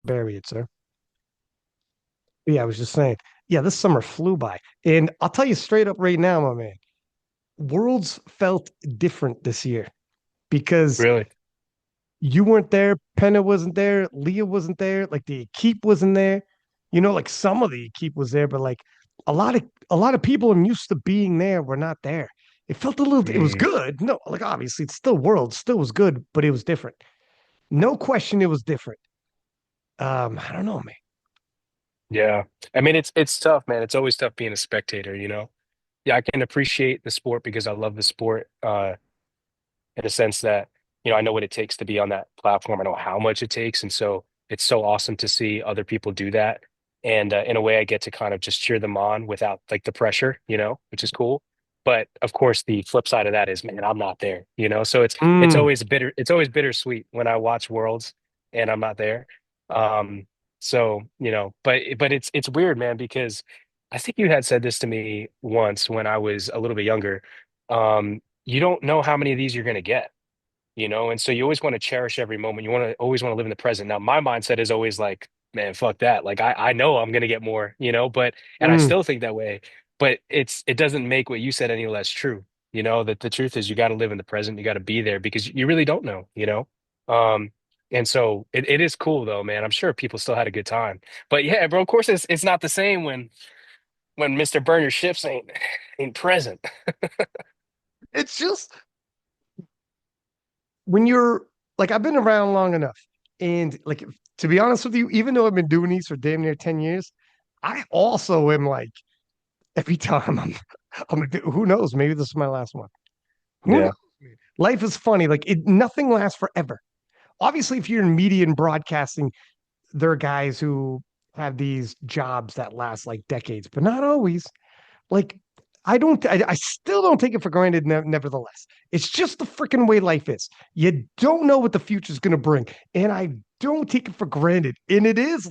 Bury it, sir. But yeah, I was just saying, yeah, this summer flew by. And I'll tell you straight up right now, my man, worlds felt different this year because Really? you weren't there, Penna wasn't there, Leah wasn't there, like the keep wasn't there. Like some of the keep was there, but like a lot of people I'm used to being there were not there. It felt a little, it was Mm, good. No, like obviously it's still world, still was good, but it was different. No question it was different. I don't know, man. yeah. I mean, it's tough, man. It's always tough being a spectator, you know? Yeah, I can appreciate the sport because I love the sport, in a sense that, I know what it takes to be on that platform. I know how much it takes. And so it's so awesome to see other people do that. And in a way, I get to kind of just cheer them on without like the pressure, which is cool. But of course, the flip side of that is, man, I'm not there, So it's Mm, always bitter. It's always bittersweet when I watch Worlds and I'm not there. Um, so, but it's weird, man, because I think you had said this to me once when I was a little bit younger. You don't know how many of these you're going to get, and so you always want to cherish every moment. You always want to live in the present. Now, my mindset is always like, man, fuck that. Like I know I'm going to get more, and I mm. still think that way, but it doesn't make what you said any less true. That the truth is you got to live in the present. You got to be there because you really don't know. Um, and so it is cool though, man. I'm sure people still had a good time, but yeah, bro, of course it's not the same when Mr. Burner Ships ain't present. It's just when you're like I've been around long enough, and like to be honest with you, even though I've been doing these for damn near 10 years, I also am like every time I'm like, who knows? Maybe this is my last one. Who knows? Yeah. Man? Life is funny. Like nothing lasts forever. Obviously, if you're in media and broadcasting, there are guys who have these jobs that last like decades, but not always. Like I still don't take it for granted. Nevertheless, it's just the freaking way life is. You don't know what the future is going to bring, and I don't take it for granted. And it is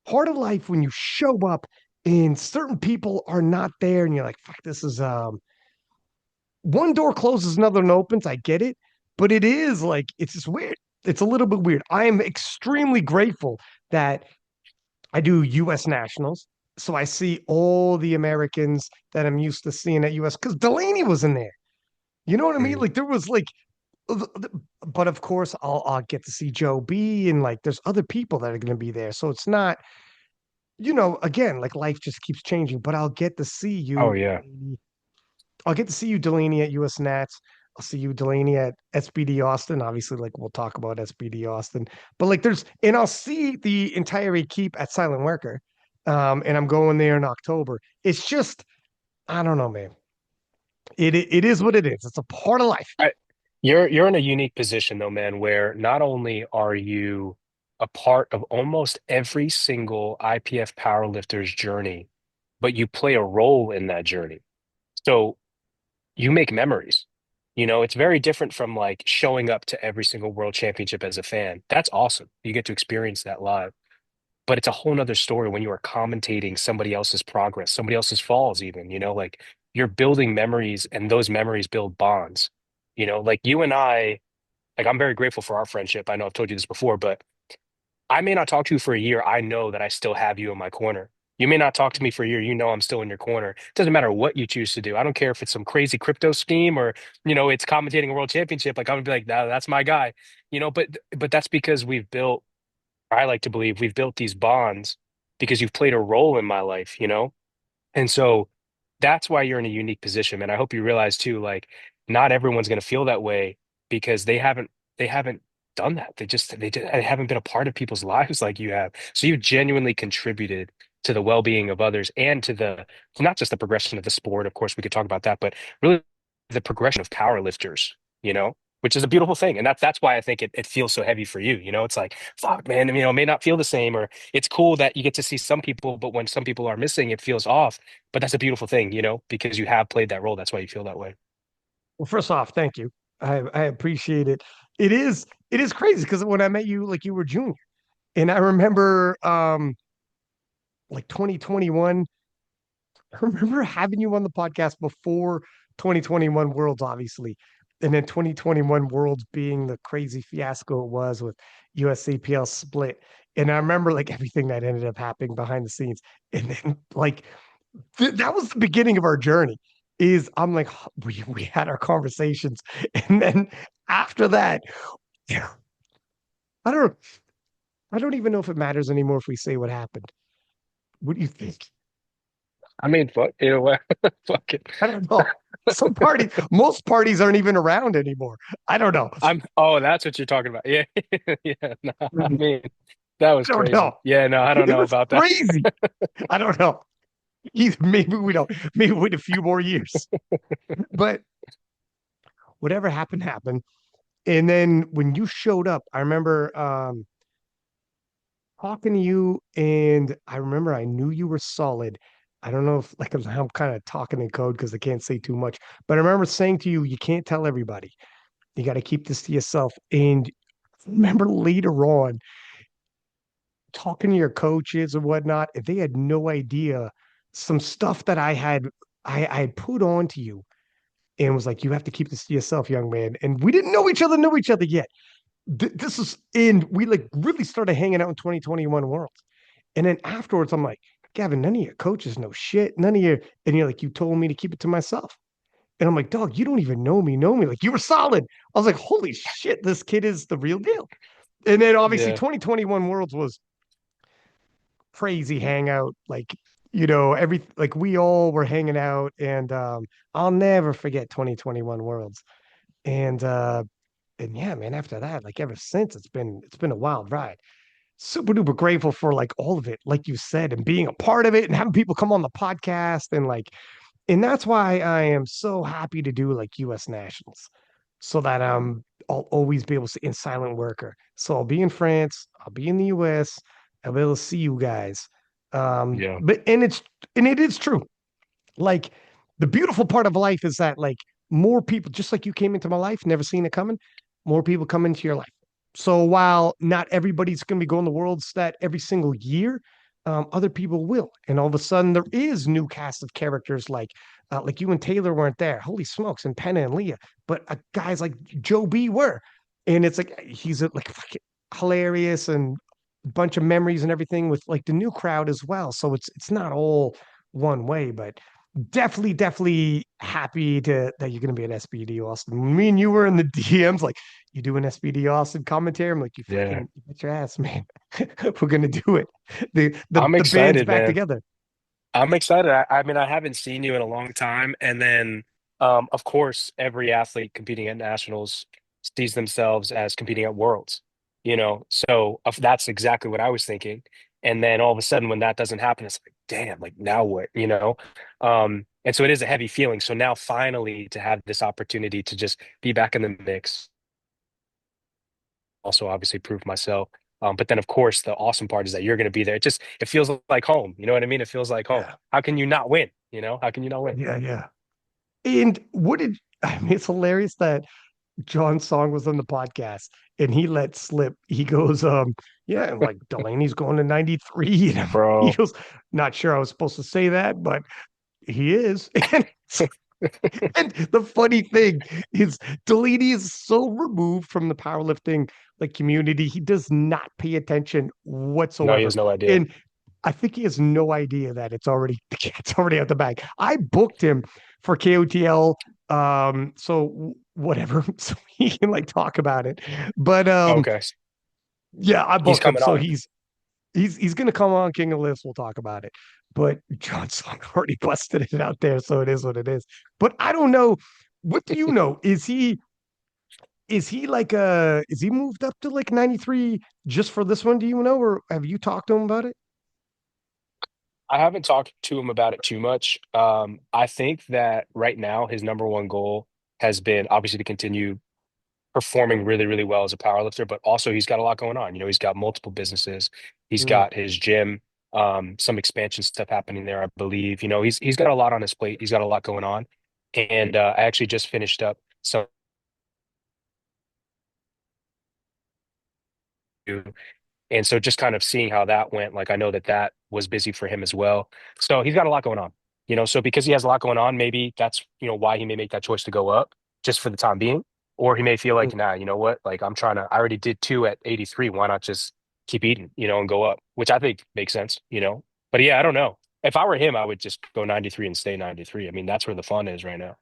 part of life when you show up and certain people are not there, and you're like, "Fuck, this is one door closes, another one opens." I get it, but it is like it's just weird. It's a little bit weird. I am extremely grateful that I do U.S. nationals. So I see all the Americans that I'm used to seeing at US because Delaney was in there. You know what I mean? Mm. Like there was like, but of course I'll get to see Joe B and like there's other people that are going to be there. So it's not, again, like life just keeps changing. But I'll get to see Oh you, yeah. Delaney. I'll get to see you, Delaney, at US Nats. I'll see you, Delaney, at SBD Austin. Obviously, like we'll talk about SBD Austin, but like and I'll see the entire keep at Silent Worker. And I'm going there in October. It's just, I don't know, man. It is what it is. It's a part of life. I, you're in a unique position though, man, where not only are you a part of almost every single IPF powerlifter's journey, but you play a role in that journey. So you make memories. It's very different from like showing up to every single world championship as a fan. That's awesome. You get to experience that live. But it's a whole nother story when you are commentating somebody else's progress, somebody else's falls, even, like you're building memories and those memories build bonds. Like you and I, like I'm very grateful for our friendship. I know I've told you this before, but I may not talk to you for a year. I know that I still have you in my corner. You may not talk to me for a year. You know I'm still in your corner. It doesn't matter what you choose to do. I don't care if it's some crazy crypto scheme or, it's commentating a world championship. Like I'm gonna be like, no, that's my guy. But that's because I like to believe we've built these bonds because you've played a role in my life. And so that's why you're in a unique position. And I hope you realize too, like not everyone's going to feel that way because they haven't done that. They haven't been a part of people's lives like you have. So you've genuinely contributed to the well-being of others and to not just the progression of the sport. Of course, we could talk about that, but really the progression of power lifters, which is a beautiful thing. And that's why I think it feels so heavy for you. It's like, fuck, man, it may not feel the same, or it's cool that you get to see some people, but when some people are missing, it feels off. But that's a beautiful thing, because you have played that role. That's why you feel that way. Well, first off, thank you. I appreciate it. It is crazy because when I met you, like you were junior, and I remember like 2021. I remember having you on the podcast before 2021 Worlds, obviously. and then 2021 Worlds being the crazy fiasco it was with USAPL split. And I remember like everything that ended up happening behind the scenes. And then like that was the beginning of our journey. Is I'm like we had our conversations, and then after that, yeah, I don't I don't even know if it matters anymore if we say what happened. What do you think? I mean, fuck, you know what? Fuck it. I don't know. Some parties, most parties aren't even around anymore. I don't know. Oh, that's what you're talking about. Yeah. Yeah. No, I I mean, that was don't know. crazy. Yeah, no, I don't It know was about that. crazy. I don't know. Maybe we don't. Maybe wait a few more years. But whatever happened, happened. And then when you showed up, I remember talking to you, and I remember I knew you were solid. I don't know if like I'm kind of talking in code because I can't say too much, but I remember saying to you, you can't tell everybody. You got to keep this to yourself. And I remember later on talking to your coaches and whatnot, and they had no idea some stuff that I had put on to you and was like, you have to keep this to yourself, young man. And we didn't know each other yet. This is and we like really started hanging out in 2021 Worlds. And then afterwards, I'm like, Gavin, none of your coaches know shit. None of your, and you're like, you told me to keep it to myself. And I'm like, dog, you don't even know me. Like, you were solid. I was like, holy shit, this kid is the real deal. And then obviously Yeah. 2021 Worlds was crazy hangout. Like, every like we all were hanging out, and I'll never forget 2021 Worlds. And yeah, man, after that, like ever since, it's been a wild ride. Super duper grateful for like all of it, like you said, and being a part of it and having people come on the podcast and that's why I am so happy to do like US nationals so that I'll always be able to in silent worker. So I'll be in France, I'll be in the US, I'll be able to see you guys. Yeah. But and it is true. Like the beautiful part of life is that like more people, just like you came into my life, never seen it coming, more people come into your life. So while not everybody's going to be going to worlds that every single year, other people will, and all of a sudden there is new cast of characters like you and Taylor weren't there. Holy smokes, and Penna and Leah, but guys like Joe B were, and it's like he's like fucking hilarious and a bunch of memories and everything with like the new crowd as well. So it's not all one way, but definitely happy to that you're going to be at SBD Austin. Me and you were in the DMs like, you do an SBD Austin commentary. I'm like, you Yeah. fucking get your ass, man. We're gonna do it. I'm The band's excited, back man. together. I'm excited. I mean, I haven't seen you in a long time. And then, of course, every athlete competing at nationals sees themselves as competing at worlds, So that's exactly what I was thinking. And then all of a sudden, when that doesn't happen, it's like, damn, like now what? And so it is a heavy feeling. So now finally to have this opportunity to just be back in the mix, also obviously prove myself. But then, of course, the awesome part is that you're going to be there. It feels like home. You know what I mean? It feels like home. Yeah, How can you not win? How can you not win? yeah. And what did I mean? It's hilarious that John Song was on the podcast and he let slip. He goes, yeah, and like Delaney's going to 93. And he Bro, goes, not sure I was supposed to say that, but he is. And the funny thing is Delaney is so removed from the powerlifting like community. He does not pay attention no, he whatsoever. has no idea. And I think he has no idea that it's already out the bag. I booked him for KOTL. So whatever. So he can like talk about it. But Okay, yeah, I he's booked him. coming So on. he's gonna come on King of Lifts. We'll talk about it. But John Song already busted it out there, so it is what it is. But I don't know. What do you know? Is he like is he moved up to like 93 just for this one? Do you know, or have you talked to him about it? I haven't talked to him about it too much. I think that right now his number one goal has been obviously to continue performing really, really well as a powerlifter, but also he's got a lot going on. He's got multiple businesses. He's Mm, got his gym, some expansion stuff happening there, I believe. He's got a lot on his plate. He's got a lot going on. And I actually just finished up some, and so just kind of seeing how that went, like I know that that was busy for him as well. So he's got a lot going on. So because he has a lot going on, maybe that's, why he may make that choice to go up just for the time being. Or he may feel like, nah, you know what? Like I already did two at 83. Why not just keep eating, and go up, which I think makes sense. But yeah, I don't know. If I were him, I would just go 93 and stay 93. I mean, that's where the fun is right now.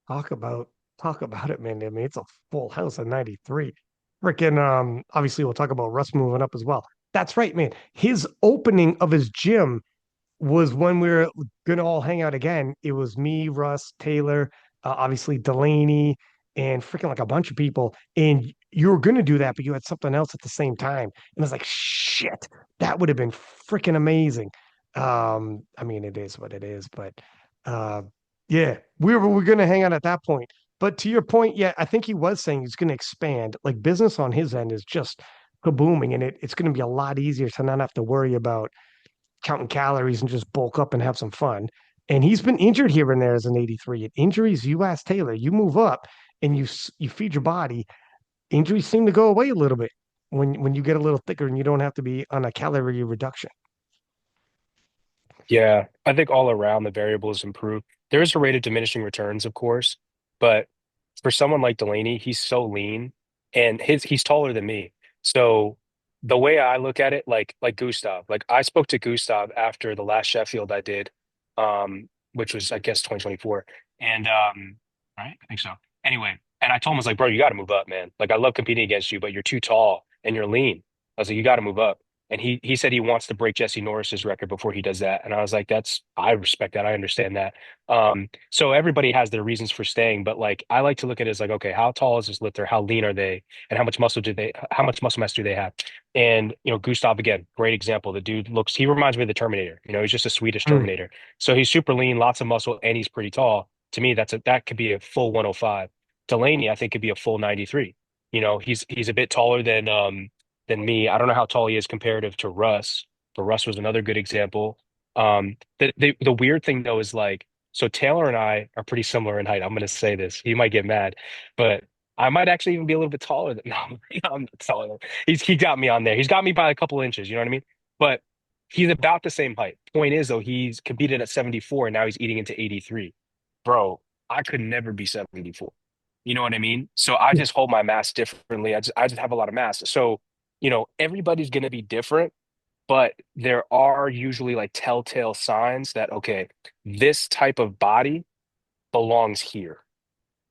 Talk about talk about it, man. I mean, it's a full house at 93. Freaking obviously we'll talk about Russ moving up as well. That's right, man. His opening of his gym was when we were gonna all hang out again. It was me, Russ, Taylor, obviously Delaney, and freaking like a bunch of people. And you were gonna do that, but you had something else at the same time. And I was like, shit, that would have been freaking amazing. I mean, it is what it is, but uh, yeah, we were gonna hang out at that point. But to your point, yeah, I think he was saying he's gonna expand. Like business on his end is just kabooming, and it's gonna be a lot easier to not have to worry about counting calories and just bulk up and have some fun. And he's been injured here and there as an 83. And injuries, you ask Taylor, you move up and you feed your body. Injuries seem to go away a little bit when you get a little thicker and you don't have to be on a calorie reduction. Yeah, I think all around the variables improve. There is a rate of diminishing returns, of course, but for someone like Delaney, he's so lean and he's taller than me. So the way I look at it, like Gustav, like I spoke to Gustav after the last Sheffield I did, which was I guess 2024. And right? I think so. Anyway, and I told him I was like, bro, you got to move up, man. Like I love competing against you, but you're too tall and you're lean. I was like, you got to move up. And he said he wants to break Jesse Norris's record before he does that. And I was like, I respect that. I understand that. So everybody has their reasons for staying, but like I like to look at it as like, okay, how tall is this lifter? How lean are they? And how much muscle mass do they have? And Gustav again, great example. The dude he reminds me of the Terminator. He's just a Swedish Mm, Terminator. So he's super lean, lots of muscle, and he's pretty tall. To me, that could be a full 105. Delaney, I think could be a full 93. He's a bit taller than me. I don't know how tall he is comparative to Russ, but Russ was another good example. The weird thing though is like, so Taylor and I are pretty similar in height. I'm going to say this. He might get mad, but I might actually even be a little bit taller than no, I'm not taller. He got me on there. He's got me by a couple inches. You know what I mean? But he's about the same height. Point is though, he's competed at 74 and now he's eating into 83. Bro, I could never be 74. You know what I mean? So I yeah. just hold my mass differently. I just have a lot of mass. So everybody's going to be different, but there are usually like telltale signs that, okay, this type of body belongs here.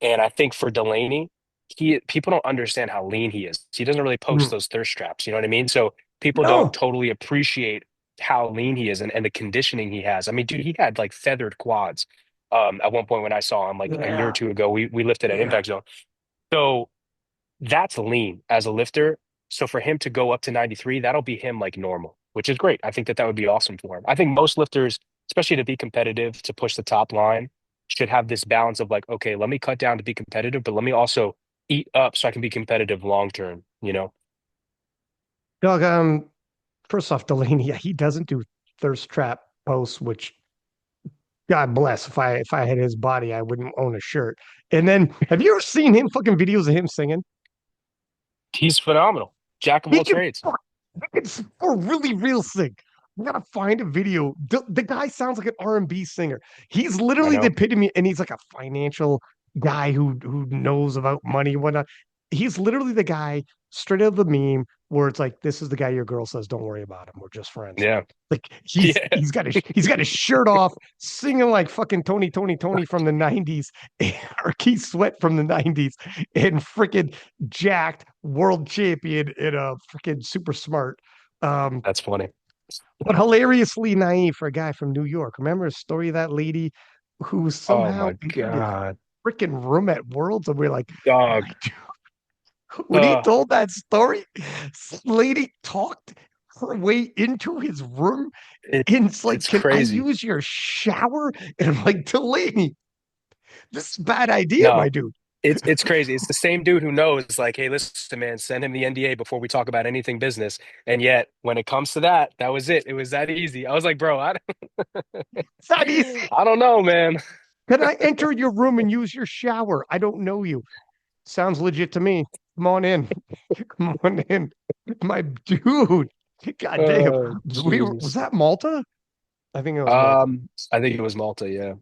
And I think for Delaney, people don't understand how lean he is. He doesn't really post Mm. those thirst traps. You know what I mean? So people don't No. totally appreciate how lean he is and the conditioning he has. I mean, dude, he had like feathered quads. At one point when I saw him like a year or Yeah. two ago, we lifted at Yeah. Impact Zone. So that's lean as a lifter. So for him to go up to 93, that'll be him like normal, which is great. I think that would be awesome for him. I think most lifters, especially to be competitive, to push the top line, should have this balance of like, okay, let me cut down to be competitive, but let me also eat up so I can be competitive long term. Doug, first off, Delaney, yeah, he doesn't do thirst trap posts, which God bless. If I had his body, I wouldn't own a shirt. And then have you ever seen him fucking videos of him singing? He's phenomenal. Jack of He all can trades. it's for really real sing. I gotta find a video. The guy sounds like an R&B singer. He's I literally the know. epitome, and he's like a financial guy who knows about money and whatnot. He's literally the guy straight out of the meme where it's like, this is the guy your girl says, don't worry about him. We're just friends. Yeah. Like Yeah. he's got his shirt off, singing like fucking Tony from the 90s or Keith Sweat from the 90s, and freaking jacked world champion and a freaking super smart. Um, That's funny. but hilariously naive for a guy from New York. Remember a story of that lady who Oh somehow my entered his God. freaking room at Worlds, and we're like, Dog. my dude, when he Uh, told that story, this lady talked her way into his room, it, and it's like, it's can I crazy. use your shower? And I'm like, Delaney, this is a bad idea, my No, dude. it's crazy. It's the same dude who knows, like, hey, listen, man, send him the NDA before we talk about anything business. And yet, when it comes to that, that was it. It was that easy. I was like, bro, It's not easy. I don't know, man. Can I enter your room and use your shower? I don't know you. Sounds legit to me. Come on in. Come on in. My dude. God damn. Oh, Was Jesus. that Malta? I think it was Malta. I think it was Malta. Yeah,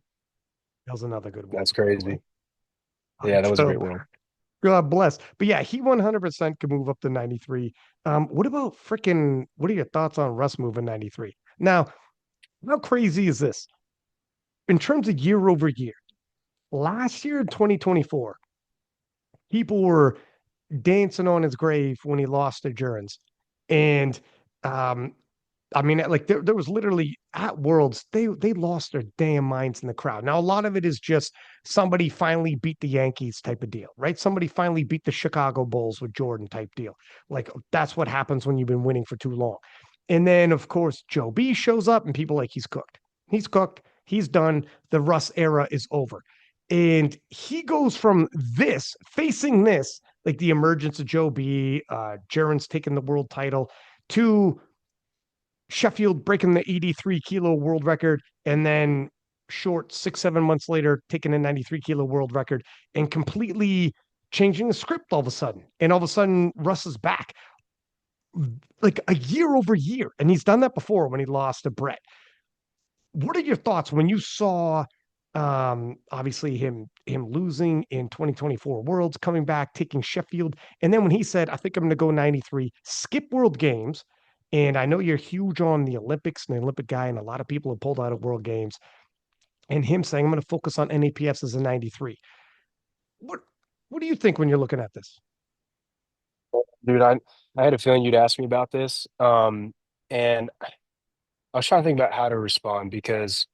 That was another good that's world, by the way. crazy. Yeah, that was a So great world. God bless. But yeah, he 100% could move up to 93. What about freaking, what are your thoughts on Russ moving 93? Now, how crazy is this? In terms of year over year, last year in 2024, people were dancing on his grave when he lost endurance. And um, I mean, like there was literally at Worlds, they lost their damn minds in the crowd. Now, a lot of it is just somebody finally beat the Yankees type of deal, right? Somebody finally beat the Chicago Bulls with Jordan type deal. Like that's what happens when you've been winning for too long. And then, of course, Joe B shows up and people like he's cooked. He's cooked. He's done. The Russ era is over. And he goes from this, facing this, like the emergence of Joe B, Jaron's taking the world title, to Sheffield breaking the 83 kilo world record, and then short 6, 7 months later, taking a 93 kilo world record and completely changing the script all of a sudden. And all of a sudden, Russ is back like a year over year. And he's done that before when he lost to Brett. What are your thoughts when you saw obviously him losing in 2024 Worlds, coming back, taking Sheffield, and then when he said, I think I'm gonna go 93, skip World Games. And I know you're huge on the Olympics and the Olympic guy, and a lot of people have pulled out of World Games, and him saying, I'm gonna focus on NAPS as a 93. What what do you think when you're looking at this? Dude, I had a feeling you'd ask me about this. And I was trying to think about how to respond because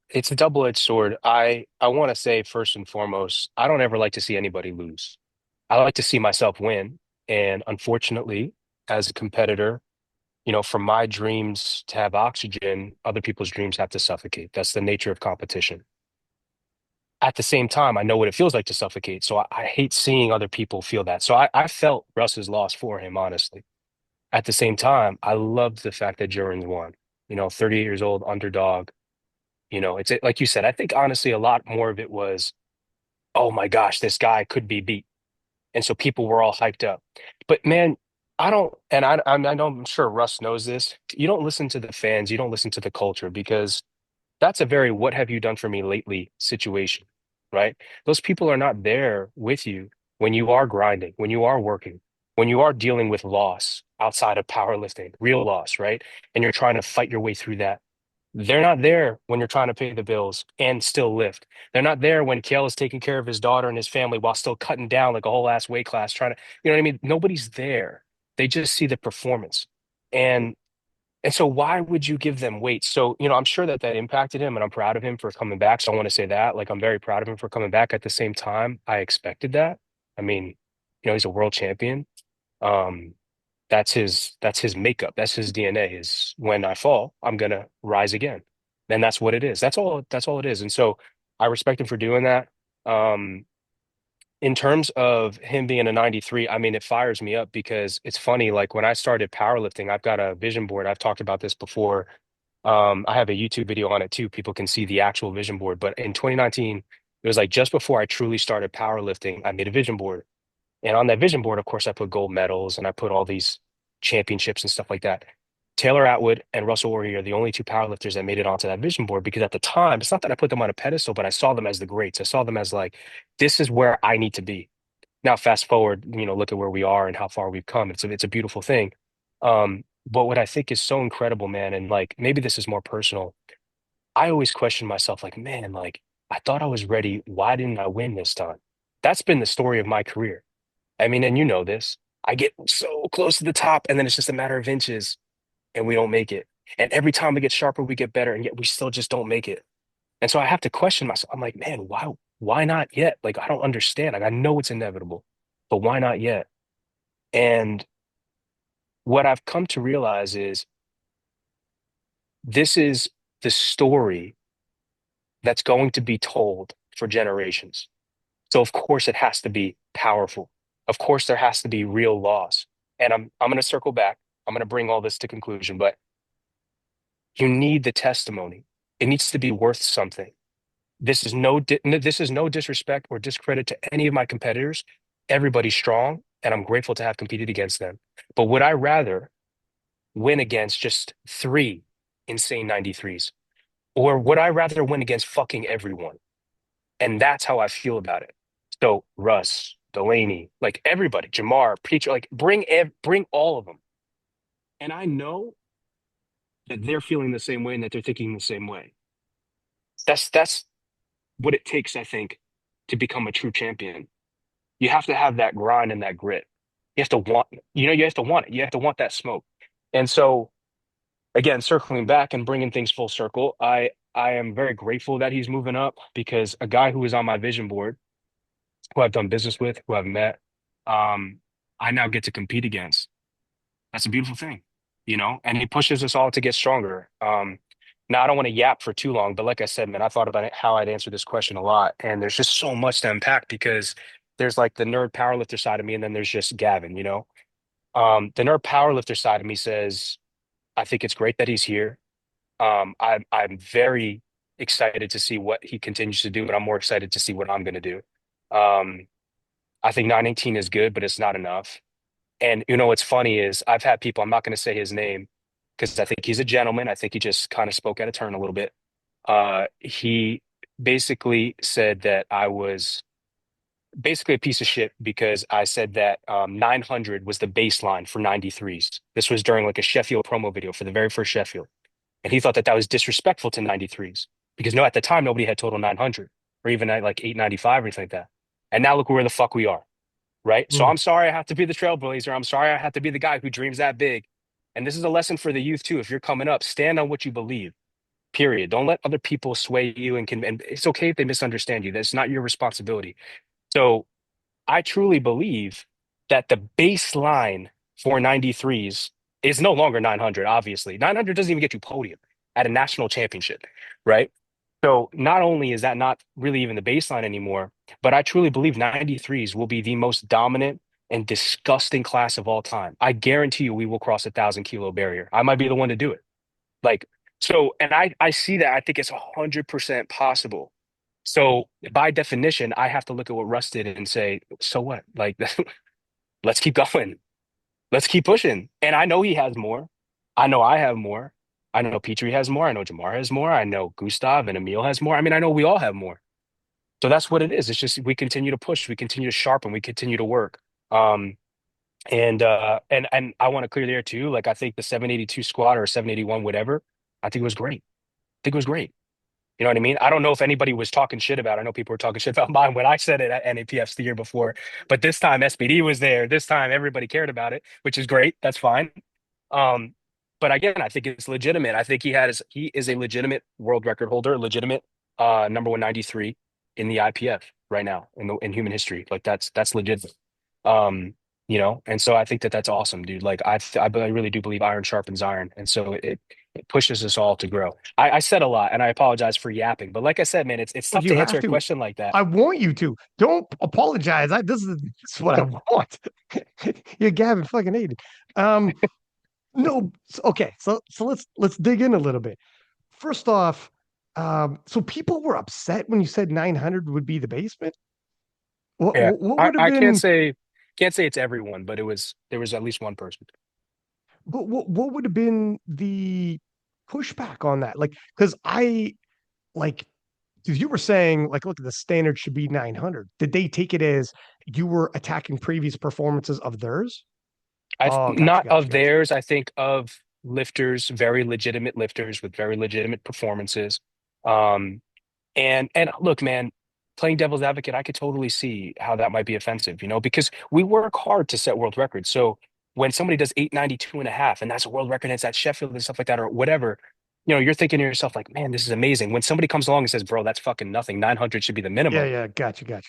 it's a double-edged sword. I want to say first and foremost, I don't ever like to see anybody lose. I like to see myself win. And unfortunately, as a competitor, for my dreams to have oxygen, other people's dreams have to suffocate. That's the nature of competition. At the same time, I know what it feels like to suffocate. So I hate seeing other people feel that. So I felt Russ's loss for him, honestly. At the same time, I loved the fact that Jordan won. 38 years old, underdog. It's like you said, I think honestly, a lot more of it was, oh my gosh, this guy could be beat. And so people were all hyped up. But man, I don't, and I know I'm sure Russ knows this. You don't listen to the fans, you don't listen to the culture because that's a very what have you done for me lately situation, right? Those people are not there with you when you are grinding, when you are working, when you are dealing with loss outside of powerlifting, real loss, right? And you're trying to fight your way through that. They're not there when you're trying to pay the bills and still lift. They're not there when Kale is taking care of his daughter and his family while still cutting down like a whole ass weight class, trying to, you know what I mean? Nobody's there. They just see the performance. And and so why would you give them weight? So, I'm sure that that impacted him and I'm proud of him for coming back. So I want to say that, like, I'm very proud of him for coming back. At the same time, I expected that. I mean, he's a world champion. Um, that's his makeup. That's his DNA is when I fall, I'm gonna rise again. And that's what it is. That's all it is. And so I respect him for doing that. Um, in terms of him being a 93, I mean, it fires me up because it's funny. Like when I started powerlifting, I've got a vision board. I've talked about this before. I have a YouTube video on it too. People can see the actual vision board. But in 2019, it was like just before I truly started powerlifting, I made a vision board. And on that vision board, of course, I put gold medals and I put all these championships and stuff like that. Taylor Atwood and Russell Orhey are the only two powerlifters that made it onto that vision board because at the time, it's not that I put them on a pedestal, but I saw them as the greats. I saw them as like, this is where I need to be. Now, fast forward, look at where we are and how far we've come. It's a beautiful thing. But what I think is so incredible, man, and like maybe this is more personal. I always question myself, like, man, like I thought I was ready. Why didn't I win this time? That's been the story of my career. I mean, and you know this. I get so close to the top, and then it's just a matter of inches, and we don't make it. And every time we get sharper, we get better, and yet we still just don't make it. And so I have to question myself. I'm like, man, why not yet? Like, I don't understand. Like, I know it's inevitable, but why not yet? And what I've come to realize is this is the story that's going to be told for generations. So of course it has to be powerful. Of course there has to be real loss. And I'm going to circle back. I'm going to bring all this to conclusion, but you need the testimony. It needs to be worth something. This is no disrespect or discredit to any of my competitors. Everybody's strong, and I'm grateful to have competed against them. But would I rather win against just three insane 93s? Or would I rather win against fucking everyone? And that's how I feel about it. So Russ, Delaney, like everybody, Jamar, Preacher, like bring all of them. And I know that they're feeling the same way and that they're thinking the same way. That's what it takes, I think, to become a true champion. You have to have that grind and that grit. You have to want, you have to want it. You have to want that smoke. And so, again, circling back and bringing things full circle, I am very grateful that he's moving up because a guy who was on my vision board, who I've done business with, who I've met, um, I now get to compete against. That's a beautiful thing, and he pushes us all to get stronger. Now I don't want to yap for too long, but like I said, man, I thought about it, how I'd answer this question a lot, and there's just so much to unpack because there's like the nerd powerlifter side of me, and then there's just Gavin. The nerd powerlifter side of me says, I think it's great that he's here. I'm very excited to see what he continues to do, but I'm more excited to see what I'm going to do. Um, I think 918 is good, but it's not enough. And what's funny is I've had people, I'm not going to say his name because I think he's a gentleman. I think he just kind of spoke out of turn a little bit. He basically said that I was basically a piece of shit because I said that 900 was the baseline for 93s. This was during like a Sheffield promo video for the very first Sheffield. And he thought that that was disrespectful to 93s because no, at the time, nobody had total 900 or even at like 895 or anything like that. And now look where the fuck we are, right? So Mm. I'm sorry I have to be the trailblazer. I'm sorry I have to be the guy who dreams that big. And this is a lesson for the youth too. If you're coming up, stand on what you believe. Period. Don't let other people sway you and it's okay if they misunderstand you. That's not your responsibility. So I truly believe that the baseline for 93s is no longer 900, obviously. 900 doesn't even get you podium at a national championship, right? So not only is that not really even the baseline anymore, but I truly believe 93s will be the most dominant and disgusting class of all time. I guarantee you we will cross 1,000 kilo barrier. I might be the one to do it. Like, so, and I see that. I think it's 100% possible. So by definition, I have to look at what Russ did and say, so what? Like, let's keep going. Let's keep pushing. And I know he has more. I know I have more. I know Petrie has more. I know Jamar has more. I know Gustaf and Emil has more. I mean, I know we all have more. So that's what it is. It's just we continue to push, we continue to sharpen, we continue to work. Um, and I want to clear the air too. Like I think the 782 squat or 781, whatever, I think it was great. I think it was great. You know what I mean? I don't know if anybody was talking shit about it. I know people were talking shit about mine when I said it at NAPFs the year before, but this time SPD was there. This time everybody cared about it, which is great. That's fine. Um, but again, I think it's legitimate. I think he is a legitimate world record holder, legitimate number 193 in the IPF right now in human history. Like that's legitimate. Um, and so I think that that's awesome, dude. Like I really do believe iron sharpens iron, and so it pushes us all to grow. I said a lot, and I apologize for yapping, but like I said, man, it's Well, tough you to answer have a to. question like that. I want you to. Don't apologize. This is what I want. You're Gavin fucking Adin. Um, no, okay. So let's dig in a little bit. First off, so people were upset when you said 900 would be the basement. What Yeah, what I, would have I been can't say it's everyone, but there was at least one person. what would have been the pushback on that? Like, because I like because you were saying like, look, the standard should be 900. Did they take it as you were attacking previous performances of theirs? Oh, Not of gotcha. theirs. I think of lifters, very legitimate lifters with very legitimate performances. Um, and look, man, playing devil's advocate, I could totally see how that might be offensive, because we work hard to set world records. So when somebody does 892 and a half, and that's a world record, and it's at Sheffield and stuff like that, or whatever, you're thinking to yourself, like, man, this is amazing. When somebody comes along and says, bro, that's fucking nothing. 900 should be the Yeah, minimum, yeah,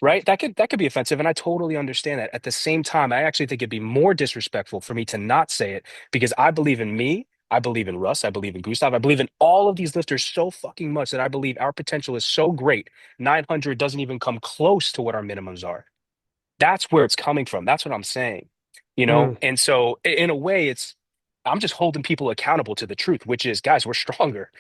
right? gotcha. That could be offensive, and I totally understand that. At the same time, I actually think it'd be more disrespectful for me to not say it because I believe in me. I believe in Russ. I believe in Gustaf. I believe in all of these lifters so fucking much that I believe our potential is so great. 900 doesn't even come close to what our minimums are. That's where it's coming from. That's what I'm saying, Mm, And so, in a way, I'm just holding people accountable to the truth, which is, guys, we're stronger.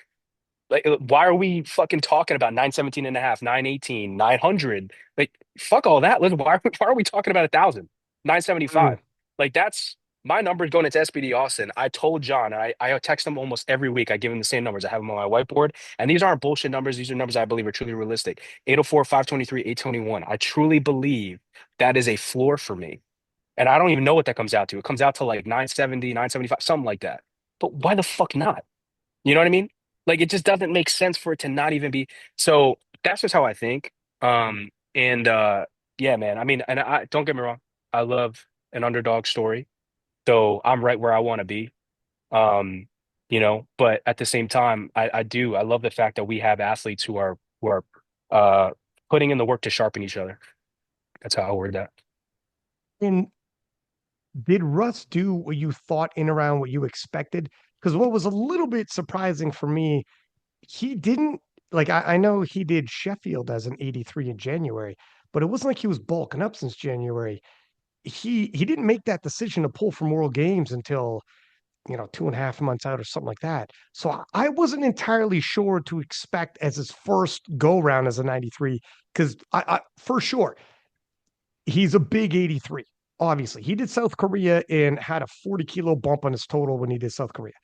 Like, why are we fucking talking about 917 and a half, 918, 900? Like, fuck all that. Listen, why are we talking about 1,000, mm. 975? Like, that's my numbers going into SBD Austin, I told John, I text him almost every week. I give him the same numbers. I have them on my whiteboard. And these aren't bullshit numbers. These are numbers I believe are truly realistic. 804, 523, 821. I truly believe that is a floor for me. And I don't even know what that comes out to. It comes out to like 970, 975, something like that. But why the fuck not? You know what I mean? Like it just doesn't make sense for it to not even be. So that's just how I think. And yeah, man. I mean, and I don't get me wrong. I love an underdog story. So I'm right where I want to be. Um, but at the same time, I love the fact that we have athletes who are uh putting in the work to sharpen each other. That's how I word that. And did Russ do what you thought in around what you expected? Because what was a little bit surprising for me, he didn't like I know he did Sheffield as an 83 in January, but it wasn't like he was bulking up since January. He didn't make that decision to pull from World Games until 2.5 months out or something like that. So I wasn't entirely sure to expect as his first go round as a 93, because I for sure he's a big 83. Obviously, he did South Korea and had a 40-kilo bump on his total when he did South Korea,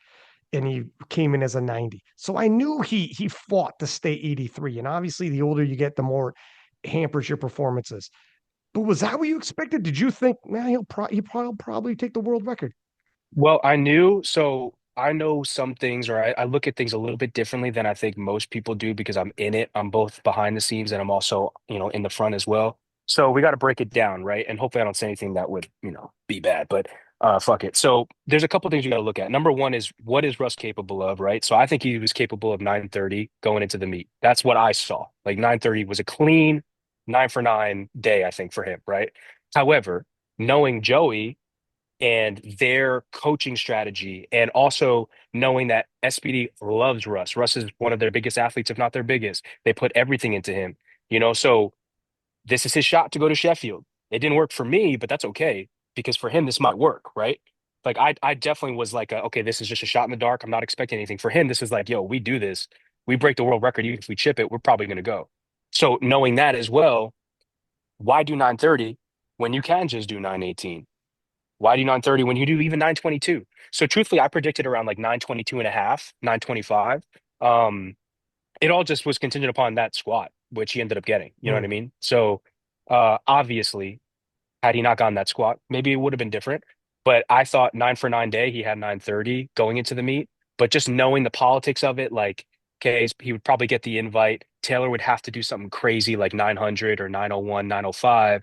and he came in as a 90. So I knew he fought to stay 83. And obviously, the older you get, the more it hampers your performances. But was that what you expected? Did you think, man, he'll probably take the world record? Well, I know some things, or I look at things a little bit differently than I think most people do because I'm in it. I'm both behind the scenes and I'm also, in the front as well. So we got to break it down, right? And hopefully I don't say anything that would, be bad, but fuck it. So there's a couple things you got to look at. Number one is what is Russ capable of, right? So I think he was capable of 930 going into the meet. That's what I saw. Like 930 was a clean 9 for 9 day, I think, for him, right? However, knowing Joey and their coaching strategy, and also knowing that SPD loves Russ. Russ is one of their biggest athletes, if not their biggest. They put everything into him, so this is his shot to go to Sheffield. It didn't work for me, but that's okay because for him, this might work, right? Like I definitely was like, okay, this is just a shot in the dark. I'm not expecting anything. For him, this is like, yo, we do this. We break the world record. Even if we chip it, we're probably going to go. So knowing that as well, why do 930 when you can just do 918? Why do 930 when you do even 922? So truthfully, I predicted around like 922 and a half, 925. It all just was contingent upon that squat, which he ended up getting. You know what Mm. I mean? So obviously, had he not gotten that squat, maybe it would have been different. But I thought 9 for 9 day, he had 930 going into the meet. But just knowing the politics of it, like, okay, he would probably get the invite. Taylor would have to do something crazy like 900 or 901, 905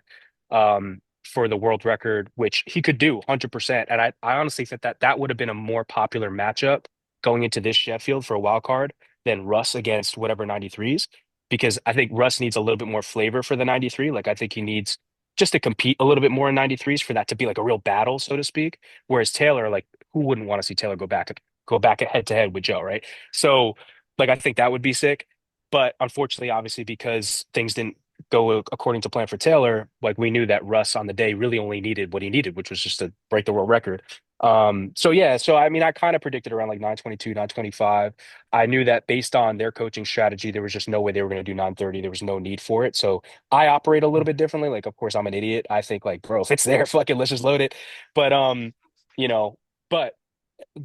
for the world record, which he could do 100%. And I honestly think that would have been a more popular matchup going into this Sheffield for a wild card than Russ against whatever 93s, because I think Russ needs a little bit more flavor for the 93. Like, I think he needs just to compete a little bit more in 93s for that to be like a real battle, so to speak. Whereas Taylor, like, who wouldn't want to see Taylor go back head to head with Joe, right? So, like, I think that would be sick. But unfortunately, obviously, because things didn't go according to plan for Taylor, like we knew that Russ on the day really only needed what he needed, which was just to break the world record. So yeah, so I mean, I kind of predicted around like 922, 925. I knew that based on their coaching strategy, there was just no way they were going to do 930. There was no need for it. So I operate a little bit differently. Like, of course, I'm an idiot. I think like, bro, if it's there, fucking let's just load it. But you know, but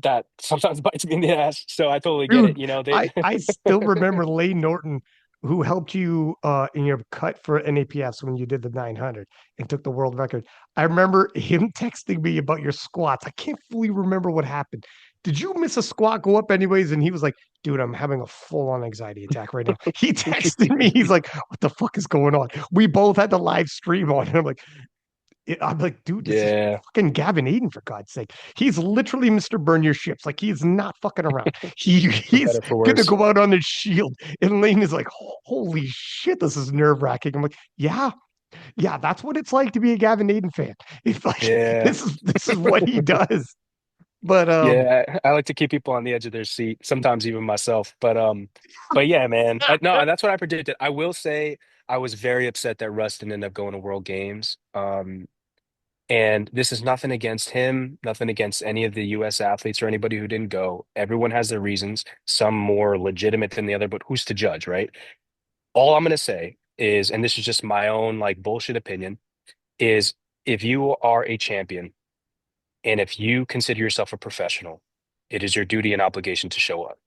that sometimes bites me in the ass. So I totally get it. Dude, You know, they I still remember Lane Norton, who helped you in your cut for NAPS when you did the 900 and took the world record. I remember him texting me about your squats. I can't fully remember what happened. Did you miss a squat, go up anyways? And he was like, dude, I'm having a full-on anxiety attack right now. He texted me. He's like, what the fuck is going on? We both had the live stream on. And I'm like, dude, this is yeah, fucking Gavin Adin, for God's sake. He's literally Mr. Burn Your Ships. Like, he's not fucking around. for He's better for gonna worse. go out on his shield. And Lane is like, holy shit, this is nerve-wracking. I'm like, yeah, yeah, that's what it's like to be a Gavin Adin fan. It's like Yeah. this is what he does. But Yeah, I like to keep people on the edge of their seat, sometimes even myself. But yeah, man. No, that's what I predicted. I will say I was very upset that Russ didn't end up going to World Games. And this is nothing against him, nothing against any of the US athletes or anybody who didn't go. Everyone has their reasons, some more legitimate than the other, but who's to judge, right? All I'm gonna say is, and this is just my own like bullshit opinion, is if you are a champion, And if you consider yourself a professional, it is your duty and obligation to show up,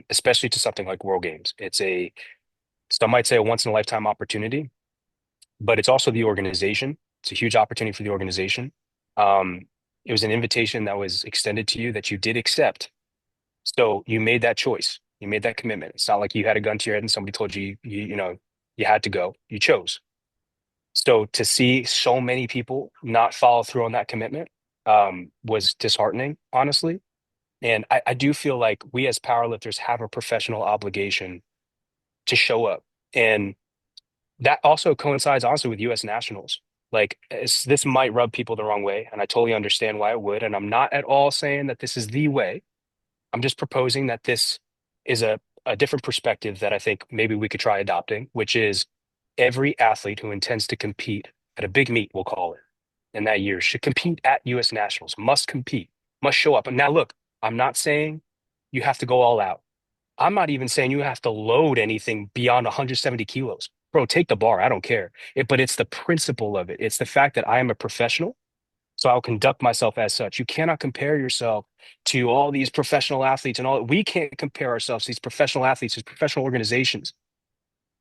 especially to something like World Games. Some might say a once in a lifetime opportunity, but it's also the organization. It's a huge opportunity for the organization. Um, it was an invitation that was extended to you that you did accept. So you made that choice. You made that commitment. It's not like you had a gun to your head and somebody told you, you had to go. You chose. So to see so many people not follow through on that commitment, was disheartening, honestly. And I do feel like we as powerlifters have a professional obligation to show up. And that also coincides honestly with US nationals. Like this might rub people the wrong way, and I totally understand why it would. And I'm not at all saying that this is the way. I'm just proposing that this is a different perspective that I think maybe we could try adopting, which is every athlete who intends to compete at a big meet, we'll call it, in that year should compete at US Nationals, must compete, must show up. And now, look, I'm not saying you have to go all out. I'm not even saying you have to load anything beyond 170 kilos. Bro, take the bar. I don't care. But it's the principle of it. It's the fact that I am a professional, so I'll conduct myself as such. You cannot compare yourself to all these professional athletes and all. We can't compare ourselves to these professional athletes, these professional organizations,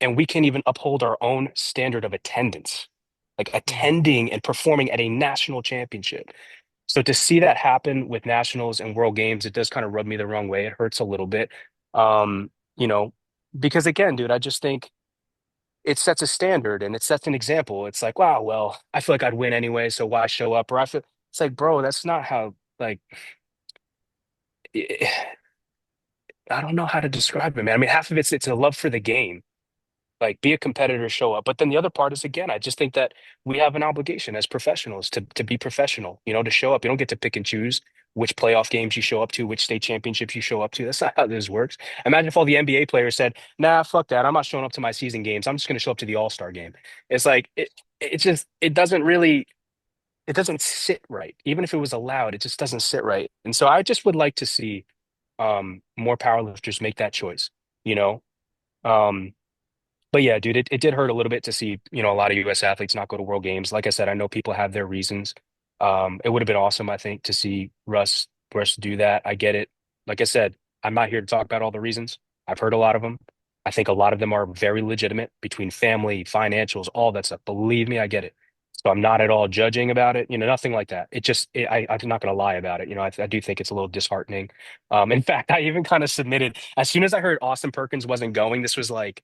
and we can't even uphold our own standard of attendance, like Mm. attending and performing at a national championship. So to see that happen with nationals and world games, it does kind of rub me the wrong way. It hurts a little bit. Um, you know, because again, dude, I just think it sets a standard and it sets an example. It's like, wow, well, I feel like I'd win anyway, so why show up? Or I feel it's like, bro, that's not how, like, I don't know how to describe it, man. I mean, half of it's a love for the game. Like be a competitor, show up. But then the other part is again, I just think that we have an obligation as professionals to be professional, to show up. You don't get to pick and choose which playoff games you show up to, which state championships you show up to. That's not how this works. Imagine if all the NBA players said, nah, fuck that. I'm not showing up to my season games. I'm just gonna show up to the All-Star game. It's like it just it doesn't really it doesn't sit right. Even if it was allowed, it just doesn't sit right. And so I just would like to see more powerlifters make that choice, you know. Um but yeah, dude, it did hurt a little bit to see, a lot of US athletes not go to World Games. Like I said, I know people have their reasons. It would have been awesome, I think, to see Russ do that. I get it. Like I said, I'm not here to talk about all the reasons. I've heard a lot of them. I think a lot of them are very legitimate between family, financials, all that stuff. Believe me, I get it. So I'm not at all judging about it, nothing like that. I'm not going to lie about it. I do think it's a little disheartening. In fact, I even kind of submitted as soon as I heard Austin Perkins wasn't going. This was like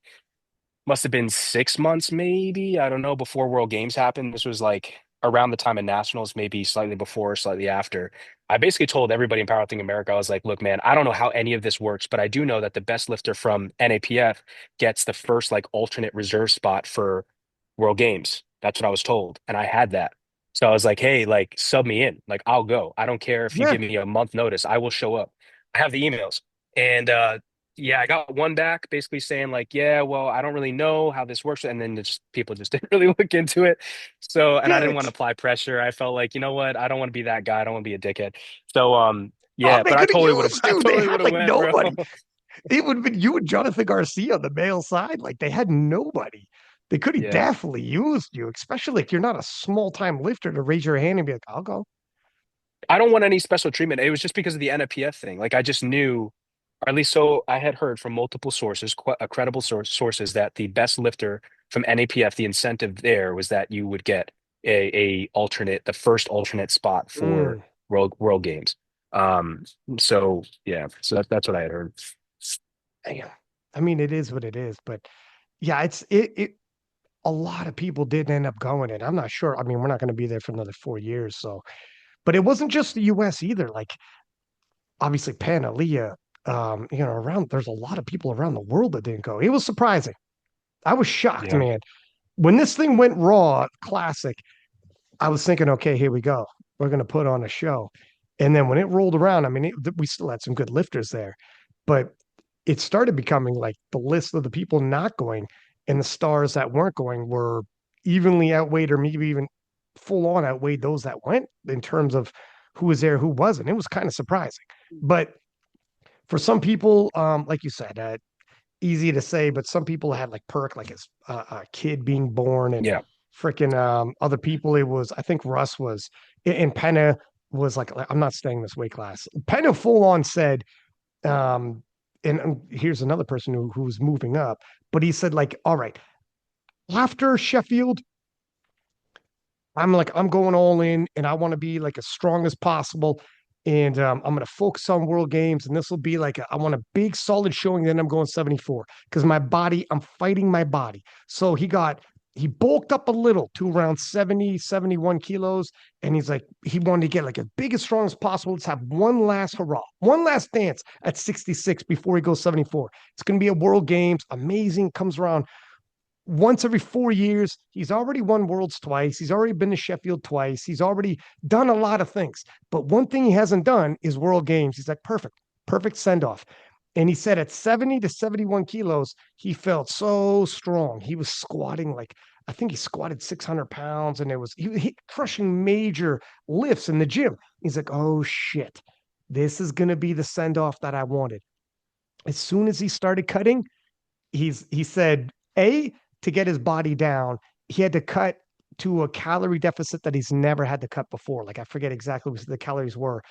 must have been 6 months, maybe. I don't know, before World Games happened. This was like around the time of Nationals, maybe slightly before, slightly after. I basically told everybody in Powerlifting America, I was like, look, man, I don't know how any of this works, but I do know that the best lifter from NAPF gets the first like alternate reserve spot for World Games. That's what I was told. And I had that. So I was like, hey, like sub me in. Like I'll go. I don't care if you Yeah. give me a month notice. I will show up. I have the emails. And yeah, I got one back basically saying like, yeah, well, I don't really know how this works. And then people just didn't really look into it. So, and I Yeah. didn't want to apply pressure. I felt like, you know what? I don't want to be that guy. I don't want to be a dickhead. So, Oh, yeah, they but I could have totally would have, used I you. They totally had would have like went, bro. nobody. It would have been you and Jonathan Garcia on the male side. Like they had nobody. They could have Yeah. definitely used you, especially if you're not a small time lifter to raise your hand and be like, I'll go. I don't want any special treatment. It was just because of the NFPF thing. Like I just knew, or at least so I had heard from multiple sources, credible sources, that the best lifter from NAPF, the incentive there was that you would get the first alternate spot for Mm, World Games. Um, so yeah, so that's what I had heard. damn. I mean, it is what it is, but yeah, it a lot of people did end up going and I'm not sure. I mean, we're not going to be there for another 4 years. So, but it wasn't just the US either. Like obviously Panalea, around there's a lot of people around the world that didn't go. It was surprising. I was shocked, Yeah, man. When this thing went raw classic, I was thinking, okay, here we go. We're going to put on a show. And then when it rolled around, I mean, we still had some good lifters there, but it started becoming like the list of the people not going and the stars that weren't going were evenly outweighed or maybe even full on outweighed those that went in terms of who was there, who wasn't. It was kind of surprising. But for some people, like you said, easy to say, but some people had like perk, like his a kid being born, and yeah, freaking other people. It was, I think Russ was in Penna. was like, I'm not staying this weight class. Pena full on said, um, and here's another person who's moving up, but he said like, all right, after Sheffield, I'm like, I'm going all in and I want to be like as strong as possible. And I'm going to focus on world games. And this will be like, I want a big solid showing. Then I'm going 74 because my body, I'm fighting my body. So he bulked up a little to around 70, 71 kilos. And he's like, he wanted to get like as big as strong as possible. Let's have one last hurrah, one last dance at 66 before he goes 74. It's going to be a world games. Amazing. Comes around once every 4 years. He's already won worlds twice. He's already been to Sheffield twice. He's already done a lot of things. But one thing he hasn't done is world games. He's like, perfect, perfect send off. And he said at 70 to 71 kilos, he felt so strong. He was squatting like, I think he squatted 600 pounds and he crushing major lifts in the gym. He's like, oh shit, this is going to be the send off that I wanted. As soon as he started cutting, he said to get his body down, he had to cut to a calorie deficit that he's never had to cut before. Like I forget exactly what the calories were,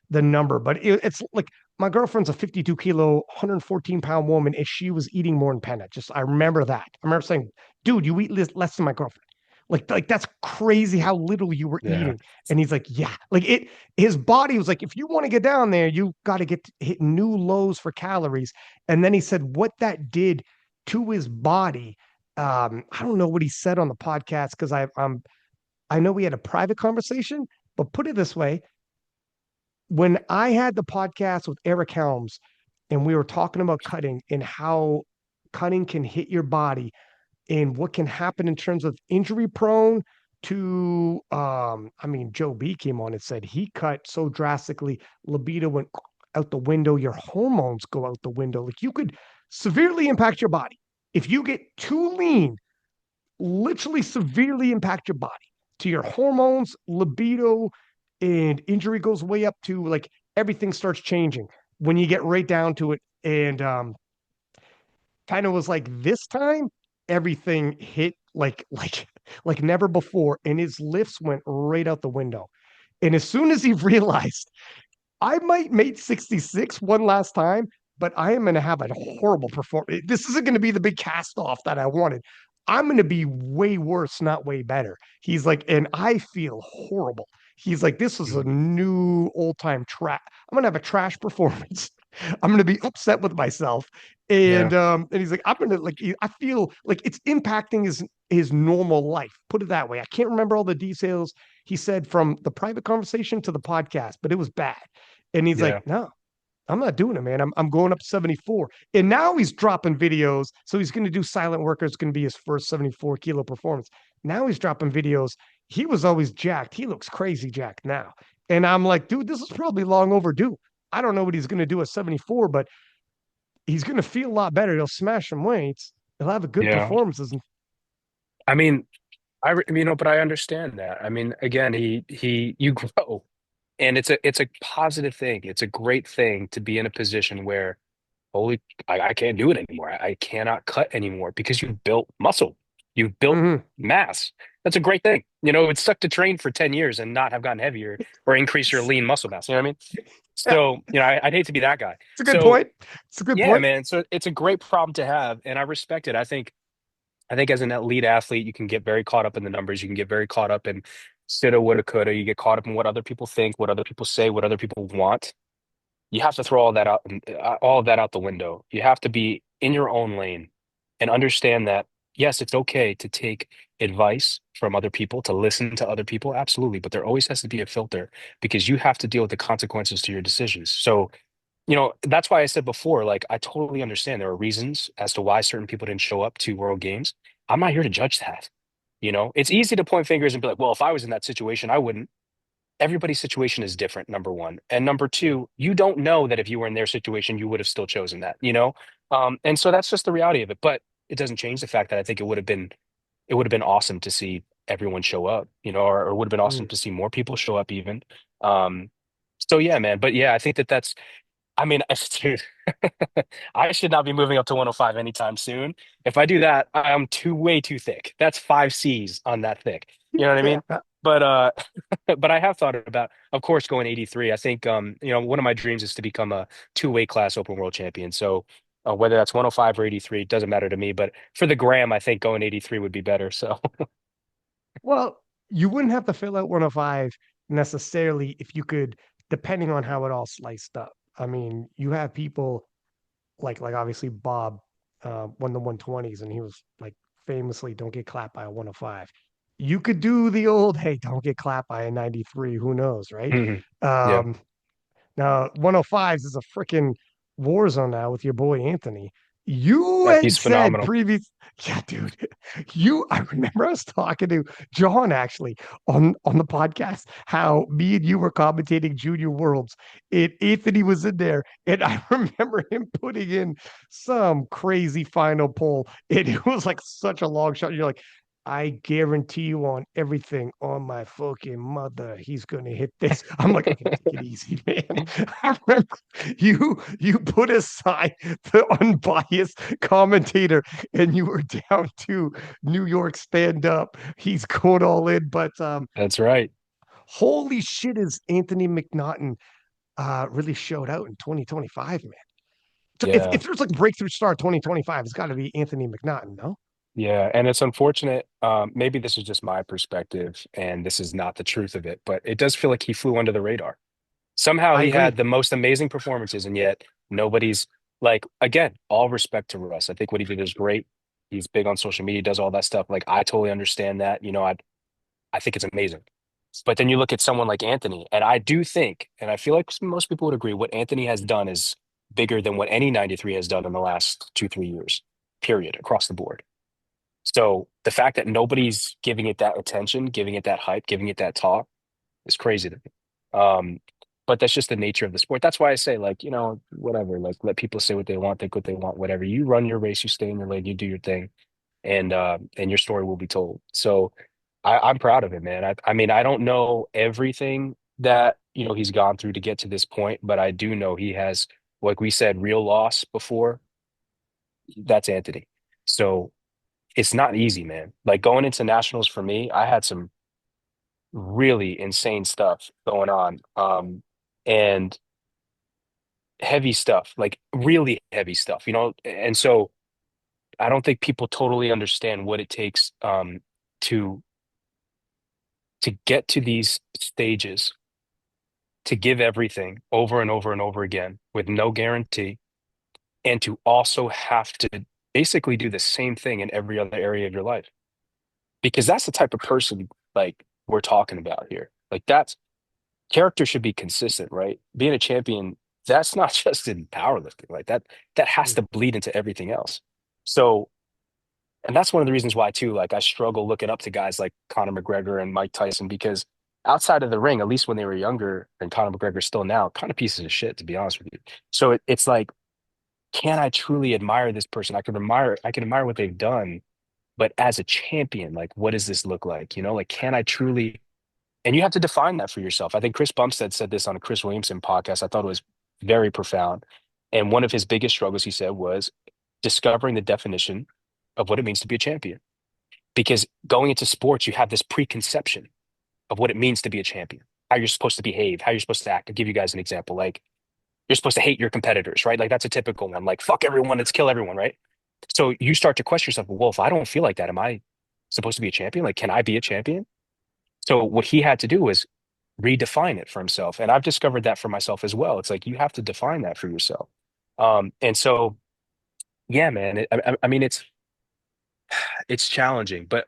the number, but it's like my girlfriend's a 52 kilo, 114-pound woman, and she was eating more than Penna. Just I remember that. I remember saying, "Dude, you eat less than my girlfriend." Like that's crazy how little you were Yeah. eating. And he's like, yeah, like it. His body was like, if you want to get down there, you got to hit new lows for calories. And then he said what that did to his body. I don't know what he said on the podcast because I know we had a private conversation, but put it this way: when I had the podcast with Eric Helms and we were talking about cutting and how cutting can hit your body and what can happen in terms of injury prone to I mean, Joe B came on and said he cut so drastically, libido went out the window, your hormones go out the window. Like you could severely impact your body. If you get too lean, literally severely impact your body to your hormones, libido, and injury goes way up to like everything starts changing when you get right down to it. And kind of was like this time everything hit like never before, and his lifts went right out the window. And as soon as he realized I might make 66 one last time, but I am going to have a horrible performance. This isn't going to be the big cast off that I wanted. I'm going to be way worse, not way better. He's like, and I feel horrible. He's like, this is a Mm. new old time trash. I'm going to have a trash performance. I'm going to be upset with myself. Yeah. And he's like, I'm going to like, I feel like it's impacting his normal life. Put it that way. I can't remember all the details he said from the private conversation to the podcast, but it was bad. And he's like, Yeah. no, I'm not doing it, man. I'm going up 74. And now he's dropping videos. So he's going to do silent worker. It's going to be his first 74 kilo performance. Now he's dropping videos. He was always jacked. He looks crazy jacked now. And I'm like, dude, this is probably long overdue. I don't know what he's going to do at 74, but he's going to feel a lot better. He'll smash some weights. He'll have a good Yeah. performances. And I mean, but I understand that. I mean, again, you grow, and it's a positive thing. It's a great thing to be in a position where, holy, I can't do it anymore. I cannot cut anymore because you've built muscle, you've built mm-hmm. mass. That's a great thing. It sucked to train for 10 years and not have gotten heavier or increase your lean muscle mass. You know what I mean? Yeah, So, I'd hate to be that guy. it's a good So, point. It's a good yeah, point. man. So it's a great problem to have, and I respect it. I think as an elite athlete, you can get very caught up in the numbers. You can get very caught up in shoulda, woulda, coulda. You get caught up in what other people think, what other people say, what other people want. You have to throw all of that out the window. You have to be in your own lane and understand that, yes, it's okay to take advice from other people, to listen to other people, absolutely. But there always has to be a filter because you have to deal with the consequences to your decisions. So that's why I said before, like, I totally understand there are reasons as to why certain people didn't show up to World Games. I'm not here to judge that. It's easy to point fingers and be like, well, if I was in that situation, I wouldn't. Everybody's situation is different, number one. And number two, you don't know that if you were in their situation, you would have still chosen that. And so that's just the reality of it. But it doesn't change the fact that I think it would have been awesome to see everyone show up, or it would have been awesome Mm. to see more people show up even. Um, so yeah, man. But yeah, I think that's I mean, dude, I should not be moving up to 105 anytime soon. If I do that, I'm way too thick. That's five C's on that thick. You know what I Yeah. mean? But but I have thought about, of course, going 83. I think one of my dreams is to become a two-weight class open world champion. So whether that's 105 or 83, it doesn't matter to me. But for the gram, I think going 83 would be better. So Well, you wouldn't have to fill out 105 necessarily if you could, depending on how it all sliced up. I mean, you have people like obviously Bob won the 120s and he was like famously don't get clapped by a 105. You could do the old hey, don't get clapped by a 93, who knows, right? mhm. Yeah, Um Now, 105s is a freaking war zone now with your boy Anthony. You yeah, had he's said phenomenal. previous, yeah, dude. I remember I was talking to John actually on the podcast how me and you were commentating Junior Worlds. And Anthony was in there, and I remember him putting in some crazy final pull. And it was like such a long shot. You're like, I guarantee you on everything on my fucking mother, he's gonna hit this. I'm like, okay, take it easy, man. I remember you put aside the unbiased commentator and you were down to New York stand up. He's going all in, but That's right. holy shit, is Anthony McNaughton really showed out in 2025, man. So Yeah. if there's like breakthrough star 2025, it's got to be Anthony McNaughton, no? Yeah, and it's unfortunate. Maybe this is just my perspective, and this is not the truth of it, but it does feel like he flew under the radar. Somehow I he had agree. the most amazing performances, and yet nobody's like, again, all respect to Russ. I think what he did is great. He's big on social media, does all that stuff. Like, I totally understand that. I think it's amazing. But then you look at someone like Anthony, and I do think, and I feel like most people would agree, what Anthony has done is bigger than what any 93 has done in the last 2, 3 years, period, across the board. So the fact that nobody's giving it that attention, giving it that hype, giving it that talk is crazy to me. But that's just the nature of the sport. That's why I say, like, whatever, like let people say what they want, think what they want, whatever. You run your race, you stay in your lane, you do your thing, and your story will be told. So I'm proud of him, man. I mean, I don't know everything that he's gone through to get to this point, but I do know he has, like we said, real loss before. That's Anthony. So it's not easy, man. Like going into nationals for me, I had some really insane stuff going on. And heavy stuff, like really heavy stuff, and so I don't think people totally understand what it takes to get to these stages, to give everything over and over and over again with no guarantee, and to also have to basically do the same thing in every other area of your life. Because that's the type of person like we're talking about here. Like that's character should be consistent, right? Being a champion, that's not just in powerlifting. Like that has to bleed into everything else. So, and that's one of the reasons why too, like I struggle looking up to guys like Conor McGregor and Mike Tyson because outside of the ring, at least when they were younger, and Conor McGregor still now, kind of pieces of shit, to be honest with you. So it's like, can I truly admire this person? I can admire what they've done, but as a champion, like what does this look like? Like can I truly, and you have to define that for yourself. I think Chris Bumstead said this on a Chris Williamson podcast. I thought it was very profound. And one of his biggest struggles, he said, was discovering the definition of what it means to be a champion. Because going into sports, you have this preconception of what it means to be a champion, how you're supposed to behave, how you're supposed to act. I'll give you guys an example. Like you're supposed to hate your competitors, right? Like that's a typical one. Like fuck everyone, let's kill everyone, right? So you start to question yourself, well, if I don't feel like that, am I supposed to be a champion? Like, can I be a champion? So what he had to do was redefine it for himself. And I've discovered that for myself as well. It's like you have to define that for yourself. And so, yeah, man, I mean, it's challenging, but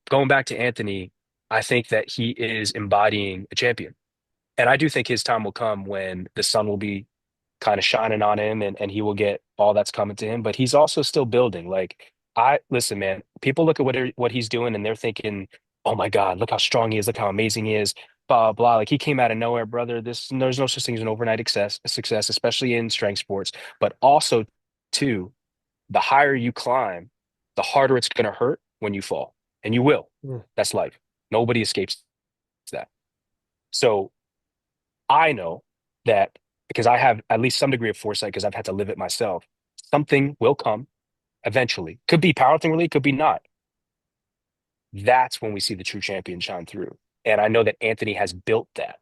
going back to Anthony, I think that he is embodying a champion. And I do think his time will come when the sun will be kind of shining on him and he will get all that's coming to him. But he's also still building. Like I listen, man, people look at what he's doing and they're thinking, oh my God, look how strong he is, look how amazing he is, blah, blah. Like he came out of nowhere, brother. There's no such thing as an overnight success, especially in strength sports, but also too, the higher you climb, the harder it's gonna hurt when you fall. And you will. Mm. That's life. Nobody escapes that. So I know that because I have at least some degree of foresight because I've had to live it myself. Something will come eventually. Could be powerlifting related, could be not. That's when we see the true champion shine through. And I know that Anthony has built that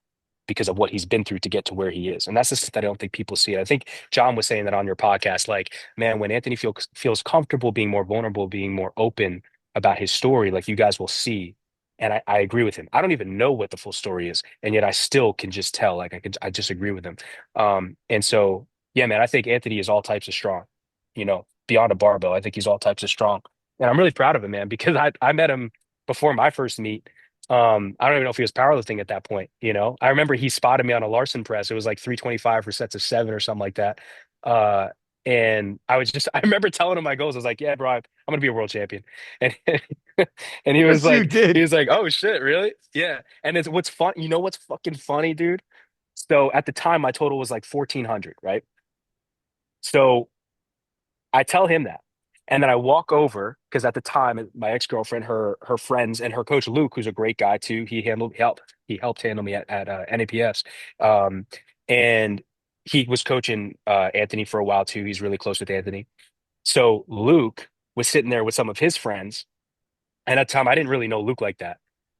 because of what he's been through to get to where he is. And that's the stuff that I don't think people see. I think John was saying that on your podcast, like, man, when Anthony feels comfortable being more vulnerable, being more open about his story, like you guys will see. And I agree with him. I don't even know what the full story is, and yet I still can just tell. Like I just agree with him. And so yeah, man, I think Anthony is all types of strong, beyond a barbell. I think he's all types of strong. And I'm really proud of him, man, because I met him before my first meet. I don't even know if he was powerlifting at that point. I remember he spotted me on a Larson press. It was like 325 for sets of 7 or something like that. Uh, and I remember telling him my goals. I was like, yeah, bro, I'm gonna be a world champion. And and Yes, you he did. was like, oh shit, really? Yeah. And it's what's fun, what's fucking funny, dude? So at the time, my total was like 1,400, right? So I tell him that. And then I walk over because at the time, my ex-girlfriend, her friends, and her coach Luke, who's a great guy too, he helped handle me at NAPS. And he was coaching Anthony for a while too. He's really close with Anthony. So Luke was sitting there with some of his friends, and at the time I didn't really know Luke like that.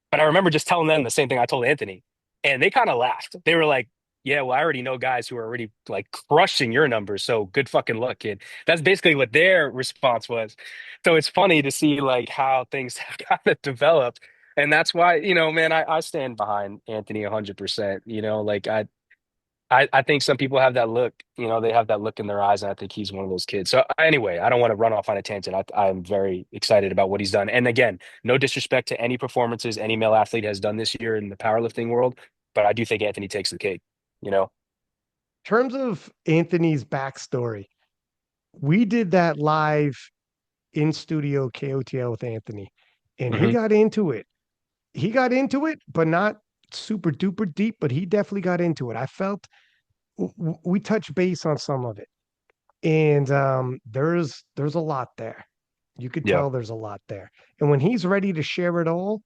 But I remember just telling them the same thing I told Anthony. And they kind of laughed. They were like, yeah, well, I already know guys who are already like crushing your numbers. So good fucking luck, kid. That's basically what their response was. So it's funny to see like how things have kind of developed. And that's why, man, I stand behind Anthony 100%. Like I think some people have that look, they have that look in their eyes, and I think he's one of those kids. So anyway, I don't want to run off on a tangent. I'm very excited about what he's done. And again, no disrespect to any performances any male athlete has done this year in the powerlifting world, but I do think Anthony takes the cake, you know? In terms of Anthony's backstory, we did that live in studio KOTL with Anthony, and he Hmm. got into it. He got into it, but not super duper deep, but he definitely got into it. I felt we touched base on some of it, and there's a lot there. You could Yeah. tell there's a lot there. And when he's ready to share it all,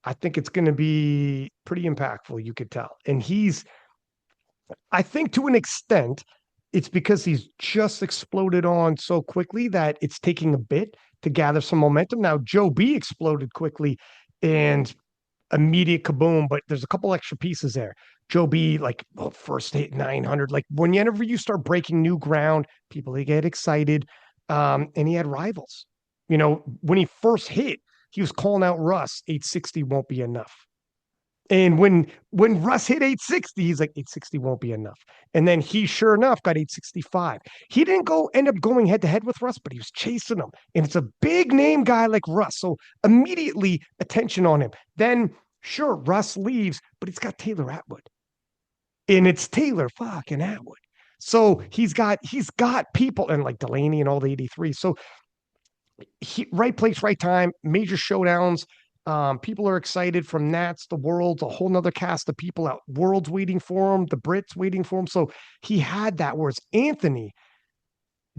I think it's going to be pretty impactful. You could tell. And I think to an extent, it's because he's just exploded on so quickly that it's taking a bit to gather some momentum. Now, Joe B exploded quickly and immediate kaboom, but there's a couple extra pieces there. Joe B, like first hit 900. Like whenever you start breaking new ground, people they get excited. And he had rivals. When he first hit, he was calling out Russ, 860 won't be enough. And when Russ hit 860, he's like 860 won't be enough. And then he sure enough got 865. He didn't go end up going head to head with Russ, but he was chasing him. And it's a big name guy like Russ. So immediately attention on him. Then sure, Russ leaves, but it's got Taylor Atwood. And it's Taylor fucking Atwood. So he's got people and like Delaney and all the 83. So right place, right time, major showdowns. People are excited from Nats, the Worlds, a whole nother cast of people out. Worlds waiting for him, the Brits waiting for him. So he had that. Whereas Anthony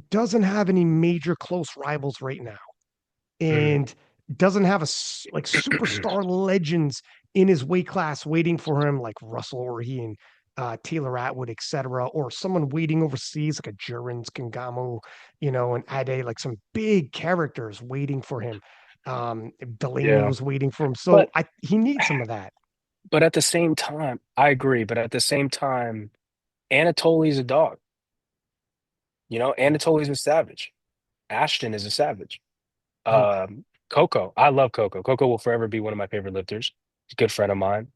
doesn't have any major close rivals right now, Mm. and doesn't have like superstar legends in his weight class waiting for him, like Russell or he and Taylor Atwood, etc., or someone waiting overseas like a Jurens, Kangamo, and Ade, like some big characters waiting for him. Delaney Yeah. was waiting for him, so But he needs some of that. but at the same time, I agree, but at the same time, Anatoly's a dog. Anatoly's a savage. Ashton is a savage. Mm, Coco, I love Coco. Coco will forever be one of my favorite lifters. He's a good friend of mine.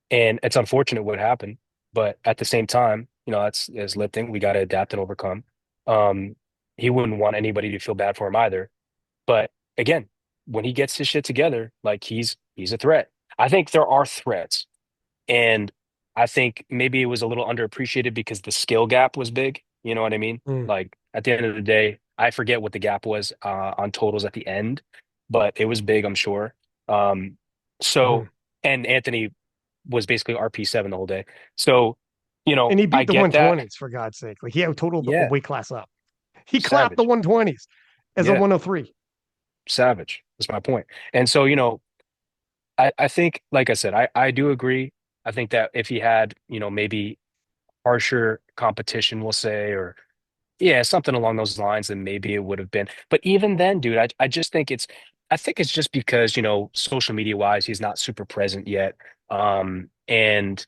And it's unfortunate what happened, but at the same time, that's as lifting, we got to adapt and overcome. Um, he wouldn't want anybody to feel bad for him either. But again, when he gets his shit together, like he's a threat. I think there are threats, and I think maybe it was a little underappreciated because the skill gap was big. You know what I mean? mm, Like at the end of the day, I forget what the gap was on totals at the end, but it was big, I'm sure. Um, mm. so and Anthony was basically RP7 the whole day. So, And he I beat the get that. 120s for God's sake. Like he had totaled a Yeah, weight class up. He clapped the savage. 120s as a Yeah, 103. savage. That's my point. And so, I think, like I said, I do agree. I think that if he had, maybe harsher competition, we'll say, or yeah, something along those lines, then maybe it would have been. But even then, dude, I just think it's I think it's just because, social media wise, he's not super present yet. And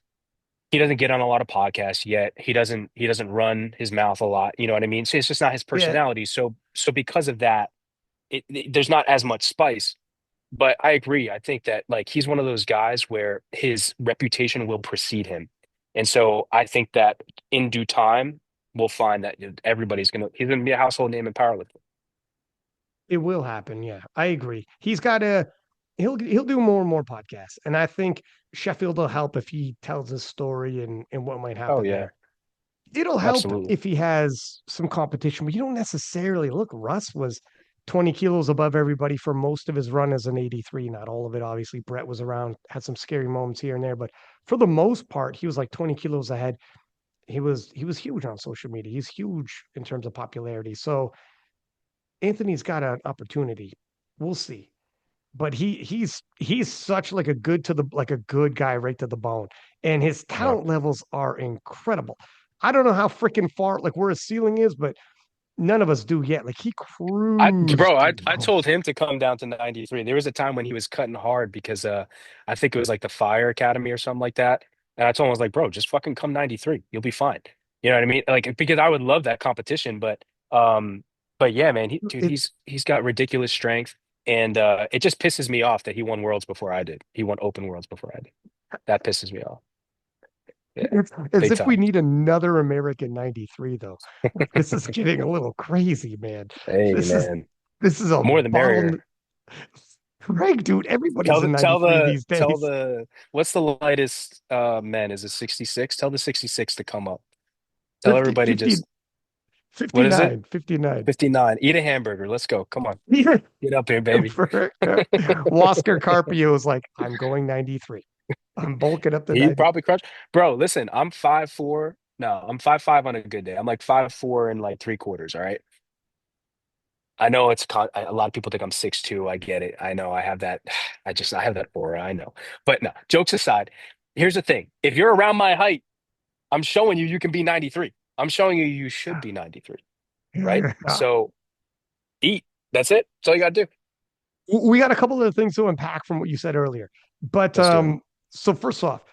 he doesn't get on a lot of podcasts yet. He doesn't run his mouth a lot. You know what I mean? So it's just not his Yeah, personality. So because of that, there's not as much spice. But I agree. I think that like he's one of those guys where his reputation will precede him. And so I think that in due time, we'll find that he's gonna be a household name in powerlifting. it will happen. Yeah, I agree. He'll do more and more podcasts, and I think Sheffield will help if he tells his story and what might Oh happen yeah, there. It'll help absolutely. if he has some competition, but you don't necessarily look. Russ was 20 kilos above everybody for most of his run as an 83. Not all of it, obviously. Brett was around, had some scary moments here and there, but for the most part, he was like 20 kilos ahead. He was huge on social media. He's huge in terms of popularity. So Anthony's got an opportunity. We'll see. But he's such like a good guy right to the bone. And his Yeah. talent levels are incredible. I don't know how freaking far like where his ceiling is, but none of us do yet. Like he cruised Bro, through I told those. him to come down to 93. There was a time when he was cutting hard because I think it was like the Fire Academy or something like that. And I told him, I was like, bro, just fucking come 93. You'll be fine. You know what I mean? Like because I would love that competition, but yeah, man, dude, It, he's got ridiculous strength. And it just pisses me off that he won worlds before I did. He won open worlds before I did. That pisses me off. Yeah, it's as big if we time. need another American 93 though. Like this is getting a little crazy, man. Hey This is man. this is a More the bottle. merrier. Craig, dude, everybody's Tell in the tell 93 the these tell days. the what's the lightest man? Is it 66? Tell the 66 to come up. Tell 50, everybody 50, just what is it? 59, 59. 59. Eat a hamburger. Let's go. Come on. Yeah, Get up here, baby. for Wasker Carpio is like, I'm going 93. I'm bulking up to He 90. probably crushed. Bro, listen, I'm 5'4". No, I'm 5'5" on a good day. I'm like 5'4" and like three quarters, all right? I know a lot of people think I'm 6'2". I get it. I know I have that. I have that aura. I know. But no, jokes aside, here's the thing. If you're around my height, I'm showing you can be 93. I'm showing you should be 93, right? So eat. That's it. That's all you got to do. We got a couple of things to unpack from what you said earlier. But Let's do it. so first off,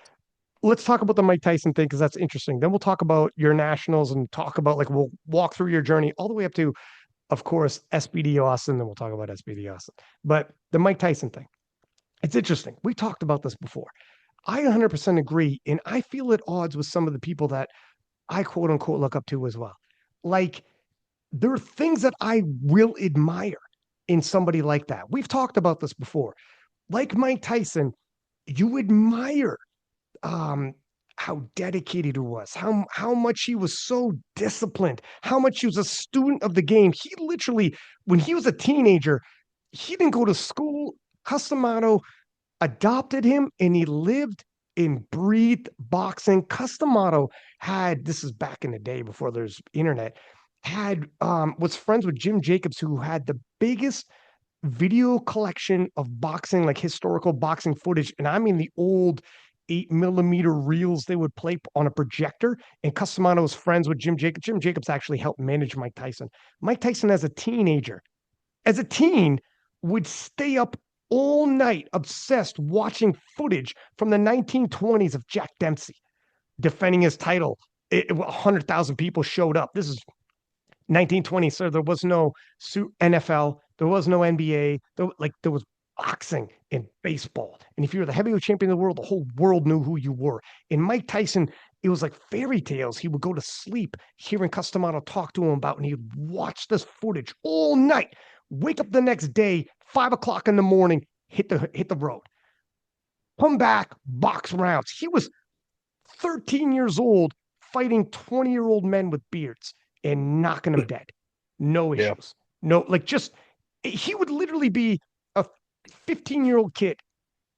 let's talk about the Mike Tyson thing because that's interesting. Then we'll talk about your nationals and talk about like we'll walk through your journey all the way up to, of course, SBD Austin. Then we'll talk about SBD Austin. But the Mike Tyson thing, it's interesting. We talked about this before. I 100% agree, and I feel at odds with some of the people that I quote unquote look up to as well. Like there are things that I will admire in somebody like that. We've talked about this before. Like Mike Tyson, you admire um how dedicated he was, how much he was so disciplined, how much he was a student of the game. He literally, when he was a teenager, he didn't go to school. Customato adopted him and he lived and breathed boxing. Customato had, this is back in the day before there's internet, had was friends with Jim Jacobs, who had the biggest video collection of boxing, like historical boxing footage. And I mean the old 8 millimeter reels they would play on a projector. And Customato was friends with Jim Jacobs. Jim Jacobs actually helped manage Mike Tyson. Mike Tyson, as a teen, would stay up all night obsessed watching footage from the 1920s of Jack Dempsey defending his title. 100,000 people showed up. This is 1920, so there was no NFL, there was no NBA, there was boxing and baseball. And if you were the heavyweight champion of the world, the whole world knew who you were. And Mike Tyson, it was like fairy tales. He would go to sleep hearing Customato talk to him about, and he'd watch this footage all night. Wake up the next day, 5 o'clock in the morning, hit the road, come back, box rounds. He was 13 years old fighting 20-year-old men with beards and knocking them dead. No Yeah. issues. No, like just, he would literally be a 15-year-old kid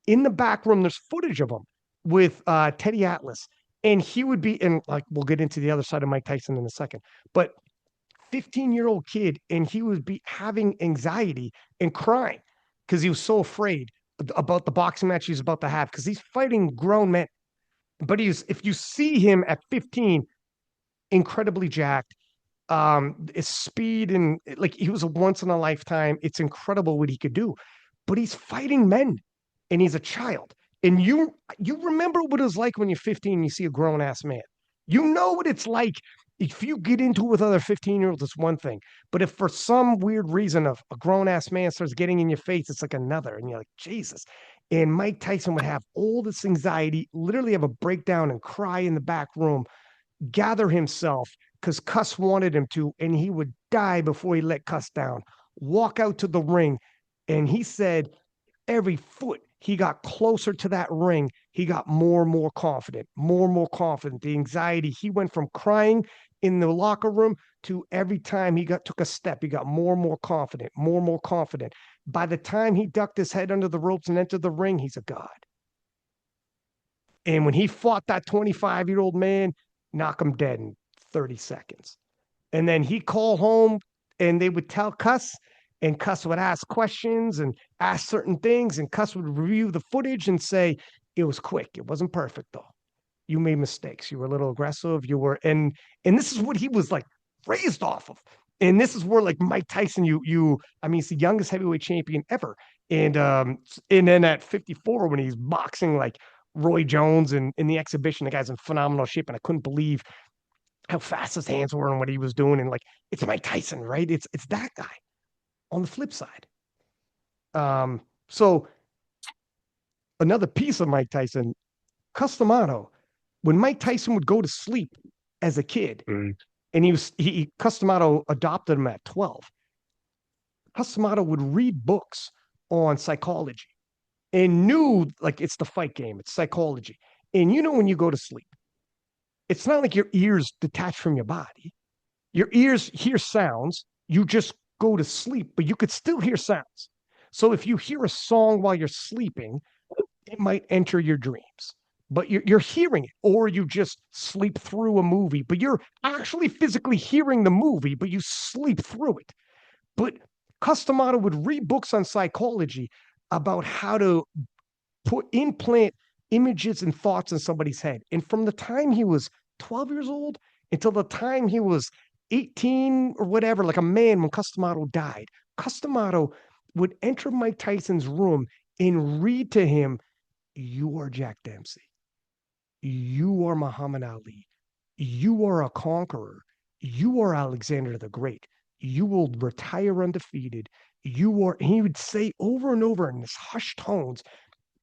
in the back room. There's footage of him with Teddy Atlas. And he would be, and like, we'll get into the other side of Mike Tyson in a second, but 15-year-old kid, and he would be having anxiety and crying because he was so afraid about the boxing match he's about to have because he's fighting grown men. But if you see him at 15, incredibly jacked, his speed and like he was a once in a lifetime. It's incredible what he could do. but he's fighting men and he's a child. And you remember what it was like when you're 15 and you see a grown ass man. You know what it's like. If you get into it with other 15-year-olds, it's one thing. But if for some weird reason a grown ass man starts getting in your face, it's like another. And you're like, Jesus. And Mike Tyson would have all this anxiety, literally have a breakdown and cry in the back room, gather himself because Cuss wanted him to, and he would die before he let Cuss down. Walk out to the ring. And he said every foot he got closer to that ring, he got more and more confident, more and more confident. The anxiety, he went from crying in the locker room to every time he took a step, he got more and more confident, more and more confident. By the time he ducked his head under the ropes and entered the ring, he's a god. And when he fought that 25-year-old man, knock him dead in 30 seconds. And then he called home and they would tell Cuss, and Cuss would ask questions and ask certain things, and Cuss would review the footage and say, it was quick. It wasn't perfect though. You made mistakes. You were a little aggressive. You were, and this is what he was like raised off of. And this is where like Mike Tyson, I mean, he's the youngest heavyweight champion ever. And then at 54, when he's boxing like Roy Jones and in the exhibition, the guy's in phenomenal shape. And I couldn't believe how fast his hands were and what he was doing. And like, it's Mike Tyson, right? It's that guy. On the flip side, so another piece of Mike Tyson, Customato, when Mike Tyson would go to sleep as a kid, Mm. and he Customato adopted him at 12. Customato would read books on psychology and knew like it's the fight game, it's psychology. And when you go to sleep, it's not like your ears detach from your body. Your ears hear sounds. You just go to sleep, but you could still hear sounds. So if you hear a song while you're sleeping, it might enter your dreams, but you're hearing it, or you just sleep through a movie, but you're actually physically hearing the movie, but you sleep through it. But Customato would read books on psychology about how to implant images and thoughts in somebody's head. And from the time he was 12 years old until the time he was 18 or whatever, like a man when Customato died, Customato would enter Mike Tyson's room and read to him, you are Jack Dempsey. You are Muhammad Ali. You are a conqueror. You are Alexander the Great. You will retire undefeated. You are, he would say over and over in this hushed tones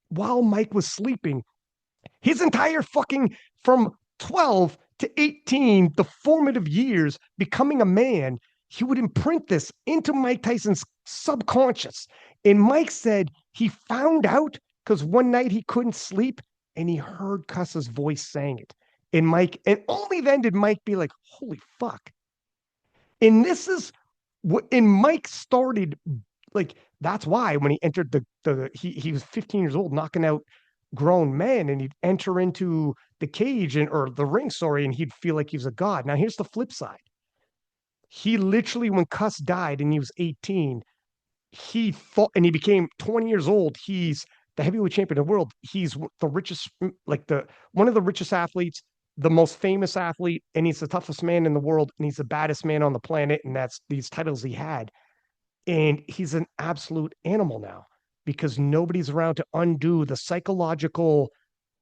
while Mike was sleeping, his entire fucking from 12 to 18, the formative years, becoming a man, he would imprint this into Mike Tyson's subconscious. And Mike said he found out because one night he couldn't sleep and he heard Cuss's voice saying it. And only then did Mike be like, holy fuck. And this is what, and Mike started like, that's why when he entered he was 15 years old, knocking out grown men, and he'd enter into the cage or the ring, sorry, and he'd feel like he was a god. Now here's the flip side. He literally, when Cuss died and he was 18, he thought, and he became 20 years old. He's the heavyweight champion of the world. He's the richest, like one of the richest athletes, the most famous athlete, and he's the toughest man in the world, and he's the baddest man on the planet. And that's these titles he had. And he's an absolute animal now because nobody's around to undo the psychological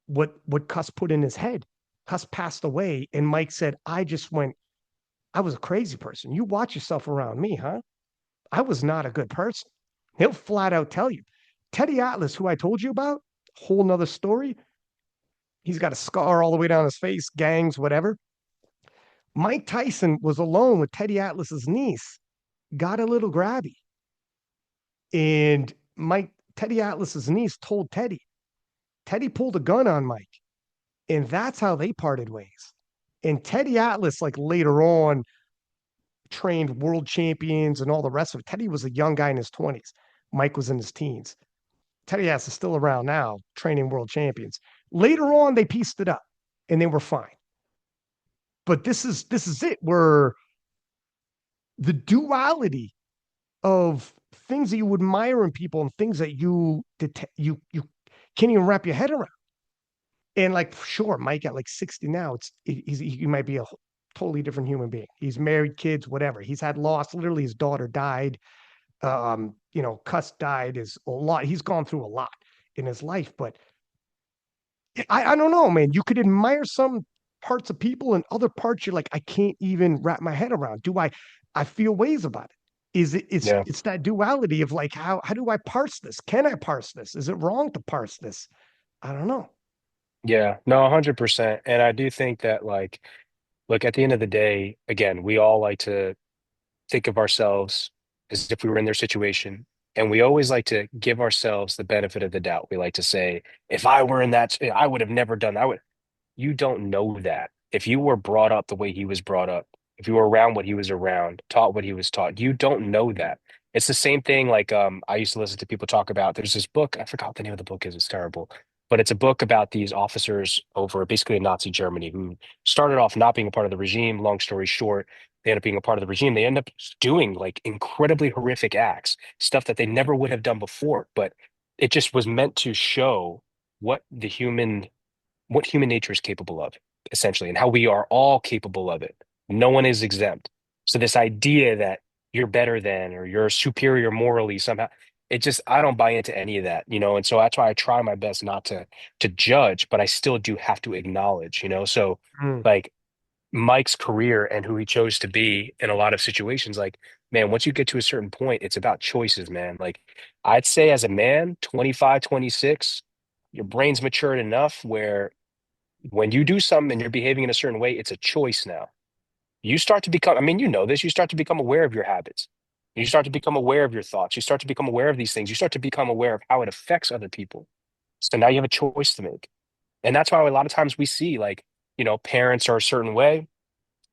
what Cuss put in his head. Cuss passed away, and Mike said, I was a crazy person. You watch yourself around me, huh? I was not a good person. He'll flat out tell you. Teddy Atlas, who I told you about, whole nother story. He's got a scar all the way down his face, gangs, whatever. Mike Tyson was alone with Teddy Atlas's niece, got a little grabby. And Teddy Atlas's niece told Teddy. Teddy pulled a gun on Mike. And that's how they parted ways. And Teddy Atlas, like later on, trained world champions and all the rest of it. Teddy was a young guy in his 20s. Mike was in his teens. Teddy Atlas is still around now, training world champions. Later on, they pieced it up and they were fine. But this is it, where the duality of things that you admire in people and things that you can't even wrap your head around. And like, sure, Mike at like 60 now, he might be a totally different human being. He's married, kids, whatever. He's had loss. Literally, his daughter died. Cuss died is a lot. He's gone through a lot in his life, but I don't know, man. You could admire some parts of people and other parts you're like, I can't even wrap my head around. I feel ways about it. Yeah. It's that duality of like, how do I parse this? Can I parse this? Is it wrong to parse this? I don't know. Yeah. No, 100%. And I do think that like, look, at the end of the day, again, we all like to think of ourselves as if we were in their situation. And we always like to give ourselves the benefit of the doubt. We like to say, if I were in that, I would have never done that. You don't know that. If you were brought up the way he was brought up, if you were around what he was around, taught what he was taught, you don't know that. It's the same thing like I used to listen to people talk about. There's this book, I forgot what the name of the book is, it's terrible. But it's a book about these officers over basically in Nazi Germany who started off not being a part of the regime. Long story short, they end up being a part of the regime. They end up doing like incredibly horrific acts, stuff that they never would have done before. But it just was meant to show what the human what human nature is capable of, essentially, and how we are all capable of it. No one is exempt. So this idea that you're better than or you're superior morally somehow, I don't buy into any of that, and so that's why I try my best not to judge, but I still do have to acknowledge. So Mm, like Mike's career and who he chose to be in a lot of situations, like, man, once you get to a certain point, it's about choices, man. Like I'd say as a man, 25, 26, your brain's matured enough where when you do something and you're behaving in a certain way, it's a choice now. You start to become, I mean, you know this, you start to become aware of your habits. You start to become aware of your thoughts. You start to become aware of these things. You start to become aware of how it affects other people. So now you have a choice to make. And that's why a lot of times we see like, parents are a certain way.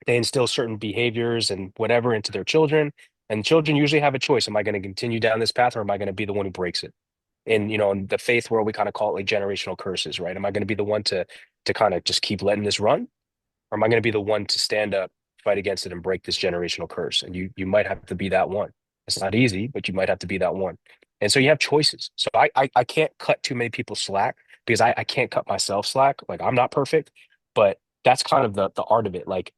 They instill certain behaviors and whatever into their children. And children usually have a choice. Am I going to continue down this path or am I going to be the one who breaks it? And in the faith world, we kind of call it like generational curses, right? Am I going to be the one to kind of just keep letting this run? Or am I going to be the one to stand up, fight against it, and break this generational curse? And you might have to be that one. It's not easy, but you might have to be that one. And so you have choices. So I can't cut too many people slack because I can't cut myself slack. Like I'm not perfect, but that's kind of the art of it. Like,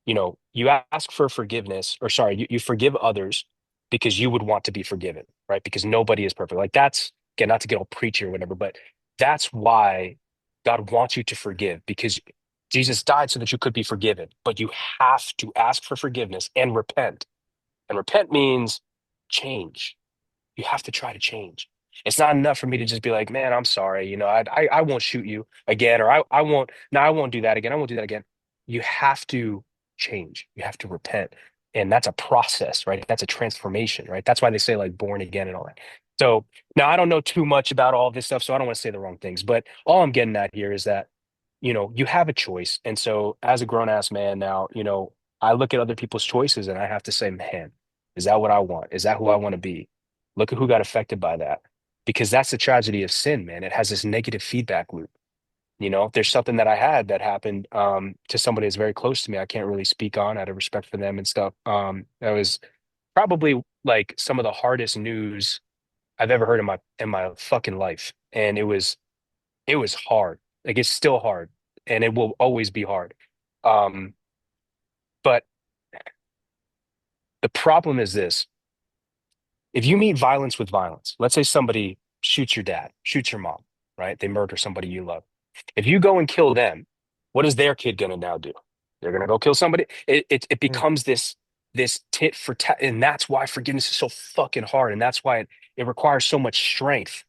you ask for forgiveness, or sorry, you forgive others because you would want to be forgiven, right? Because nobody is perfect. Like that's, again, not to get all preachy or whatever, but that's why God wants you to forgive because Jesus died so that you could be forgiven, but you have to ask for forgiveness and repent. And repent means change. You have to try to change. It's not enough for me to just be like, man, I'm sorry. I won't shoot you again, or I won't, no, I won't do that again. I won't do that again. You have to change. You have to repent. And that's a process, right? That's a transformation, right? That's why they say like born again and all that. So now I don't know too much about all this stuff, so I don't want to say the wrong things. But all I'm getting at here is that you have a choice. And so as a grown ass man now, I look at other people's choices and I have to say, man, is that what I want? Is that who I want to be? Look at who got affected by that. Because that's the tragedy of sin, man. It has this negative feedback loop. There's something that I had that happened to somebody that's very close to me. I can't really speak on out of respect for them and stuff. That was probably like some of the hardest news I've ever heard in my fucking life. And it was hard. Like it's still hard and it will always be hard. Um, but the problem is this. If you meet violence with violence, let's say somebody shoots your dad, shoots your mom, right? They murder somebody you love. If you go and kill them, what is their kid gonna now do? They're gonna go kill somebody. It mm, becomes this tit for tat, and that's why forgiveness is so fucking hard, and that's why it requires so much strength,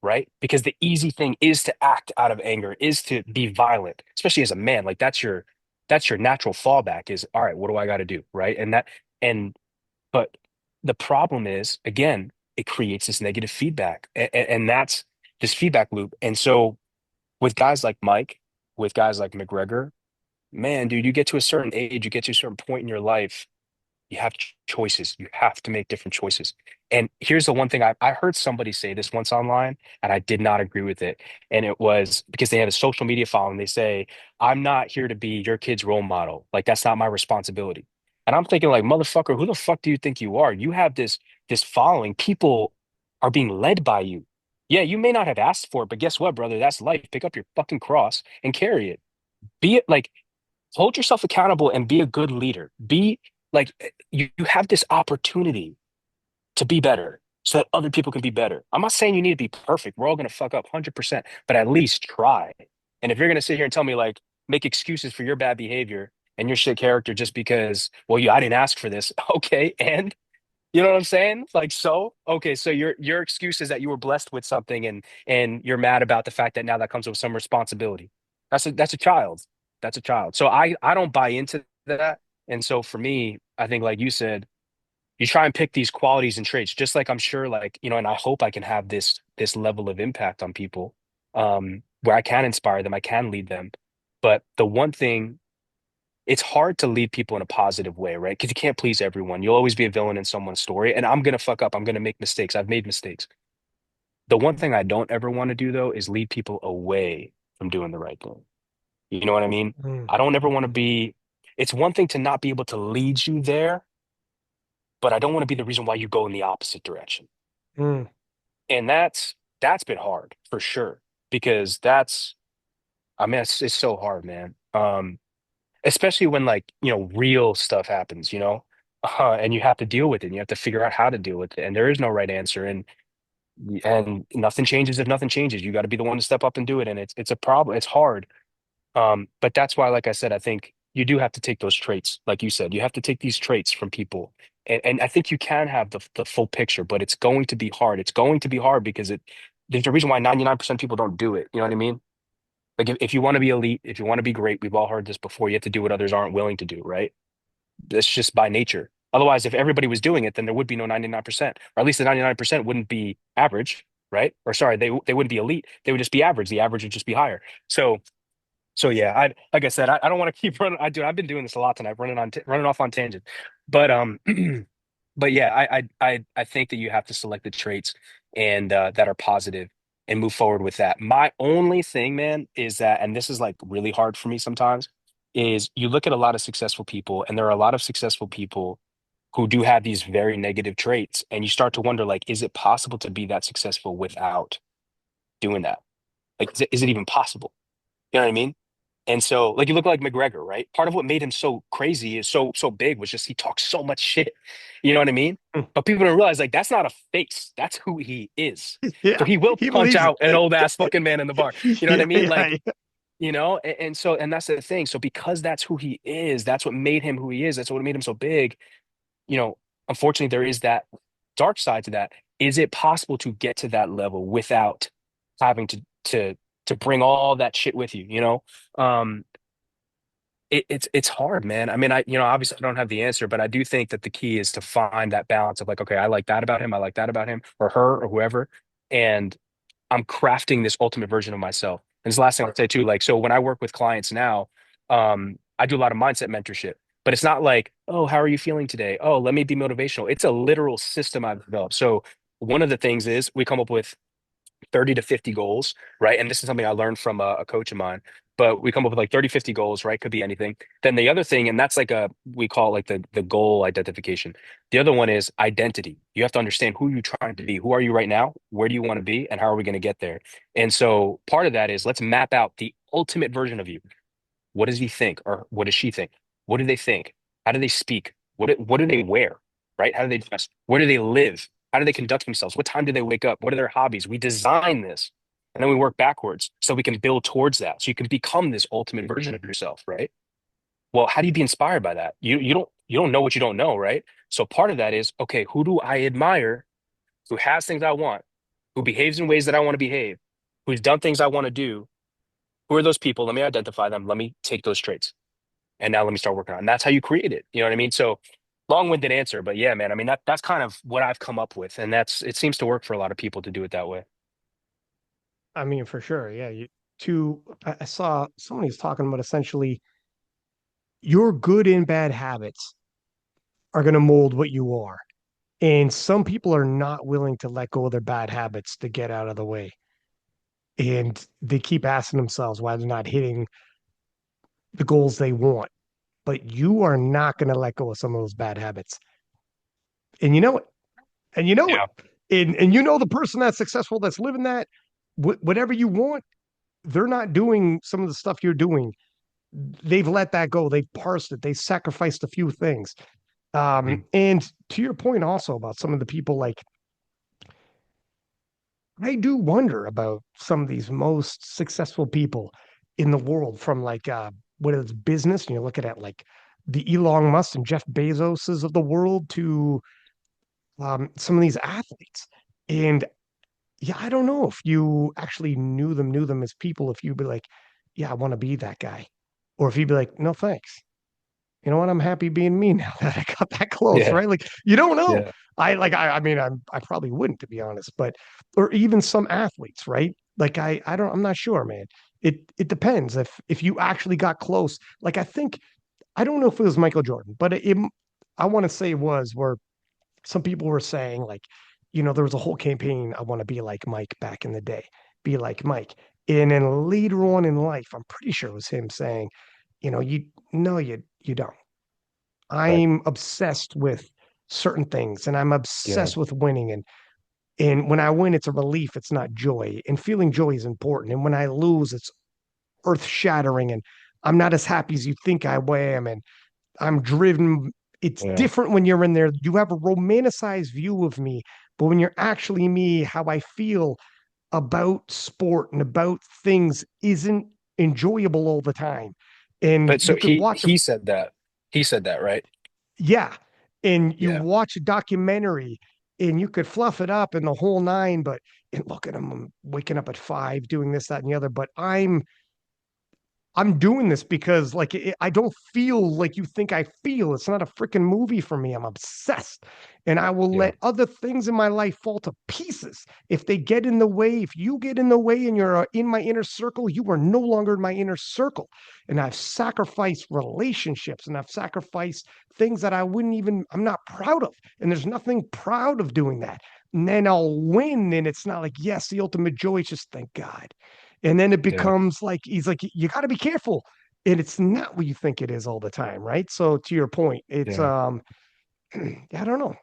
right? Because the easy thing is to act out of anger, is to be violent, especially as a man. Like that's your natural fallback is all right, what do I got to do? Right. And but the problem is, again, it creates this negative feedback, and that's this feedback loop. And so, with guys like Mike, with guys like McGregor, man, dude, you get to a certain age, you get to a certain point in your life, you have choices. You have to make different choices. And here's the one thing I heard somebody say this once online, and I did not agree with it. And it was because they have a social media following. They say, I'm not here to be your kid's role model. Like, that's not my responsibility. And I'm thinking, like, motherfucker, who the fuck do you think you are? You have this following. People are being led by you. Yeah, you may not have asked for it, but guess what, brother? That's life. Pick up your fucking cross and carry it. Be it like hold yourself accountable and be a good leader. Be like you have this opportunity to be better. so that other people can be better. I'm not saying you need to be perfect. We're all going to fuck up 100%, but at least try. And if you're going to sit here and tell me like make excuses for your bad behavior and your shit character just because, well, I didn't ask for this. Okay, and you know what I'm saying? Like, so, okay, so your excuse is that you were blessed with something and you're mad about the fact that now that comes with some responsibility. That's a child. That's a child. So I don't buy into that. And so for me, I think like you said, you try and pick these qualities and traits, just like I'm sure like, and I hope I can have this level of impact on people, where I can inspire them, I can lead them. But the one thing it's hard to lead people in a positive way, right? Because you can't please everyone. You'll always be a villain in someone's story. And I'm gonna fuck up. I'm gonna make mistakes. I've made mistakes. The one thing I don't ever want to do though is lead people away from doing the right thing. You know what I mean? Mm, I don't ever want to mhm, be, it's one thing to not be able to lead you there, but I don't want to be the reason why you go in the opposite direction. mm, And that's been hard for sure. Because I mean, it's so hard, man. Especially when like real stuff happens, and you have to deal with it and you have to figure out how to deal with it, and there is no right answer, and nothing changes if nothing changes. You got to be the one to step up and do it, and it's a problem. It's hard. But that's why, like I said, I think you do have to take those traits, like you said, you have to take these traits from people, and I think you can have the full picture, but it's going to be hard. It's going to be hard because there's a reason why 99% of people don't do it. You know what I mean? Like if you want to be elite, if you want to be great, we've all heard this before, you have to do what others aren't willing to do, right? That's just by nature. Otherwise, if everybody was doing it, then there would be no 99%, or at least the 99% wouldn't be average, right? Or sorry, they wouldn't be elite. They would just be average. The average would just be higher. So yeah, I like I said, I don't want to keep running. I've been doing this a lot tonight, running off on tangent. But but yeah, I think that you have to select the traits and that are positive and move forward with that. My only thing, man, is that, and this is like really hard for me sometimes, is you look at a lot of successful people, and there are a lot of successful people who do have these very negative traits, and you start to wonder, like, is it possible to be that successful without doing that? Like, is it even possible? You know what I mean? And so, like, you look like McGregor, right? Part of what made him so crazy is so big was just he talks so much shit. You know what I mean? mm. But people don't realize like that's not a face. That's who he is. So Yeah, he will he punch believes out an it. old ass fucking man in the bar. You know what I Yeah, mean? yeah, Like, yeah. and that's the thing. So because that's who he is, that's what made him who he is. That's what made him so big. You know, Unfortunately, there is that dark side to that. Is it possible to get to that level without having to bring all that shit with you? Um, it's hard, man. I mean, obviously I don't have the answer, but I do think that the key is to find that balance of like, okay, I like that about him, I like that about him, or her, or whoever, and I'm crafting this ultimate version of myself. And this is the last thing I'll say too, like, so when I work with clients now, I do a lot of mindset mentorship, but it's not like, oh, how are you feeling today? Oh, let me be motivational. It's a literal system I've developed. So one of the things is we come up with 30 to 50 goals, right? And this is something I learned from a coach of mine, but we come up with like 30, 50 goals, right? Could be anything. Then the other thing, and that's like we call it like the goal identification. The other one is identity. You have to understand who you're trying to be. Who are you right now? Where do you want to be? And how are we going to get there? And so part of that is let's map out the ultimate version of you. What does he think? Or what does she think? What do they think? How do they speak? What do they wear? Right? How do they dress? Where do they live? How do they conduct themselves? What time do they wake up? What are their hobbies? We design this and then we work backwards so we can build towards that. So you can become this ultimate version of yourself, right? Well, how do you be inspired by that? You don't know what you don't know, right? So part of that is, okay, who do I admire who has things I want, who behaves in ways that I want to behave, who's done things I want to do? Who are those people? Let me identify them. Let me take those traits. And now let me start working on it. And that's how you create it. You know what I mean? So long-winded answer, but yeah, man. I mean that's kind of what I've come up with. And it seems to work for a lot of people to do it that way. I mean, for sure. Yeah. I saw somebody was talking about essentially your good and bad habits are going to mold what you are. And some people are not willing to let go of their bad habits to get out of the way. And they keep asking themselves why they're not hitting the goals they want. But you are not going to let go of some of those bad habits. And you know it. And you know it. Yeah. And you know the person that's successful that's living that whatever you want, they're not doing some of the stuff you're doing. They've let that go. They've parsed it. They sacrificed a few things. Mm. And to your point also about some of the people like I do wonder about some of these most successful people in the world from like what is business, you know, looking at like the Elon Musk and Jeff Bezoses of the world to some of these athletes. And yeah, I don't know if you actually knew them as people, if you'd be like, yeah, I want to be that guy. Or if you'd be like, no, thanks. You know what? I'm happy being me now that I got that close, Yeah, right? Like you don't know. yeah. I mean, I probably wouldn't to be honest, but or even some athletes, right? Like I'm not sure, man. It depends if you actually got close. Like I think I don't know if it was Michael Jordan, but I want to say it was where some people were saying like, you know, there was a whole campaign, I want to be like Mike back in the day, be like Mike. And then later on in life, I'm pretty sure it was him saying, you know, you no, you don't. Right. I'm obsessed with certain things and I'm Yeah. obsessed with winning and when I win it's a relief, it's not joy. And feeling joy is important. And when I lose, it's earth shattering and I'm not as happy as you think I am and I'm driven. It's Yeah. different when you're in there. You have a romanticized view of me, but when you're actually me, how I feel about sport and about things isn't enjoyable all the time. And But so you could he watch a he said that. He said that, right? yeah, and you Yeah. watch a documentary and you could fluff it up in the whole nine, but and look at him, I'm waking up at 5, doing this, that, and the other. But I'm doing this because like I don't feel like you think I feel. It's not a freaking movie for me. I'm obsessed, and I will Yeah. let other things in my life fall to pieces if they get in the way. If you get in the way and you're in my inner circle, you are no longer in my inner circle. And I've sacrificed relationships, and I've sacrificed things that I wouldn't even. I'm not proud of, and there's nothing proud of doing that. And then I'll win, and it's not like yes, the ultimate joy. It's just thank God. And then it Yeah. becomes like he's like, you got to be careful. And it's not what you think it is all the time, right? So to your point, it's Yeah. I don't know.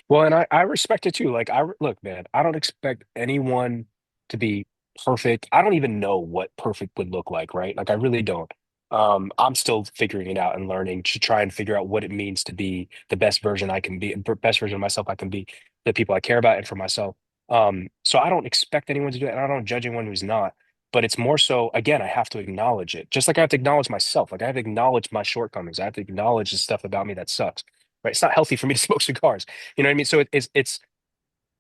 Well, and I respect it too. Like look, man, I don't expect anyone to be perfect. I don't even know what perfect would look like, right? Like I really don't. I'm still figuring it out and learning to try and figure out what it means to be the best version I can be, and best version of myself I can be, the people I care about, and for myself. So I don't expect anyone to do it, and I don't judge anyone who's not. But it's more so, again, I have to acknowledge it. Just like I have to acknowledge myself. Like I have to acknowledge my shortcomings. I have to acknowledge the stuff about me that sucks. Right? It's not healthy for me to smoke cigars. You know what I mean? So it's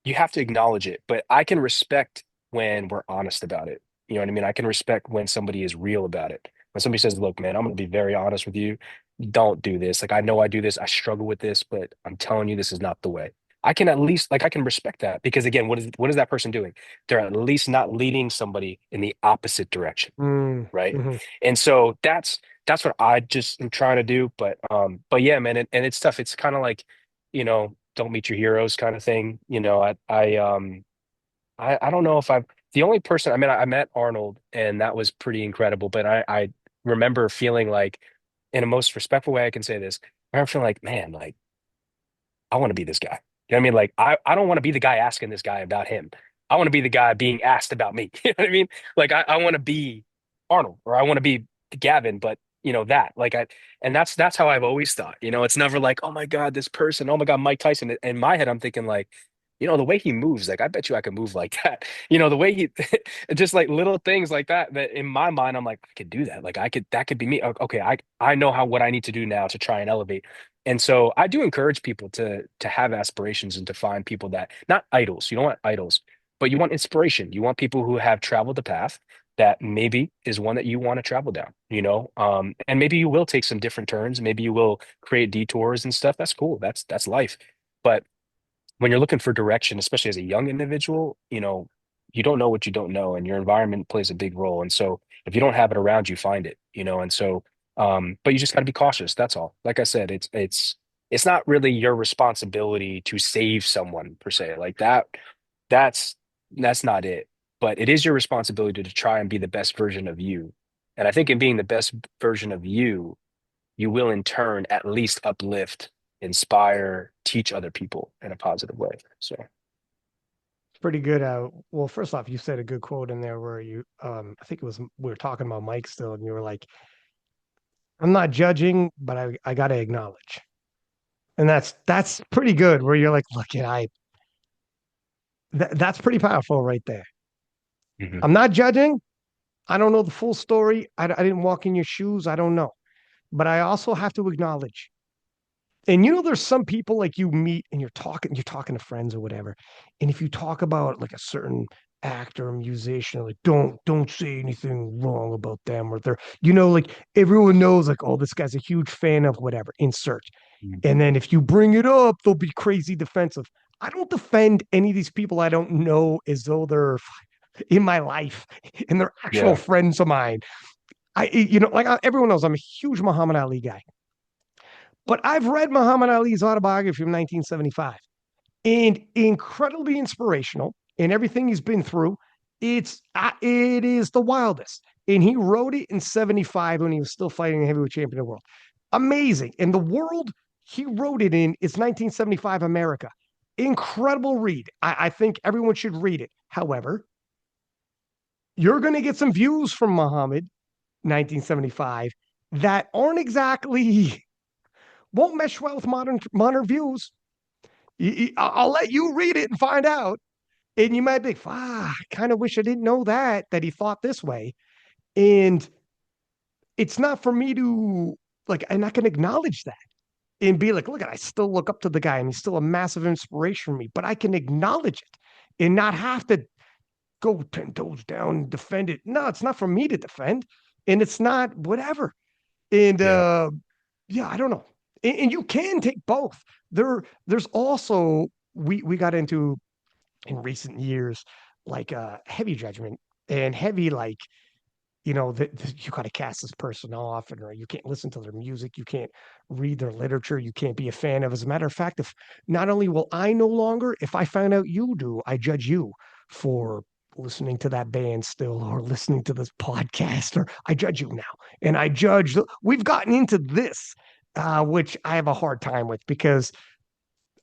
you have to acknowledge it, but I can respect when we're honest about it. You know what I mean? I can respect when somebody is real about it. When somebody says, "Look, man, I'm going to be very honest with you. Don't do this. Like I know I do this. I struggle with this, but I'm telling you this is not the way." I can at least like I can respect that because again, what is that person doing? They're at least not leading somebody in the opposite direction, Mm, right? mhm. And so that's what I just am trying to do. But yeah, man, and it's tough. It's kind of like, don't meet your heroes kind of thing. I don't know if I've the only person I mean I met Arnold and that was pretty incredible, but I remember feeling like in a most respectful way I can say this, I remember feeling like, man, like I want to be this guy. You know what I mean? Like I don't want to be the guy asking this guy about him. I want to be the guy being asked about me. You know what I mean? Like I want to be Arnold or I want to be Gavin, but that. And that's how I've always thought. It's never like, oh my God, this person, oh my God, Mike Tyson. In my head, I'm thinking like, the way he moves, like I bet you I could move like that. The way he just like little things like that that in my mind, I'm like, I could do that. Like that could be me. Okay, I know what I need to do now to try and elevate. And so I do encourage people to have aspirations and to find people that not idols. You don't want idols, but you want inspiration. You want people who have traveled the path that maybe is one that you want to travel down. And maybe you will take some different turns. Maybe you will create detours and stuff. That's cool. That's life. But when you're looking for direction, especially as a young individual, you don't know what you don't know, and your environment plays a big role. And so if you don't have it around you, find it. And so but you just got to be cautious. That's all. Like I said, it's not really your responsibility to save someone per se. Like that's that's not it. But it is your responsibility to try and be the best version of you. And I think in being the best version of you, you will in turn at least uplift, inspire, teach other people in a positive way. So It's pretty good. Well, first off, you said a good quote in there where you, I think it was we were talking about Mike still, and you were like, "I'm not judging, but I got to acknowledge," and that's pretty good. Where you're like, "Look, That's pretty powerful right there. Hmm. I'm not judging. I don't know the full story. I didn't walk in your shoes. I don't know. But I also have to acknowledge, and there's some people like you meet and you're talking to friends or whatever. And if you talk about like a certain actor or musician, like don't say anything wrong about them or they're, like everyone knows like, oh, this guy's a huge fan of whatever, insert. And then if you bring it up, they'll be crazy defensive. I don't defend any of these people I don't know as though they're in my life and they're actual Yeah. friends of mine. Everyone knows I'm a huge Muhammad Ali guy, but I've read Muhammad Ali's autobiography from 1975 and incredibly inspirational in everything he's been through. It is the wildest. And he wrote it in 75 when he was still fighting the heavyweight champion of the world. Amazing. And the world he wrote it in is 1975 America. Incredible read. I think everyone should read it. However, you're going to get some views from Muhammad 1975 that aren't exactly won't mesh well with modern views. I'll let you read it and find out. And you might be, I kind of wish I didn't know that he thought this way. And it's not for me to like, and I can acknowledge that and be like, look, I still look up to the guy and he's still a massive inspiration for me, but I can acknowledge it and not have to go 10 toes down and defend it. No, it's not for me to defend. And it's not whatever. And Yeah. yeah, I don't know. And you can take both. There's also we got into in recent years like heavy judgment and heavy like you got to cast this person off and or you can't listen to their music, you can't read their literature, you can't be a fan of. As a matter of fact, if not only will I no longer, if I find out you do, I judge you for listening to that band still or listening to this podcast, or I judge you now. And I judge, we've gotten into this, which I have a hard time with because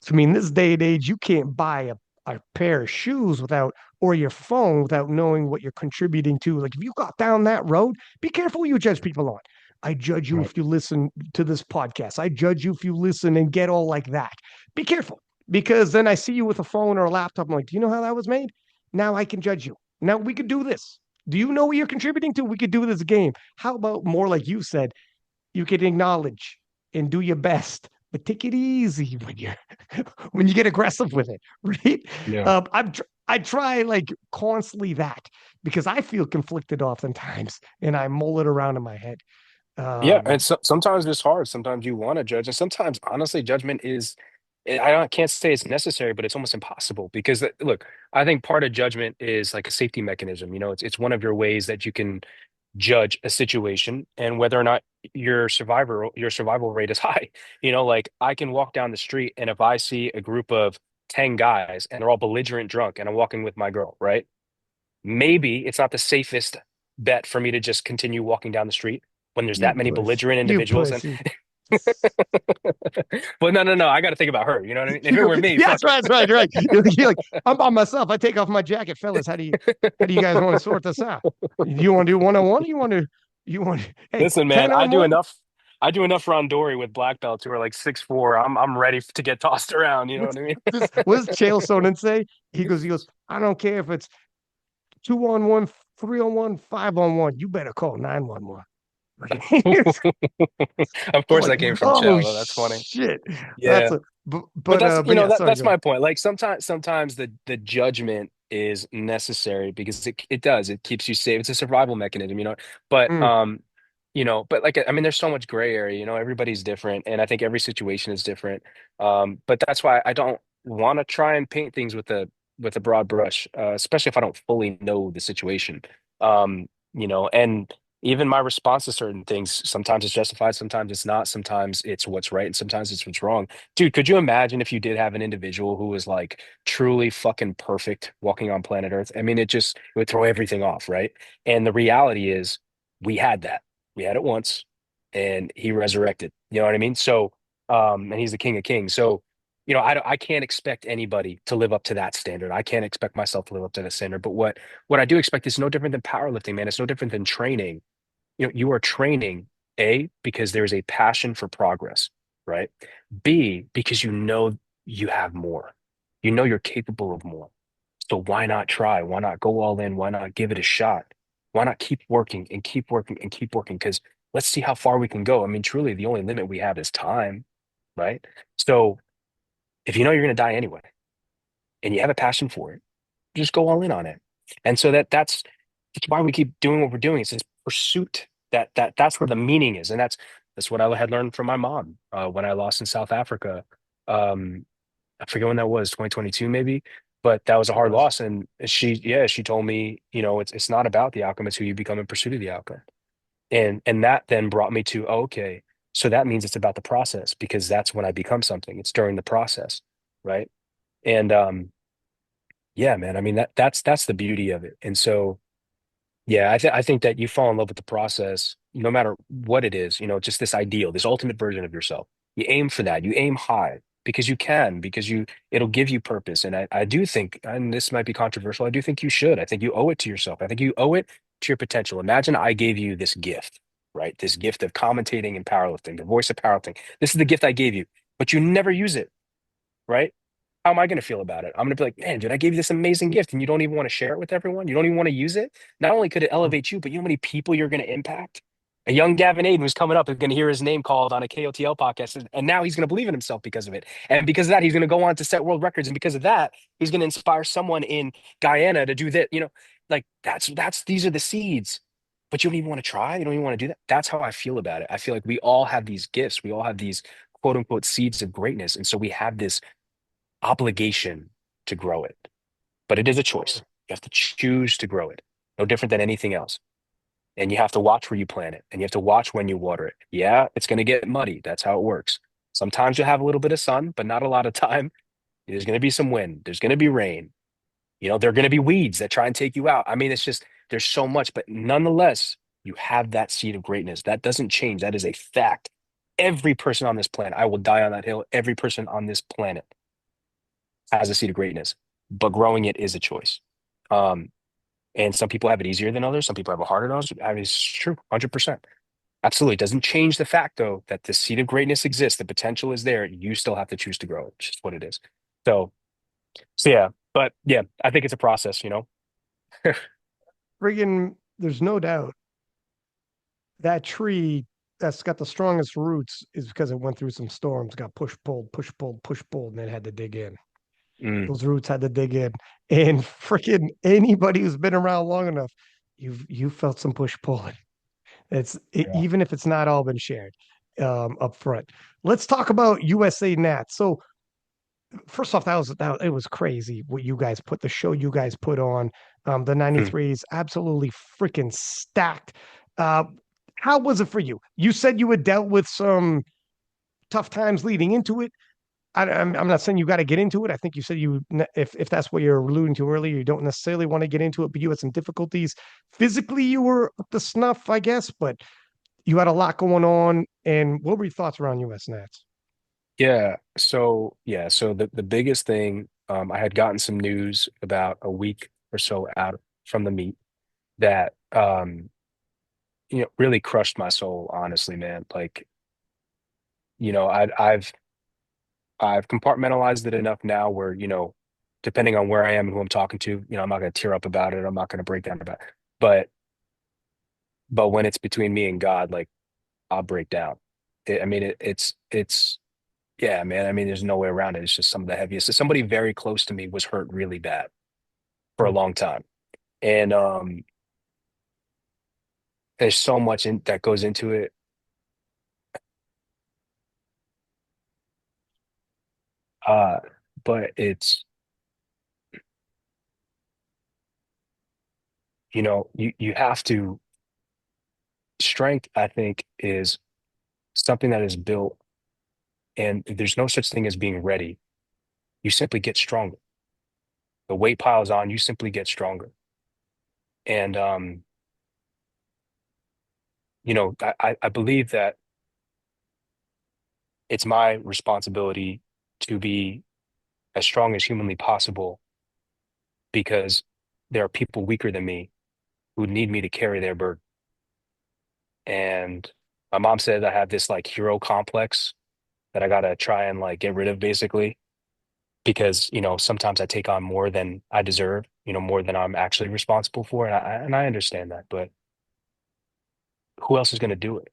I mean, this day and age, you can't buy a pair of shoes without, or your phone without knowing what you're contributing to. Like, if you got down that road, be careful who you judge people on. I judge you Right. if you listen to this podcast. I judge you if you listen and get all like that. Be careful because then I see you with a phone or a laptop. I'm like, do you know how that was made? Now I can judge you. Now we could do this. Do you know what you're contributing to? We could do this game. How about more like you said? You can acknowledge and do your best, but take it easy when you when you get aggressive with it, right? Yeah. I try like constantly that because I feel conflicted oftentimes, and I mull it around in my head. Yeah, and Um, sometimes it's hard. Sometimes you want to judge, and sometimes, honestly, judgment is. Can't say it's necessary, but it's almost impossible because look, I think part of judgment is like a safety mechanism. It's one of your ways that you can judge a situation and whether or not your survival rate is high. Like I can walk down the street and if I see a group of 10 guys and they're all belligerent drunk and I'm walking with my girl, right? Maybe it's not the safest bet for me to just continue walking down the street when there's you that many pussy, belligerent you individuals. And pussy. but no, no, no, I got to think about her. You know what I mean? If You it go, were me, yeah, fuck that's right, that's right, you're right. You're like, I'm by myself. I take off my jacket, fellas. How do you guys want to sort this out? You want to do one on one? You want hey, Listen, man, 10 I on do one? enough. I do enough randori with black belts who are like 6'4". I'm ready to get tossed around. You know What's what I mean? what does Chael Sonnen say? He goes, I don't care if it's 2 on 1, 3 on 1, 5 on 1. You better call 911. Of I'm course, like, that came from oh Chow, though. That's funny. shit. That's Yeah, a but but but that's uh you but know yeah, that sorry, that's go. my point. Like sometimes the judgment is necessary because it keeps you safe. It's a survival mechanism, you know. But Mm, but like I mean, there's so much gray area. Everybody's different, and I think every situation is different. But that's why I don't want to try and paint things with a broad brush, especially if I don't fully know the situation. And even my response to certain things, sometimes it's justified, sometimes it's not, sometimes it's what's right, and sometimes it's what's wrong. Dude, could you imagine if you did have an individual who was like truly fucking perfect walking on planet Earth? I mean, it would throw everything off, right? And the reality is we had that. We had it once and he resurrected. You know what I mean? So, and he's the King of Kings. So, I can't expect anybody to live up to that standard. I can't expect myself to live up to that standard. But what I do expect is no different than powerlifting, man. It's no different than training. You are training, A, because there's a passion for progress, right? B, because you know you have more. You know you're capable of more. So why not try? Why not go all in? Why not give it a shot? Why not keep working and keep working and keep working? Because let's see how far we can go. I mean, truly, the only limit we have is time, right? So if you know you're going to die anyway and you have a passion for it, just go all in on it. And so that's why we keep doing what we're doing. It's this pursuit that's where the meaning is, and that's what I had learned from my mom when I lost in South Africa. Um, I forget when that was, 2022 maybe, but that was a It hard was. loss. And she told me, it's not about the outcome, it's who you become in pursuit of the outcome. And that then brought me to, oh, okay, so that means it's about the process because that's when I become something. It's during the process, right? And yeah, man, I mean that's the beauty of it. And so yeah, I think that you fall in love with the process, no matter what it is, just this ideal, this ultimate version of yourself. You aim for that. You aim high because you can, because it'll give you purpose. And I do think, and this might be controversial, I do think you should. I think you owe it to yourself. I think you owe it to your potential. Imagine I gave you this gift, right? This gift of commentating and powerlifting, the voice of powerlifting. This is the gift I gave you, but you never use it, right? How am I going to feel about it? I'm going to be like, man, dude, I gave you this amazing gift and you don't even want to share it with everyone. You don't even want to use it. Not only could it elevate you, but you know how many people you're going to impact? A young Gavin Adin who's coming up is going to hear his name called on a KOTL podcast, and now he's going to believe in himself because of it. And because of that, he's going to go on to set world records. And because of that, he's going to inspire someone in Guyana to do that. Like these are the seeds. But you don't even want to try. You don't even want to do that. That's how I feel about it. I feel like we all have these gifts. We all have these quote unquote seeds of greatness. And so we have this obligation to grow it, but it is a choice. You have to choose to grow it, no different than anything else. And you have to watch where you plant it and you have to watch when you water it. Yeah, it's going to get muddy. That's how it works. Sometimes you'll have a little bit of sun, but not a lot of time. There's going to be some wind. There's going to be rain. There are going to be weeds that try and take you out. I mean, it's just, there's so much, but nonetheless, you have that seed of greatness. That doesn't change. That is a fact. Every person on this planet, I will die on that hill. Every person on this planet has a seed of greatness, but growing it is a choice. Um, and some people have it easier than others. Some people have a harder than others. I mean, it's true, 100%. Absolutely. It doesn't change the fact, though, that the seed of greatness exists. The potential is there. You still have to choose to grow it. It's just what it is. So, so yeah. But yeah, I think it's a process. Friggin', there's no doubt that tree that's got the strongest roots is because it went through some storms, got push pulled, push pulled, push pulled, and then had to dig in. Mm, Those roots had to dig in. And freaking anybody who's been around long enough, you felt some push pulling. yeah. Even if it's not all been shared up front. Let's talk about USA Nats. So first off, it was crazy what you guys put the show you guys put on. The Mm. 93 is absolutely freaking stacked. Uh, how was it for you? You said you had dealt with some tough times leading into it. I'm not saying you got to get into it. I think you said if that's what you're alluding to earlier, you don't necessarily want to get into it, but you had some difficulties physically. You were up to snuff, I guess, but you had a lot going on. And what were your thoughts around US Nats? So the biggest thing, I had gotten some news about a week or so out from the meet that really crushed my soul, honestly, man. Like, I've compartmentalized it enough now where, depending on where I am and who I'm talking to, I'm not going to tear up about it. I'm not going to break down about it. But but when it's between me and God, like I'll break down. I mean, it's yeah, man. I mean, there's no way around it. It's just some of the heaviest. Somebody very close to me was hurt really bad for a long time, and there's so much that goes into it. Uh, but it's you have to strength. I think is something that is built, and there's no such thing as being ready. You simply get stronger. The weight piles on. You simply get stronger, and I believe that it's my responsibility to be as strong as humanly possible because there are people weaker than me who need me to carry their burden. And my mom said I have this like hero complex that I gotta try and like get rid of basically. because, sometimes I take on more than I deserve, more than I'm actually responsible for. And I understand that, but who else is going to do it?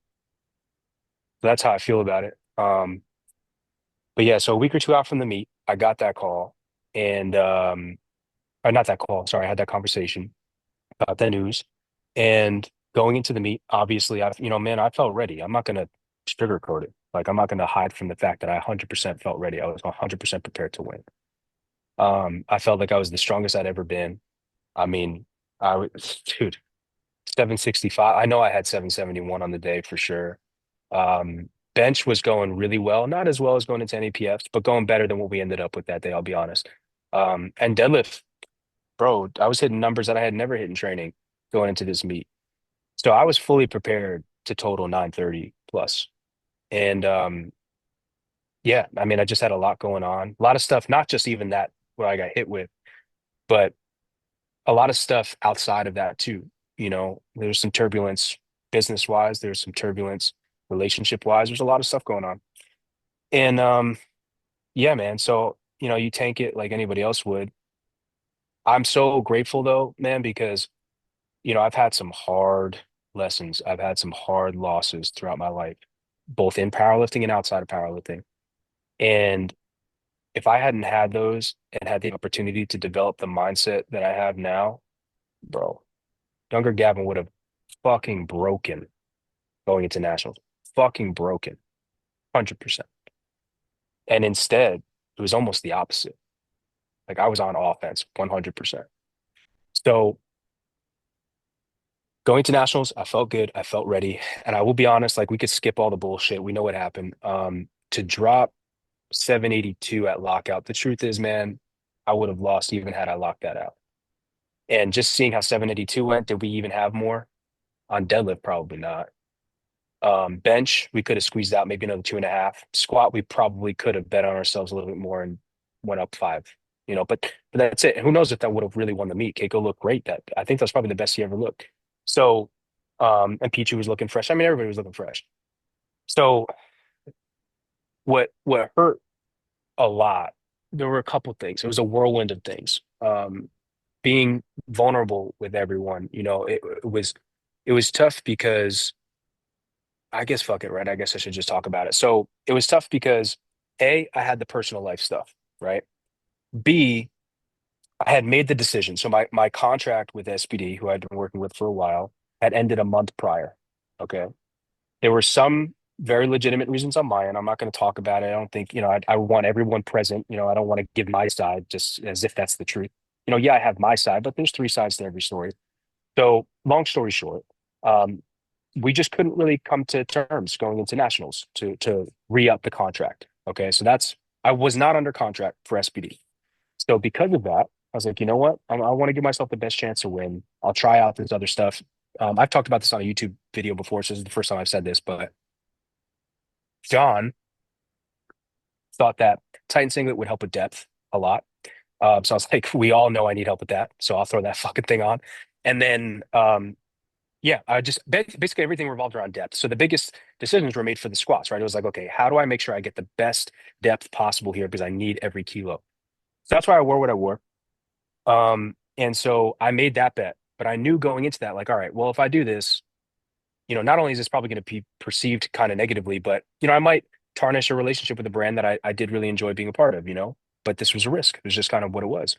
So that's how I feel about it. But yeah, so a week or two out from the meet, I got that call and, or not that call, sorry, I had that conversation about the news and going into the meet, obviously, man, I felt ready. I'm not going to sugarcoat it. Like, I'm not going to hide from the fact that I 100% felt ready. I was 100% prepared to win. I felt like I was the strongest I'd ever been. I mean, dude, 765. I know I had 771 on the day for sure. Bench was going really well, not as well as going into NAPFs, but going better than what we ended up with that day, I'll be honest. And deadlift, bro, I was hitting numbers that I had never hit in training going into this meet. So I was fully prepared to total 930 plus. And yeah, I mean, I just had a lot going on. A lot of stuff, not just even that what I got hit with, but a lot of stuff outside of that too. There's some turbulence business wise, there's some turbulence relationship wise. There's a lot of stuff going on. And yeah, man. So, you tank it like anybody else would. I'm so grateful though, man, because I've had some hard lessons. I've had some hard losses throughout my life, both in powerlifting and outside of powerlifting. And if I hadn't had those and had the opportunity to develop the mindset that I have now, bro, younger Gavin would have fucking broken going into nationals. Fucking broken, 100%. And instead, it was almost the opposite. Like I was on offense, 100%. So going to nationals, I felt good. I felt ready. And I will be honest, like we could skip all the bullshit. We know what happened. To drop 782 at lockout, the truth is, man, I would have lost even had I locked that out. And just seeing how 782 went, did we even have more? On deadlift? Probably not. Bench, we could have squeezed out maybe another 2.5. Squat, we probably could have bet on ourselves a little bit more and went up 5. But that's it. Who knows if that would have really won the meet? Keiko looked great. That I think that's probably the best he ever looked. So, and Pichu was looking fresh. I mean, everybody was looking fresh. So, what hurt a lot? There were a couple things. It was a whirlwind of things. Being vulnerable with everyone. It was tough because I guess fuck it, right? I guess I should just talk about it. So it was tough because A, I had the personal life stuff, right? B, I had made the decision. So my contract with SPD, who I'd been working with for a while, had ended a month prior. Okay. There were some very legitimate reasons on my end. I'm not going to talk about it. I don't think, I want everyone present. I don't want to give my side just as if that's the truth. Yeah, I have my side, but there's three sides to every story. So long story short, um, we just couldn't really come to terms going into nationals to re-up the contract. Okay. So I was not under contract for SPD. So because of that, I was like, you know what? I want to give myself the best chance to win. I'll try out this other stuff. I've talked about this on a YouTube video before, so this is the first time I've said this, but John thought that Titan singlet would help with depth a lot. So I was like, we all know I need help with that. So I'll throw that fucking thing on. And then yeah, I just basically everything revolved around depth. So the biggest decisions were made for the squats, right? It was like, okay, how do I make sure I get the best depth possible here because I need every kilo. So that's why I wore what I wore. And so I made that bet, but I knew going into that, like, all right, well, if I do this, not only is this probably going to be perceived kind of negatively, but I might tarnish a relationship with a brand that I did really enjoy being a part of, but this was a risk. It was just kind of what it was.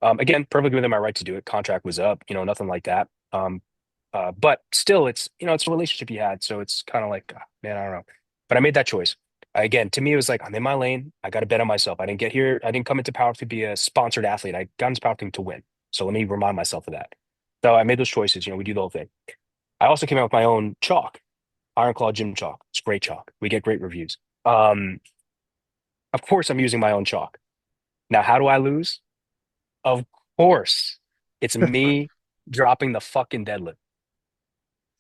Again, perfectly within my right to do it. Contract was up, nothing like that. But still, it's a relationship you had, so it's kind of like, man, I don't know. But I made that choice. Again, to me, it was like I'm in my lane. I got to bet on myself. I didn't get here. I didn't come into power to be a sponsored athlete. I got into powerlifting to win. So let me remind myself of that. So I made those choices. We do the whole thing. I also came out with my own chalk, Iron Claw Gym chalk. It's great chalk. We get great reviews. Of course, I'm using my own chalk. Now, how do I lose? Of course, it's me dropping the fucking deadlift.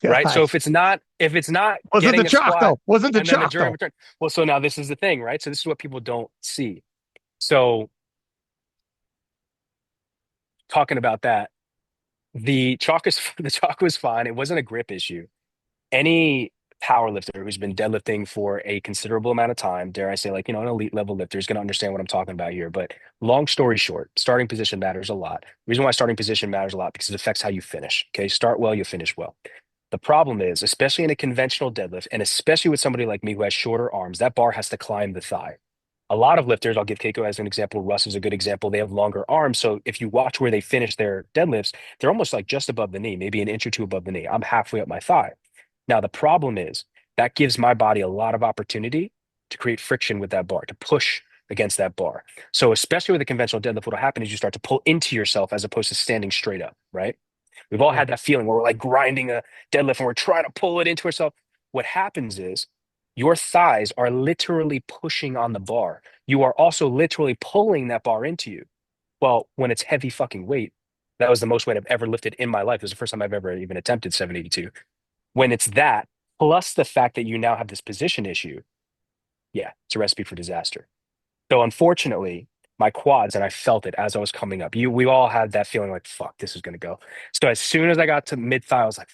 Right. So Gosh. if it's not Wasn't the getting a chalk squat though? Wasn't the and then the chalk jury though? return. Well, so now this is the thing, right? So this is what people don't see. So talking about that, the chalk was fine. It wasn't a grip issue. Any power lifter who's been deadlifting for a considerable amount of time, dare I say, like, an elite level lifter is going to understand what I'm talking about here. But long story short, starting position matters a lot. The reason why starting position matters a lot because it affects how you finish. Okay. Start well, you finish well. The problem is, especially in a conventional deadlift, and especially with somebody like me who has shorter arms, that bar has to climb the thigh. A lot of lifters, I'll give Keiko as an example. Russ is a good example. They have longer arms. So if you watch where they finish their deadlifts, they're almost like just above the knee, maybe an inch or two above the knee. I'm halfway up my thigh. Now, the problem is that gives my body a lot of opportunity to create friction with that bar, to push against that bar. So, especially with a conventional deadlift, what'll happen is you start to pull into yourself as opposed to standing straight up, right? We've all Yeah. had that feeling where we're like grinding a deadlift and we're trying to pull it into ourselves. What happens is your thighs are literally pushing on the bar. You are also literally pulling that bar into you. Well, when it's heavy fucking weight, that was the most weight I've ever lifted in my life. It was the first time I've ever even attempted 782. When it's that, plus the fact that you now have this position issue, yeah, it's a recipe for disaster. So unfortunately, my quads, and I felt it as I was coming up. We all had that feeling like, fuck, this is gonna go. So as soon as I got to mid thigh, I was like,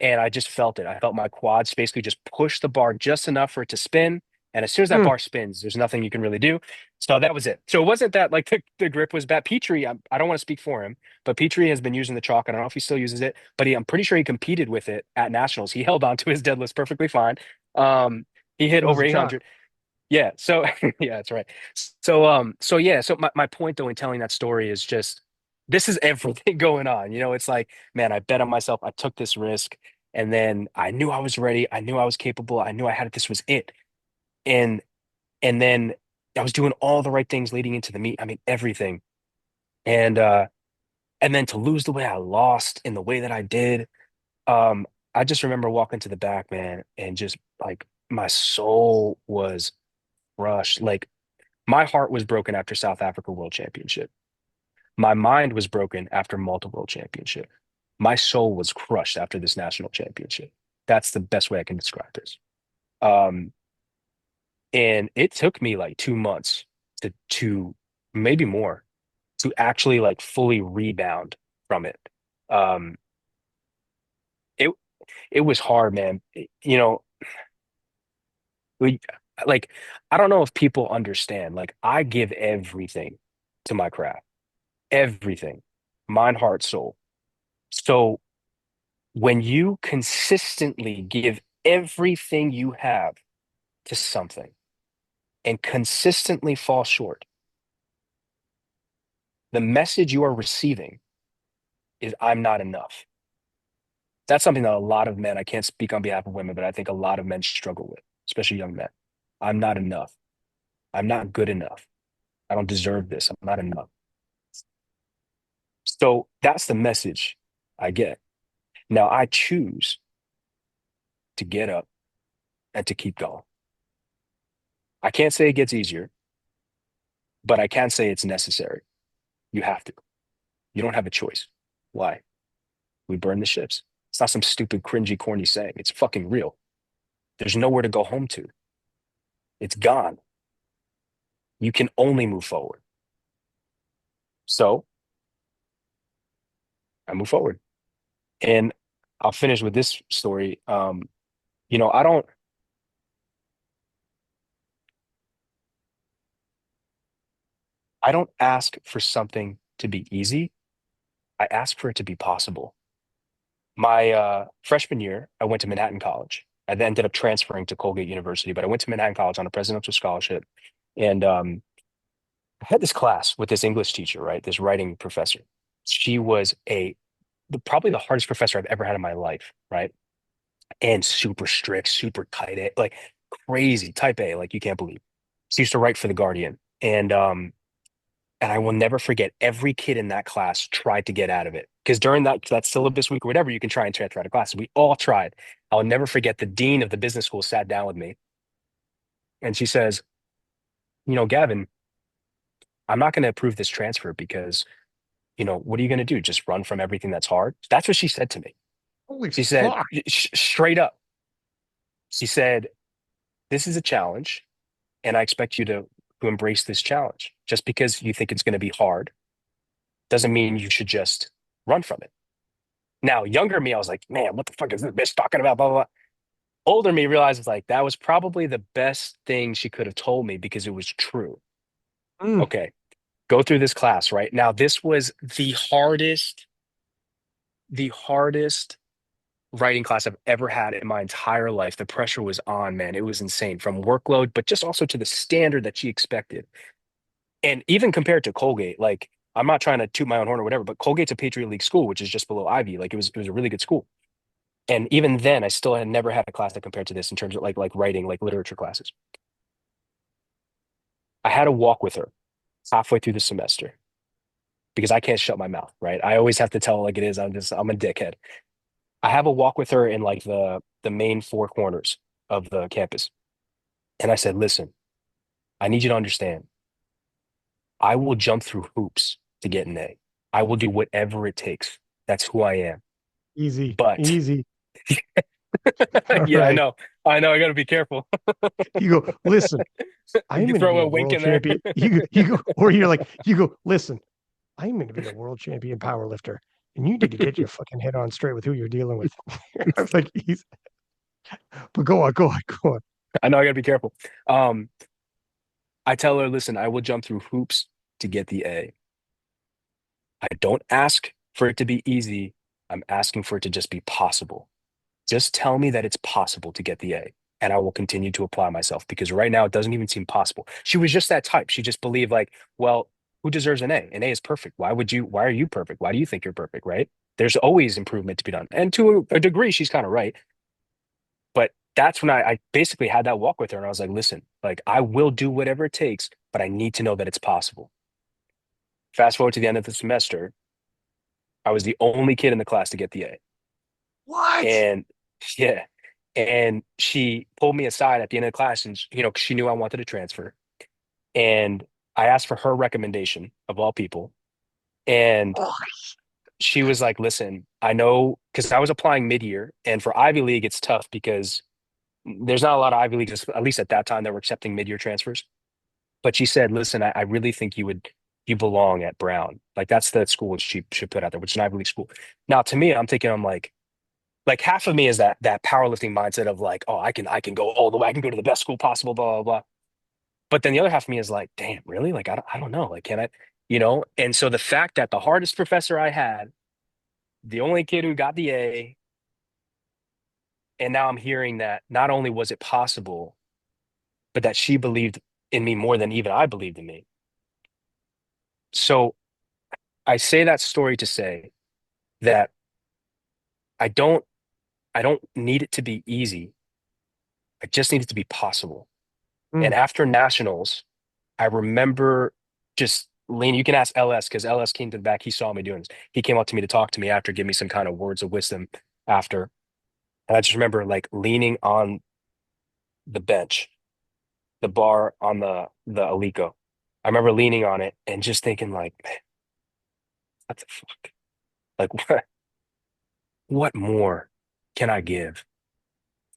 and I just felt it. I felt my quads basically just push the bar just enough for it to spin. And as soon as that Mm. bar spins, there's nothing you can really do. So that was it. So it wasn't that like the grip was bad. Petrie, I don't want to speak for him, but Petrie has been using the chalk. I don't know if he still uses it, but I'm pretty sure he competed with it at nationals. He held on to his deadlifts perfectly fine. He hit It was over a chalk. 800. Yeah. So yeah, that's right. So yeah. So my point though in telling that story is just this is everything going on. It's like, man, I bet on myself. I took this risk, and then I knew I was ready. I knew I was capable. I knew I had it. This was it. And and then I was doing all the right things leading into the meet. I mean, everything. And and then to lose the way I lost in the way that I did, um, I just remember walking to the back, man, and just like my soul was crushed. Like my heart was broken after South Africa World Championship. My mind was broken after Malta World Championship. My soul was crushed after this national championship. That's the best way I can describe this. Um, and it took me like 2 months to maybe more to actually like fully rebound from it. Um, it it was hard, man. We like I don't know if people understand. Like I give everything to my craft, everything, mind, heart, soul. So when you consistently give everything you have to something and consistently fall short, the message you are receiving is I'm not enough. That's something that a lot of men, I can't speak on behalf of women, but I think a lot of men struggle with, especially young men. I'm not enough. I'm not good enough. I don't deserve this. I'm not enough. So that's the message I get. Now I choose to get up and to keep going. I can't say it gets easier, but I can say it's necessary. You have to. You don't have a choice. Why? We burn the ships. It's not some stupid, cringy, corny saying. It's fucking real. There's nowhere to go home to. It's gone. You can only move forward. So I move forward. And I'll finish with this story. You know, I don't I don't ask for something to be easy. I ask for it to be possible. My freshman year, I went to Manhattan College. I then ended up transferring to Colgate University, but I went to Manhattan College on a presidential scholarship. And I had this class with this English teacher, right? This writing professor. She was probably the hardest professor I've ever had in my life, right? And super strict, super tight, like crazy type A, like you can't believe. She used to write for The Guardian. And I will never forget every kid in that class tried to get out of it. Because during that syllabus week or whatever, you can try and transfer out of classes. We all tried. I'll never forget the dean of the business school sat down with me and she says, Gavin, I'm not going to approve this transfer because, what are you going to do? Just run from everything that's hard? That's what she said to me. Holy She said, fuck. straight up, she said, this is a challenge and I expect you to embrace this challenge. Just because you think it's going to be hard doesn't mean you should just run from it. Now, younger me, I was like, man, what the fuck is this bitch talking about? Blah, blah, blah. older me realizes like that was probably the best thing she could have told me because it was true. Mm, Okay, go through this class, right? Now, this was the hardest writing class I've ever had in my entire life. The pressure was on, man. It was insane from workload, but just also to the standard that she expected. And even compared to Colgate, like I'm not trying to toot my own horn or whatever, but Colgate's a Patriot League school, which is just below Ivy. Like it was a really good school. And even then, I still had never had a class that compared to this in terms of like writing, like literature classes. I had a walk with her halfway through the semester because I can't shut my mouth, right? I always have to tell it like it is. I'm a dickhead. I have a walk with her in like the main four corners of the campus. And I said, listen, I need you to understand. I will jump through hoops to get an A. I will do whatever it takes. That's who I am. easy, But easy. All yeah, I right. know. I know. I got to be careful. You go, listen, I'm You going to be throw a a wink world in there. champion. You go, or you're like, you go, listen, I'm going to be a world champion power lifter, and you need to get your fucking head on straight with who you're dealing with. I was like, but go on, go on. I know I got to be careful. Um, I tell her, listen, I will jump through hoops to get the A. I don't ask for it to be easy. I'm asking for it to just be possible. Just tell me that it's possible to get the A, and I will continue to apply myself because right now it doesn't even seem possible. She was just that type. She just believed like, well, who deserves an A? An A is perfect. Why are you perfect? Why do you think you're perfect, right? There's always improvement to be done. And to a degree, she's kind of right. But that's when I basically had that walk with her and I was like, listen, like I will do whatever it takes, but I need to know that it's possible. Fast forward to the end of the semester, I was the only kid in the class to get the A. What? And yeah, and she pulled me aside at the end of the class and you know, 'cause she knew I wanted to transfer. And I asked for her recommendation of all people. And Oh, she was like, listen, I know because I was applying mid-year and for Ivy League, it's tough because there's not a lot of Ivy Leagues, at least at that time, that were accepting mid-year transfers. But she said, listen, I really think you belong at Brown. Like that's the school she put out there, which is an Ivy League school. Now, to me, I'm thinking, I'm like half of me is that powerlifting mindset of like, oh, I can go all the way, I can go to the best school possible, blah, blah, blah. But then the other half of me is like, damn, really? Like I don't know. Like, can I, you know? And so the fact that the hardest professor I had, the only kid who got the A, and now I'm hearing that not only was it possible, but that she believed in me more than even I believed in me. So I say that story to say that I don't I don't need it to be easy. I just need it to be possible. And mm, after nationals, I remember just leaning. You can ask LS because LS came to the back. He saw me doing this. He came up to me to talk to me after, give me some kind of words of wisdom after. And I just remember like leaning on the bench, the bar on the Alico. I remember leaning on it and just thinking like, man, what the fuck? Like what more can I give?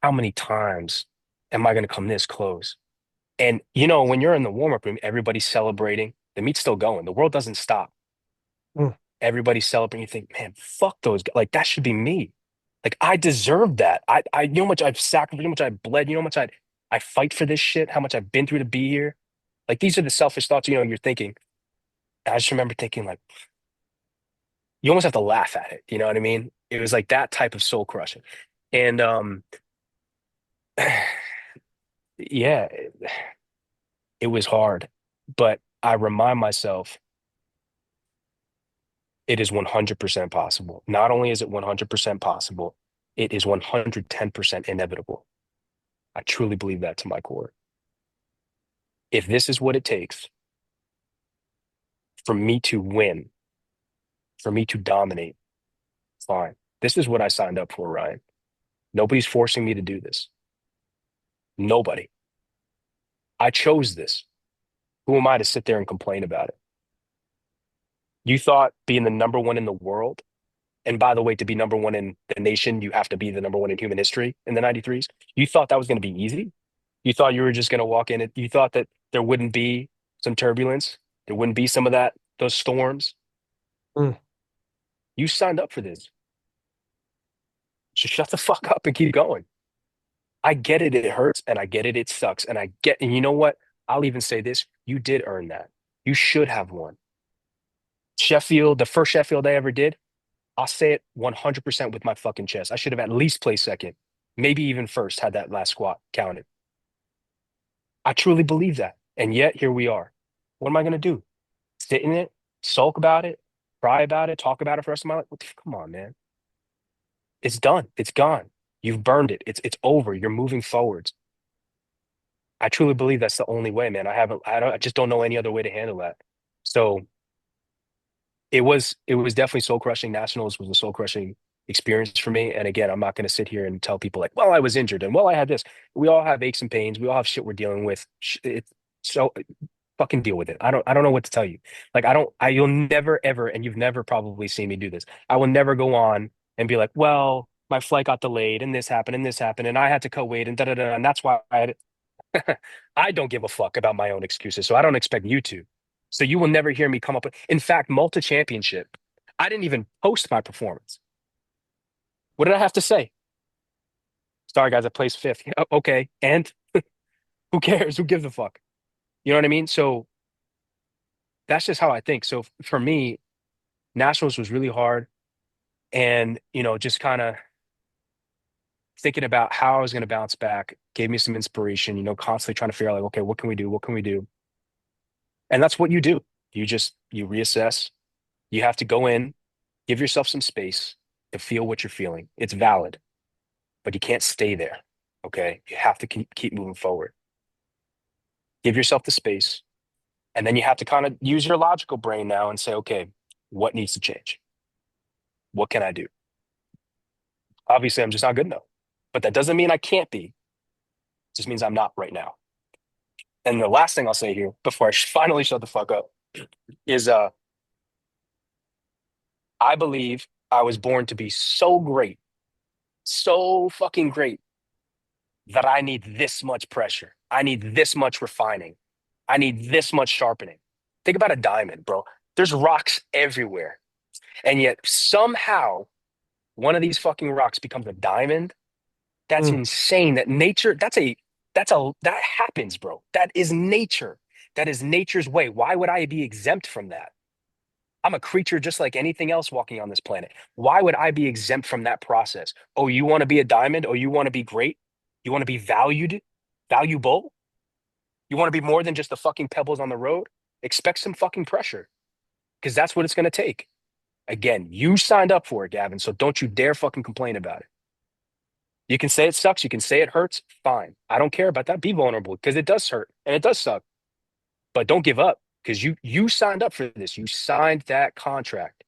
How many times am I going to come this close? And you know, when you're in the warm-up room, everybody's celebrating. The meet's still going. The world doesn't stop. mm. Everybody's celebrating. You think, man, fuck those guys. Like that should be me. Like I deserve that. You know how much I've sacrificed, you know how much I've bled, you know how much I fight for this shit, how much I've been through to be here. Like these are the selfish thoughts, you know, you're thinking. And I just remember thinking, like, you almost have to laugh at it. You know what I mean? It was like that type of soul crushing. And yeah, it was hard. But I remind myself it is 100% possible. Not only is it 100% possible, it is 110% inevitable. I truly believe that to my core. If this is what it takes for me to win, for me to dominate, fine. This is what I signed up for, Ryan. Nobody's forcing me to do this. Nobody. I chose this. Who am I to sit there and complain about it? You thought being the number one in the world, and by the way, to be number one in the nation, you have to be the number one in human history in the 93s. You thought that was going to be easy? You thought you were just going to walk in it. You thought that there wouldn't be some turbulence. There wouldn't be some of that, those storms. Mm. You signed up for this. Just shut the fuck up and keep going. I get it, it hurts, and I get it, it sucks. And you know what? I'll even say this, you did earn that. You should have won. Sheffield, the first Sheffield I ever did, I'll say it 100% with my fucking chest. I should have at least placed second, maybe even first, had that last squat counted. I truly believe that. And yet here we are. What am I going to do? Sit in it, sulk about it, cry about it, talk about it for the rest of my life? Come on, man. It's done. It's gone. You've burned it. It's over. You're moving forwards. I truly believe that's the only way, man. I just don't know any other way to handle that. So it was definitely soul crushing. Nationals was a soul crushing experience for me. And again, I'm not going to sit here and tell people like, well, I was injured and well, I had this. We all have aches and pains. We all have shit we're dealing with. It's so fucking deal with it. I don't know what to tell you. Like you'll never ever, and you've never probably seen me do this. I will never go on and be like, well, my flight got delayed and this happened and I had to cut weight and da da da. And that's why I had I don't give a fuck about my own excuses, so I don't expect you to. So you will never hear me come up with, in fact, multi-championship. I didn't even post my performance. What did I have to say? Sorry, guys, I placed fifth. Yeah, okay. And who cares? Who gives a fuck? You know what I mean? So that's just how I think. So for me, nationals was really hard. And, just kind of thinking about how I was going to bounce back gave me some inspiration, constantly trying to figure out like, okay, what can we do? What can we do? And that's what you do. You reassess. You have to go in, give yourself some space to feel what you're feeling. It's valid, but you can't stay there. Okay. You have to keep moving forward. Give yourself the space. And then you have to kind of use your logical brain now and say, okay, what needs to change? What can I do? Obviously, I'm just not good enough, but that doesn't mean I can't be. It just means I'm not right now. And the last thing I'll say here before I finally shut the fuck up is I believe I was born to be so great, so fucking great that I need this much pressure. I need this much refining. I need this much sharpening. Think about a diamond, bro. There's rocks everywhere. And yet somehow one of these fucking rocks becomes a diamond. That's Mm. insane. That happens, bro. That is nature. That is nature's way. Why would I be exempt from that? I'm a creature just like anything else walking on this planet. Why would I be exempt from that process? Oh, you want to be a diamond? Oh, you want to be great? You want to be valuable? You want to be more than just the fucking pebbles on the road? Expect some fucking pressure because that's what it's going to take. Again, you signed up for it, Gavin, so don't you dare fucking complain about it. You can say it sucks. You can say it hurts. Fine. I don't care about that. Be vulnerable because it does hurt and it does suck. But don't give up because you signed up for this. You signed that contract.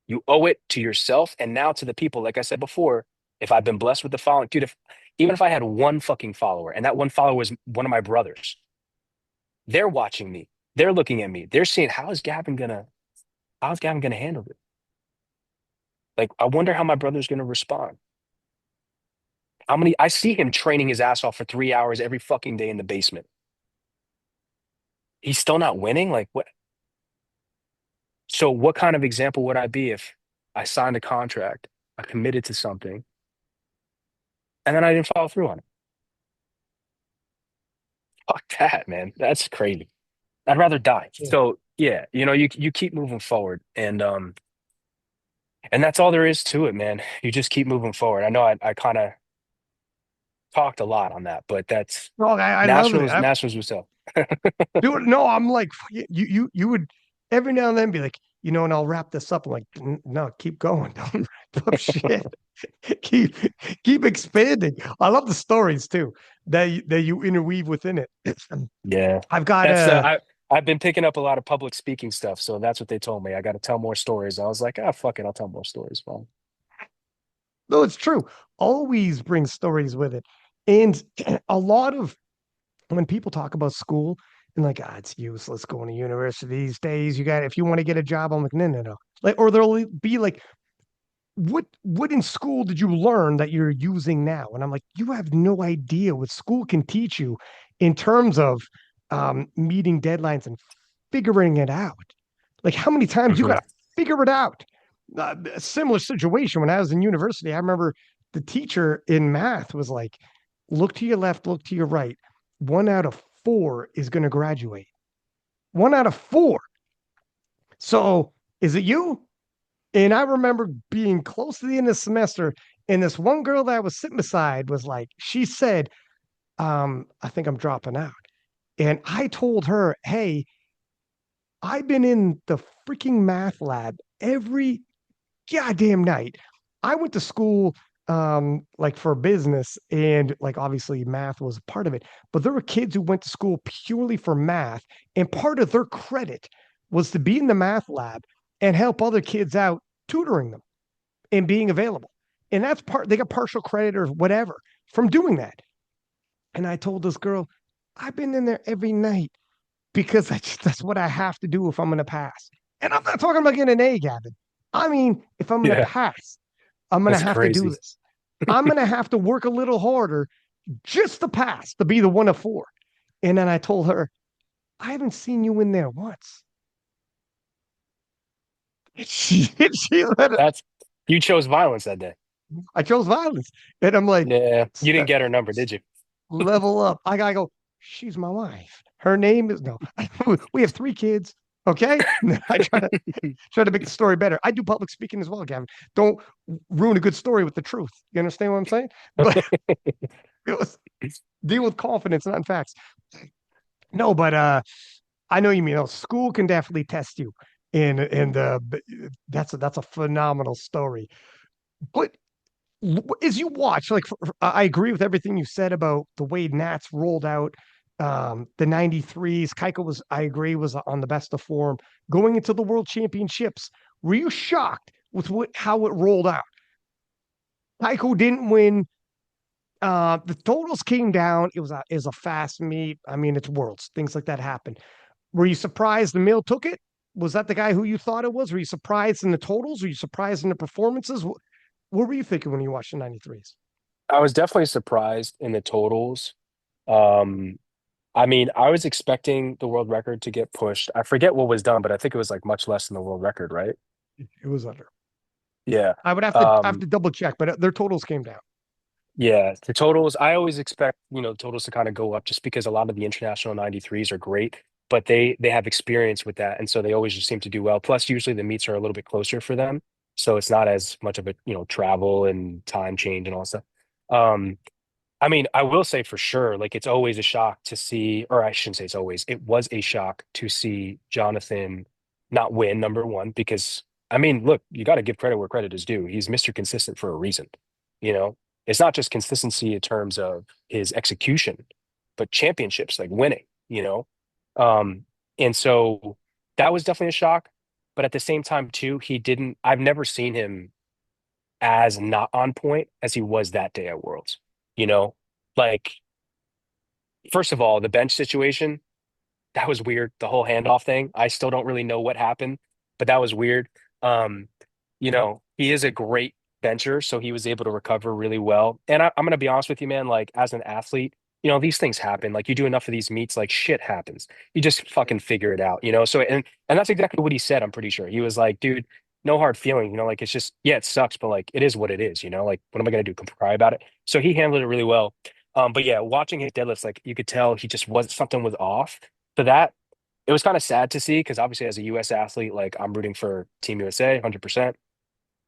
You owe it to yourself and now to the people. Like I said before, if I've been blessed with the following, dude, even if I had one fucking follower and that one follower was one of my brothers, they're watching me. They're looking at me. They're seeing how's Gavin gonna handle it? Like, I wonder how my brother's gonna respond. I see him training his ass off for 3 hours every fucking day in the basement. He's still not winning? Like what? So what kind of example would I be if I signed a contract, I committed to something, and then I didn't follow through on it? Fuck that, man. That's crazy. I'd rather die. Yeah. So yeah, you keep moving forward and that's all there is to it, man. You just keep moving forward. I know I kind of talked a lot on that, but that's Well, I love it. nationals was up. Dude, no, I'm like you would every now and then be like, and I'll wrap this up. I'm like, no, keep going. Don't wrap up shit. keep keep expanding. I love the stories too that you interweave within it. Yeah. I've got That's I've been picking up a lot of public speaking stuff, so that's what they told me. I got to tell more stories. I was like, ah, fuck it, I'll tell more stories. Well, no, it's true. Always bring stories with it. And a lot of when people talk about school and like, it's useless going to university these days. You got if you want to get a job, I'm like, no, no, no. Like, or there'll be like, what in school did you learn that you're using now? And I'm like, you have no idea what school can teach you in terms of meeting deadlines and figuring it out. Like how many times you got mhm. to figure it out? A similar situation when I was in university. I remember the teacher in math was like, look to your left, look to your right. 1 out of 4 is going to graduate. 1 out of 4. So is it you? And I remember being close to the end of the semester, and this one girl that I was sitting beside was like, she said, I think I'm dropping out. And I told her, hey, I've been in the freaking math lab every goddamn night. I went to school like for business, and like obviously math was a part of it, but there were kids who went to school purely for math, and part of their credit was to be in the math lab and help other kids out tutoring them and being available. And that's part, they got partial credit or whatever from doing that. And I told this girl, I've been in there every night because that's what I have to do if I'm going to pass. And I'm not talking about getting an A, Gavin. I mean, if I'm going to Yeah, pass, I'm going to that's have to do crazy. this. I'm going to have to work a little harder just to pass, to be the 1 of 4. And then I told her, I haven't seen you in there once. She let it, That's you chose violence that day. I chose violence. And I'm like, Yeah, you didn't get her number, did you? level up. I gotta go. She's my wife. Her name is no. We have 3 kids. Okay. I try to make the story better. I do public speaking as well, Gavin. Don't ruin a good story with the truth. You understand what I'm saying? But it was deal with confidence, not in facts. No, but I know you mean. School can definitely test you, and that's a phenomenal story. But as you watch, like I agree with everything you said about the way Nats rolled out the 93s. Keiko was, I agree, was on the best of form going into the world championships. Were you shocked with how it rolled out? Keiko didn't win. The totals came down. It was a fast meet. I mean, it's worlds. Things like that happen. Were you surprised the male took it? Was that the guy who you thought it was? Were you surprised in the totals? Were you surprised in the performances? What were you thinking when you watched the 93s? I was definitely surprised in the totals. Um, I mean, I was expecting the world record to get pushed. I forget what was done, but I think it was like much less than the world record, right? It was under. Yeah. I would have to Um, double check, but their totals came down. yeah, the totals, I always expect, totals to kind of go up just because a lot of the international 93s are great, but they have experience with that. And so they always just seem to do well. Plus, usually the meets are a little bit closer for them. So it's not as much of a, travel and time change and all that stuff. Um, I mean, I will say for sure, like it's always a shock to see, or I shouldn't say it's always, it was a shock to see Jonathan not win, number one, because I mean, look, you got to give credit where credit is due. He's Mr. Consistent for a reason. You know, it's not just consistency in terms of his execution, but championships, like winning, you know? Um, and so that was definitely a shock. But at the same time, too, I've never seen him as not on point as he was that day at Worlds. You know, like first of all, the bench situation, that was weird. The whole handoff thing, I still don't really know what happened, but that was weird. Um, he is a great bencher, so he was able to recover really well. And I'm gonna be honest with you, man, like as an athlete, these things happen. Like you do enough of these meets, like shit happens. You just fucking figure it out, you know? So and that's exactly what he said, I'm pretty sure. He was like, dude, no hard feeling, like it's just, yeah, it sucks, but like it is what it is, Like what am I gonna do? Cry about it? So he handled it really well. But yeah, watching his deadlifts, like you could tell he just was something was off. For that, it was kind of sad to see because obviously as a US athlete, like I'm rooting for Team USA 100%.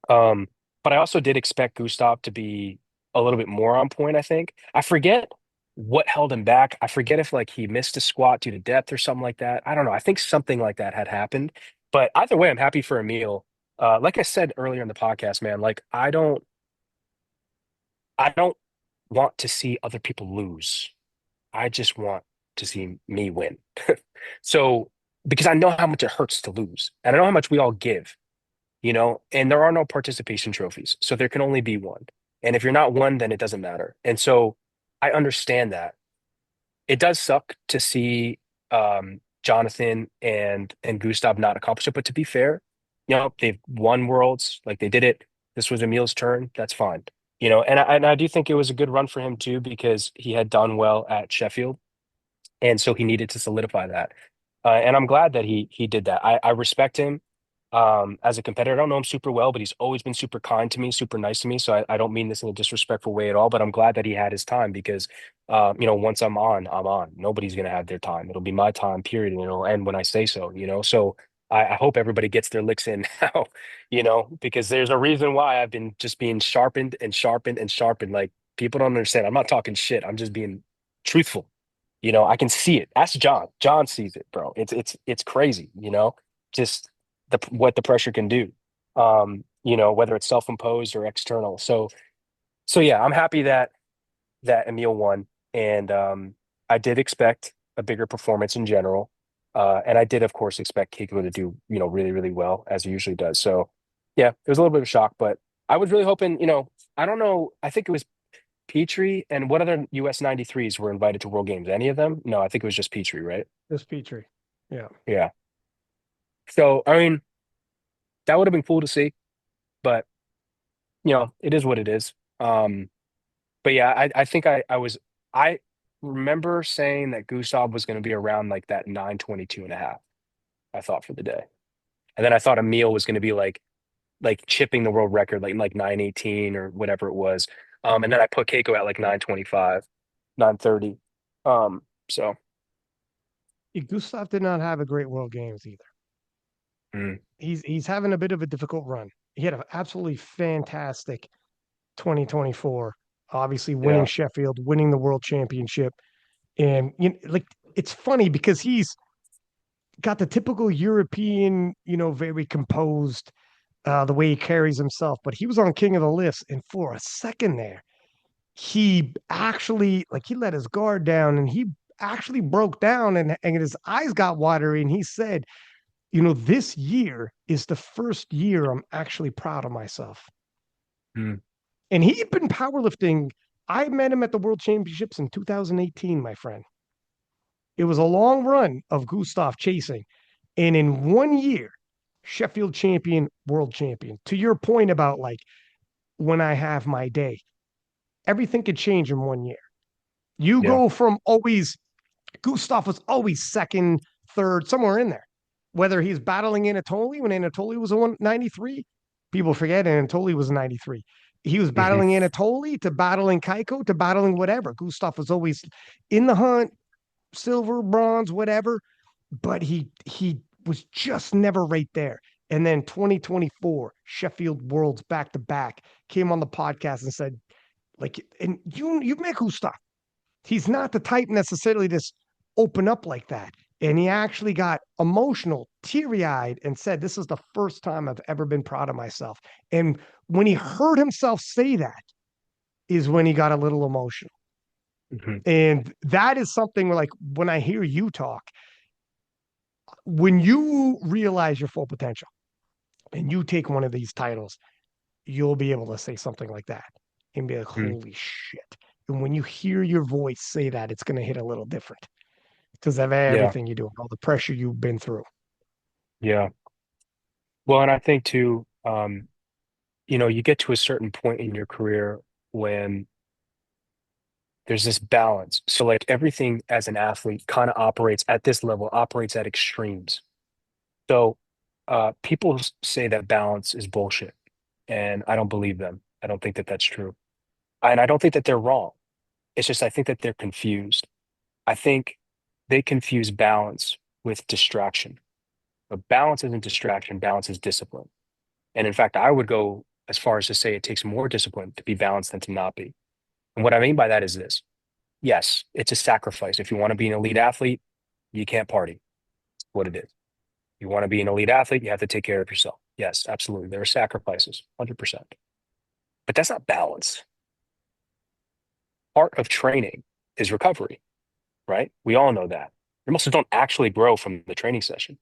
Um, but I also did expect Gustaf to be a little bit more on point, I think. I forget what held him back. I forget if like he missed a squat due to depth or something like that. I don't know. I think something like that had happened. But either way, I'm happy for Emil. Like I said earlier in the podcast, man, like I don't want to see other people lose. I just want to see me win. So, because I know how much it hurts to lose, and I know how much we all give, and there are no participation trophies. So there can only be one. And if you're not one, then it doesn't matter. And so I understand that. It does suck to see Jonathan and Gustav not accomplish it. But to be fair, they've won worlds, like they did it. This was Emil's turn. That's fine. And I do think it was a good run for him too, because he had done well at Sheffield and so he needed to solidify that. And I'm glad that he did that. I respect him. as a competitor. I don't know him super well, but he's always been super kind to me, super nice to me. So I don't mean this in a disrespectful way at all, but I'm glad that he had his time because, once I'm on, I'm on. Nobody's going to have their time. It'll be my time, period. And it'll end when I say so, So I hope everybody gets their licks in now, because there's a reason why I've been just being sharpened and sharpened and sharpened. Like people don't understand. I'm not talking shit. I'm just being truthful. I can see it. Ask John. John sees it, bro. It's crazy, just what the pressure can do. Whether it's self-imposed or external. So yeah, I'm happy that Emil won. And I did expect a bigger performance in general. And I did, of course, expect Keiko to do, really, really well as he usually does. So yeah, it was a little bit of a shock, but I was really hoping, I don't know, I think it was Petrie and what other US 93s were invited to World Games? Any of them? No, I think it was just Petrie, right? This Petrie. Yeah. Yeah. So, I mean, that would have been cool to see, but it is what it is. But yeah, I think I remember saying that Gustaf was going to be around like that 922 and a half, I thought for the day. And then I thought Emil was going to be like chipping the world record, like 918 or whatever it was. And then I put Keiko at like 925, 930. So Gustav did not have a great World Games either. mm, He's having a bit of a difficult run. He had an absolutely fantastic 2024. Obviously, winning yeah. Sheffield, winning the World Championship, and like it's funny because he's got the typical European, very composed, the way he carries himself. But he was on King of the List, and for a second there, he actually like he let his guard down, and he actually broke down, and his eyes got watery, and he said, this year is the first year I'm actually proud of myself. Mm, And he'd been powerlifting. I met him at the World Championships in 2018, my friend. It was a long run of Gustaf chasing. And in 1 year, Sheffield champion, world champion. To your point about like when I have my day, everything could change in 1 year. You yeah. go from always, Gustaf was always second, third, somewhere in there. Whether he's battling Anatoly when Anatoly was a 193, people forget Anatoly was a 93. He was Hmm. battling Anatoly to battling Kaiko to battling whatever. Gustaf was always in the hunt, silver, bronze, whatever, but he was just never right there. And then 2024, Sheffield Worlds back to back came on the podcast and said, like, and you've met Gustaf. He's not the type necessarily to open up like that. And he actually got emotional, teary eyed, and said, this is the first time I've ever been proud of myself. And when he heard himself say that, is when he got a little emotional. Hmm. And that is something where, like, when I hear you talk, when you realize your full potential and you take one of these titles, you'll be able to say something like that and be like, holy shit. And when you hear your voice say that, it's going to hit a little different because of Yeah. everything you do, all the pressure you've been through. Yeah. Well, and I think too, you get to a certain point in your career when there's this balance. So like everything as an athlete kind of operates at this level, operates at extremes. So people say that balance is bullshit, and I don't believe them. I don't think that that's true. And I don't think that they're wrong. It's just I think that they're confused. I think they confuse balance with distraction. But balance isn't distraction, balance is discipline. And in fact, I would go as far as to say it takes more discipline to be balanced than to not be. And what I mean by that is this. Yes, it's a sacrifice. If you want to be an elite athlete, you can't party. What it is. You want to be an elite athlete, you have to take care of yourself. Yes, absolutely. There are sacrifices, 100%. But that's not balance. Part of training is recovery, right? We all know that. Your muscles don't actually grow from the training session.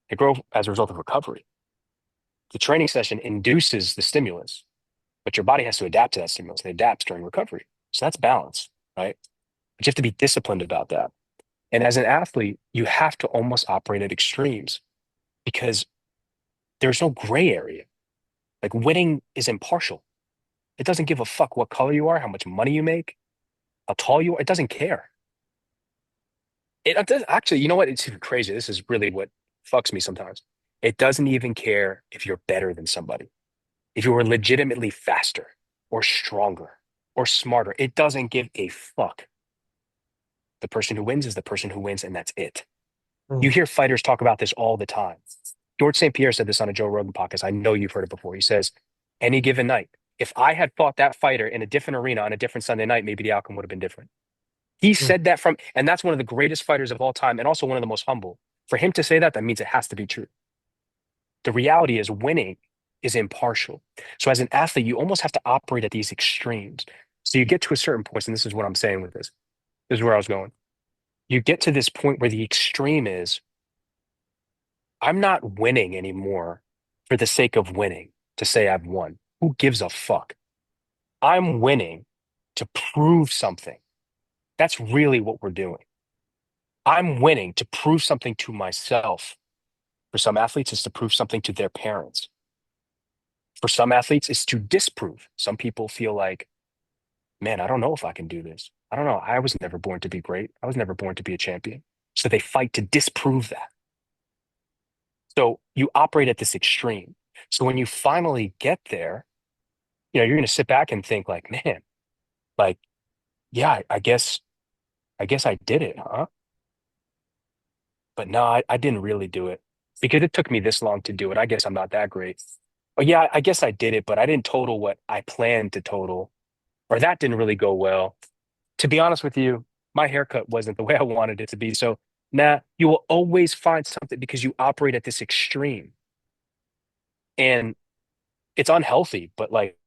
They grow as a result of recovery. The training session induces the stimulus, but your body has to adapt to that stimulus. It adapts during recovery. So that's balance, right? But you have to be disciplined about that. And as an athlete, you have to almost operate at extremes because there's no gray area. Like winning is impartial. It doesn't give a fuck what color you are, how much money you make, how tall you are. It doesn't care. It does, actually, you know what? It's even crazy. This is really what fucks me sometimes. It doesn't even care if you're better than somebody. If you were legitimately faster or stronger or smarter, it doesn't give a fuck. The person who wins is the person who wins, and that's it. You Mm, hear fighters talk about this all the time. George St. Pierre said this on a Joe Rogan podcast. I know you've heard it before. He says, any given night, if I had fought that fighter in a different arena on a different Sunday night, maybe the outcome would have been different. He mm, said that from, and that's one of the greatest fighters of all time, and also one of the most humble. For him to say that, that means it has to be true. The reality is winning is impartial. So as an athlete, you almost have to operate at these extremes. So you get to a certain point, and this is what I'm saying with this. This is where I was going. You get to this point where the extreme is, I'm not winning anymore for the sake of winning to say I've won. Who gives a fuck? I'm winning to prove something. That's really what we're doing. I'm winning to prove something to myself. For some athletes, it's to prove something to their parents. For some athletes, it's to disprove. Some people feel like, man, I don't know if I can do this. I don't know. I was never born to be great. I was never born to be a champion. So they fight to disprove that. So you operate at this extreme. So when you finally get there, you're going to sit back and think like, man, like, yeah, I guess I did it, huh? But no, I didn't really do it because it took me this long to do it. I guess I'm not that great. Oh yeah, I guess I did it, but I didn't total what I planned to total, or that didn't really go well. To be honest with you, my haircut wasn't the way I wanted it to be. So, nah, you will always find something because you operate at this extreme. And it's unhealthy, but like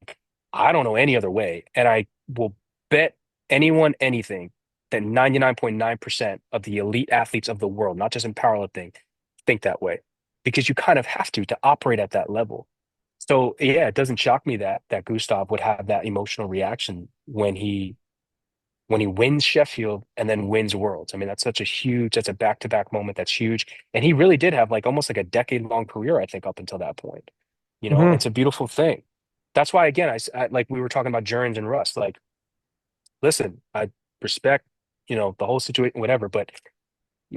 I don't know any other way. And I will bet anyone anything that 99.9% of the elite athletes of the world, not just in powerlifting, think that way because you kind of have to operate at that level. So yeah, it doesn't shock me that Gustaf would have that emotional reaction when he wins Sheffield and then wins Worlds. I mean, that's a back-to-back moment that's huge. And he really did have like almost like a decade-long career, I think, up until that point. mhm. It's a beautiful thing. That's why, again, like we were talking about Jurgens and Russ. Like, listen, I respect, the whole situation, whatever, but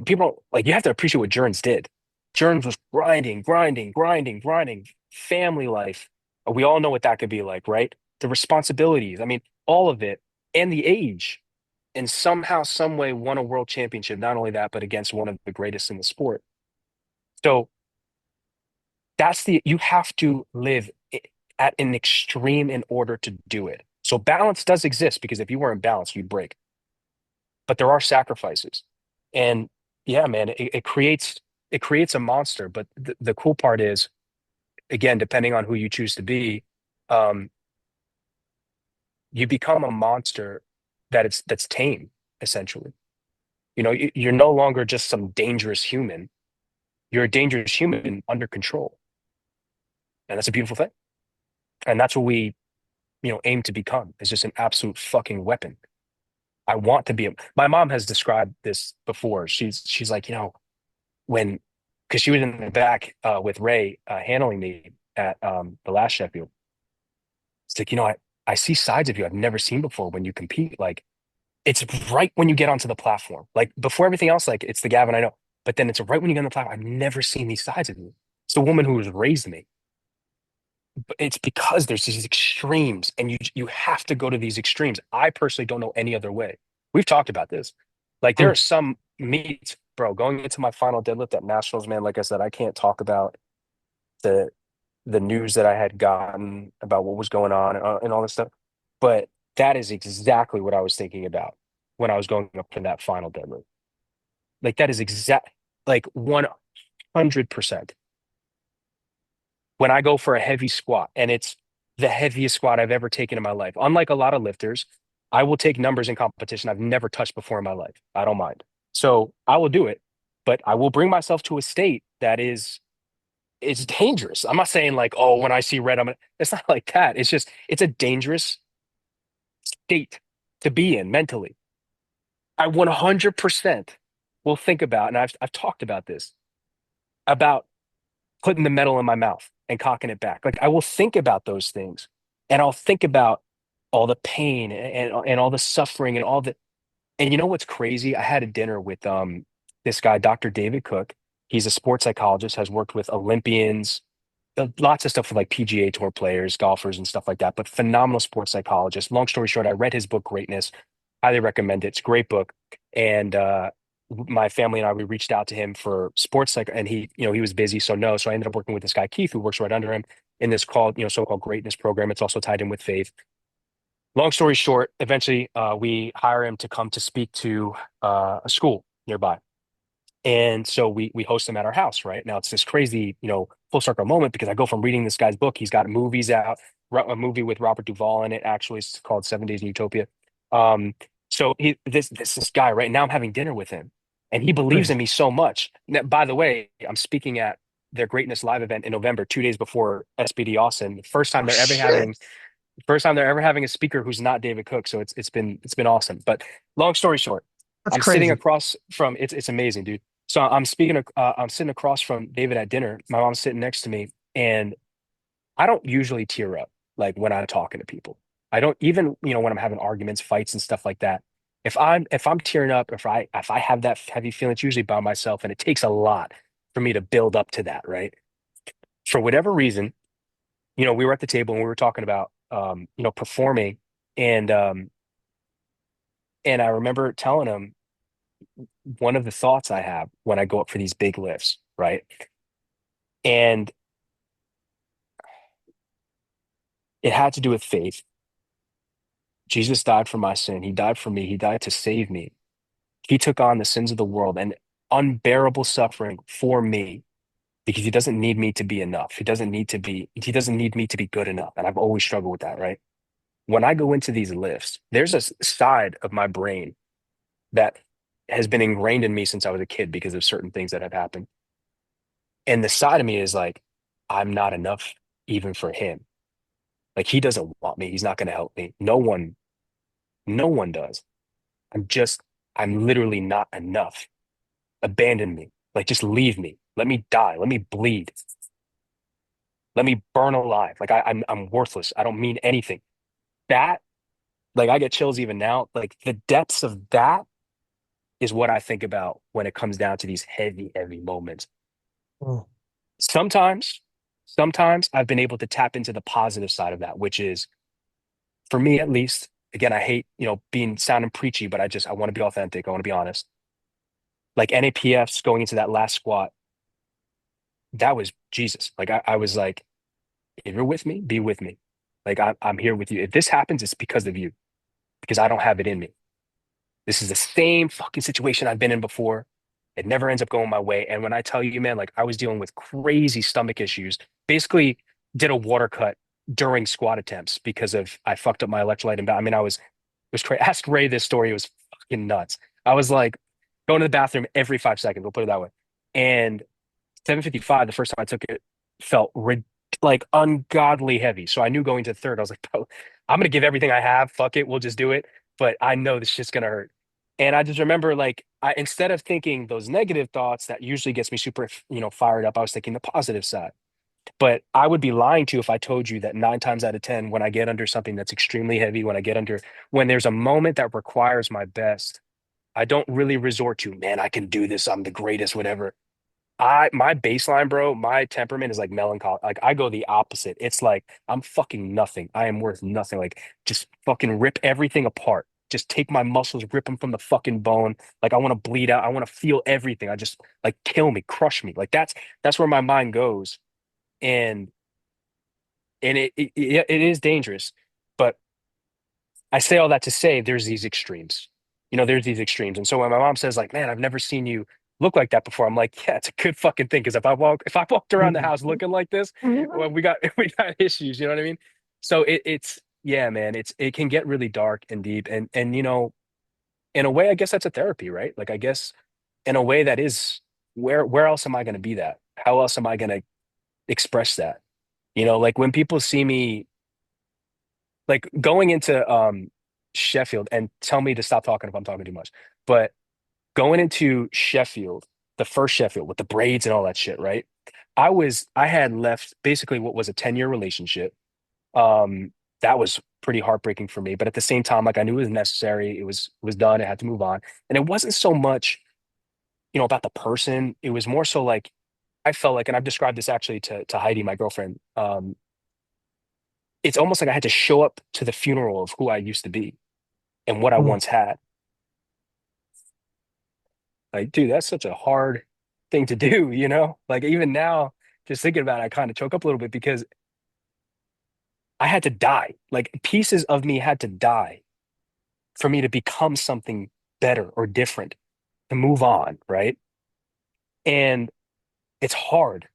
people don't like you have to appreciate what Jurgens did. Jurgens was grinding, grinding, grinding, grinding, family life. We all know what that could be like, right? The responsibilities, I mean, all of it, and the age, and somehow, some way won a world championship. Not only that, but against one of the greatest in the sport. So you have to live at an extreme in order to do it. So balance does exist because if you weren't balanced, you'd break. But there are sacrifices. And yeah, man, it creates a monster. But the cool part is, again, depending on who you choose to be, um, you become a monster that's tame, essentially. You're no longer just some dangerous human. You're a dangerous human under control. And that's a beautiful thing. And that's what we, aim to become is just an absolute fucking weapon. I want to be my mom has described this before. She's like, when because she was in the back with Ray handling me at the last Sheffield. It's like, I see sides of you I've never seen before when you compete. Like it's right when you get onto the platform. Like before everything else, like it's the Gavin I know. But then it's right when you get on the platform. I've never seen these sides of you. It's the woman who has raised me. But it's because there's these extremes, and you have to go to these extremes. I personally don't know any other way. We've talked about this. Like there Mm. are some meets, bro, going into my final deadlift at nationals, man. Like I said, I can't talk about the the news that I had gotten about what was going on and all this stuff. But that is exactly what I was thinking about when I was going up to that final deadlift. Like that is like 100%. When I go for a heavy squat and it's the heaviest squat I've ever taken in my life. Unlike a lot of lifters, I will take numbers in competition I've never touched before in my life. I don't mind. So I will do it, but I will bring myself to a state that is it's dangerous. I'm not saying like, oh, when I see red, it's not like that. It's a dangerous state to be in mentally. I 100% will think about, and I've talked about this, about putting the metal in my mouth and cocking it back. Like I will think about those things and I'll think about all the pain and all the suffering and you know what's crazy? I had a dinner with this guy, Dr. David Cook. He's a sports psychologist, has worked with Olympians, lots of stuff with like PGA Tour players, golfers, and stuff like that. But phenomenal sports psychologist. Long story short, I read his book, Greatness. Highly recommend it. It's a great book. And my family and I, we reached out to him for sports psych, and he was busy, so no. So I ended up working with this guy Keith, who works right under him in this so-called Greatness program. It's also tied in with faith. Long story short, eventually we hire him to come to speak to a school nearby. And so we host him at our house, right? Now it's this crazy, full circle moment because I go from reading this guy's book. He's got movies out, a movie with Robert Duvall in it, actually. It's called 7 Days in Utopia. Um, so this guy, right? Now I'm having dinner with him and he believes in Crazy. me so much. Now, by the way, I'm speaking at their Greatness Live event in November, 2 days before SBD Austin. Oh shit. First time they're ever having a speaker who's not David Cook. So it's been awesome. But long story short, That's I'm sitting crazy. across from it's amazing, dude. So I'm sitting across from David at dinner. My mom's sitting next to me, and I don't usually tear up like when I'm talking to people. I don't even, when I'm having arguments, fights, and stuff like that. If I'm tearing up, if I have that heavy feeling, it's usually by myself, and it takes a lot for me to build up to that, right? For whatever reason, we were at the table and we were talking about performing, and and I remember telling him one of the thoughts I have when I go up for these big lifts, right? And it had to do with faith. Jesus died for my sin. He died for me. He died to save me. He took on the sins of the world and unbearable suffering for me because he doesn't need me to be enough. He doesn't need me to be good enough. And I've always struggled with that, right? When I go into these lifts, there's a side of my brain that has been ingrained in me since I was a kid because of certain things that have happened. And the side of me is like, I'm not enough even for him. Like he doesn't want me. He's not going to help me. No one does. I'm just, I'm literally not enough. Abandon me. Like just leave me. Let me die. Let me bleed. Let me burn alive. Like I'm worthless. I don't mean anything. That, like I get chills even now. Like the depths of that is what I think about when it comes down to these heavy, heavy moments. Oh, Sometimes, sometimes I've been able to tap into the positive side of that, which is for me at least. Again, I hate, being sounding preachy, but I want to be authentic. I want to be honest. Like NAPFs going into that last squat, that was Jesus. Like I was like, if you're with me, be with me. Like I'm here with you. If this happens, it's because of you, because I don't have it in me. This is the same fucking situation I've been in before. It never ends up going my way. And when I tell you, man, like I was dealing with crazy stomach issues, basically did a water cut during squat attempts because of I fucked up my electrolyte and I mean, it was crazy. Ask Ray this story. It was fucking nuts. I was like going to the bathroom every 5 seconds. We'll put it that way. And 755, the first time I took it, felt like ungodly heavy. So I knew going to third, I was like, bro, I'm gonna give everything I have. Fuck it, we'll just do it. But I know this shit's gonna hurt. And I just remember, like, I instead of thinking those negative thoughts that usually gets me super, fired up, I was thinking the positive side. But I would be lying to you if I told you that 9 times out of 10, when I get under something that's extremely heavy, when there's a moment that requires my best, I don't really resort to, man, I can do this. I'm the greatest, whatever. My baseline, bro, my temperament is like melancholy. Like I go the opposite. It's like I'm fucking nothing. I am worth nothing. Like just fucking rip everything apart. Just take my muscles, rip them from the fucking bone. Like I want to bleed out. I want to feel everything. I just like kill me, crush me. Like that's where my mind goes. And it is dangerous. But I say all that to say there's these extremes. There's these extremes. And so when my mom says, like, man, I've never seen you look like that before, I'm like, yeah, it's a good fucking thing. Because if I walked around the house looking like this, well, we got issues, you know what I mean? So it's yeah, man, it can get really dark and deep. And in a way, I guess that's a therapy, right? Like I guess in a way that is where else am I gonna be that? How else am I gonna express that? Like when people see me like going into Sheffield, and tell me to stop talking if I'm talking too much. But going into Sheffield, the first Sheffield with the braids and all that shit, right? I had left basically what was a 10-year relationship. Um that was pretty heartbreaking for me, but at the same time like I knew it was necessary. It was done. It had to move on. And it wasn't so much about the person. It was more so like I felt like, and I've described this actually to Heidi, my girlfriend. It's almost like I had to show up to the funeral of who I used to be and what I Mm. once had. Like, dude, that's such a hard thing to do, you know? Like even now, just thinking about it, I kind of choke up a little bit because I had to die. Like pieces of me had to die for me to become something better or different, to move on, right? And it's hard.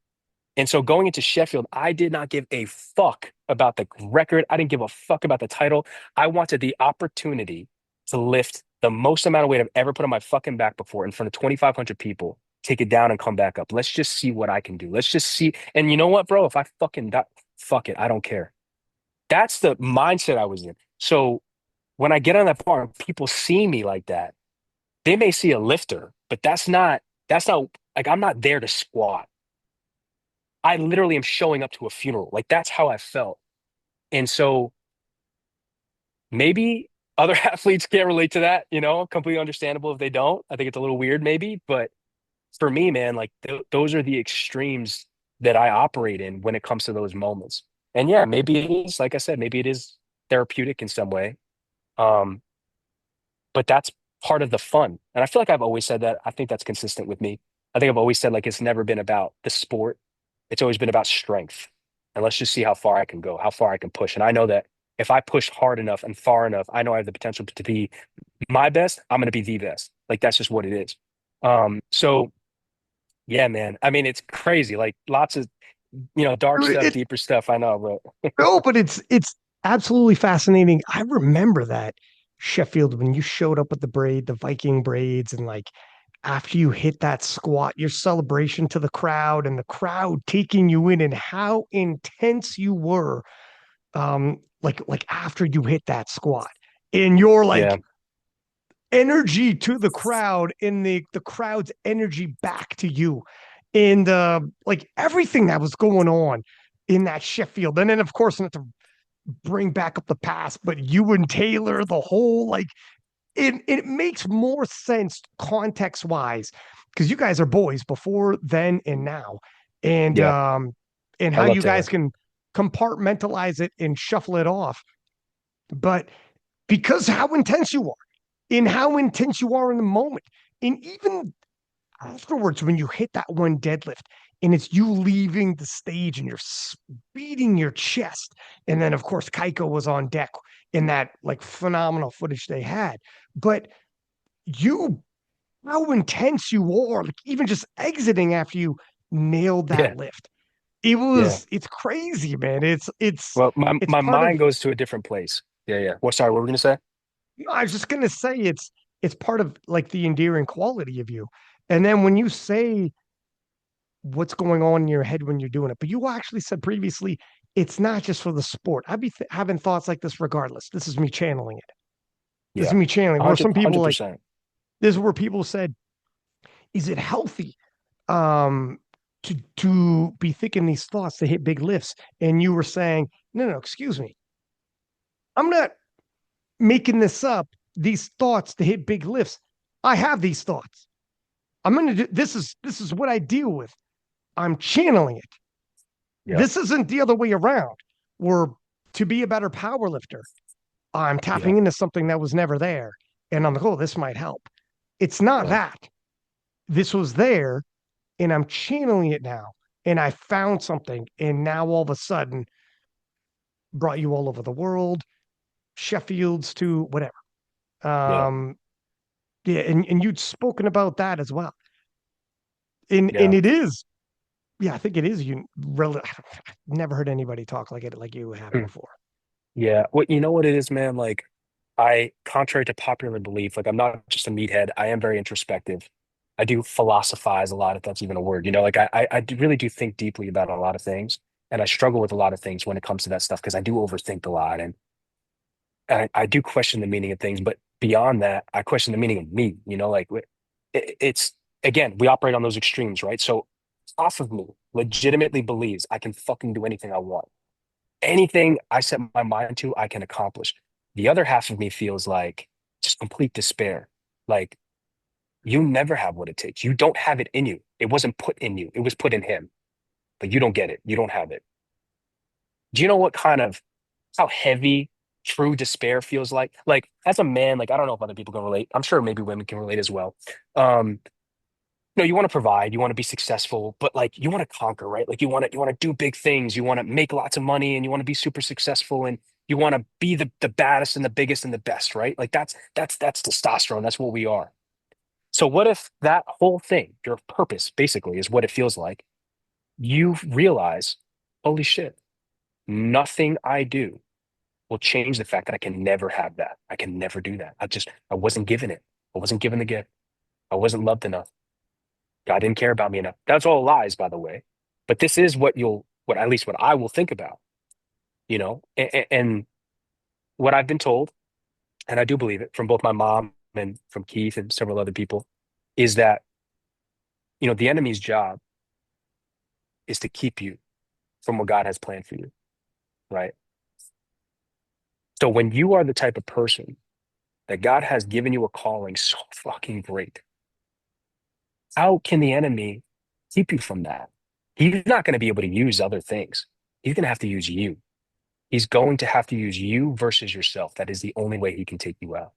And so going into Sheffield, I did not give a fuck about the record. I didn't give a fuck about the title. I wanted the opportunity to lift the most amount of weight I've ever put on my fucking back before in front of 2,500 people, take it down and come back up. Let's just see what I can do. Let's just see. And you know what, bro? If I fucking die, fuck it. I don't care. That's the mindset I was in. So when I get on that bar and people see me like that, they may see a lifter, but that's not like I'm not there to squat. I literally am showing up to a funeral. Like that's how I felt. And so maybe other athletes can't relate to that, completely understandable if they don't. I think it's a little weird maybe, but for me, man, like those are the extremes that I operate in when it comes to those moments. And yeah, maybe it is, like I said, maybe it is therapeutic in some way. Um, but that's part of the fun. And I feel like I've always said that. I think that's consistent with me. I think I've always said like it's never been about the sport. It's always been about strength. And let's just see how far I can go, how far I can push. And I know that if I push hard enough and far enough, I know I have the potential to be my best. I'm going to be the best. Like that's just what it is. So yeah, man. I mean, it's crazy. Like lots of, dark stuff, It, deeper stuff. I know, but no, but it's absolutely fascinating. I remember that Sheffield when you showed up with the Viking braids, and like after you hit that squat, your celebration to the crowd and the crowd taking you in and how intense you were. Like after you hit that squat, and your like yeah, energy to the crowd and the crowd's energy back to you, and like everything that was going on in that Sheffield. And then of course not to bring back up the past, but you and Taylor, the whole like it makes more sense context wise because you guys are boys before then and now, and yeah. I how love you Taylor. guys can compartmentalize it and shuffle it off. But because how intense you are, in how intense you are in the moment, and even afterwards when you hit that one deadlift and it's you leaving the stage and you're beating your chest, and then of course Kaiko was on deck in that like phenomenal footage they had, but you how intense you are, like even just exiting after you nailed that Yeah, lift. yeah. It's crazy, man. Well, my It's my part mind of, goes to a different place. Yeah, yeah. Well, sorry, what were we gonna say? I was just gonna say it's part of like the endearing quality of you. And then when you say what's going on in your head when you're doing it, but you actually said previously it's not just for the sport. I'd be having thoughts like this regardless. This is me channeling it. This is Yeah. me channeling. Where some people like 100%. this is where people said, is it healthy um to be thinking these thoughts to hit big lifts? And you were saying, no, excuse me. I'm not making this up, these thoughts to hit big lifts. I have these thoughts. I'm gonna do this is what I deal with. I'm channeling it. Yeah. This isn't the other way around. Where to be a better power lifter, I'm Yeah. tapping into something that was never there. And I'm like, oh, this might help. It's not Yeah. that. This was there and I'm channeling it now. And I found something. And now all of a sudden, brought you all over the world, Sheffield's to whatever. Yeah. Um, yeah, and you'd spoken about that as well. And Yeah. it is, yeah, I think it is you really never heard anybody talk like it like you have Hmm. before. Yeah. Well, you know what it is, man? Like, contrary to popular belief, like I'm not just a meathead. I am very introspective. I do philosophize a lot, if that's even a word. Like really do think deeply about a lot of things, and I struggle with a lot of things when it comes to that stuff because I do overthink a lot, and I do question the meaning of things. But beyond that, I question the meaning of me. Like it's again, we operate on those extremes, right? So half of me legitimately believes I can fucking do anything I want. Anything I set my mind to, I can accomplish. The other half of me feels like just complete despair. Like You never have what it takes. You don't have it in you. It wasn't put in you. It was put in him, but you don't get it. You don't have it. Do you know what kind of how heavy true despair feels like? Like as a man, like I don't know if other people can relate. I'm sure maybe women can relate as well. Um, no, you want to provide, you want to be successful, but like you want to conquer, right? Like you want to do big things, you want to make lots of money and you want to be super successful and you want to be the baddest and the biggest and the best, right? Like that's testosterone. That's what we are. So what if that whole thing, your purpose basically is what it feels like. You realize, holy shit, nothing I do will change the fact that I can never have that. I can never do that. I wasn't given it. I wasn't given the gift. I wasn't loved enough. God didn't care about me enough. That's all lies, by the way. But this is what at least what I will think about, and what I've been told, and I do believe it from both my mom and from Keith and several other people, is that, the enemy's job is to keep you from what God has planned for you, right? So when you are the type of person that God has given you a calling so fucking great, how can the enemy keep you from that? He's not going to be able to use other things. He's going to have to use you. He's going to have to use you versus yourself. That is the only way he can take you out.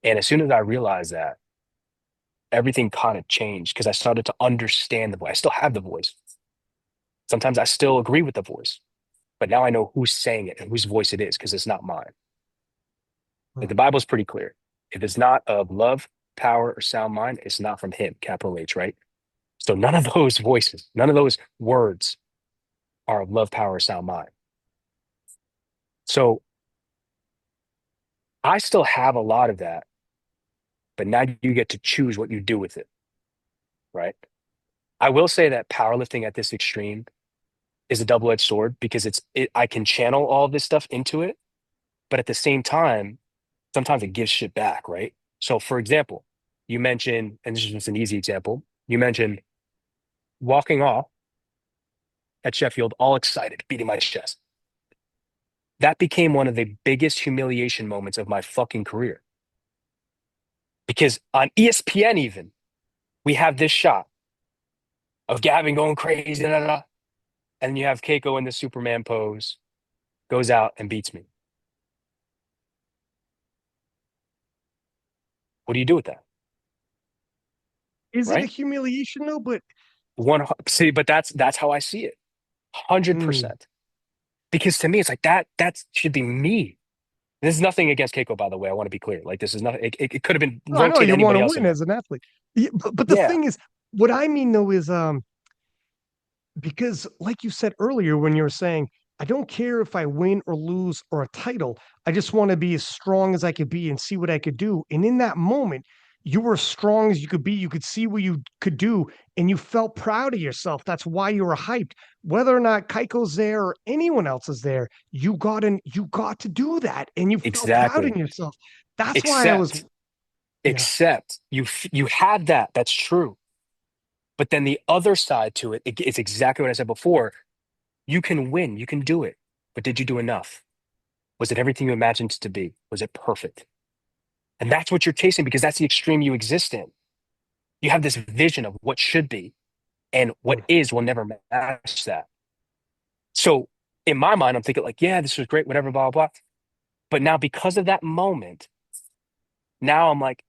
And as soon as I realized that, everything kind of changed because I started to understand the voice. I still have the voice. Sometimes I still agree with the voice, but now I know who's saying it and whose voice it is because it's not mine. Like the Bible's pretty clear. If it's not of love, power, or sound mind, it's not from him, capital H, right? So none of those voices, none of those words are of love, power, or sound mind. So I still have a lot of that, but now you get to choose what you do with it, right? I will say that powerlifting at this extreme is a double-edged sword because I can channel all this stuff into it, but at the same time, sometimes it gives shit back, right? So for example, you mentioned, and this is just an easy example, you mentioned walking off at Sheffield, all excited, beating my chest. That became one of the biggest humiliation moments of my fucking career. Because on ESPN, even, we have this shot of Gavin going crazy, da, da, da, and you have Keiko in the Superman pose, goes out and beats me. What do you do with that? Is it a Right? humiliation though? But See, but that's how I see it. mm, 100%. Because to me, it's like that should be me. This is nothing against Keiko, by the way. I want to be clear. Like this is nothing. It could have been no, I know rotate you want anybody to else win in there. as an athlete. Yeah, but the Yeah, thing is, what I mean though is because like you said earlier when you were saying I don't care if I win or lose or a title, I just want to be as strong as I could be and see what I could do. And in that moment you were as strong as you could be, you could see what you could do, and you felt proud of yourself. That's why you were hyped. Whether or not Keiko's there or anyone else is there, you got to do that and you felt proud in exactly. yourself. That's why I was, Except, yeah. except you had that. That's true. But then the other side to it's exactly what I said before. You can win. You can do it. But did you do enough? Was it everything you imagined it to be? Was it perfect? And that's what you're chasing because that's the extreme you exist in. You have this vision of what should be, and what Mm. is will never match that. So in my mind, I'm thinking like, yeah, this was great, whatever, blah, blah, blah. But now because of that moment, now I'm like,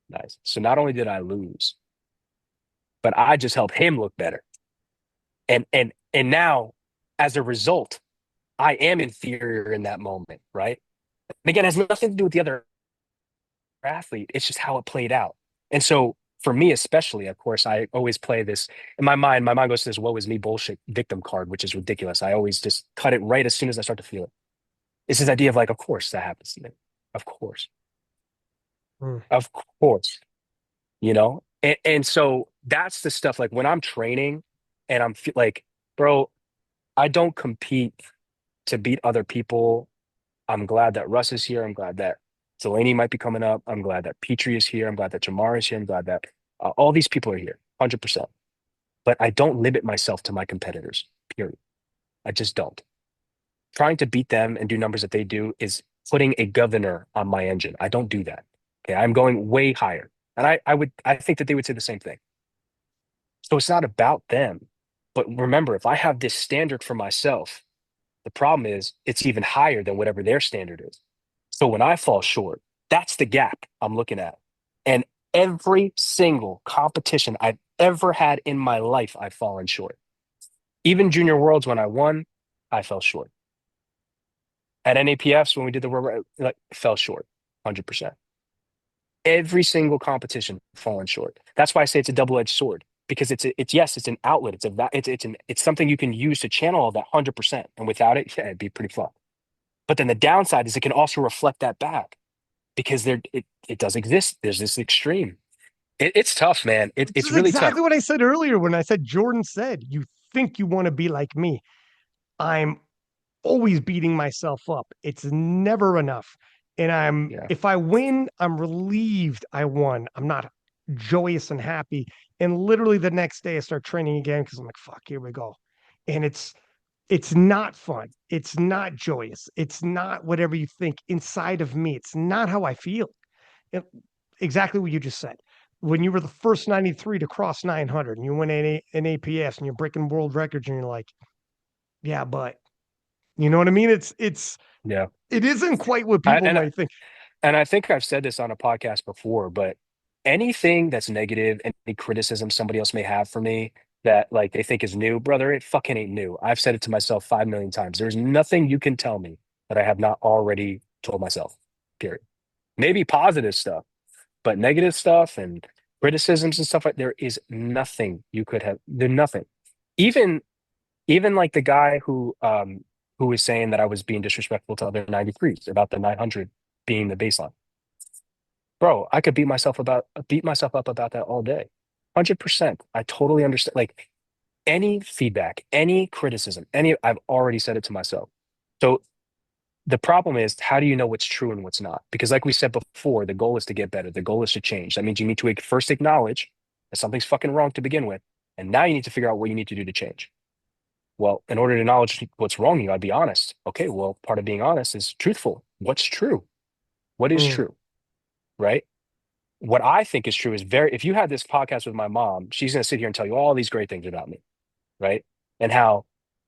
nice. So not only did I lose, but I just helped him look better. And now as a result, I am inferior in that moment, right? And again, it has nothing to do with the other athlete. It's just how it played out. And so for me, especially, of course, I always play this in my mind. My mind goes to this woe is me bullshit victim card, which is ridiculous. I always just cut it right as soon as I start to feel it. It's this idea of like, of course that happens to me. Of course. Mm. Of course. And so that's the stuff like when I'm training and like, bro, I don't compete to beat other people. I'm glad that Russ is here. I'm glad that Delaney might be coming up. I'm glad that Petrie is here. I'm glad that Jamar is here. I'm glad that all these people are here, 100%. But I don't limit myself to my competitors, period. I just don't. Trying to beat them and do numbers that they do is putting a governor on my engine. I don't do that. Okay, I'm going way higher. And I think that they would say the same thing. So it's not about them. But remember, if I have this standard for myself, the problem is it's even higher than whatever their standard is. So when I fall short, that's the gap I'm looking at. And every single competition I've ever had in my life, I've fallen short. Even Junior Worlds, when I won, I fell short. At NAPFs, when we did the world, like, fell short, 100%. Every single competition fallen short. That's why I say it's a double-edged sword because it's yes, it's an outlet. It's something you can use to channel all that 100%. And without it, yeah, it'd be pretty fun. But then the downside is it can also reflect that back because it does exist. There's this extreme. It's tough, man. This It's is really tough. exactly what I said earlier when I said Jordan said, "You think you want to be like me." I'm always beating myself up. It's never enough. And Yeah, if I win, I'm relieved I won. I'm not joyous and happy. And literally the next day I start training again because I'm like, fuck, here we go. And it's not fun. It's not joyous. It's not whatever you think inside of me. It's not how I feel. It, exactly what you just said. When you were the first 93 to cross 900 and you win an APS and you're breaking world records and you're like, yeah, but you know what I mean? yeah. It isn't quite what I, people and might think. and I think I've said this on a podcast before, but anything that's negative, any criticism somebody else may have for me that like they think is new, brother, it fucking ain't new. I've said it to myself 5 million times. There's nothing you can tell me that I have not already told myself. Period. Maybe positive stuff, but negative stuff and criticisms and stuff like there is nothing you could have. There's nothing. Even even like the guy who was saying that I was being disrespectful to other 93s about the 900 being the baseline. Bro, I could beat myself up about that all day. 100%. I totally understand. Like any feedback, any criticism, any I've already said it to myself. So the problem is, how do you know what's true and what's not? Because like we said before, the goal is to get better. The goal is to change. That means you need to first acknowledge that something's fucking wrong to begin with. And now you need to figure out what you need to do to change. Well, in order to acknowledge what's wrong, you gotta be honest. Okay, well, part of being honest is truthful. What's true? What is Mm, true? Right? What I think is true is if you had this podcast with my mom, she's going to sit here and tell you all these great things about me, right? And how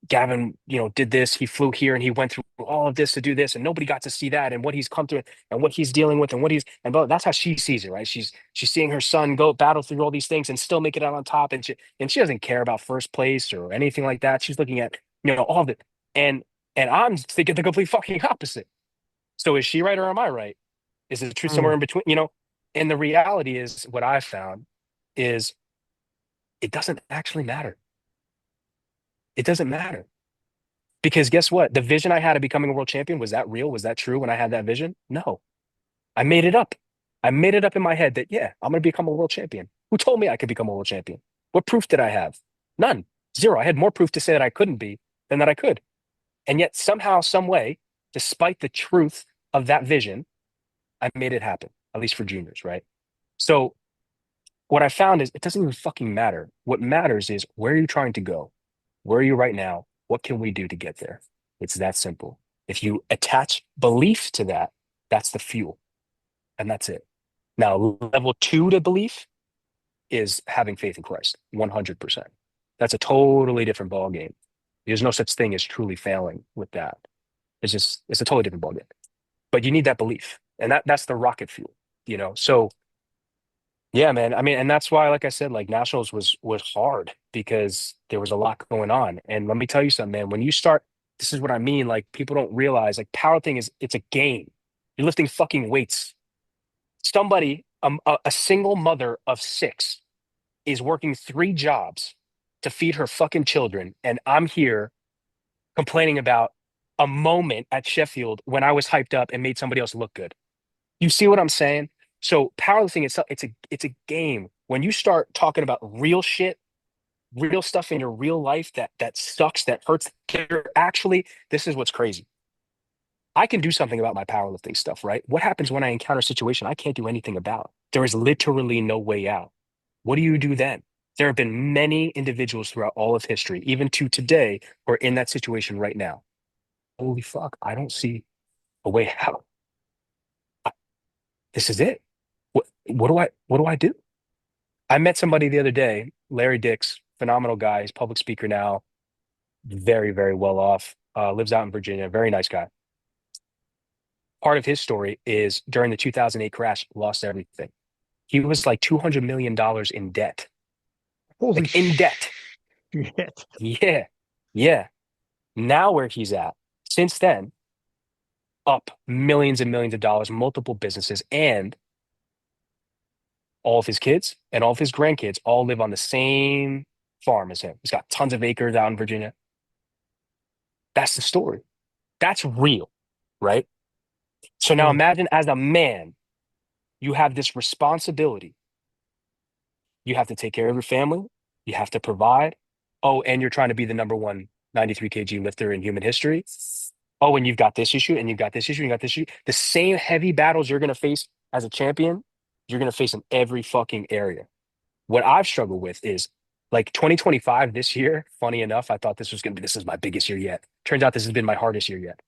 Gavin, did this, he flew here and he went through all of this to do this, and nobody got to see that and what he's come through and what he's dealing with and that's how she sees it, right? She's seeing her son go battle through all these things and still make it out on top, and she doesn't care about first place or anything like that. She's looking at all of it, and I'm thinking the complete fucking opposite. So is she right or am I right? Is the truth somewhere mm, in between? And the reality is what I've found is it doesn't actually matter. It doesn't matter. Because guess what? The vision I had of becoming a world champion, was that real? Was that true when I had that vision? No. I made it up. I made it up in my head that, yeah, I'm going to become a world champion. Who told me I could become a world champion? What proof did I have? None. Zero. I had more proof to say that I couldn't be than that I could. And yet, somehow, some way, despite the truth of that vision, I made it happen, at least for juniors, right? So what I found is it doesn't even fucking matter. What matters is where are you trying to go? Where are you right now? What can we do to get there? It's that simple. If you attach belief to that, that's the fuel, and that's it. Now, level two to belief is having faith in Christ, 100%. That's a totally different ballgame. There's no such thing as truly failing with that. It's a totally different ballgame. But you need that belief, and that's the rocket fuel. So yeah, man. I mean, and that's why, like I said, like nationals was hard because there was a lot going on. And let me tell you something, man. When you start, this is what I mean. Like people don't realize, like powerlifting it's a game. You're lifting fucking weights. Somebody, a single mother of six, is working three jobs to feed her fucking children, and I'm here complaining about a moment at Sheffield when I was hyped up and made somebody else look good. You see what I'm saying? So powerlifting itself, it's a game. When you start talking about real shit, real stuff in your real life that sucks, that hurts, actually, this is what's crazy. I can do something about my powerlifting stuff, right? What happens when I encounter a situation I can't do anything about? There is literally no way out. What do you do then? There have been many individuals throughout all of history, even to today, who are in that situation right now. Holy fuck, I don't see a way out. This is it. What do I do? I met somebody the other day, Larry Dix, phenomenal guy. He's a public speaker now, very, very well off. Lives out in Virginia, very nice guy. Part of his story is during the 2008 crash, lost everything. He was like $200 million in debt, Holy like in debt. shit. Yeah. Yeah. Now where he's at, since then, up millions and millions of dollars, multiple businesses, and all of his kids and all of his grandkids all live on the same farm as him. He's got tons of acres out in Virginia. That's the story. That's real, right? So now Mm. imagine as a man, you have this responsibility. You have to take care of your family. You have to provide. Oh, and you're trying to be the number one 93 kg lifter in human history. Oh, and you've got this issue, and you've got this issue, and you've got this issue. The same heavy battles you're going to face as a champion, you're going to face in every fucking area. What I've struggled with is like 2025 this year. Funny enough, I thought this is my biggest year yet. Turns out this has been my hardest year yet.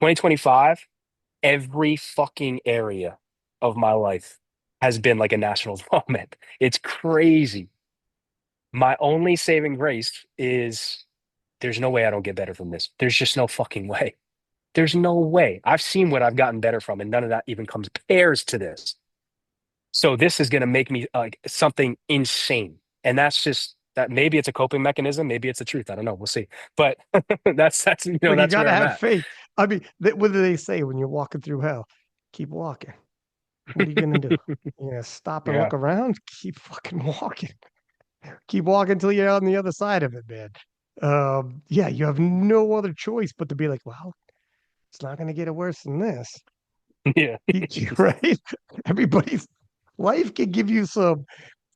2025, every fucking area of my life has been like a national moment. It's crazy. My only saving grace is there's no way I don't get better from this. There's just no fucking way. There's no way. I've seen what I've gotten better from, and none of that even compares to this. So this is going to make me like something insane. And that's just that maybe it's a coping mechanism, maybe it's the truth. I don't know. We'll see. But that's Well, you that's got to where I'm have at. faith. I mean, what do they say when you're walking through hell? Keep walking. What are you going to do? You're going to stop and Yeah. look around? Keep fucking walking. Keep walking until you're on the other side of it, man. Yeah, you have no other choice but to be like, well, it's not going to get worse than this. Yeah. Right? Everybody's life can give you some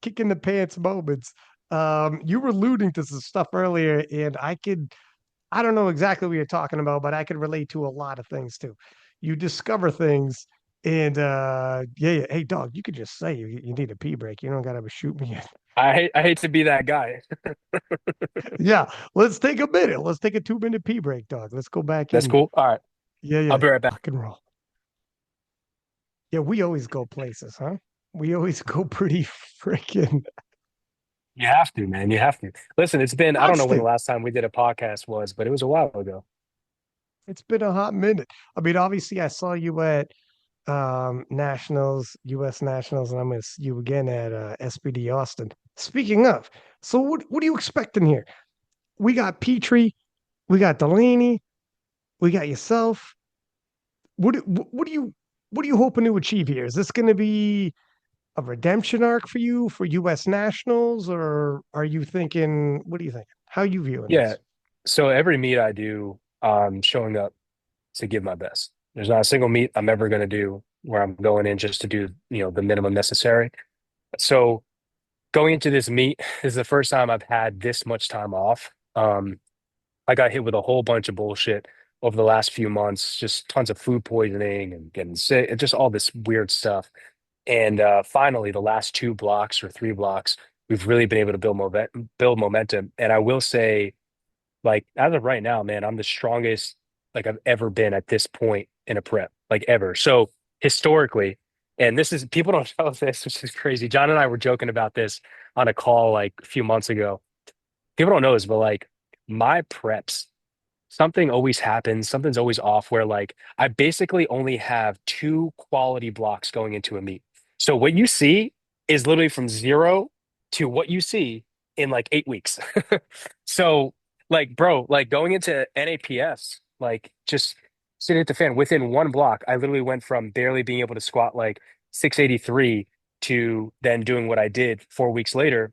kick in the pants moments. You were alluding to some stuff earlier, and I don't know exactly what you're talking about, but I can relate to a lot of things too. You discover things, and yeah, yeah, hey, dog, you could just say you need a pee break. You don't got to shoot me. I hate to be that guy. Yeah, let's take a minute. Let's take a 2 minute pee break, dog. Let's go back That's in there. cool. All right. Yeah, I'll yeah, be right back. rock and roll. Yeah, we always go places, huh? We always go pretty freaking You have to, man. You have to. Listen, I don't know when the constant. last time we did a podcast was, but it was a while ago. It's been a hot minute. I mean, obviously, I saw you at nationals, US nationals, and I'm gonna see you again at SPD Austin. Speaking of, so what are you expecting here? We got Petrie, we got Delaney, we got yourself. What are you hoping to achieve here? Is this going to be a redemption arc for you for US nationals, or are you thinking? What are you thinking? How are you viewing Yeah. this? So every meet I do, I'm showing up to give my best. There's not a single meet I'm ever going to do where I'm going in just to do, the minimum necessary. So going into this meet is the first time I've had this much time off. I got hit with a whole bunch of bullshit over the last few months, just tons of food poisoning and getting sick, and just all this weird stuff. And finally, the last two blocks or three blocks, we've really been able to build momentum. And I will say, like as of right now, man, I'm the strongest like I've ever been at this point in a prep, like ever. So historically, and this is people don't know this, which is crazy. John and I were joking about this on a call like a few months ago. People don't know this, but like my preps, something always happens, something's always off where like I basically only have two quality blocks going into a meet. So what you see is literally from zero to what you see in like 8 weeks. So like bro, like going into NAPS, like just sitting at the fan within one block, I literally went from barely being able to squat like 683 to then doing what I did 4 weeks later.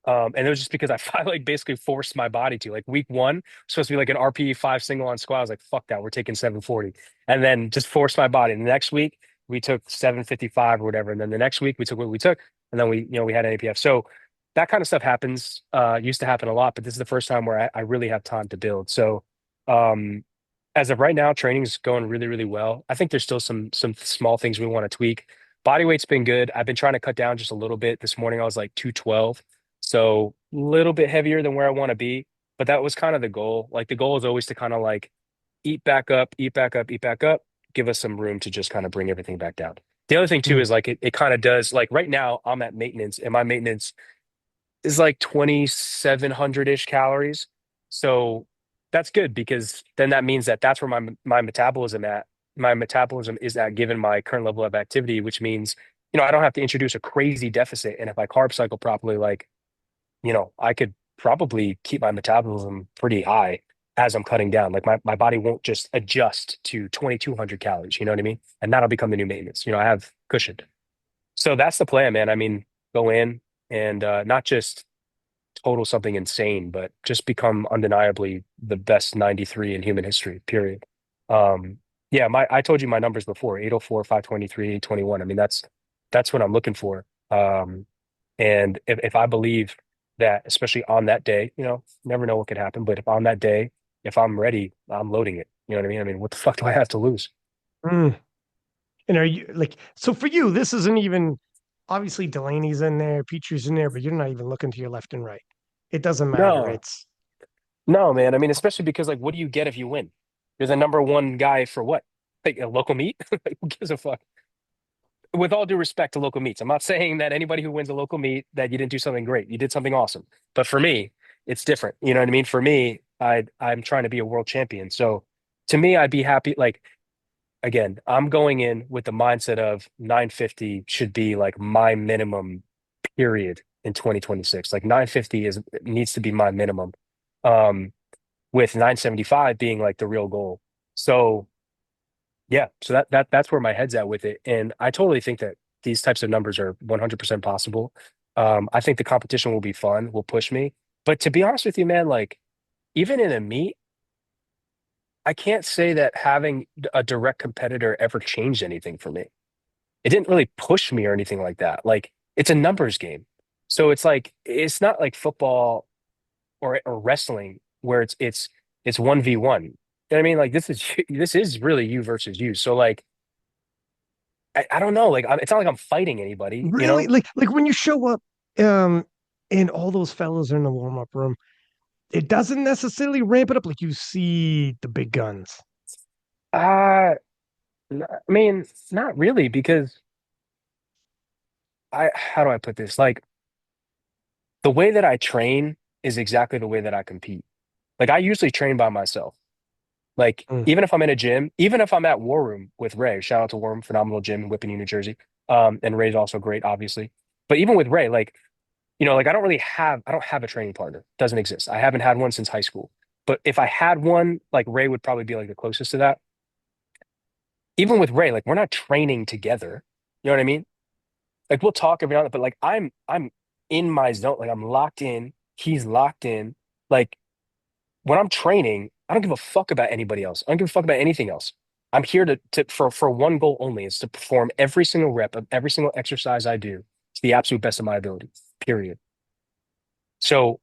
And it was just because I like basically forced my body to like week one, supposed to be like an RPE five single on squat. I was like, fuck that, we're taking 740. And then just forced my body. And the next week we took 755 or whatever. And then the next week we took what we took. And then we had an APF. So that kind of stuff happens, used to happen a lot, but this is the first time where I really have time to build. So um as of right now, training's going really, really well. I think there's still some small things we want to tweak. Body weight's been good. I've been trying to cut down just a little bit. This morning I was like 212. So a little bit heavier than where I want to be. But that was kind of the goal. Like the goal is always to kind of like eat back up, eat back up, eat back up, give us some room to just kind of bring everything back down. The other thing too Mm. is like it kind of does like right now I'm at maintenance and my maintenance is like 2,700-ish calories. So that's good because then that means that that's where my metabolism at. My metabolism is at given my current level of activity, which means, I don't have to introduce a crazy deficit. And if I carb cycle properly, like, I could probably keep my metabolism pretty high as I'm cutting down. Like my body won't just adjust to 2,200 calories, you know what I mean? And that'll become the new maintenance. I have cushioned. So that's the plan, man. I mean, go in and not just total something insane, but just become undeniably the best 93 in human history, period. Um, yeah, I told you my numbers before, 804, 523, 821. I mean, that's what I'm looking for. And if I believe that, especially on that day, never know what could happen, but if on that day, if I'm ready, I'm loading it. You know what I mean? I mean, what the fuck do I have to lose? Mm. And are you like, so for you, this isn't even obviously Delaney's in there, Petrie's in there, but you're not even looking to your left and right. It doesn't matter. No, It's no, man. I mean, especially because like, what do you get if you win? You're the number one guy for what? Like a local meet? Like, who gives a fuck? With all due respect to local meets, I'm not saying that anybody who wins a local meet that you didn't do something great. You did something awesome. But for me, it's different. You know what I mean? For me, I'm trying to be a world champion. So to me, I'd be happy. Like again, I'm going in with the mindset of 950 should be like my minimum period in 2026. Like 950 needs to be my minimum. Um, with 975 being like the real goal. So yeah, so that's where my head's at with it. And I totally think that these types of numbers are 100% possible. I think the competition will be fun, will push me. But to be honest with you, man, like even in a meet, I can't say that having a direct competitor ever changed anything for me. It didn't really push me or anything like that. Like it's a numbers game. So it's like it's not like football or wrestling where it's 1v1. You know what I mean? Like this is really you versus you. So like I don't know. Like it's not like I'm fighting anybody, you really know? like when you show up, um, and all those fellows are in the warm up room, it doesn't necessarily ramp it up like you see the big guns. Uh, I mean, not really because how do I put this? Like the way that I train is exactly the way that I compete. Like I usually train by myself. Like Mm. even if I'm in a gym, even if I'm at War Room with Ray, shout out to War Room, phenomenal gym in Whippany, New Jersey. And Ray's also great, obviously. But even with Ray, like, like I don't have a training partner. Doesn't exist. I haven't had one since high school. But if I had one, like Ray would probably be like the closest to that. Even with Ray, like we're not training together. You know what I mean? Like we'll talk every now and then, but like I'm in my zone. Like I'm locked in. He's locked in. Like when I'm training, I don't give a fuck about anybody else. I don't give a fuck about anything else. I'm here for one goal only, is to perform every single rep of every single exercise I do to the absolute best of my ability. Period. So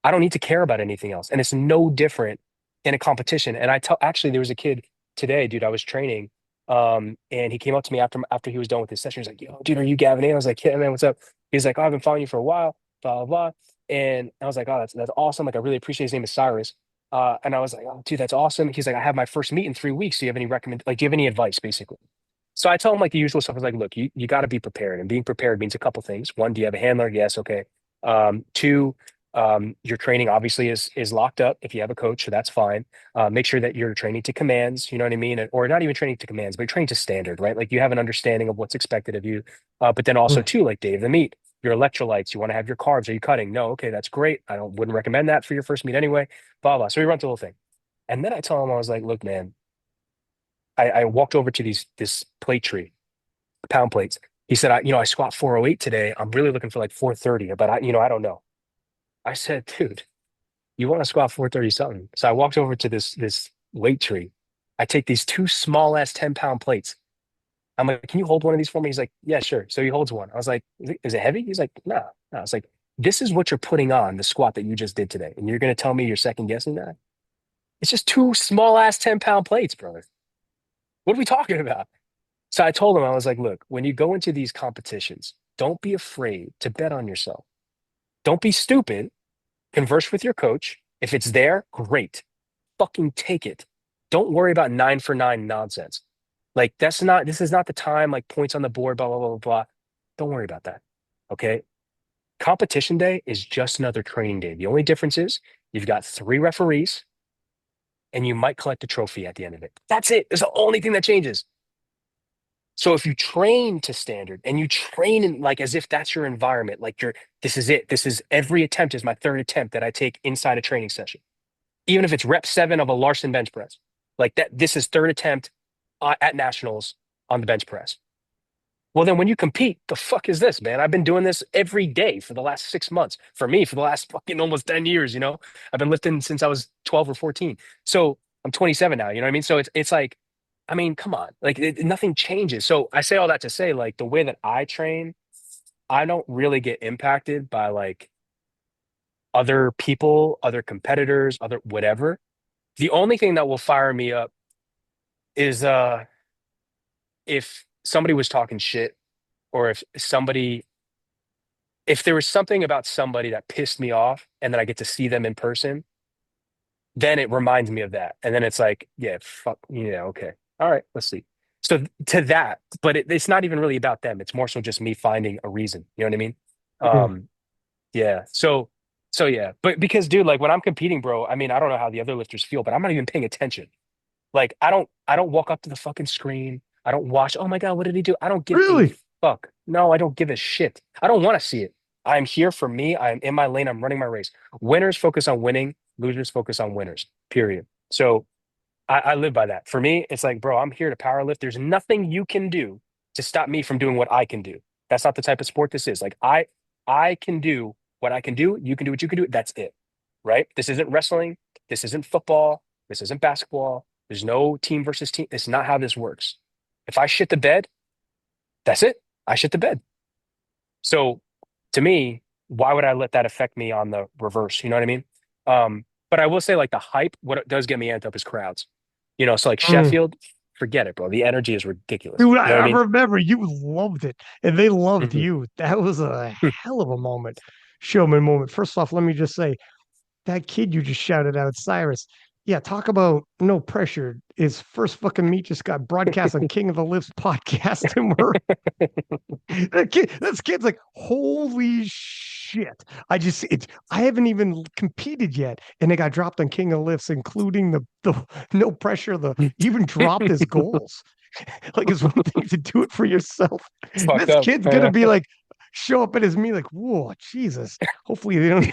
I don't need to care about anything else. And it's no different in a competition. And actually there was a kid today, dude, I was training. And he came up to me after he was done with his session. He's like, "Yo, dude, are you Gavin Adin?" I was like, "Yeah, man, what's up?" He's like, "Oh, I've been following you for a while, blah, blah, blah." And I was like, "Oh, that's awesome. Like, I really appreciate his name is Cyrus." And I was like, "Oh, dude, that's awesome." He's like, "I have my first meet in 3 weeks. Do you have any do you have any advice, basically?" So I tell him like the usual stuff. I was like, "Look, you got to be prepared. And being prepared means a couple things. One, do you have a handler? Yes, okay. Two, your training obviously is locked up if you have a coach, so that's fine. Make sure that you're training to commands, you know what I mean? Or not even training to commands, but you're training to standard, right? Like you have an understanding of what's expected of you. But then also Mm. too, like day of the meet, your electrolytes, you want to have your carbs. Are you cutting? No, okay, that's great. I don't wouldn't recommend that for your first meet anyway. Blah blah. So we run through the whole thing. And then I tell him, I was like, look, man, I walked over to this plate tree, pound plates. He said, I squat 408 today. I'm really looking for like 430, but I don't know. I said, dude, you want to squat 430 something. So I walked over to this weight tree. I take these two small ass 10-pound plates. I'm like, can you hold one of these for me? He's like, yeah, sure. So he holds one. I was like, is it heavy? He's like, no, no. I was like, this is what you're putting on the squat that you just did today. And you're going to tell me you're second guessing that? It's just two small ass 10-pound plates, brother. What are we talking about? So I told him, I was like, look, when you go into these competitions, don't be afraid to bet on yourself. Don't be stupid. Converse with your coach. If it's there, great. Fucking take it. Don't worry about 9 for 9 nonsense. Like this is not the time, like points on the board, blah, blah, blah, blah, blah. Don't worry about that. Okay. Competition day is just another training day. The only difference is you've got three referees and you might collect a trophy at the end of it. That's it. It's the only thing that changes. So if you train to standard and you train in like as if that's your environment, like this is it. This is every attempt is my third attempt that I take inside a training session. Even if it's rep 7 of a Larson bench press, like that, this is third attempt at nationals on the bench press. Well, then when you compete, the fuck is this, man? I've been doing this every day for the last 6 months. For me, for the last fucking almost 10 years, you know? I've been lifting since I was 12 or 14. So I'm 27 now, you know what I mean? So it's like, I mean, come on. Like nothing changes. So I say all that to say, like the way that I train, I don't really get impacted by like other people, other competitors, other whatever. The only thing that will fire me up is if somebody was talking shit or if there was something about somebody that pissed me off and then I get to see them in person, then it reminds me of that. And then it's like, yeah, fuck, yeah, okay. All right, let's see. So to that, but it's not even really about them. It's more so just me finding a reason. You know what I mean? Mhm. Yeah. So yeah. But because dude, like when I'm competing, bro, I mean, I don't know how the other lifters feel, but I'm not even paying attention. Like I don't walk up to the fucking screen. I don't watch, oh my God, what did he do? I don't give a Really? fuck. No, I don't give a shit. I don't want to see it. I'm here for me. I'm in my lane. I'm running my race. Winners focus on winning, losers focus on winners. Period. So I live by that. For me, it's like, bro, I'm here to power lift. There's nothing you can do to stop me from doing what I can do. That's not the type of sport this is. Like I can do what I can do. You can do what you can do. That's it. Right? This isn't wrestling. This isn't football. This isn't basketball. There's no team versus team. It's not how this works. If I shit the bed, that's it. I shit the bed. So to me, why would I let that affect me on the reverse? You know what I mean? But I will say, like the hype, what it does get me amped up is crowds. You know, so like Mm. Sheffield, forget it, bro. The energy is ridiculous. Dude, You know what I I mean? remember you loved it and they loved Hmm. you. That was a hell of a moment, showman moment. First off, let me just say that kid you just shouted out, Cyrus. Yeah, talk about no pressure. His first fucking meet just got broadcast on King of the Lifts podcast, and we're this kid's like, holy shit. I haven't even competed yet. And they got dropped on King of Lifts, including the no pressure, the even dropped his goals. Like it's one thing to do it for yourself. It's fucked This up. kid's gonna Yeah. be like, show up at his meet, like, whoa, Jesus. Hopefully they don't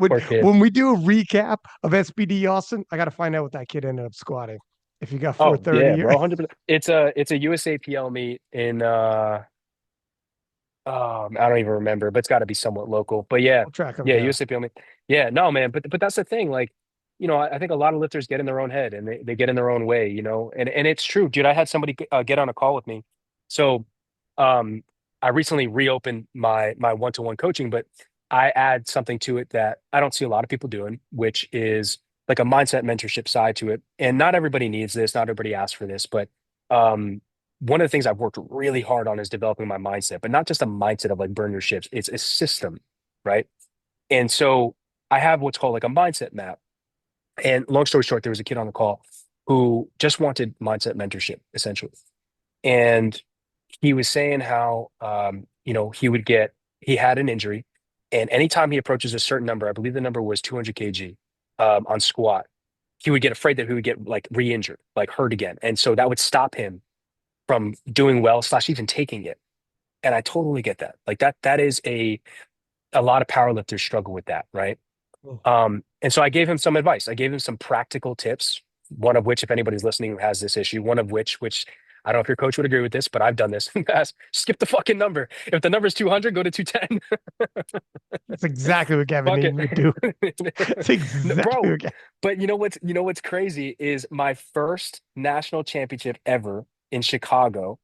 Poor kid. when we do a recap of SBD Austin, I gotta find out what that kid ended up squatting. If you got Oh yeah, 430 or bro. 100%. It's a USAPL meet in I don't even remember, but it's got to be somewhat local. But yeah, I'll track him yeah, down. USAPL meet. Yeah, no, man. But that's the thing. Like, you know, I think a lot of lifters get in their own head and they get in their own way. You know, and it's true, dude. I had somebody get on a call with me. So, um, I recently reopened my one-to-one coaching, but I add something to it that I don't see a lot of people doing, which is like a mindset mentorship side to it. And not everybody needs this, not everybody asks for this, but um one of the things I've worked really hard on is developing my mindset, but not just a mindset of like burn your ships. It's a system, right? And so I have what's called like a mindset map. And long story short, there was a kid on the call who just wanted mindset mentorship, essentially. And he was saying how you know, he had an injury, and anytime he approaches a certain number, I believe the number was 200 kg on squat, he would get afraid that he would get like re-injured, like hurt again. And so that would stop him from doing well slash even taking it. And I totally get that. Like that is a lot of powerlifters struggle with that, right? Oh, And so I gave him some advice. I gave him some practical tips, one of which, if anybody's listening who has this issue, one of which I don't know if your coach would agree with this, but I've done this in the past. Skip the fucking number. If the number's 200, go to 210. that's exactly what Gavin Fuck Adin would do. it. That's No, exactly bro, what but you know what's crazy is my first national championship ever in Chicago.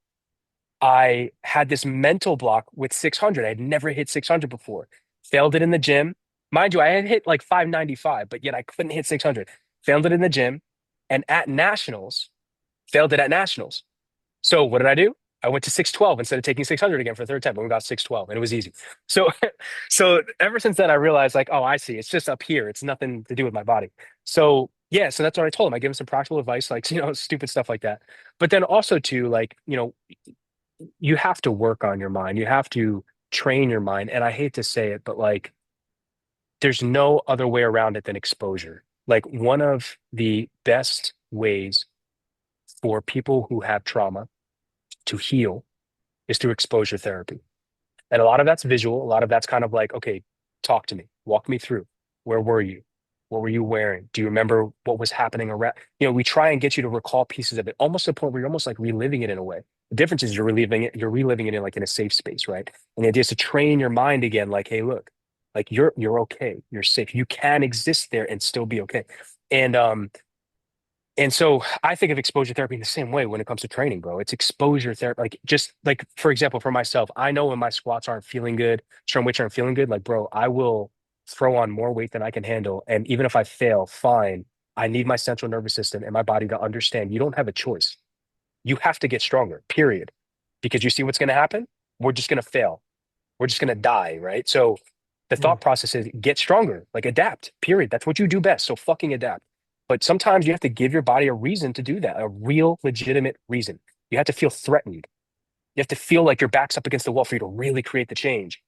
I had this mental block with 600. I had never hit 600 before. Failed it in the gym. Mind you, I had hit like 595, but yet I couldn't hit 600. Failed it in the gym. And at nationals, failed it at nationals. So what did I do? I went to 612 instead of taking 600 again for the third time, but we got 612 and it was easy. So, so ever since then, I realized like, oh, I see. It's just up here. It's nothing to do with my body. So Yeah, so that's what I told him. I give him some practical advice, like, stupid stuff like that. But then also too, like, you have to work on your mind. You have to train your mind. And I hate to say it, but like there's no other way around it than exposure. Like one of the best ways for people who have trauma to heal is through exposure therapy. And a lot of that's visual. A lot of that's kind of like, okay, talk to me, walk me through. Where were you? What were you wearing? Do you remember what was happening around? We try and get you to recall pieces of it, almost to the point where you're almost like reliving it in a way. The difference is you're reliving it in like in a safe space, right? And the idea is to train your mind again, like, hey, look, like you're okay, you're safe. You can exist there and still be okay. And so I think of exposure therapy in the same way when it comes to training, bro. It's exposure therapy. Like just like for example, for myself, I know when my squats aren't feeling good, certain weights aren't feeling good, like bro, I will throw on more weight than I can handle. And even if I fail, fine. I need my central nervous system and my body to understand you don't have a choice. You have to get stronger, period. Because you see what's going to happen? We're just going to fail. We're just going to die, right? So the Mm. thought process is get stronger, like adapt, period. That's what you do best. So fucking adapt. But sometimes you have to give your body a reason to do that, a real legitimate reason. You have to feel threatened. You have to feel like your back's up against the wall for you to really create the change.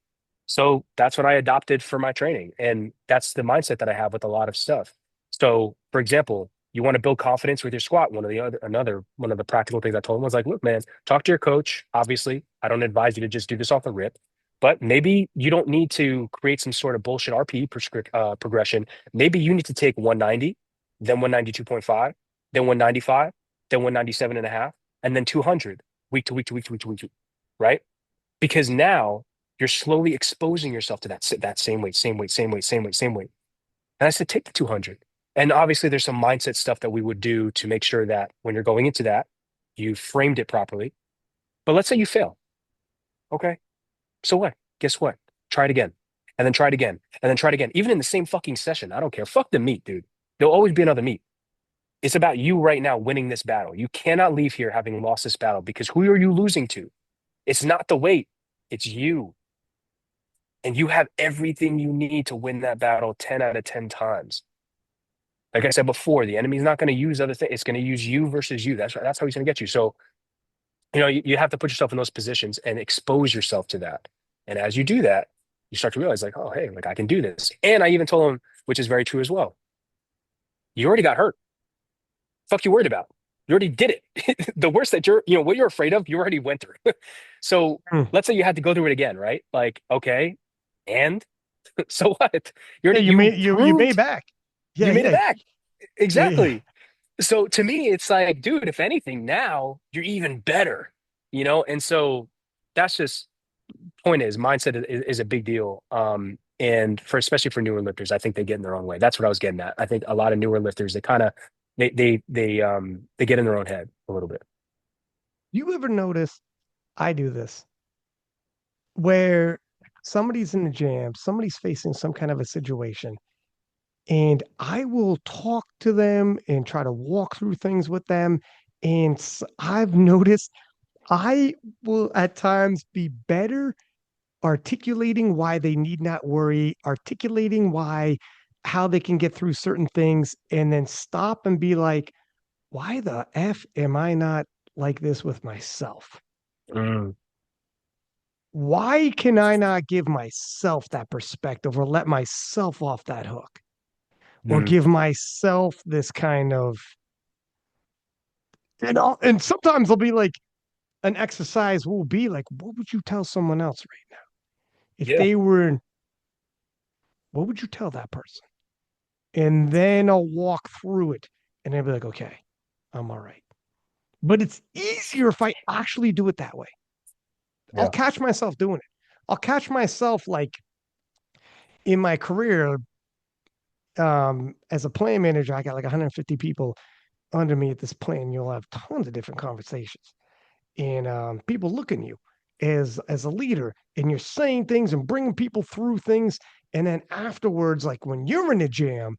So that's what I adopted for my training. And that's the mindset that I have with a lot of stuff. So, for example, you want to build confidence with your squat. One of the practical things I told him was like, look, man, talk to your coach. Obviously, I don't advise you to just do this off the rip, but maybe you don't need to create some sort of bullshit RPE progression. Maybe you need to take 190, then 192.5, then 195, then 197 and a half, and then 200 week to week to week to week to week, right? Because now you're slowly exposing yourself to that same weight, same weight, same weight, same weight, same weight. And I said, take the 200. And obviously, there's some mindset stuff that we would do to make sure that when you're going into that, you framed it properly. But let's say you fail. Okay. So what? Guess what? Try it again. And then try it again. And then try it again. Even in the same fucking session. I don't care. Fuck the meat, dude. There'll always be another meet. It's about you right now winning this battle. You cannot leave here having lost this battle because who are you losing to? It's not the weight, it's you. And you have everything you need to win that battle 10 out of 10 times. Like I said before, the enemy's not going to use other things. It's going to use you versus you. That's how he's going to get you. So, you have to put yourself in those positions and expose yourself to that. And as you do that, you start to realize like, oh, hey, like I can do this. And I even told him, which is very true as well. You already got hurt. Fuck you worried about. You already did it. The worst that what you're afraid of, you already went through. So Mm. let's say you had to go through it again, right? Like, okay, and so what? Yeah, you made Proved back. Yeah, you made it yeah, back. yeah, yeah. Exactly. So to me, it's like, dude, if anything, now you're even better, And so that's just point is mindset is a big deal. And especially for newer lifters, I think they get in their own way. That's what I was getting at. I think a lot of newer lifters, they kind of they get in their own head a little bit. You ever notice I do this where somebody's in the jam, somebody's facing some kind of a situation, and I will talk to them and try to walk through things with them. And I've noticed I will at times be better articulating why they need not worry, articulating why, how they can get through certain things, and then stop and be like, why the F am I not like this with myself? Mm, Why can I not give myself that perspective or let myself off that hook or mm, give myself this kind of, and sometimes it'll be like an exercise will be like, what would you tell someone else right now? If yeah, they were in, what would you tell that person? And then I'll walk through it and they'll be like, okay, I'm all right. But it's easier if I actually do it that way. I'll yeah. catch myself doing it. I'll catch myself like in my career as a plan manager, I got like 150 people under me at this plan. You'll have tons of different conversations and people looking at you as a leader and you're saying things and bringing people through things. And then afterwards, like when you're in a jam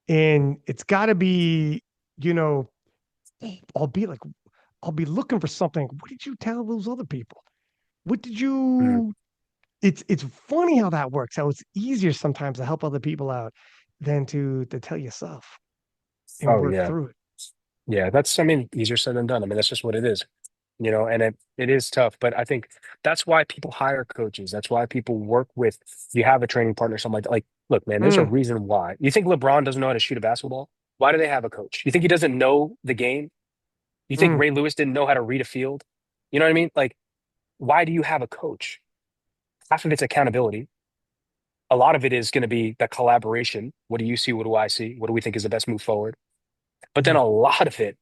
and it's got to be, you know, I'll be like, I'll be looking for something. What did you tell those other people? What did Mm. you? It's funny how that works. How it's easier sometimes to help other people out than to tell yourself. and Oh work yeah. through it. Yeah. That's, I mean, easier said than done. I mean, that's just what it is, and it is tough, but I think that's why people hire coaches. That's why people work with, you have a training partner, something like that. Like, look, man, there's a Mm, reason why. You think LeBron doesn't know how to shoot a basketball? Why do they have a coach? You think he doesn't know the game? You think mm. Ray Lewis didn't know how to read a field? You know what I mean? Like, why do you have a coach? Half of it's accountability. A lot of it is going to be the collaboration. What do you see? What do I see? What do we think is the best move forward? But then Mhm. a lot of it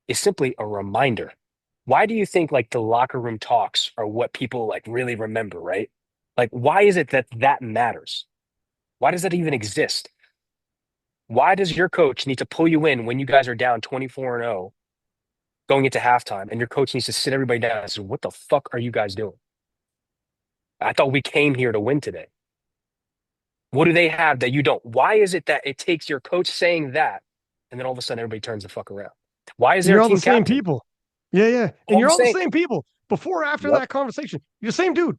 is simply a reminder. Why do you think like the locker room talks are what people like really remember, right? Like, why is it that that matters? Why does that even exist? Why does your coach need to pull you in when you guys are down 24 and 0 going into halftime and your coach needs to sit everybody down and say, what the fuck are you guys doing? I thought we came here to win today. What do they have that you don't? Why is it that it takes your coach saying that and then all of a sudden everybody turns the fuck around? Why is And there you're a all the team same captain? people. Yeah, yeah. And All the you're all the same. same people. Before or after Yep. that conversation, you're the same dude.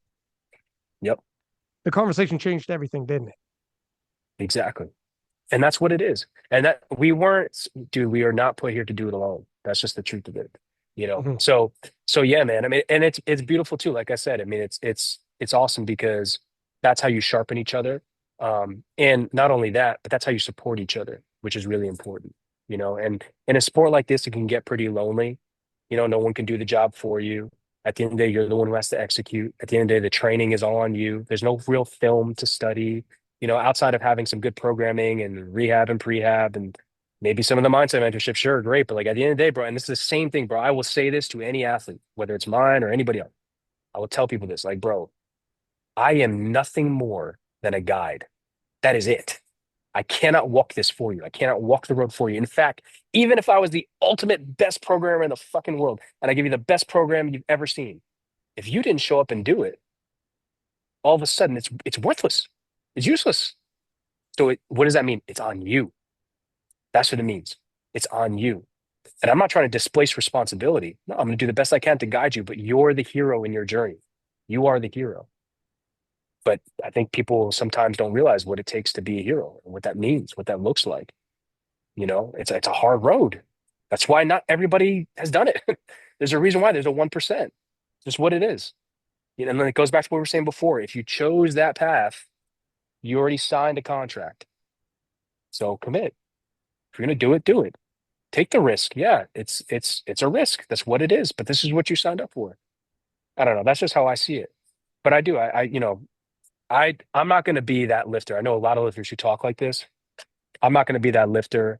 Yep. The conversation changed everything, didn't it? Exactly. And that's what it is. And that we weren't, dude, we are not put here to do it alone. That's just the truth of it. Mhm. So yeah, man. I mean, and it's beautiful too. Like I said, I mean, it's awesome because that's how you sharpen each other. And not only that, but that's how you support each other, which is really important. And in a sport like this, it can get pretty lonely. No one can do the job for you. At the end of the day, you're the one who has to execute. At the end of the day, the training is all on you. There's no real film to study, outside of having some good programming and rehab and prehab and maybe some of the mindset mentorship, sure, great. But like at the end of the day, bro, and this is the same thing, bro. I will say this to any athlete, whether it's mine or anybody else. I will tell people this, like, bro, I am nothing more than a guide. That is it. I cannot walk this for you. I cannot walk the road for you. In fact, even if I was the ultimate best programmer in the fucking world and I give you the best program you've ever seen, if you didn't show up and do it, all of a sudden it's worthless. It's useless. So what does that mean? It's on you. That's what it means. It's on you. And I'm not trying to displace responsibility. No, I'm going to do the best I can to guide you, but you're the hero in your journey. You are the hero. But I think people sometimes don't realize what it takes to be a hero and what that means, what that looks like. It's a hard road. That's why not everybody has done it. There's a reason why there's a 1%. Just what it is. And then it goes back to what we were saying before. If you chose that path, you already signed a contract. So commit. If you're going to do it, do it. Take the risk. Yeah, it's a risk. That's what it is. But this is what you signed up for. I don't know. That's just how I see it. But I do. I'm not going to be that lifter. I know a lot of lifters who talk like this. I'm not going to be that lifter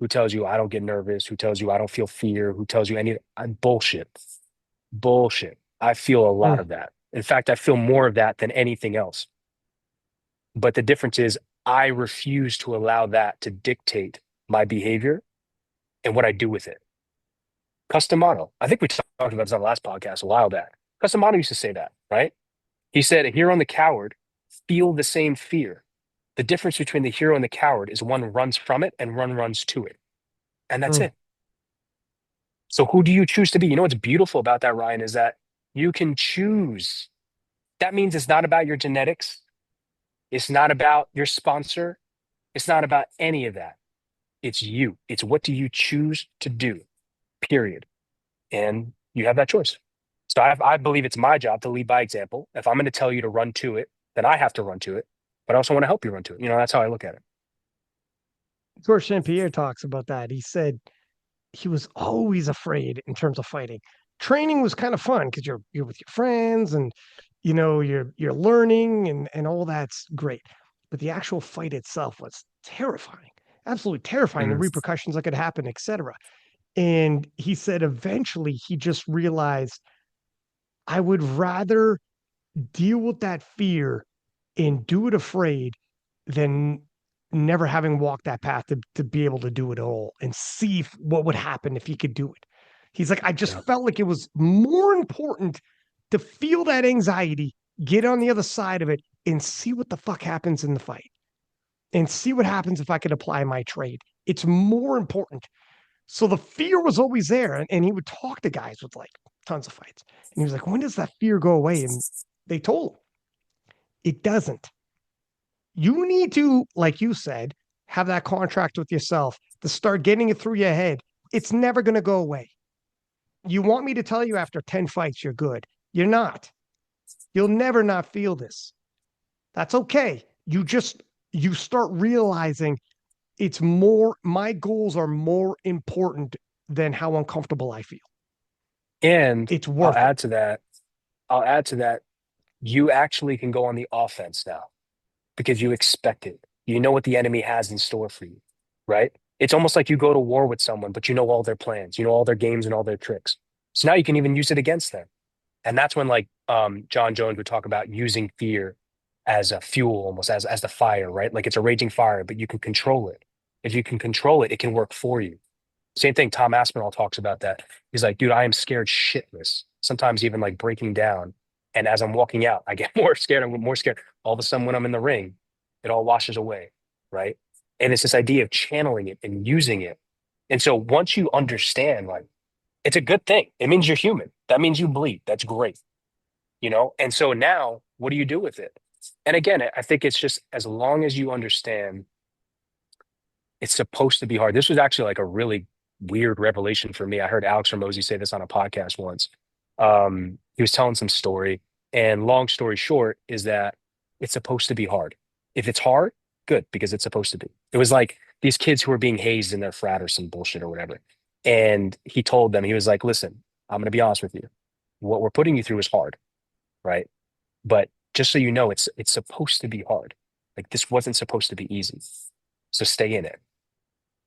who tells you I don't get nervous, who tells you I don't feel fear, who tells you any bullshit. Bullshit. I feel a lot Mm. of that. In fact, I feel more of that than anything else. But the difference is I refuse to allow that to dictate my behavior and what I do with it. Customato. I think we talked about this on the last podcast a while back. Customato used to say that, right? He said, a hero and the coward feel the same fear. The difference between the hero and the coward is one runs from it and one runs to it. And that's Mm. it. So who do you choose to be? You know what's beautiful about that, Ryan, is that you can choose. That means it's not about your genetics. It's not about your sponsor. It's not about any of that. It's you. It's what do you choose to do, period. And you have that choice. So I believe it's my job to lead by example. If I'm going to tell you to run to it, then I have to run to it. But I also want to help you run to it. That's how I look at it. George St. Pierre talks about that. He said he was always afraid in terms of fighting. Training was kind of fun because you're with your friends and you're learning and all that's great. But the actual fight itself was terrifying, absolutely terrifying. The Mm. repercussions that could happen, etc. And he said eventually he just realized I would rather deal with that fear and do it afraid than never having walked that path to be able to do it all and see what would happen if he could do it. He's like, I just Yeah. felt like it was more important to feel that anxiety, get on the other side of it, and see what the fuck happens in the fight and see what happens if I could apply my trade. It's more important. So the fear was always there. And he would talk to guys with like tons of fights. And he was like, when does that fear go away? And they told him it doesn't. You need to, like you said, have that contract with yourself, to start getting it through your head, it's never going to go away. You want me to tell you after 10 fights you're good. You're not. You'll never not feel this. That's okay. You start realizing it's more, my goals are more important than how uncomfortable I feel. And It's I'll worth it. add to that, I'll add to that, you actually can go on the offense now because you expect it. You know what the enemy has in store for you, right? It's almost like you go to war with someone, but you know all their plans, you know all their games and all their tricks. So now you can even use it against them. And that's when like John Jones would talk about using fear as a fuel, almost as the fire, right? Like it's a raging fire, but you can control it. If you can control it, it can work for you. Same thing, Tom Aspinall talks about that. He's like, dude, I am scared shitless. Sometimes even like breaking down. And as I'm walking out, I get more scared. I'm more scared. All of a sudden, when I'm in the ring, it all washes away, right? And it's this idea of channeling it and using it. And so once you understand, like, it's a good thing. It means you're human. That means you bleed. That's great, you know? And so now, what do you do with it? And again, I think it's just as long as you understand it's supposed to be hard. This was actually like a really weird revelation for me. I heard Alex Ramosi say this on a podcast once. He was telling some story, and long story short is that it's supposed to be hard. If it's hard, good, because it's supposed to be. It was like these kids who were being hazed in their frat or some bullshit or whatever. And he told them, he was like, listen, I'm going to be honest with you. What we're putting you through is hard, right? But just so you know, it's supposed to be hard. Like this wasn't supposed to be easy. So stay in it.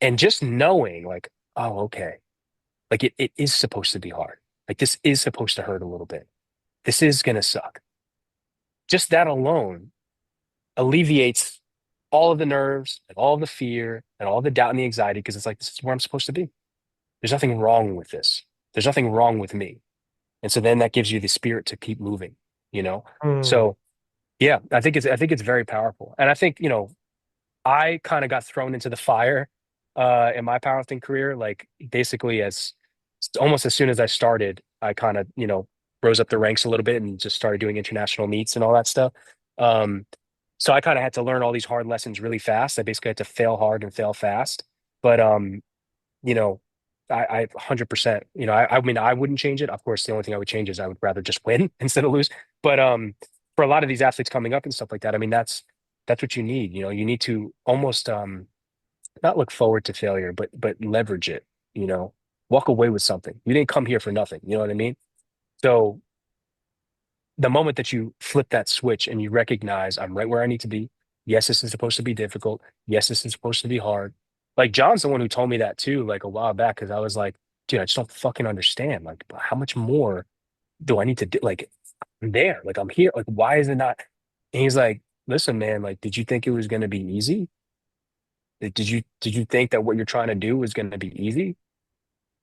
And just knowing like, oh, okay, like it is supposed to be hard. Like this is supposed to hurt a little bit. This is going to suck. Just that alone alleviates all of the nerves and all of the fear and all the doubt and the anxiety because it's like, this is where I'm supposed to be. There's nothing wrong with this. There's nothing wrong with me. And so then that gives you the spirit to keep moving, you know? Mm. So yeah, I think it's very powerful. And I think, you know, I kind of got thrown into the fire in my powerlifting career. Like basically as almost as soon as I started, I kind of, you know, rose up the ranks a little bit and just started doing international meets and all that stuff. Um, so I kind of had to learn all these hard lessons really fast. I basically had to fail hard and fail fast. But you know, I 100%, you know, I mean, I wouldn't change it. Of course, the only thing I would change is I would rather just win instead of lose. But for a lot of these athletes coming up and stuff like that, I mean, that's what you need. You know, you need to almost not look forward to failure, but leverage it, you know, walk away with something. You didn't come here for nothing. You know what I mean? So the moment that you flip that switch and you recognize I'm right where I need to be. Yes, this is supposed to be difficult. Yes, this is supposed to be hard. Like John's the one who told me that too, like a while back, because I was like, dude, I just don't fucking understand. Like, how much more do I need to do? Like, I'm there. Like, I'm here. Like, why is it not? And he's like, listen, man, like, did you think it was going to be easy? Like, did you think that what you're trying to do was going to be easy?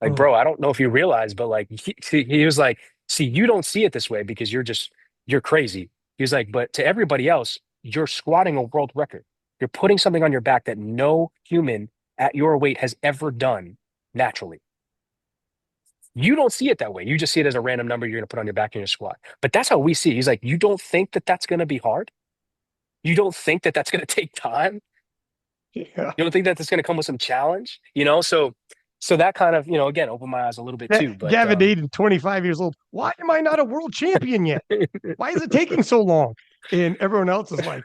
Like, bro, Mm. I don't know if you realize, but like he was like, see, you don't see it this way because you're crazy. He was like, but to everybody else, you're squatting a world record. You're putting something on your back that no human at your weight has ever done naturally. You don't see it that way. You just see it as a random number you're going to put on your back in your squat. But that's how we see it. He's like, you don't think that that's going to be hard? You don't think that that's going to take time? Yeah. You don't think that that's going to come with some challenge? You know, so that kind of, you know, again, opened my eyes a little bit too. But Gavin Adin, 25 years old. Why am I not a world champion yet? Why is it taking so long? And everyone else is like,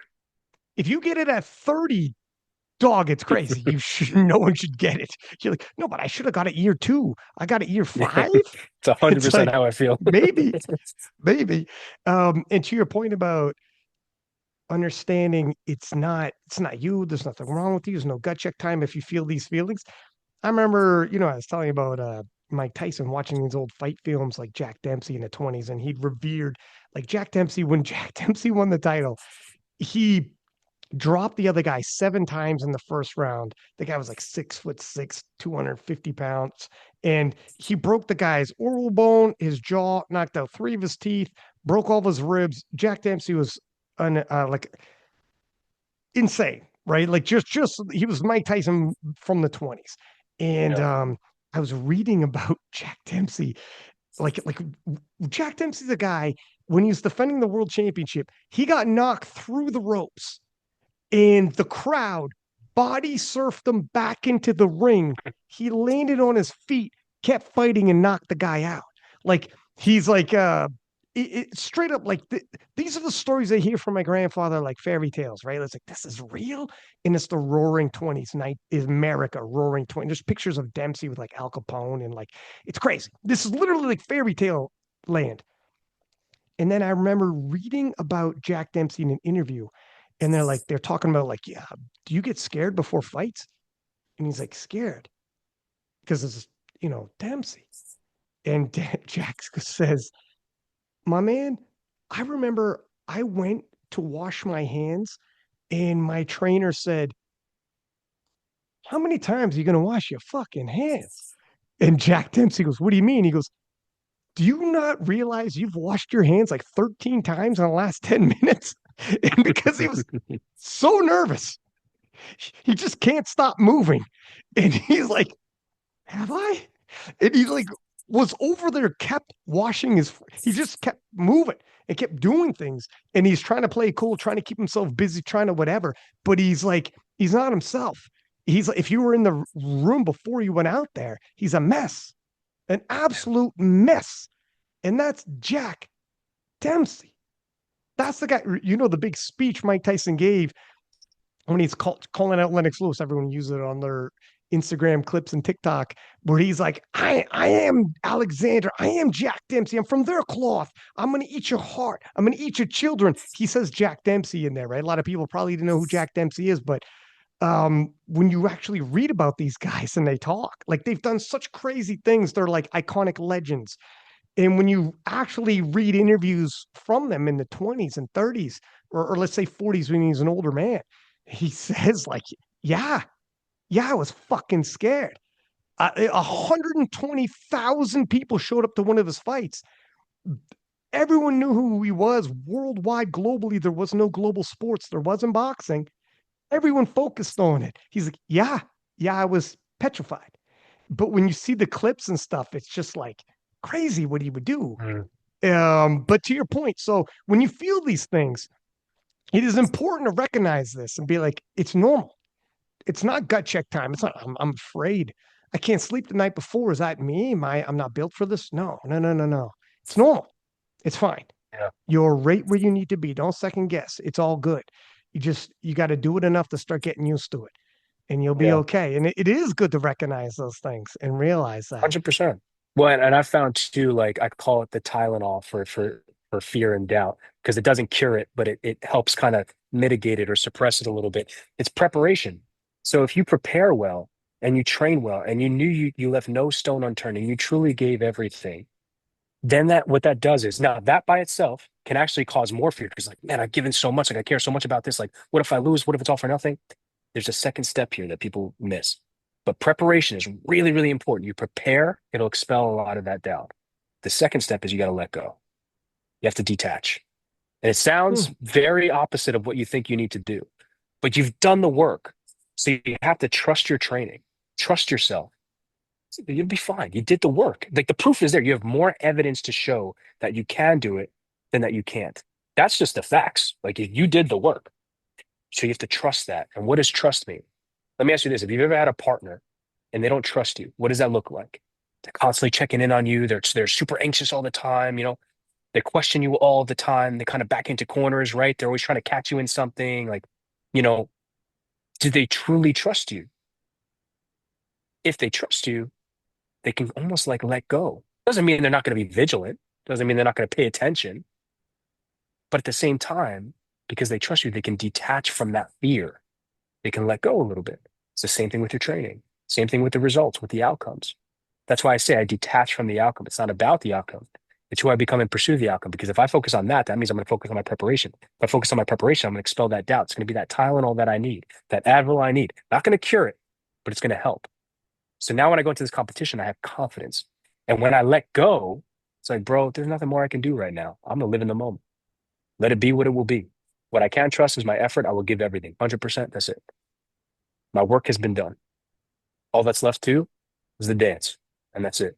if you get it at 30, dog, it's crazy. No one should get it. You're like, no, but I should have got it year two. I got it year yeah, five. it's a hundred It's percent like, how I feel. maybe, maybe. And to your point about understanding it's not you, there's nothing wrong with you, there's no gut check time if you feel these feelings. I remember, I was telling you about Mike Tyson watching these old fight films like Jack Dempsey in the 20s, and he'd revered like Jack Dempsey when Jack Dempsey won the title. He dropped the other guy 7 times in the first round. The guy was like 6'6", 250 pounds. And he broke the guy's oral bone, his jaw, knocked out 3 of his teeth, broke all of his ribs. Jack Dempsey was like insane, right? Like just he was Mike Tyson from the 20s. And Yeah. I was reading about Jack Dempsey. Like Jack Dempsey's a guy when he was defending the world championship, he got knocked through the ropes and the crowd body surfed him back into the ring. He landed on his feet, kept fighting, and knocked the guy out. Like he's like straight up like these are the stories I hear from my grandfather, like fairy tales, right? It's like this is real, and it's the Roaring Twenties. Night is America, Roaring 20. There's pictures of Dempsey with like Al Capone, and like it's crazy. This is literally like fairy tale land. And then I remember reading about Jack Dempsey in an interview, and they're talking about like, yeah, do you get scared before fights? And he's like, scared because it's Dempsey. And Jack says, my man, I remember I went to wash my hands, and my trainer said, how many times are you gonna wash your fucking hands? And Jack Dempsey goes, what do you mean? He goes, do you not realize you've washed your hands like 13 times in the last 10 minutes? And because he was so nervous, he just can't stop moving. And he's like, have I? And he like was over there, kept washing he just kept moving and kept doing things. And he's trying to play cool, trying to keep himself busy, trying to whatever. But he's like, he's not himself. He's like, if you were in the room before you went out there, he's a mess, an absolute mess. And that's Jack Dempsey. That's the guy, the big speech Mike Tyson gave when he's calling out Lennox Lewis. Everyone uses it on their Instagram clips and TikTok, where he's like, I am Alexander. I am Jack Dempsey. I'm from their cloth. I'm going to eat your heart. I'm going to eat your children. He says Jack Dempsey in there, right? A lot of people probably didn't know who Jack Dempsey is, but when you actually read about these guys and they talk, like they've done such crazy things, they're like iconic legends. And when you actually read interviews from them in the 20s and 30s, or let's say 40s when he's an older man, he says, like, yeah, I was fucking scared. 120,000 people showed up to one of his fights. Everyone knew who he was worldwide, globally. There was no global sports, there wasn't boxing. Everyone focused on it. He's like, yeah, I was petrified. But when you see the clips and stuff, it's just like crazy what he would do. Mm. But to your point, so when you feel these things, it is important to recognize this and be like, it's normal. It's not gut check time. It's not, I'm afraid. I can't sleep the night before. Is that me? I'm not built for this? No, no, no, no, no. It's normal. It's fine. Yeah. You're right where you need to be. Don't second guess. It's all good. You got to do it enough to start getting used to it, and you'll be Yeah. okay. And it is good to recognize those things and realize that. 100%. Well, and I found too, like I call it the Tylenol for fear and doubt because it doesn't cure it, but it helps kind of mitigate it or suppress it a little bit. It's preparation. So if you prepare well and you train well and you knew you left no stone unturned and you truly gave everything, then that what that does is now that by itself can actually cause more fear because like, man, I've given so much, like I care so much about this. Like, what if I lose? What if it's all for nothing? There's a second step here that people miss. But preparation is really, really important. You prepare, it'll expel a lot of that doubt. The second step is you got to let go. You have to detach. And it Hmm. sounds very opposite of what you think you need to do, but you've done the work. So you have to trust your training, trust yourself. You'll be fine. You did the work. Like the proof is there. You have more evidence to show that you can do it than that you can't. That's just the facts. Like you did the work. So you have to trust that. And what does trust mean? Let me ask you this. If you've ever had a partner and they don't trust you, what does that look like? They're constantly checking in on you. They're super anxious all the time. They question you all the time. They kind of back into corners, right? They're always trying to catch you in something. Like, you know, do they truly trust you? If they trust you, they can almost like let go. Doesn't mean they're not going to be vigilant. Doesn't mean they're not going to pay attention. But at the same time, because they trust you, they can detach from that fear. They can let go a little bit. It's the same thing with your training. Same thing with the results, with the outcomes. That's why I say I detach from the outcome. It's not about the outcome. It's who I become and pursue the outcome. Because if I focus on that, that means I'm going to focus on my preparation. If I focus on my preparation, I'm going to expel that doubt. It's going to be that Tylenol that I need, that Advil I need. Not going to cure it, but it's going to help. So now when I go into this competition, I have confidence. And when I let go, it's like, bro, there's nothing more I can do right now. I'm going to live in the moment. Let it be what it will be. What I can trust is my effort. I will give everything. 100%. That's it. My work has been done. All that's left to is the dance. And that's it.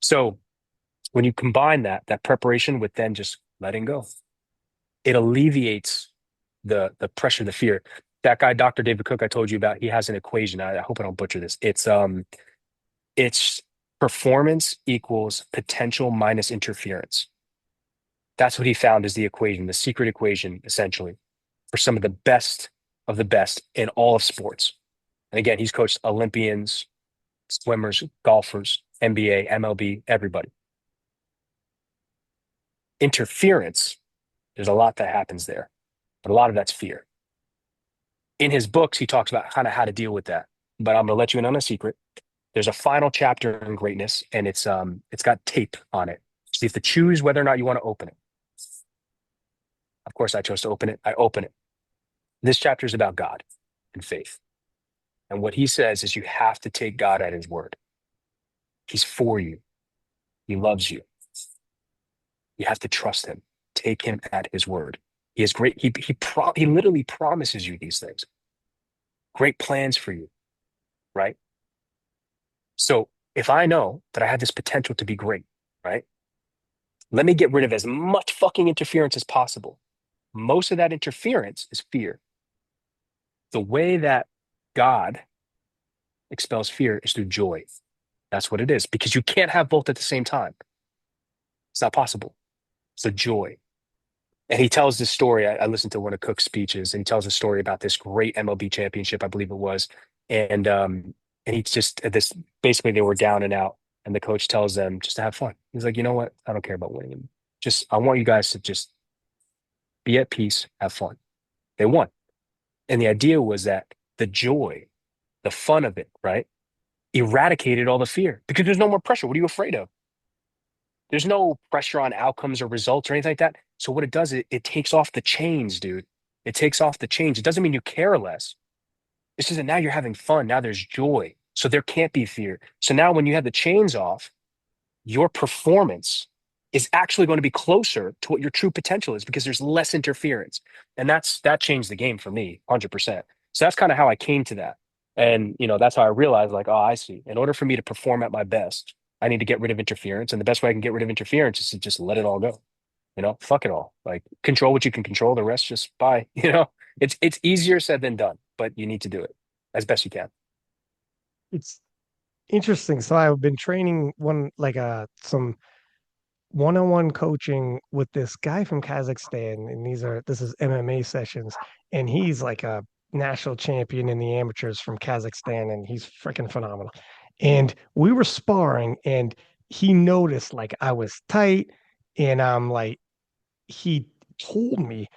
So when you combine that preparation with then just letting go, it alleviates the pressure, the fear. That guy, Dr. David Cook, I told you about, he has an equation. I hope I don't butcher this. It's performance equals potential minus interference. That's what he found is the equation, the secret equation, essentially, for some of the best in all of sports. And again, he's coached Olympians, swimmers, golfers, NBA, MLB, everybody. Interference, there's a lot that happens there, but a lot of that's fear. In his books, he talks about kind of how to deal with that. But I'm going to let you in on a secret. There's a final chapter in greatness, and it's got tape on it. So you have to choose whether or not you want to open it. Of course, I chose to open it. I open it. This chapter is about God and faith. And what he says is you have to take God at his word. He's for you. He loves you. You have to trust him. Take him at his word. He has great, he literally promises you these things. Great plans for you, right? So if I know that I have this potential to be great, right? Let me get rid of as much fucking interference as possible. Most of that interference is fear. The way that God expels fear is through joy. That's what it is, because you can't have both at the same time. It's not possible. It's a joy. And he tells this story. I listened to one of Cook's speeches, and he tells a story about this great MLB championship, I believe it was. And he's just this basically they were down and out, and the coach tells them just to have fun. He's like, you know what? I don't care about winning. Just I want you guys to just be at peace, have fun. They won. And the idea was that the joy, the fun of it, right, eradicated all the fear because there's no more pressure. What are you afraid of? There's no pressure on outcomes or results or anything like that. So what it does, it takes off the chains, dude. It takes off the chains. It doesn't mean you care less. It's just that now you're having fun. Now there's joy. So there can't be fear. So now when you have the chains off, your performance is actually going to be closer to what your true potential is because there's less interference. And that changed the game for me 100%. So that's kind of how I came to that. And, that's how I realized like, oh, I see. In order for me to perform at my best, I need to get rid of interference. And the best way I can get rid of interference is to just let it all go. Fuck it all. Like control what you can control. The rest just bye. It's easier said than done, but you need to do it as best you can. It's interesting. So I've been training some one-on-one coaching with this guy from Kazakhstan, and this is MMA sessions, and he's like a national champion in the amateurs from Kazakhstan, and he's freaking phenomenal. And we were sparring, and he noticed like I was tight, and I'm like, he told me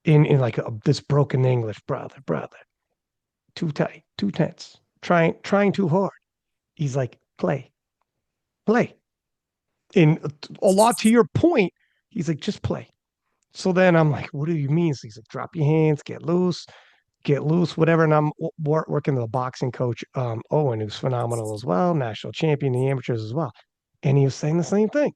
in like this broken English, brother, too tight, too tense, trying too hard. He's like, play. And a lot to your point, he's like, just play. So then I'm like, what do you mean? So he's like, drop your hands, get loose, whatever. And I'm working with a boxing coach, Owen, who's phenomenal as well, national champion in the amateurs as well. And he was saying the same thing.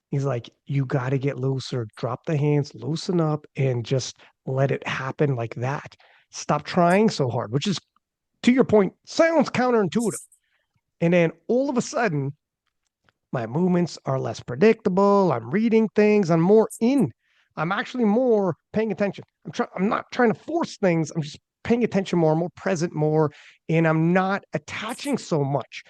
He's like, you got to get looser, drop the hands, loosen up, and just let it happen like that. Stop trying so hard, which is, to your point, sounds counterintuitive. And then all of a sudden, my movements are less predictable. I'm reading things. I'm actually more paying attention. I'm not trying to force things. I'm just paying attention more present more, and I'm not attaching so much.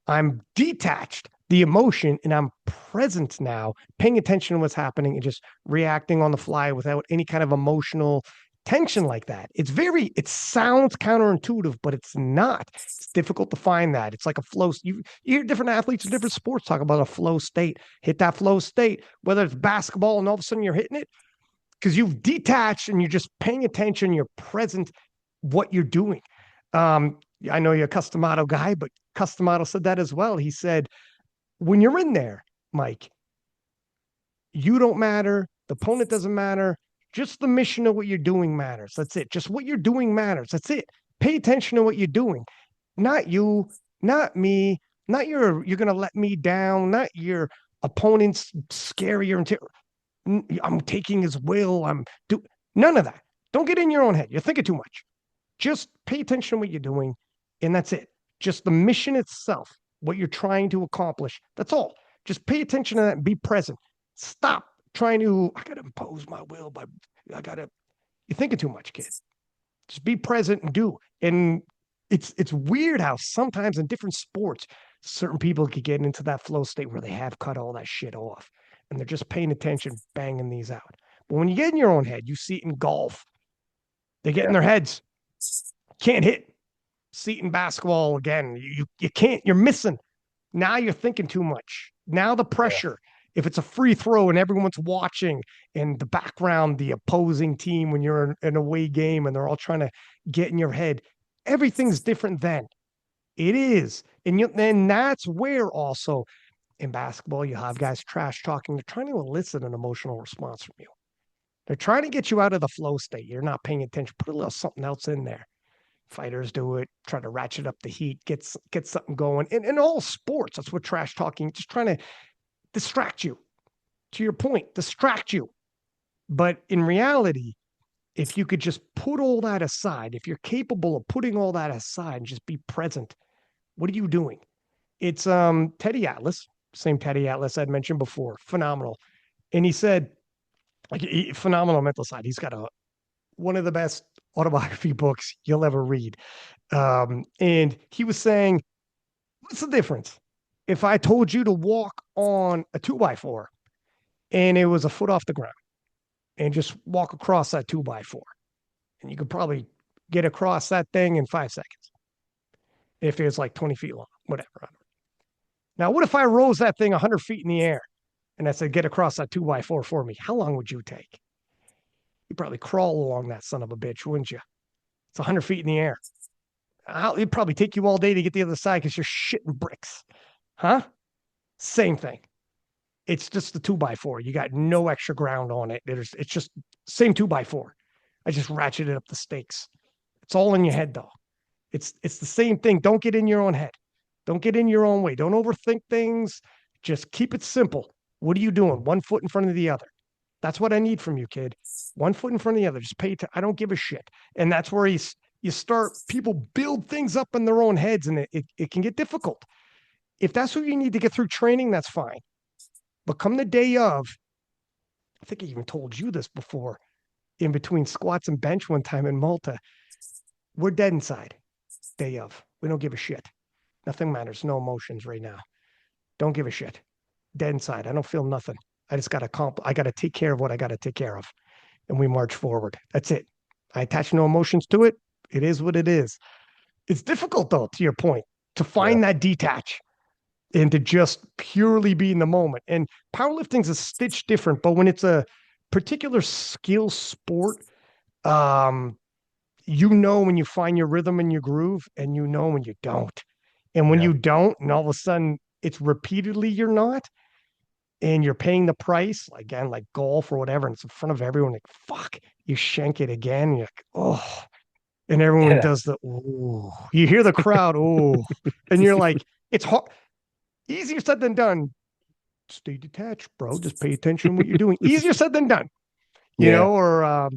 I'm detached the emotion and I'm present now, paying attention to what's happening and just reacting on the fly without any kind of emotional tension like that. It sounds counterintuitive, but it's not. It's difficult to find that. It's like a flow. You hear different athletes in different sports talk about a flow state. Hit that flow state, whether it's basketball and all of a sudden you're hitting it because you've detached and you're just paying attention. You're present, what you're doing. I know you're a Customato guy, but Customato said that as well. He said, when you're in there, Mike, you don't matter. The opponent doesn't matter. Just the mission of what you're doing matters. That's it. Just what you're doing matters. That's it. Pay attention to what you're doing. Not you, not me, not you're going to let me down, not your opponent's scarier. I'm taking his will. None of that. Don't get in your own head. You're thinking too much. Just pay attention to what you're doing. And that's it. Just the mission itself, what you're trying to accomplish. That's all. Just pay attention to that and be present. Stop trying to, I got to impose my will by, you're thinking too much, kid. Just be present and do. And it's weird how sometimes in different sports, certain people could get into that flow state where they have cut all that shit off and they're just paying attention, banging these out. But when you get in your own head, you see it in golf. They get in Yeah. their heads, can't hit. See it in basketball again. You can't, you're missing. Now you're thinking too much. Now the Yeah. pressure, if it's a free throw and everyone's watching in the background, the opposing team, when you're in an away game and they're all trying to get in your head, everything's different then. It is. And then that's where also in basketball, you have guys trash talking. They're trying to elicit an emotional response from you. They're trying to get you out of the flow state. You're not paying attention. Put a little something else in there. Fighters do it, try to ratchet up the heat, get something going. And in all sports, that's what trash talking, just trying to distract you. To your point, distract you. But in reality, if you could just put all that aside, if you're capable of putting all that aside and just be present, what are you doing? It's Teddy Atlas, same Teddy Atlas I'd mentioned before, phenomenal. And he said, like, phenomenal mental side. He's got one of the best autobiography books you'll ever read. And he was saying, what's the difference? If I told you to walk on a 2x4 and it was a foot off the ground and just walk across that 2x4, and you could probably get across that thing in 5 seconds if it was like 20 feet long, whatever. Now, what if I rose that thing 100 feet in the air and I said, get across that 2x4 for me? How long would you take? You'd probably crawl along that son of a bitch, wouldn't you? It's 100 feet in the air. It'd probably take you all day to get the other side because you're shitting bricks. Huh? Same thing. It's just the 2x4. You got no extra ground on it. It's just same 2x4. I just ratcheted up the stakes. It's all in your head though. It's the same thing. Don't get in your own head. Don't get in your own way. Don't overthink things. Just keep it simple. What are you doing? One foot in front of the other. That's what I need from you, kid. One foot in front of the other. Just pay attention. I don't give a shit. And that's where you start, people build things up in their own heads and it can get difficult. If that's what you need to get through training, that's fine. But come the day of, I think I even told you this before, in between squats and bench one time in Malta, we're dead inside. Day of. We don't give a shit. Nothing matters. No emotions right now. Don't give a shit. Dead inside. I don't feel nothing. I just got to I got to take care of what I got to take care of. And we march forward. That's it. I attach no emotions to it. It is what it is. It's difficult though, to your point, to Yeah. find that detach and to just purely be in the moment. And powerlifting's a stitch different, but when it's a particular skill sport, um, you know when you find your rhythm and your groove, and you know when you don't. And when Yeah. you don't, and all of a sudden it's repeatedly you're not, and you're paying the price, again, like golf or whatever, and it's in front of everyone, like fuck, you shank it again, and you're like, oh, and everyone Yeah. does the oh, you hear the crowd, oh, and you're like, it's hard, easier said than done. Stay detached, bro. Just pay attention to what you're doing. Easier said than done, Yeah. or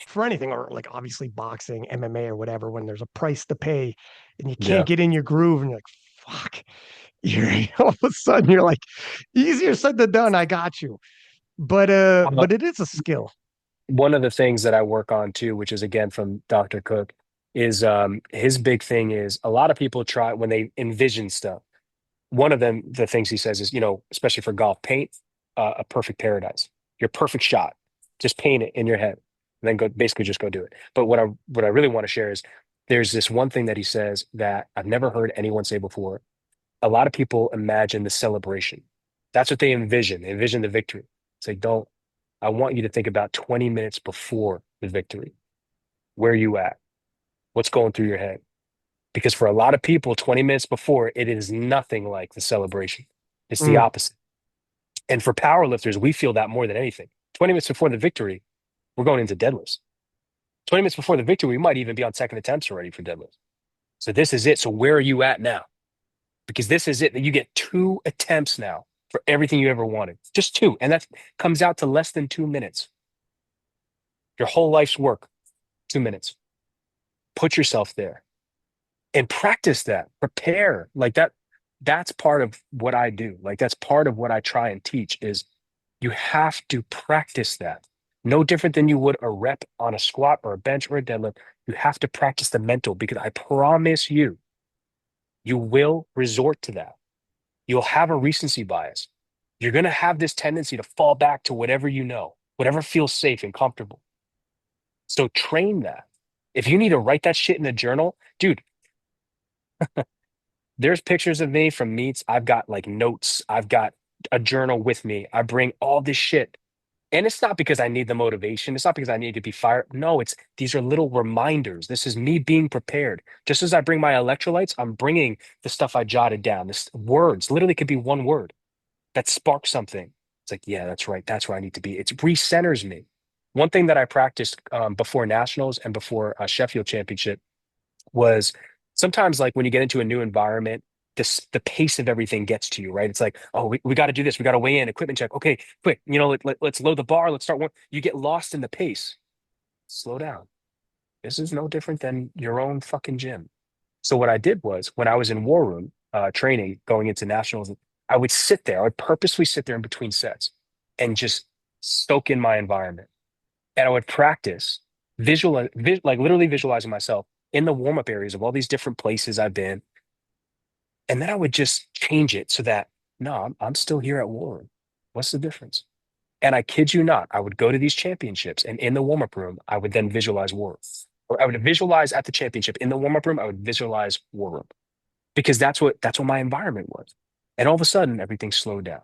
for anything, or like obviously boxing, MMA, or whatever, when there's a price to pay and you can't Yeah. get in your groove and you're like, fuck, you're all of a sudden you're like, easier said than done. I got you. Well, But it is a skill. one of the things that I work on too, which is again from Dr. Cook, is his big thing is a lot of people try when they envision stuff. One of them, the things he says is, especially for golf, paint a perfect paradise, your perfect shot. Just paint it in your head, and then basically just go do it. But what I really want to share is there's this one thing that he says that I've never heard anyone say before. A lot of people imagine the celebration. That's what they envision. They envision the victory. Say, don't. I want you to think about 20 minutes before the victory. Where are you at? What's going through your head? Because for a lot of people, 20 minutes before, it is nothing like the celebration. It's the Mm, opposite. And for powerlifters, we feel that more than anything. 20 minutes before the victory, we're going into deadlifts. 20 minutes before the victory, we might even be on second attempts already for deadlifts. So this is it. So where are you at now? Because this is it. That you get 2 attempts now for everything you ever wanted. Just two. And that comes out to less than 2 minutes. Your whole life's work, 2 minutes. Put yourself there and practice that. Prepare. Like that. That's part of what I do. Like that's part of what I try and teach is you have to practice that. No different than you would a rep on a squat or a bench or a deadlift. You have to practice the mental because I promise you, you will resort to that. You'll have a recency bias. You're going to have this tendency to fall back to whatever you know, whatever feels safe and comfortable. So train that. If you need to write that shit in a journal, dude, there's pictures of me from meets. I've got like notes. I've got a journal with me. I bring all this shit. And it's not because I need the motivation. It's not because I need to be fired. No, it's these are little reminders. This is me being prepared. Just as I bring my electrolytes, I'm bringing the stuff I jotted down. This words literally could be one word that sparks something. It's like, yeah, that's right. That's where I need to be. It recenters me. One thing that I practiced before nationals and before Sheffield Championship was sometimes like when you get into a new environment, the pace of everything gets to you, right? It's like, oh, we got to do this. We got to weigh in, equipment check. Okay, quick, let's load the bar. Let's start one. You get lost in the pace. Slow down. This is no different than your own fucking gym. So what I did was when I was in war room training going into nationals, I would sit there. I would purposely sit there in between sets and just soak in my environment. And I would practice like literally visualizing myself in the warm up areas of all these different places I've been. And then I would just change it so that, no, I'm still here at war room. What's the difference? And I kid you not, I would go to these championships and in the warm up room, I would then visualize war room. Or I would visualize at the championship in the warm up room, I would visualize war room because that's what my environment was. And all of a sudden, everything slowed down.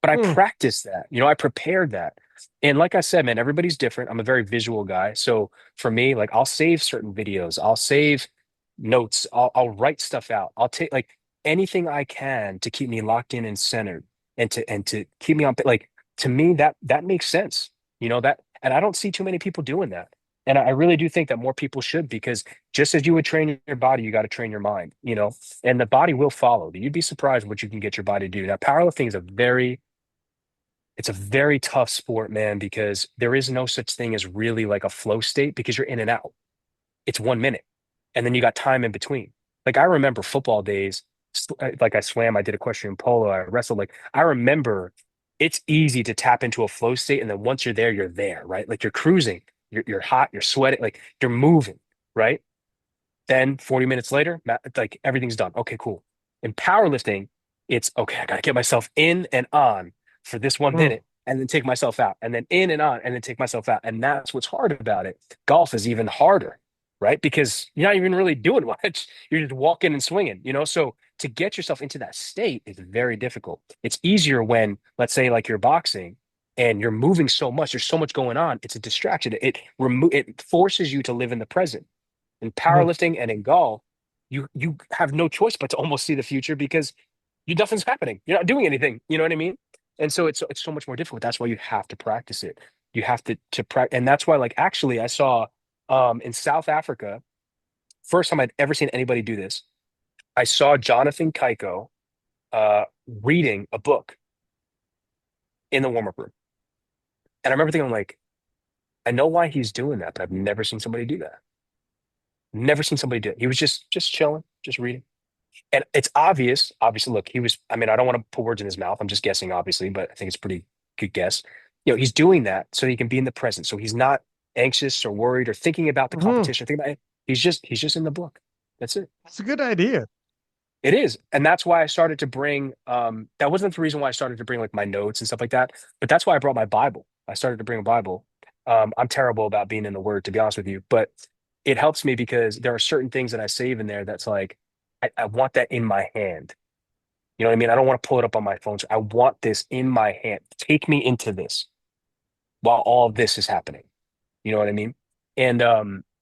But I Hmm. practiced that, I prepared that. And like I said, man, everybody's different. I'm a very visual guy. So for me, like I'll save certain videos, I'll save notes, I'll write stuff out. I'll take like anything I can to keep me locked in and centered and to keep me on like to me that makes sense. That and I don't see too many people doing that. And I really do think that more people should because just as you would train your body, you got to train your mind, and the body will follow. You'd be surprised what you can get your body to do. Now, powerlifting is a very tough sport, man, because there is no such thing as really like a flow state because you're in and out. It's 1 minute. And then you got time in between. Like I remember football days, like I swam, I did equestrian polo, I wrestled. Like I remember it's easy to tap into a flow state. And then once you're there, right? Like you're cruising, you're hot, you're sweating, like you're moving, right? Then 40 minutes later, like everything's done. Okay, cool. In powerlifting, it's okay, I got to get myself in and on for this one Hmm. minute and then take myself out and then in and on and then take myself out. And that's what's hard about it. Golf is even harder, right? Because you're not even really doing much. You're just walking and swinging. So to get yourself into that state is very difficult. It's easier when, let's say, like you're boxing and you're moving so much, there's so much going on. It's a distraction. It forces you to live in the present in Hmm. powerlifting and in golf, you have no choice but to almost see the future because nothing's happening. You're not doing anything. You know what I mean? And so it's so much more difficult. That's why you have to practice it. You have to practice, and that's why like actually I saw in South Africa, first time I'd ever seen anybody do this. I saw Jonathan Kaiko reading a book in the warm up room, and I remember thinking like, I know why he's doing that, but I've never seen somebody do that. Never seen somebody do it. He was just chilling, just reading. And it's obvious, obviously, look, he was, I mean, I don't want to put words in his mouth. I'm just guessing, obviously, but I think it's a pretty good guess. He's doing that so he can be in the present. So he's not anxious or worried or thinking about the Hmm. competition. Thinking about it. He's just in the book. That's it. That's a good idea. It is. And that's why I started to bring that wasn't the reason why I started to bring like my notes and stuff like that, but that's why I brought my Bible. I started to bring a Bible. I'm terrible about being in the word, to be honest with you, but it helps me because there are certain things that I save in there that's like I want that in my hand. You know what I mean? I don't want to pull it up on my phone. So I want this in my hand. Take me into this while all of this is happening. You know what I mean? And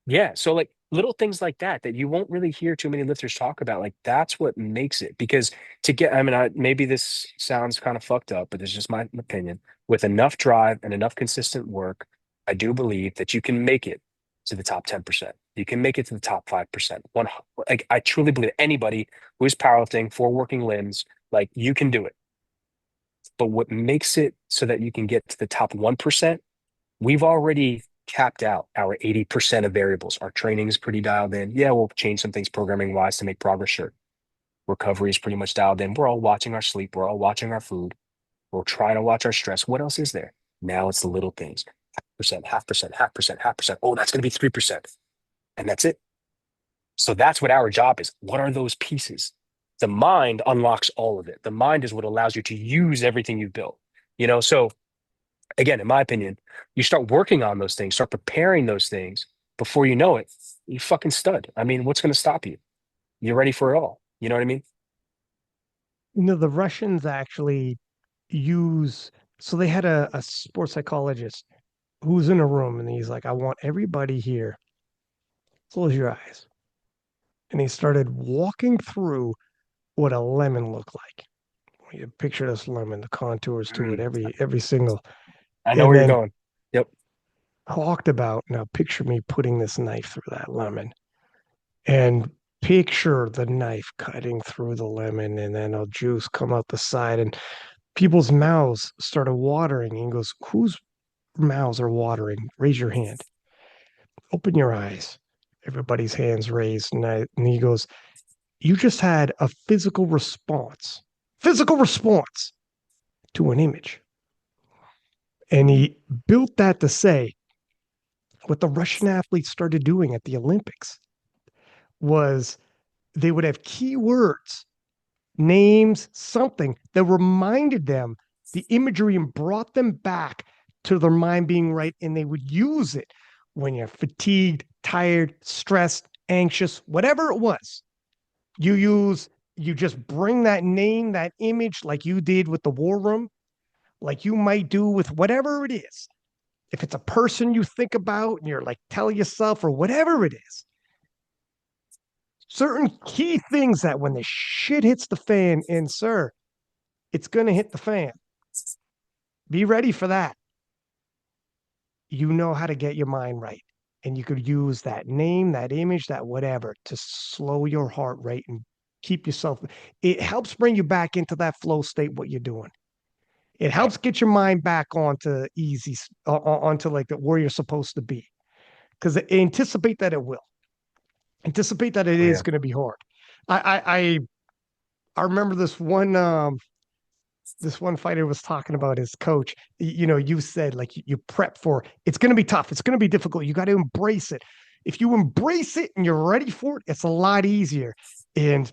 yeah, so like little things like that you won't really hear too many lifters talk about. Like that's what makes it. Because I mean, maybe this sounds kind of fucked up, but it's just my opinion. With enough drive and enough consistent work, I do believe that you can make it to the top 10%. You can make it to the top 5%. Like I truly believe anybody who is powerlifting for working limbs, like you can do it. But what makes it so that you can get to the top 1%, we've already capped out our 80% of variables. Our training is pretty dialed in. Yeah, we'll change some things programming wise to make progress. Sure. Recovery is pretty much dialed in. We're all watching our sleep. We're all watching our food. We're trying to watch our stress. What else is there? Now it's the little things. percent, half percent, half percent, half percent. Oh, that's going to be 3%. And that's it. So that's what our job is. What are those pieces? The mind unlocks all of it. The mind is what allows you to use everything you've built. So again, in my opinion, you start working on those things, start preparing those things before you know it, you fucking stud. I mean, what's going to stop you? You're ready for it all. You know what I mean? The Russians actually use, so they had a sports psychologist who's in a room and he's like, I want everybody here, close your eyes. And he started walking through what a lemon looked like. You picture this lemon, the contours to it, Mm, every single, I know and where you're then going. Yep. talked about, now picture me putting this knife through that lemon and picture the knife cutting through the lemon and then a juice come out the side and people's mouths started watering. And he goes, whose mouths are watering? Raise your hand. Open your eyes. Everybody's hands raised. And he goes, you just had a physical response to an image. And he built that to say what the Russian athletes started doing at the Olympics was they would have keywords, names, something that reminded them the imagery and brought them back to their mind being right. And they would use it when you're fatigued, tired, stressed, anxious, whatever it was. You just bring that name, that image, like you did with the war room, like you might do with whatever it is. If it's a person you think about and you're like, tell yourself or whatever it is, certain key things that when the shit hits the fan, and sir, it's going to hit the fan. Be ready for that. You know how to get your mind right. And you could use that name, that image, that whatever to slow your heart rate and keep yourself. It helps bring you back into that flow state, what you're doing. It Yeah. helps get your mind back onto easy, onto like where you're supposed to be. Because anticipate that it will. Anticipate that it Oh, is yeah. going to be hard. I remember this one fighter was talking about his coach. You said like you prep for it's going to be tough. It's going to be difficult. You got to embrace it. If you embrace it and you're ready for it, it's a lot easier. And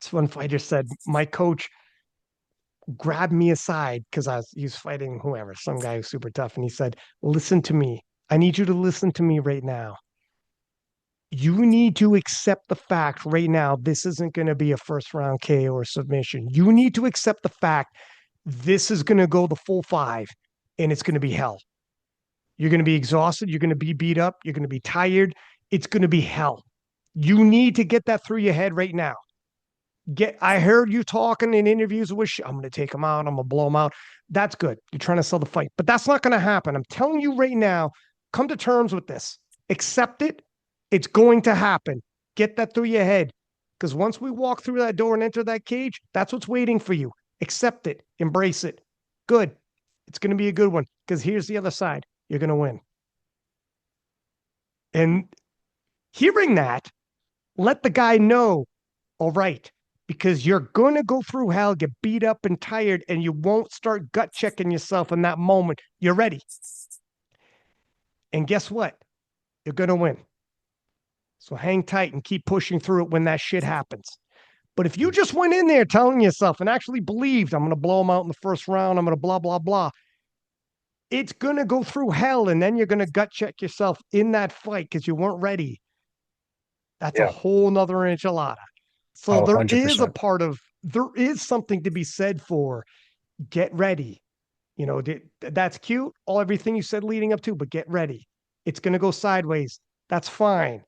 this one fighter said, my coach grabbed me aside because he was fighting whoever, some guy who's super tough. And he said, listen to me. I need you to listen to me right now. You need to accept the fact right now this isn't going to be a first round KO or submission. You need to accept the fact this is going to go the full five and it's going to be hell. You're going to be exhausted. You're going to be beat up. You're going to be tired. It's going to be hell. You need to get that through your head right now. I heard you talking in interviews with, I'm going to take him out. I'm going to blow him out. That's good. You're trying to sell the fight, but that's not going to happen. I'm telling you right now, come to terms with this. Accept it. It's going to happen. Get that through your head. Because once we walk through that door and enter that cage, that's what's waiting for you. Accept it. Embrace it. Good. It's going to be a good one. Because here's the other side. You're going to win. And hearing that, let the guy know, all right, because you're going to go through hell, get beat up and tired, and you won't start gut checking yourself in that moment. You're ready. And guess what? You're going to win. So hang tight and keep pushing through it when that shit happens. But if you just went in there telling yourself and actually believed, I'm going to blow them out in the first round, I'm going to blah, blah, blah, it's going to go through hell. And then you're going to gut check yourself in that fight because you weren't ready. That's a Yeah. whole nother enchilada. So Oh, 100%. there is something to be said for get ready. That's cute, everything you said leading up to, but get ready. It's going to go sideways. That's fine.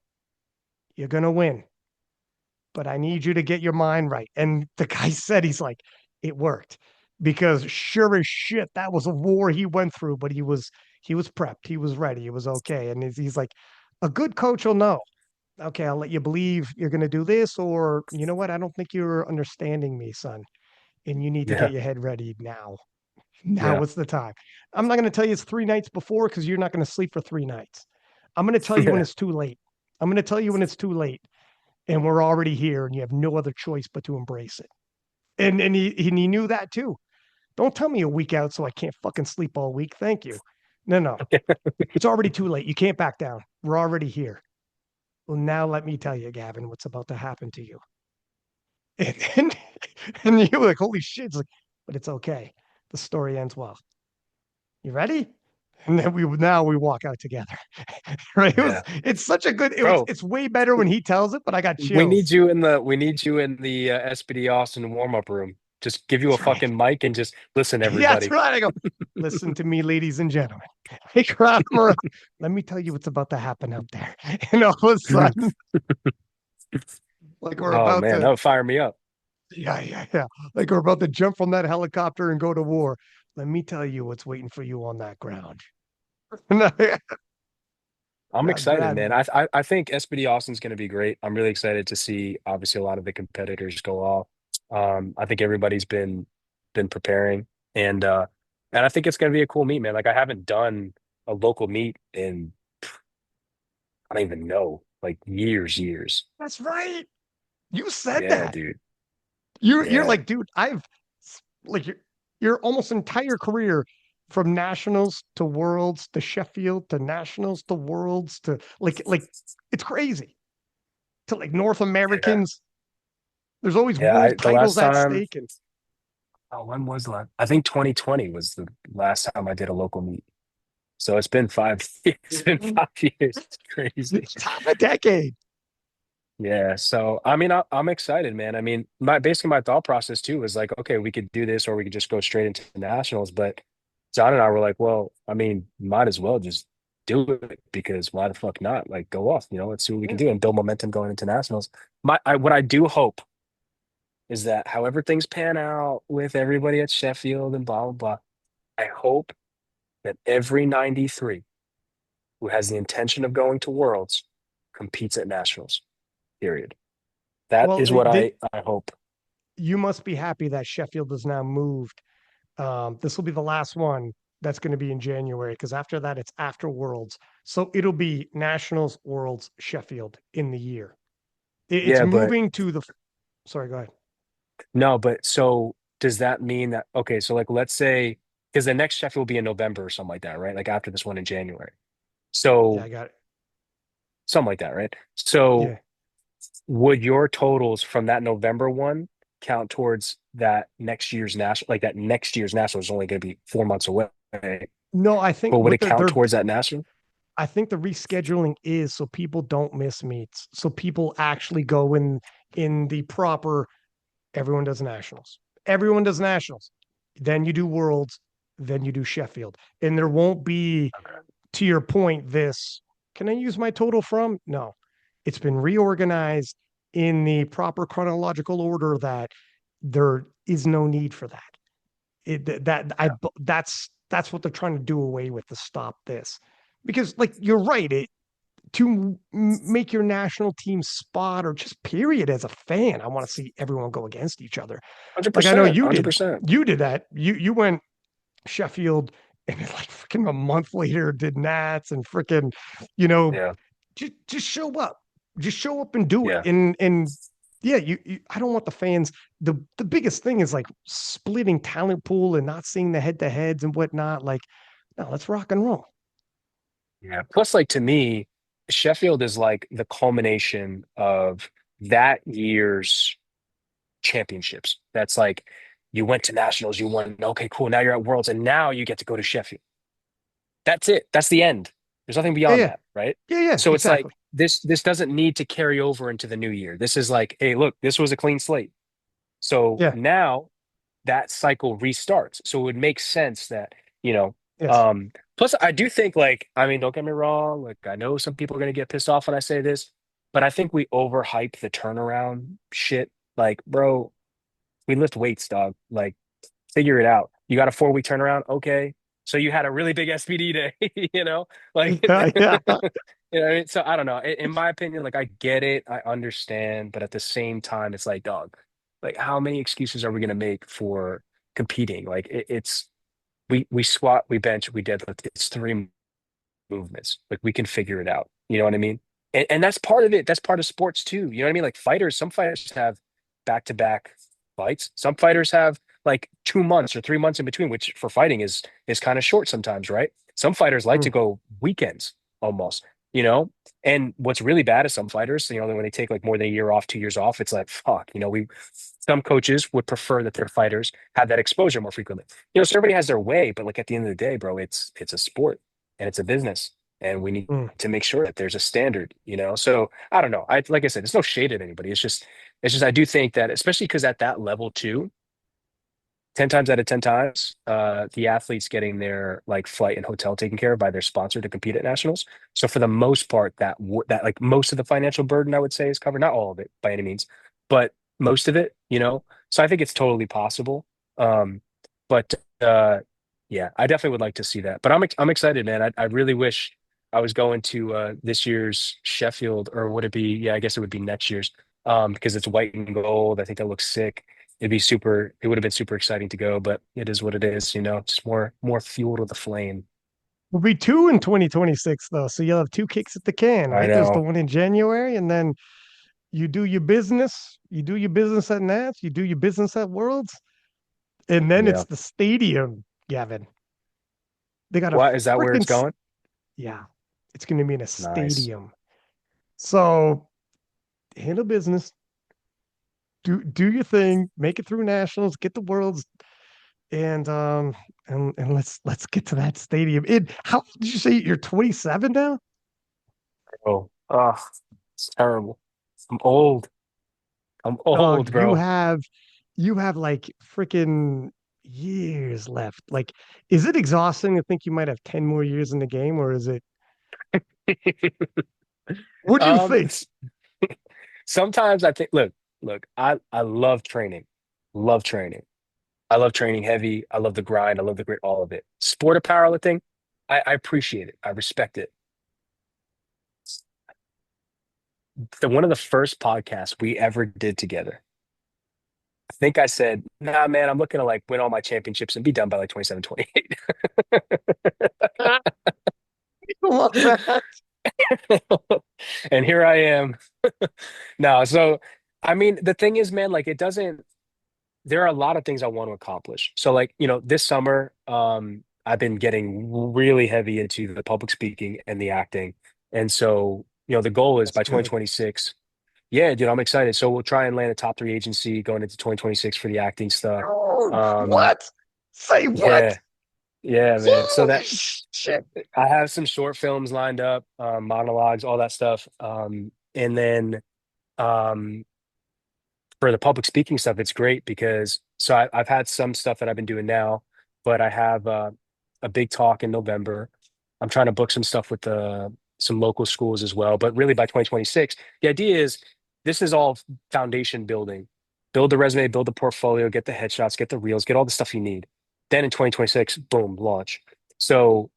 You're going to win. But I need you to get your mind right. And the guy said, he's like, it worked because sure as shit, that was a war he went through, but he was prepped. He was ready. It was okay. And he's like, a good coach will know. Okay, I'll let you believe you're going to do this, or you know what? I don't think you're understanding me, son. And you need to get Yeah. your head ready now. Now Yeah. is the time. I'm not going to tell you it's 3 nights before because you're not going to sleep for 3 nights. I'm going to tell you when Yeah. it's too late. I'm going to tell you when it's too late and we're already here and you have no other choice but to embrace it. And he knew that too. Don't tell me a week out so I can't fucking sleep all week. Thank you. No, no. It's already too late. You can't back down. We're already here. Well, now let me tell you, Gavin, what's about to happen to you. And, and, and you're like, holy shit. It's like, but it's okay. The story ends well. You ready? And then we walk out together. Right? Yeah. It's such a good Bro, it's way better when he tells it, but I got we need chills. you in the SPD Austin warm-up room. Just give you a That's right. fucking mic and just listen, Yeah, that's everybody. right. I go, listen to me, ladies and gentlemen. I crowd him around. Let me tell you what's about to happen out there. And all of a sudden, like we're Oh about man, that to, would fire me up. yeah. Like we're about to jump from that helicopter and go to war. Let me tell you what's waiting for you on that ground. I'm excited, Brad, man. I think SPD Austin's going to be great. I'm really excited to see obviously a lot of the competitors go off. I think everybody's been preparing and I think it's going to be a cool meet, man. Like I haven't done a local meet in I don't even know, like years. that's right. You said Yeah, that. dude. You're Yeah. like, dude, I've like your almost entire career from nationals to worlds to Sheffield to nationals to worlds to like it's crazy. To like North Yeah. Americans. There's always Yeah, I world the last titles at time stake. And oh, when was the last? I think 2020 was the last time I did a local meet. So it's been 5 years. It's been 5 years. It's crazy. it's half a decade. Yeah. So I mean, I'm excited, man. I mean, my basically my thought process too was like, okay, we could do this or we could just go straight into the nationals. But John and I were like, well, I mean, might as well just do it because why the fuck not? Like, go off, let's see what we can Yeah. do and build momentum going into nationals. What I do hope is that however things pan out with everybody at Sheffield and blah blah blah, I hope that every 93 who has the intention of going to Worlds competes at nationals. Period. That Well, is what I hope. you must be happy that Sheffield has now moved. This will be the last one that's going to be in January because after that it's after Worlds. So it'll be Nationals, Worlds, Sheffield in the year. It's Yeah, but moving to the. Sorry, go ahead. no, but so does that mean that okay, so like let's say because the next Sheffield will be in November or something like that, right? Like after this one in January. Yeah, So I got it. something like that, right? So Yeah. would your totals from that November one count towards that next year's national like that next year's national is only going to be 4 months away, No, I think but would what it they're count they're towards that national? I think the rescheduling is so people don't miss meets. So people actually go in the proper everyone does nationals. Everyone does nationals. Then you do worlds, then you do Sheffield. And there won't be, Okay. to your point, this can I use my total from? No. It's been reorganized in the proper chronological order that there is no need for that. Yeah. That's what they're trying to do away with to stop this. Because like you're right, to make your national team spot or just period as a fan, I want to see everyone go against each other. Like I know 100%, you did, 100%. you did that. You went Sheffield and then like freaking a month later did Nats and freaking, you know, Yeah. just show up, just show up and do it. Yeah. And yeah, I don't want the fans. The biggest thing is like splitting talent pool and not seeing the head to heads and whatnot. Like, no, let's rock and roll. Yeah. Plus, like to me, Sheffield is like the culmination of that year's championships. That's like you went to nationals, you won. Okay, cool. Now you're at Worlds, and now you get to go to Sheffield. That's it. That's the end. There's nothing Yeah, beyond yeah, that, right? yeah, So it's exactly. like this doesn't need to carry over into the new year. This is like, hey, look, this was a clean slate. So Yeah, now that cycle restarts. So it would make sense that, you know, yes. um, plus I do think like, I mean, don't get me wrong, like I know some people are gonna get pissed off when I say this, but I think we overhype the turnaround shit. Like, bro, we lift weights, dog. Like, figure it out. You got a 4 week turnaround, okay. So you had a really big SPD day, like Yeah, yeah. what I mean? So I don't know. In my opinion, like I get it, I understand, but at the same time, it's like, dog, like how many excuses are we gonna make for competing? Like it's we squat, we bench, we deadlift. It's three movements. Like we can figure it out. You know what I mean? And that's part of it. That's part of sports too. You know what I mean? Like fighters, some fighters have back to back fights. Some fighters have like 2 months or 3 months in between, which for fighting is kind of short sometimes, right? Some fighters like to Mm, go weekends almost, you know? And what's really bad is some fighters, when they take like more than a year off, 2 years off, it's like, fuck, some coaches would prefer that their fighters have that exposure more frequently. So everybody has their way, but like at the end of the day, bro, it's a sport and it's a business. And we need mm. to make sure that there's a standard. So I don't know. Like I said, it's no shade at anybody. It's just I do think that, especially because at that level too, 10 times out of 10 times, the athlete's getting their like flight and hotel taken care of by their sponsor to compete at nationals. So for the most part, that like most of the financial burden, I would say, is covered. Not all of it by any means, but most of it. So I think it's totally possible. Um, but yeah, I definitely would like to see that. But I'm excited, man. I really wish I was going to this year's Sheffield, or would it be? Yeah, I guess it would be next year's. Because it's white and gold. I think that looks sick. It would have been super exciting to go, but it is what it is. Just more fuel to the flame. We'll be two in 2026 though, so you'll have two kicks at the can, I right? There's the know. one in January, and then you do your business. You do your business at Nats. You do your business at Worlds, and then it's Yeah. the stadium, Gavin. They got a What is that where it's freaking going? yeah. It's going to be in a Nice. stadium. So handle business, do your thing, make it through nationals, get the worlds, and let's get to that stadium. How did you say you're 27 now? Oh, it's terrible. I'm old. I'm Dog, old, bro. you have like freaking years left. Like, is it exhausting to think you might have 10 more years in the game, or is it what do you Um, think? s- Sometimes I think, look, I love training. Love training. I love training heavy. I love the grind. I love the grit, all of it. Sport of powerlifting, I appreciate it. I respect it. One of the first podcasts we ever did together, I think I said, nah, man, I'm looking to like win all my championships and be done by like 27, 28. I love that. And here I am. No, so I mean, the thing is, man, like there are a lot of things I want to accomplish. So like, this summer, I've been getting really heavy into the public speaking and the acting. And so, the goal is That's by good. 2026. Yeah, dude, I'm excited. So we'll try and land a top three agency going into 2026 for the acting stuff. Oh, Um, what? Say what? yeah, yeah, man. So Holy that shit. I have some short films lined up, monologues, all that stuff. And then um, for the public speaking stuff, it's great because I've had some stuff that I've been doing now, but I have a big talk in November. I'm trying to book some stuff with some local schools as well. But really by 2026, the idea is this is all foundation building. Build the resume, build the portfolio, get the headshots, get the reels, get all the stuff you need. Then in 2026, boom, launch. So,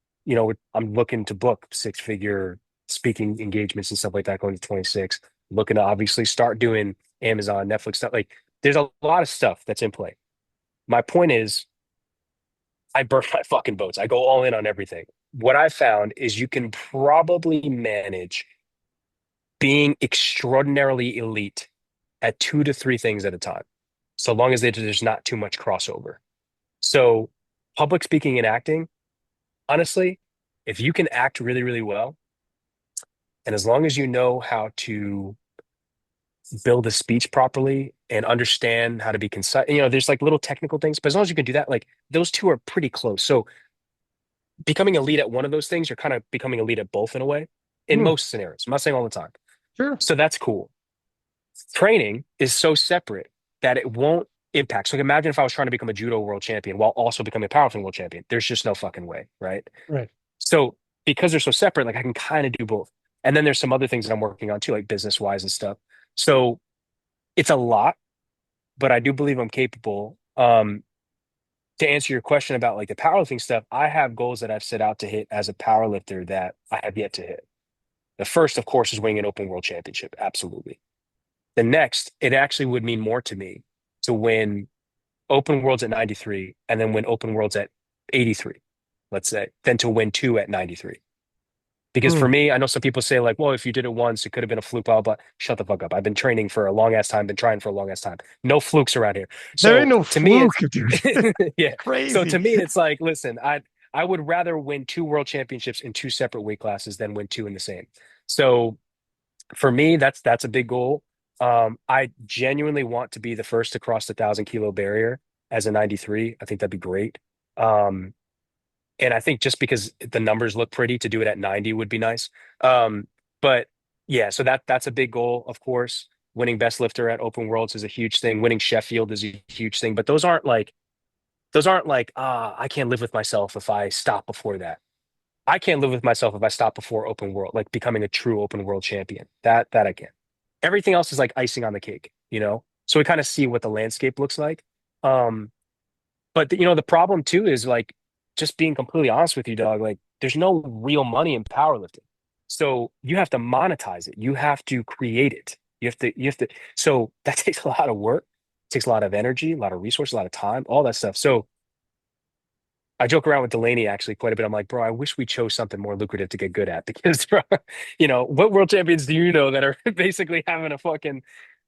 I'm looking to book six-figure speaking engagements and stuff like that going to 26. Looking to obviously start doing Amazon, Netflix stuff. Like there's a lot of stuff that's in play. My point is, I burn my fucking boats. I go all in on everything. What I found is you can probably manage being extraordinarily elite at two to three things at a time, so long as there's not too much crossover. So, public speaking and acting, honestly, if you can act really, really well, and as long as you know how to build a speech properly and understand how to be concise. There's like little technical things, but as long as you can do that, like those two are pretty close. So becoming elite at one of those things, you're kind of becoming elite at both in a way, in Hmm, most scenarios. I'm not saying all the time. sure. So that's cool. Training is so separate that it won't impact. So like imagine if I was trying to become a judo world champion while also becoming a powerlifting world champion. There's just no fucking way, right? Right. So because they're so separate, like I can kind of do both. And then there's some other things that I'm working on too, like business wise and stuff. So it's a lot, but I do believe I'm capable. To answer your question about like the powerlifting stuff, I have goals that I've set out to hit as a powerlifter that I have yet to hit. The first, of course, is winning an open world championship. Absolutely. The next, it actually would mean more to me to win open worlds at 93 and then win open worlds at 83, let's say, than to win two at 93. Because Hmm. for me, I know some people say like, well, if you did it once, it could have been a fluke, blah, blah. Shut the fuck up. I've been training for a long ass time, been trying for a long ass time. No flukes around here. There ain't So no to me, fluke, dude. yeah. So to Crazy. me, it's like, listen, I would rather win two world championships in two separate weight classes than win two in the same. So for me, that's a big goal. I genuinely want to be the first to cross the 1,000 kilo barrier as a 93. I think that'd be great. Um, and I think just because the numbers look pretty, to do it at 90 would be nice. But yeah, so that's a big goal, of course. Winning best lifter at Open Worlds is a huge thing. Winning Sheffield is a huge thing. But those aren't like, I can't live with myself if I stop before that. I can't live with myself if I stop before open world, like becoming a true open world champion. That I can. Everything else is like icing on the cake, you know? So we kind of see what the landscape looks like. Um, but the problem too is like, just being completely honest with you, dog, like there's no real money in powerlifting. So you have to monetize it. You have to create it. You have to, so that takes a lot of work, takes a lot of energy, a lot of resources, a lot of time, all that stuff. So I joke around with Delaney actually quite a bit. I'm like, bro, I wish we chose something more lucrative to get good at because, what world champions do you know that are basically having a fucking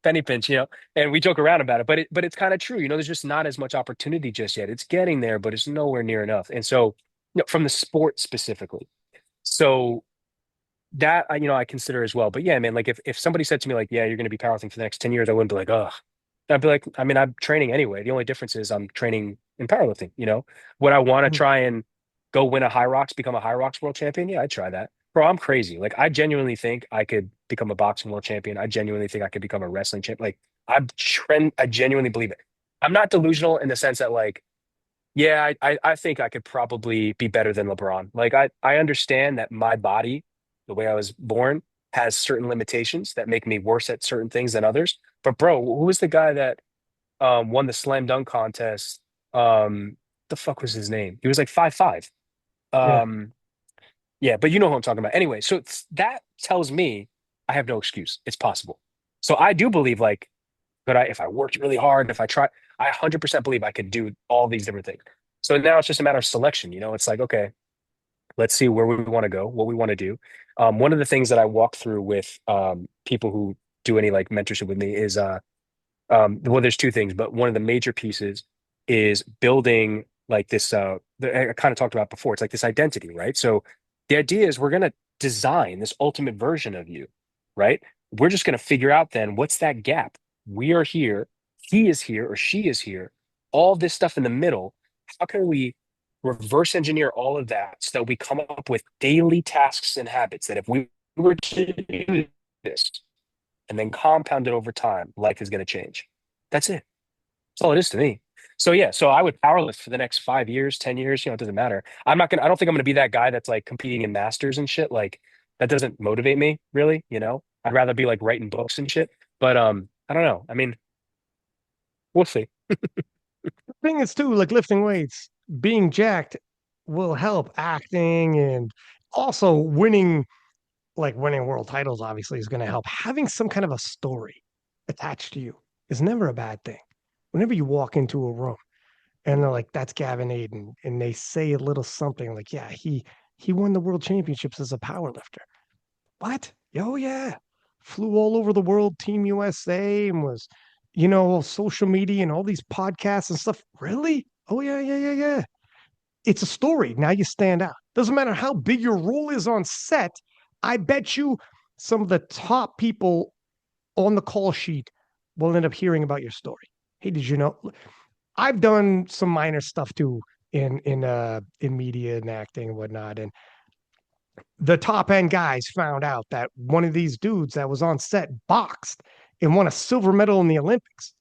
penny pinch, And we joke around about it, but it's kind of true. There's just not as much opportunity just yet. It's getting there, but it's nowhere near enough. And so, from the sport specifically, so that I consider as well. But yeah, man, like if somebody said to me like, yeah, you're going to be powerlifting for the next 10 years, I wouldn't be like, oh, I'd be like, I mean, I'm training anyway. The only difference is I'm training in powerlifting. Would I want to try and go win a high rocks, become a high rocks world champion? Yeah, I'd try that. Bro, I'm crazy. Like, I genuinely think I could become a boxing world champion. I genuinely think I could become a wrestling champion. Like, I genuinely believe it. I'm not delusional in the sense that, like, yeah, I think I could probably be better than LeBron. Like, I understand that my body, the way I was born, has certain limitations that make me worse at certain things than others. But bro, who was the guy that won the slam dunk contest? The fuck was his name? He was like 5'5". Yeah. Um, yeah, but you know who I'm talking about. Anyway, so that tells me I have no excuse. It's possible. So I do believe, like, could I, if I worked really hard, if I try, I 100% believe I could do all these different things. So now it's just a matter of selection. It's like, okay, let's see where we want to go, what we want to do. One of the things that I walk through with people who do any like mentorship with me is well, there's two things, but one of the major pieces is building like this I kind of talked about before. It's like this identity, right? So the idea is we're going to design this ultimate version of you, right? We're just going to figure out then what's that gap. We are here, he is here, or she is here. All this stuff in the middle, how can we reverse engineer all of that so that we come up with daily tasks and habits that if we were to do this and then compound it over time, life is going to change. That's it. That's all it is to me. So yeah, so I would powerlift for the next 5 years, 10 years, it doesn't matter. I don't think I'm gonna be that guy that's like competing in masters and shit. Like that doesn't motivate me really. I'd rather be like writing books and shit. But I don't know. I mean, we'll see. Thing is too, like lifting weights, being jacked will help acting and also winning world titles obviously is going to help. Having some kind of a story attached to you is never a bad thing. Whenever you walk into a room and they're like, "That's Gavin Adin," and they say a little something like, "Yeah, he won the world championships as a power lifter." What? Oh yeah, flew all over the world, Team USA, and was, social media and all these podcasts and stuff. Really? Oh yeah, yeah, yeah, yeah. It's a story. Now you stand out. Doesn't matter how big your role is on set. I bet you some of the top people on the call sheet will end up hearing about your story. Hey, did you know? I've done some minor stuff too in media and acting and whatnot. And the top end guys found out that one of these dudes that was on set boxed and won a silver medal in the Olympics.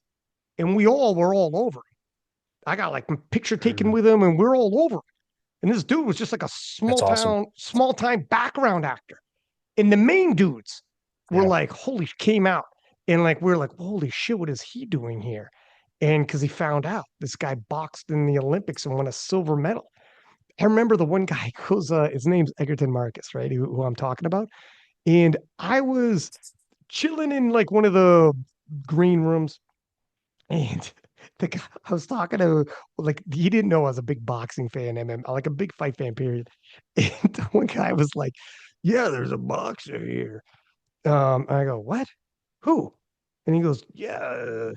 And we all were all over him. I got like a picture taken Mm, with him and we're all over him. And this dude was just like a that's awesome. small time background actor. And the main dudes were Yeah. like, holy, came out. And like, we're like, holy shit, what is he doing here? And because he found out this guy boxed in the Olympics and won a silver medal. I remember the one guy who's his name's Egerton Marcus, right? Who I'm talking about. And I was chilling in like one of the green rooms, and the guy I was talking to, like, he didn't know I was a big boxing fan, like a big fight fan, period. And the one guy was like, "Yeah, there's a boxer here." I go, "What? Who?" And he goes, "Yeah,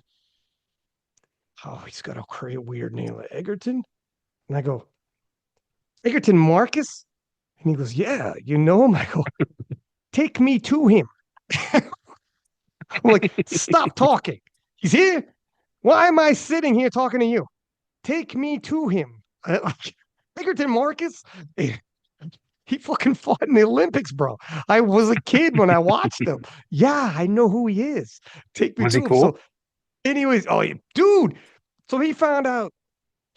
oh, he's got a weird name, like Egerton." And I go, Egerton Marcus? And he goes, yeah, you know him? I go, take me to him. I'm like, stop talking. He's here. Why am I sitting here talking to you? Take me to him. Egerton Marcus, he fucking fought in the Olympics, bro. I was a kid when I watched him. Yeah, I know who he is. Take me Was he to him. cool? So, anyways, oh, yeah, dude. So he found out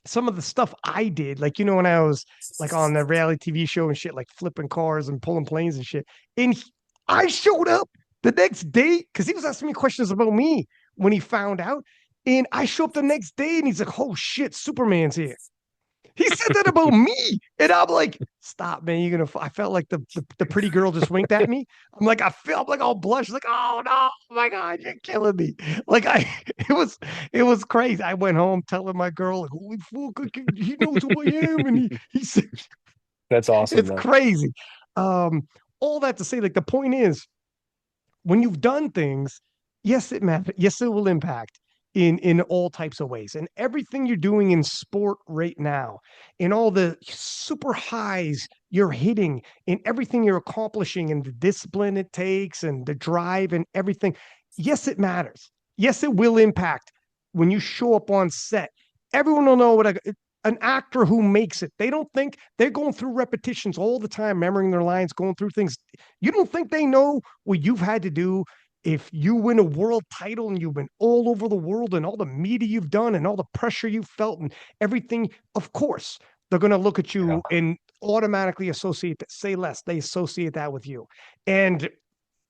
some of the stuff I did, like, when I was like on the reality TV show and shit, like flipping cars and pulling planes and shit. And I showed up the next day because he was asking me questions about me when he found out. And I show up the next day and he's like, oh shit, Superman's here. He said that about me. And I'm like, stop, man. You're gonna I felt like the pretty girl just winked at me. I'm like all blush, like, oh no, oh my God, you're killing me. Like it was crazy. I went home telling my girl, like, holy fuck, he knows who I am. And he said That's awesome, it's man. crazy. Um, all that to say, like the point is when you've done things, yes, it matters. Yes, it will impact in all types of ways. And everything you're doing in sport right now, in all the super highs you're hitting, in everything you're accomplishing, and the discipline it takes, and the drive, and everything. Yes, it matters. Yes, it will impact when you show up on set. Everyone will know an actor who makes it. They don't think they're going through repetitions all the time, remembering their lines, going through things. You don't think they know what you've had to do if you win a world title and you've been all over the world and all the media you've done and all the pressure you've felt and everything? Of course, they're going to look at Yeah. you and automatically associate that, say less. They associate that with you. And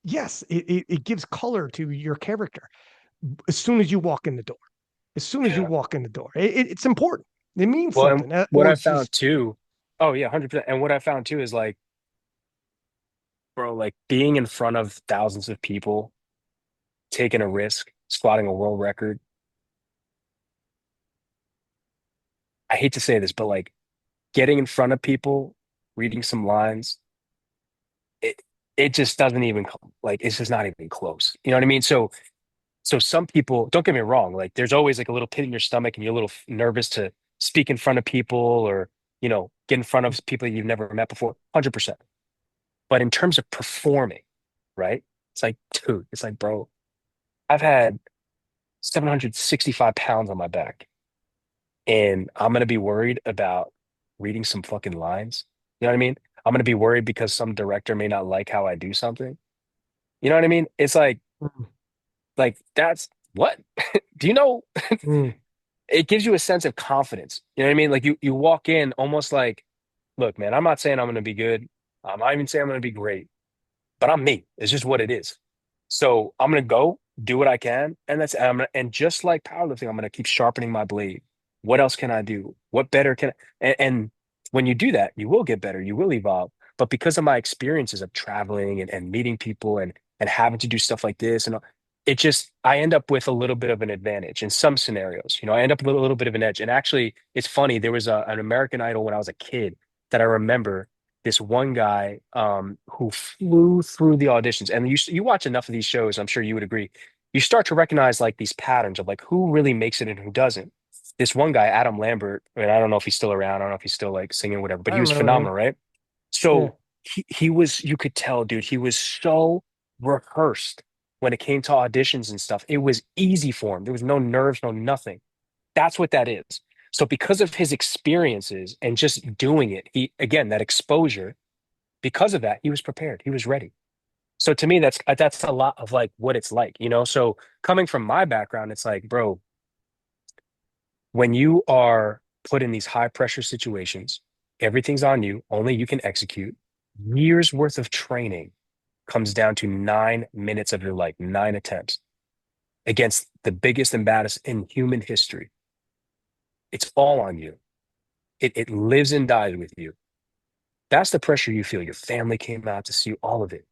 yes, it gives color to your character as soon as you walk in the door. As soon as you Yeah. walk in the door, it's important. It means Well, and something. what Or I just found too, oh yeah, 100%. And what I found too is like, bro, like being in front of thousands of people, taking a risk, squatting a world record. I hate to say this, but like getting in front of people, reading some lines, it it just doesn't even like it's just not even close. You know what I mean? So some people, don't get me wrong, like there's always like a little pit in your stomach and you're a little nervous to speak in front of people or, get in front of people you've never met before, 100%. But in terms of performing, right? It's like, dude, it's like, bro, I've had 765 pounds on my back and I'm going to be worried about reading some fucking lines. You know what I mean? I'm going to be worried because some director may not like how I do something. You know what I mean? It's like that's what? Do you know? mm, It gives you a sense of confidence. You know what I mean? Like you walk in almost like, look, man, I'm not saying I'm going to be good. I'm not even saying I'm going to be great, but I'm me. It's just what it is. So I'm going to go do what I can, and and just like powerlifting, I'm going to keep sharpening my blade. What else can I do? What better can and when you do that, you will get better. You will evolve. But because of my experiences of traveling and meeting people and having to do stuff like this and it just I end up with a little bit of an advantage in some scenarios. I end up with a little bit of an edge. And actually, it's funny. There was an American Idol when I was a kid that I remember this one guy who flew through the auditions. And you watch enough of these shows, I'm sure you would agree. You start to recognize like these patterns of like who really makes it and who doesn't. This one guy, Adam Lambert, and I don't know if he's still around. I don't know if he's still like singing whatever, but I he was remember him. phenomenal, right? Yeah. So he was, you could tell, dude, he was so rehearsed when it came to auditions and stuff. It was easy for him. There was no nerves, no nothing. That's what that is. So because of his experiences and just doing it, he again that exposure, because of that, he was prepared. He was ready. So to me, that's a lot of like what it's like. So coming from my background, it's like, bro, when you are put in these high pressure situations, everything's on you, only you can execute. Years worth of training comes down to 9 minutes of your life, 9 attempts against the biggest and baddest in human history. It's all on you. It lives and dies with you. That's the pressure you feel. Your family came out to see you, all of it.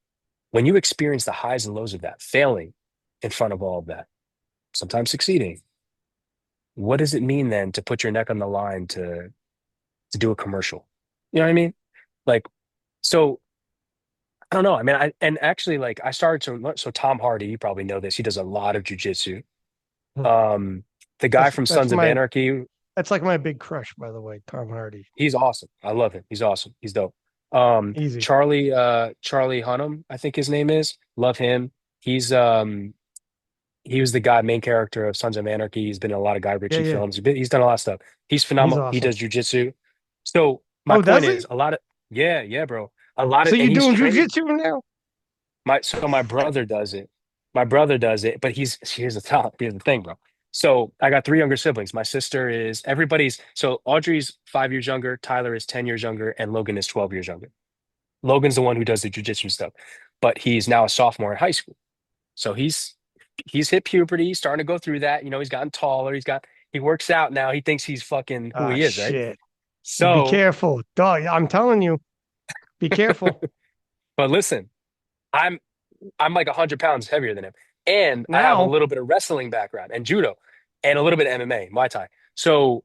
When you experience the highs and lows of that, failing in front of all of that, sometimes succeeding, what does it mean then to put your neck on the line to do a commercial? You know what I mean? Like, so I don't know. I mean, and actually like I started to so Tom Hardy, you probably know this. He does a lot of jujitsu. Um, the guy from That's Sons of my Anarchy. That's like my big crush, by the way, Tom Hardy. He's awesome. I love him. He's awesome. He's dope. Easy. Charlie Hunnam, I think his name is. Love him. He's he was the guy, main character of Sons of Anarchy. He's been in a lot of Guy Yeah, Ritchie yeah. films. He's done a lot of stuff. He's He's phenomenal. He awesome. does jujitsu. So my Oh, point does he? is, a lot of yeah, yeah, bro. A lot So of, and you he's doing trained. jujitsu now? My brother does it. My brother does it, but here's the thing, bro. So I got three younger siblings. My sister is everybody's so Audrey's 5 years younger, Tyler is 10 years younger, and Logan is 12 years younger. Logan's the one who does the jujitsu stuff, but he's now a sophomore in high school. So he's hit puberty, he's starting to go through that. You know, he's gotten taller, he works out now. He thinks he's fucking who Ah, he is, right? shit. Be So, careful. Dog, I'm telling you, be careful. but listen, I'm I'm like 100 pounds heavier than him. And I have a Now, little bit of wrestling background and judo and a little bit of MMA, Muay Thai. So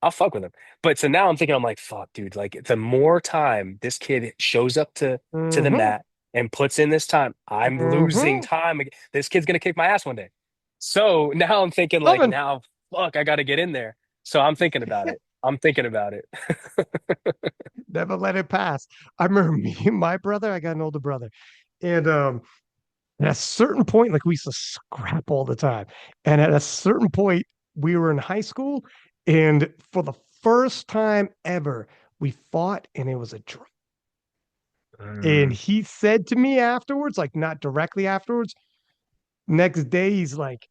I'll fuck with him. But so now I'm thinking, I'm like, fuck, dude, like the more time this kid shows up to the mm-hmm, mat and puts in this time, I'm losing mm-hmm. time. This kid's gonna kick my ass one day. So now I'm thinking like Coming. now, fuck, I gotta get in there. So I'm thinking about it. I'm thinking about it. Never let it pass. I remember me and my brother, I got an older brother. And at a certain point, like we used to scrap all the time. And at a certain point, we were in high school, and for the first time ever, we fought, and it was a draw. And Mm, he said to me afterwards, like not directly afterwards, next day, he's like,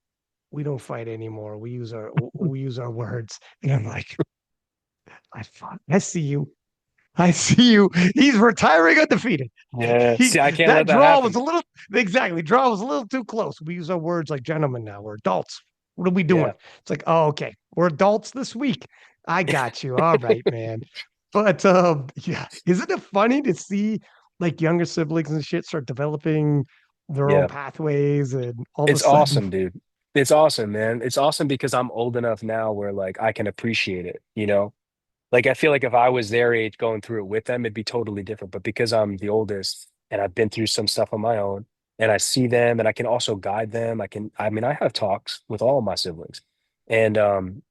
"We don't fight anymore. We use our words." And I'm like, "I fought. I see you. I see you. He's retiring undefeated." yeah. He See, I can't that let that draw was happen. a little exactly draw was a little too close. We use our words like gentlemen now. We're adults. What are we doing? Yeah. It's like, oh, okay, we're adults this week. I got you. All right, man. But yeah, isn't it funny to see like younger siblings and shit start developing their own Yeah. pathways, and all of a It's sudden, awesome, dude. It's awesome, man. It's awesome because I'm old enough now where like I can appreciate it, you know? Like I feel like if I was their age going through it with them, it'd be totally different. But because I'm the oldest and I've been through some stuff on my own and I see them and I can also guide them, I mean, I have talks with all of my siblings. And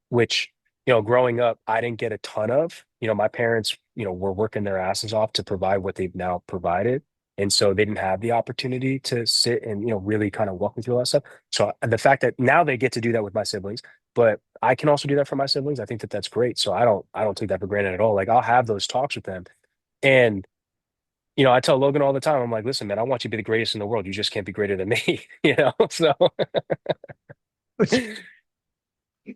which, growing up, I didn't get a ton of. My parents, were working their asses off to provide what they've now provided. And so they didn't have the opportunity to sit and, really kind of walk me through all that stuff. So the fact that now they get to do that with my siblings, but I can also do that for my siblings. I think that that's great. So I don't take that for granted at all. Like I'll have those talks with them. And, I tell Logan all the time, I'm like, listen, man, I want you to be the greatest in the world. You just can't be greater than me, So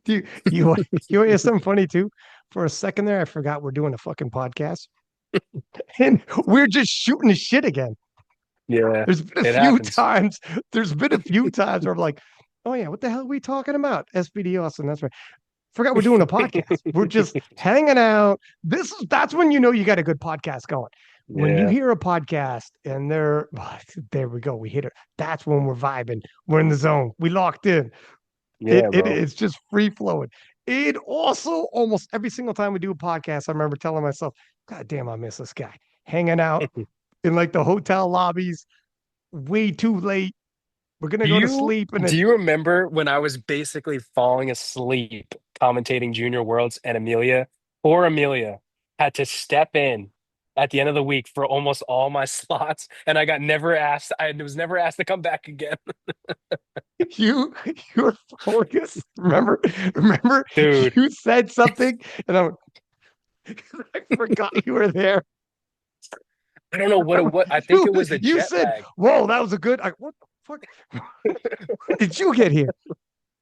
you you hear something funny too? For a second there, I forgot we're doing a fucking podcast, and we're just shooting the shit again. yeah, There's been a it few happens. times. There's been a few times where I'm like, "Oh yeah, what the hell are we talking about?" SBD Austin. That's right. Forgot we're doing a podcast. We're just hanging out. That's when you know you got a good podcast going. When you Yeah, hear a podcast and they're there we go, we hit it. That's when we're vibing. We're in the zone. We locked in. It yeah, it bro. is just free flowing. It also almost every single time we do a podcast, I remember telling myself, "God damn, I miss this guy." Hanging out in like the hotel lobbies, way too late. We're gonna Do go to you sleep, and do then you remember when I was basically falling asleep commentating Junior Worlds and Amelia had to step in at the end of the week for almost all my slots and I was never asked to come back again. you you were focused. Remember, Dude, you said something, and I forgot you were there. I don't know what I think You it was the you jet said, lag. "Whoa, that was a good." What the fuck? When did you get here?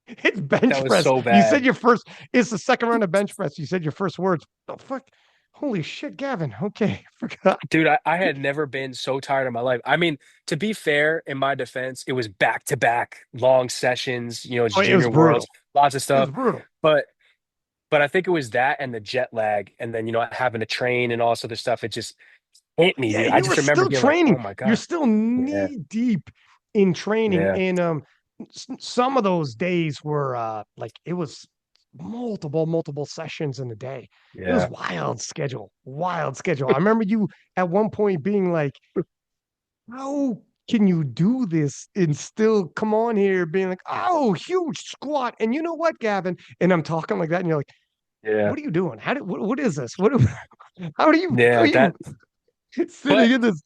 It's That bench was press. so You said bad. your first. It's the second round of bench press. You said your first words. Oh fuck! Holy shit, Gavin. Okay, forgot. Dude, I had never been so tired in my life. I mean, to be fair, in my defense, it was back to back long sessions, it's Oh, it was Junior Worlds, brutal. lots of It was stuff. brutal. But but I think it was that and the jet lag and then, having to train and all this other stuff. It just hit me, Yeah, dude. I you were just remember still being like, oh training. my You're God. still Yeah, knee deep in training, yeah, and some of those days were like it was multiple sessions in a day. It was yeah. wild schedule, wild schedule. I remember you at one point being like, "How can you do this and still come on here being like, oh, huge squat?" And you know what, Gavin? And I'm talking like that, and you're like, Yeah. What are you doing? What is this? How are Yeah, you that sitting but in this?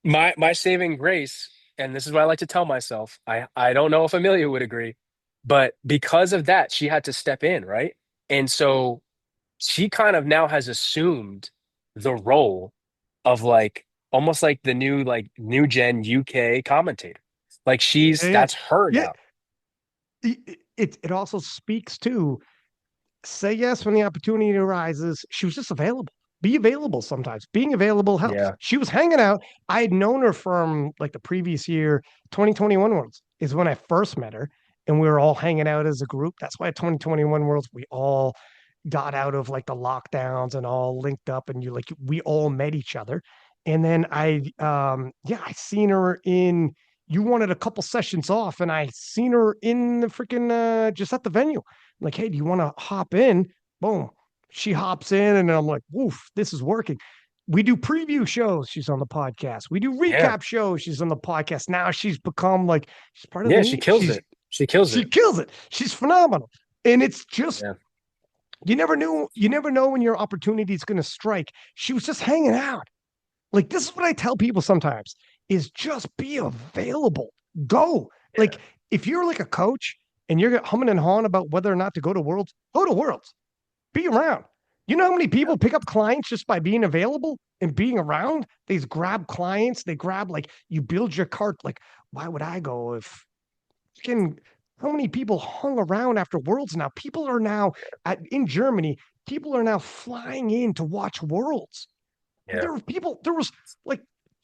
my saving grace, and this is what I like to tell myself. I don't know if Amelia would agree, but because of that, she had to step in, right? And so she kind of now has assumed the role of like almost like the new like new gen UK commentator. Like Yeah, yeah, that's her yeah. now. It also speaks to say yes when the opportunity arises. She was just available. Be available sometimes. Being available helps. Yeah. She was hanging out. I had known her from like the previous year, 2021 Worlds is when I first met her. And we were all hanging out as a group. That's why at 2021 Worlds, we all got out of like the lockdowns and all linked up and you like we all met each other. And then I seen her in you wanted a couple sessions off and I seen her in the freaking just at the venue. I'm like, hey, do you want to hop in? Boom. She hops in and I'm like, woof, this is working. We do preview shows. She's on the podcast. We do Yeah. recap shows. She's on the podcast. Now she's become like she's part of the Yeah, she meet. kills it. She kills She it. kills it. She's phenomenal. And it's just Yeah. you never know when your opportunity is going to strike. She was just hanging out. Like this is what I tell people sometimes is just be available. Go. Yeah. Like if you're like a coach and you're humming and hawing about whether or not to go to Worlds. Be around. You know how many people pick up clients just by being available and being around? They just grab clients. They grab like you build your cart. Like, why would I go if can how many people hung around after Worlds now? People are now in Germany, people are now flying in to watch Worlds. Yeah. There was like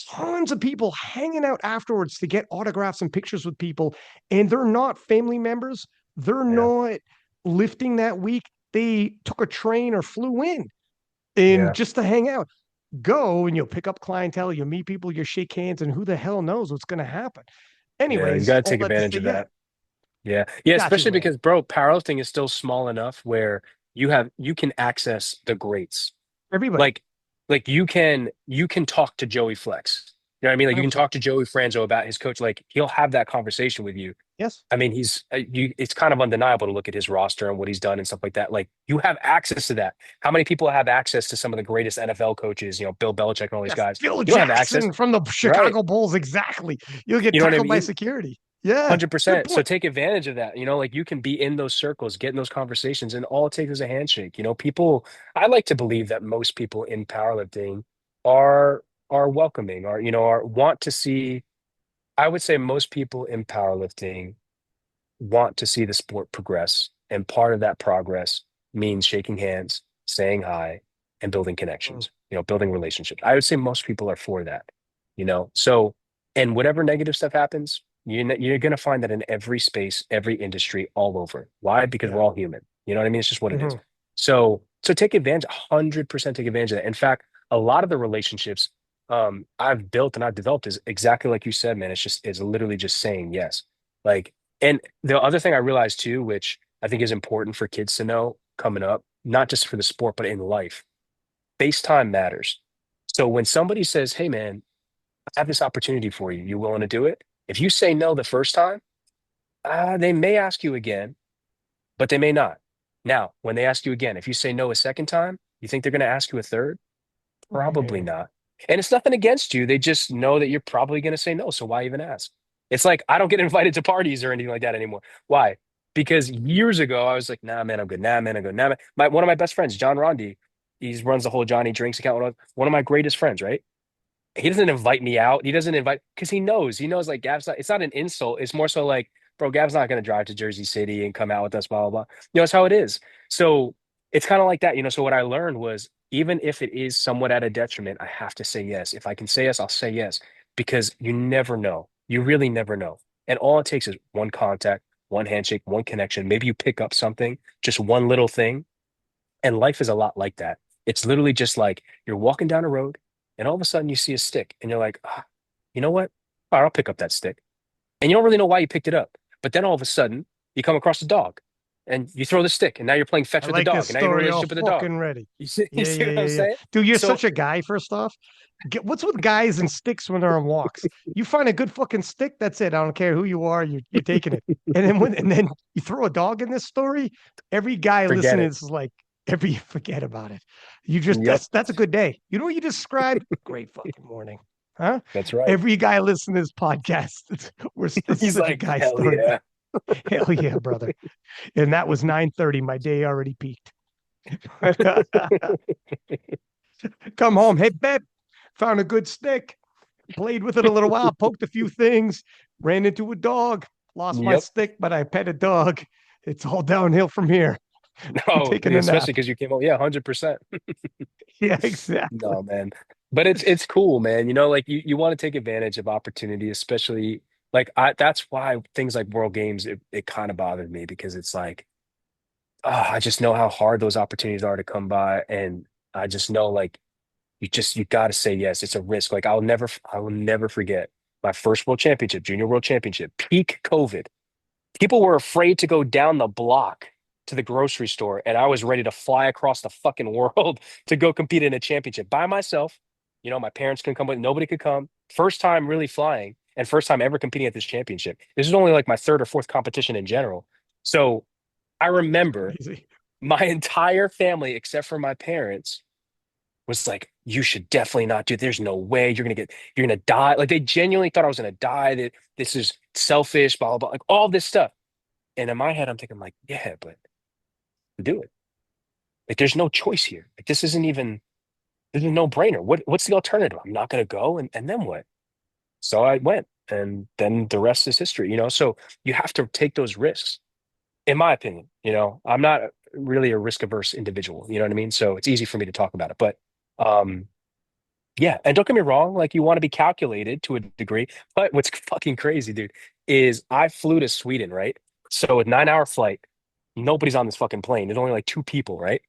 tons of people hanging out afterwards to get autographs and pictures with people, and they're not family members. They're Yeah. not lifting that week. They took a train or flew in and Yeah. just to hang out. Go and you'll pick up clientele, you'll meet people, you shake hands, and who the hell knows what's going to happen. Yeah. You Anyways, got to all take that to advantage say, of yeah, that. Yeah. Yeah, got to, especially man. because bro, powerlifting is still small enough where you can access the greats. Everybody, Like you can talk to Joey Flex. You know what I mean? Like you can 100%. talk to Joey Franzo about his coach. Like he'll have that conversation with you. Yes, I mean, it's kind of undeniable to look at his roster and what he's done and stuff like that. Like you have access to that. How many people have access to some of the greatest NFL coaches, Bill Belichick and all these yes. guys? Phil You don't have access, Jackson from the right? Chicago Bulls, exactly. You'll get You know what I tackled by mean? security. Yeah, good 100%. So point. take advantage of that. Like you can be in those circles, get in those conversations, and all it takes is a handshake. People, I like to believe that most people in powerlifting are are welcoming, are want to see. I would say most people in powerlifting want to see the sport progress. And part of that progress means shaking hands, saying hi, and building Mm, connections, building relationships. I would say most people are for that. So, and whatever negative stuff happens, you're going to find that in every space, every industry, all over. Why? Because yeah. we're all human. You know what I mean? It's just what it is. Mhm. So take advantage, 100% take advantage of that. In fact, a lot of the relationships I've built and I've developed is exactly like you said, man. It's literally just saying yes. Like, and the other thing I realized too, which I think is important for kids to know coming up, not just for the sport, but in life, FaceTime matters. So when somebody says, "Hey, man, I have this opportunity for you. You willing to do it?" If you say no the first time, they may ask you again, but they may not. Now, when they ask you again, if you say no a second time, you think they're going to ask you a third? Probably Yeah. not. And it's nothing against you. They just know that you're probably going to say no. So why even ask? It's like I don't get invited to parties or anything like that anymore. Why? Because years ago I was like, nah, man, I'm good. Nah, man, I'm good. Nah, man. One of my best friends, John Rondi, he runs the whole Johnny Drinks account. One of my greatest friends, right? He doesn't invite me out. He doesn't invite because he knows like Gav's not, it's not an insult. It's more so like, bro, Gav's not going to drive to Jersey City and come out with us, blah, blah, blah. It's how it is. So it's kind of like that. So what I learned was even if it is somewhat at a detriment, I have to say yes. If I can say yes, I'll say yes because you never know. You really never know. And all it takes is one contact, one handshake, one connection. Maybe you pick up something, just one little thing. And life is a lot like that. It's literally just like you're walking down a road and all of a sudden you see a stick and you're like, you know what? All right, I'll pick up that stick. And you don't really know why you picked it up. But then all of a sudden you come across a dog and you throw the stick and now you're playing I fetch with the like this dog and now you have a story all relationship with the dog. fucking ready. You Yeah, see yeah, what I'm yeah, yeah. saying? Dude, you're So such a guy, first off. What's with guys and sticks when they're on walks? You find a good fucking stick, that's it. I don't care who you are, you're taking it. And then you throw a dog in this story, every guy forget listening to it. this is like, ever you forget about it. You just Yep, that's a good day. You know what you described? Great fucking morning. Huh? that's right. Every guy listening to this podcast, this is He's such a like, guy hell story. yeah. Hell yeah, brother. And that was 9:30. My day already peaked. Come home. Hey, babe, found a good stick. Played with it a little while, poked a few things, ran into a dog, lost my Yep. stick, but I pet a dog. It's all downhill from here. I'm No, taking a especially nap. because you came home. Yeah, 100%. Yeah, exactly. No, man. But it's cool, man. Like you want to take advantage of opportunity, especially like that's why things like World Games, it kind of bothered me because it's like, I just know how hard those opportunities are to come by. And I just know like you got to say yes. It's a risk. Like I will never forget my first world championship, junior world championship, peak COVID. People were afraid to go down the block to the grocery store, and I was ready to fly across the fucking world to go compete in a championship by myself. My parents couldn't come with, nobody could come. First time really flying, and first time ever competing at this championship. This is only like my third or fourth competition in general. So I remember Crazy. my entire family, except for my parents, was like, "You should definitely not do. There's no way you're gonna die." Like they genuinely thought I was gonna die. That this is selfish, blah blah blah, like all this stuff. And in my head, I'm thinking like, yeah, but do it. Like, there's no choice here. Like, this is a no-brainer. What's the alternative? I'm not going to go, and then what? So I went, and then the rest is history. So you have to take those risks, in my opinion. I'm not really a risk-averse individual. You know what I mean? So it's easy for me to talk about it, but um, yeah. And don't get me wrong, like you want to be calculated to a degree, but what's fucking crazy, dude, is I flew to Sweden, right? So a 9-hour flight, nobody's on this fucking plane. There's only like two people, right?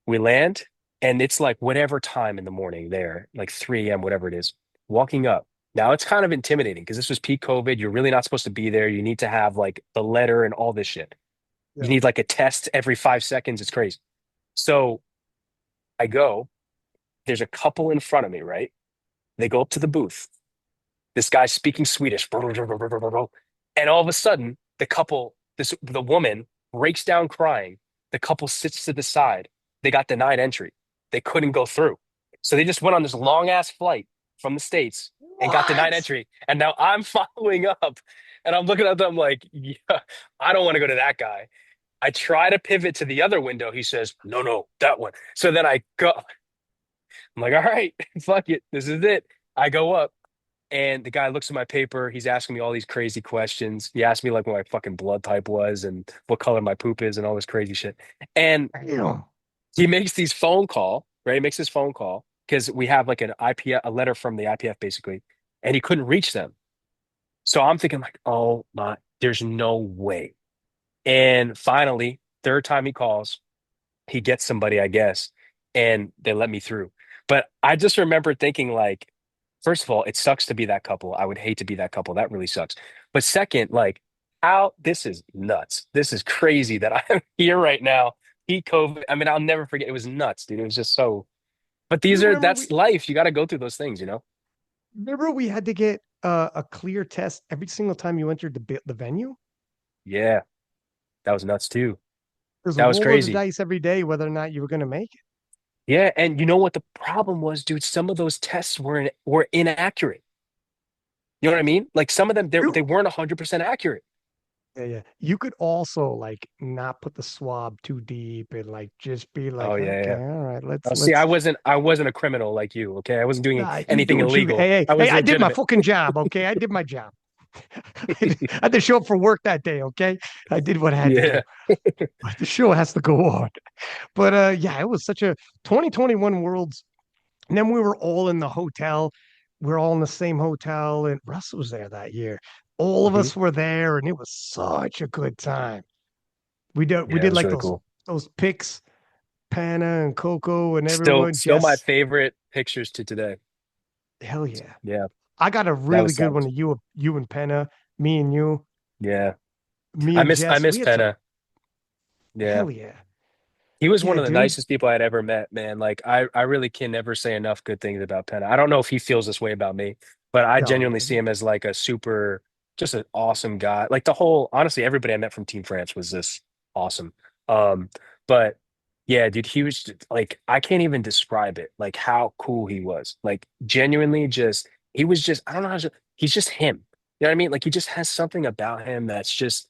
We land, and it's like whatever time in the morning there, like 3 a.m., whatever it is, walking up. Now it's kind of intimidating because this was peak COVID. You're really not supposed to be there. You need to have like the letter and all this shit. You Yeah. need like a test every 5 seconds. It's crazy. So I go, there's a couple in front of me, right? They go up to the booth. This guy's speaking Swedish. And all of a sudden, the woman breaks down crying. The couple sits to the side. They got denied entry. They couldn't go through. So they just went on this long ass flight from the States and got denied What? entry. And now I'm following up and I'm looking at them like, yeah, I don't want to go to that guy. I try to pivot to the other window. He says, no, no, that one. So then I go, I'm like, all right, fuck it. This is it. I go up. And the guy looks at my paper. He's asking me all these crazy questions. He asked me like what my fucking blood type was and what color my poop is and all this crazy shit. And Damn. he makes these phone call, right? He makes this phone call because we have like an IPF, a letter from the IPF basically, and he couldn't reach them. So I'm thinking like, oh my, there's no way. And finally, third time he calls, he gets somebody, I guess, and they let me through. But I just remember thinking like, first of all, it sucks to be that couple. I would hate to be that couple. That really sucks. But second, like, how this is nuts. This is crazy that I'm here right now. Peak COVID. I mean, I'll never forget. It was nuts, dude. It was just so. But You remember that's life. You got to go through those things, you know? we had to get a clear test every single time you entered the venue? Yeah, that was nuts too. There's a That was roll of the crazy. dice every day whether or not you were going to make it. Yeah, and you know what the problem was, dude? Some of those tests were inaccurate. You know what I mean? Like some of them, they You, weren't 100% accurate. yeah, yeah. You could also like not put the swab too deep and like just be Oh like, yeah, okay, yeah. all right, Oh, see, let's. I wasn't a criminal like you. Okay, I wasn't doing You do anything what you. illegal. I Hey! was I did my legitimate. fucking job. Okay, I did my job. I had to show up for work that day. Okay, I did what I had to do. Yeah. But the show has to go on. But yeah, it was such a 2021 Worlds. And then we were all in the hotel. We are all in the same hotel, and Russ was there that year. All of Mhm. us were there, and it was such a good time. We Yeah, it did was like really cool. those pics, Pana and Coco and Still, everyone. still my Jess, favorite pictures to today. hell yeah! Yeah, I got a that really was good one sucked. of you and Penna, me and you, Yeah, me and I Jess. miss We had some Penna. Yeah, hell yeah, he was one yeah, of the dude. nicest people I'd ever met, man. Like I really can never say enough good things about Penna. I don't know if he feels this way about me, but I No, genuinely no, see him as like a super, just an awesome guy. Like honestly, everybody I met from Team France was this awesome. Um, but Yeah, dude, he was like, I can't even describe it, like how cool he was. Like genuinely just he was just I don't know how to he's just him. You know what I mean? Like he just has something about him that's just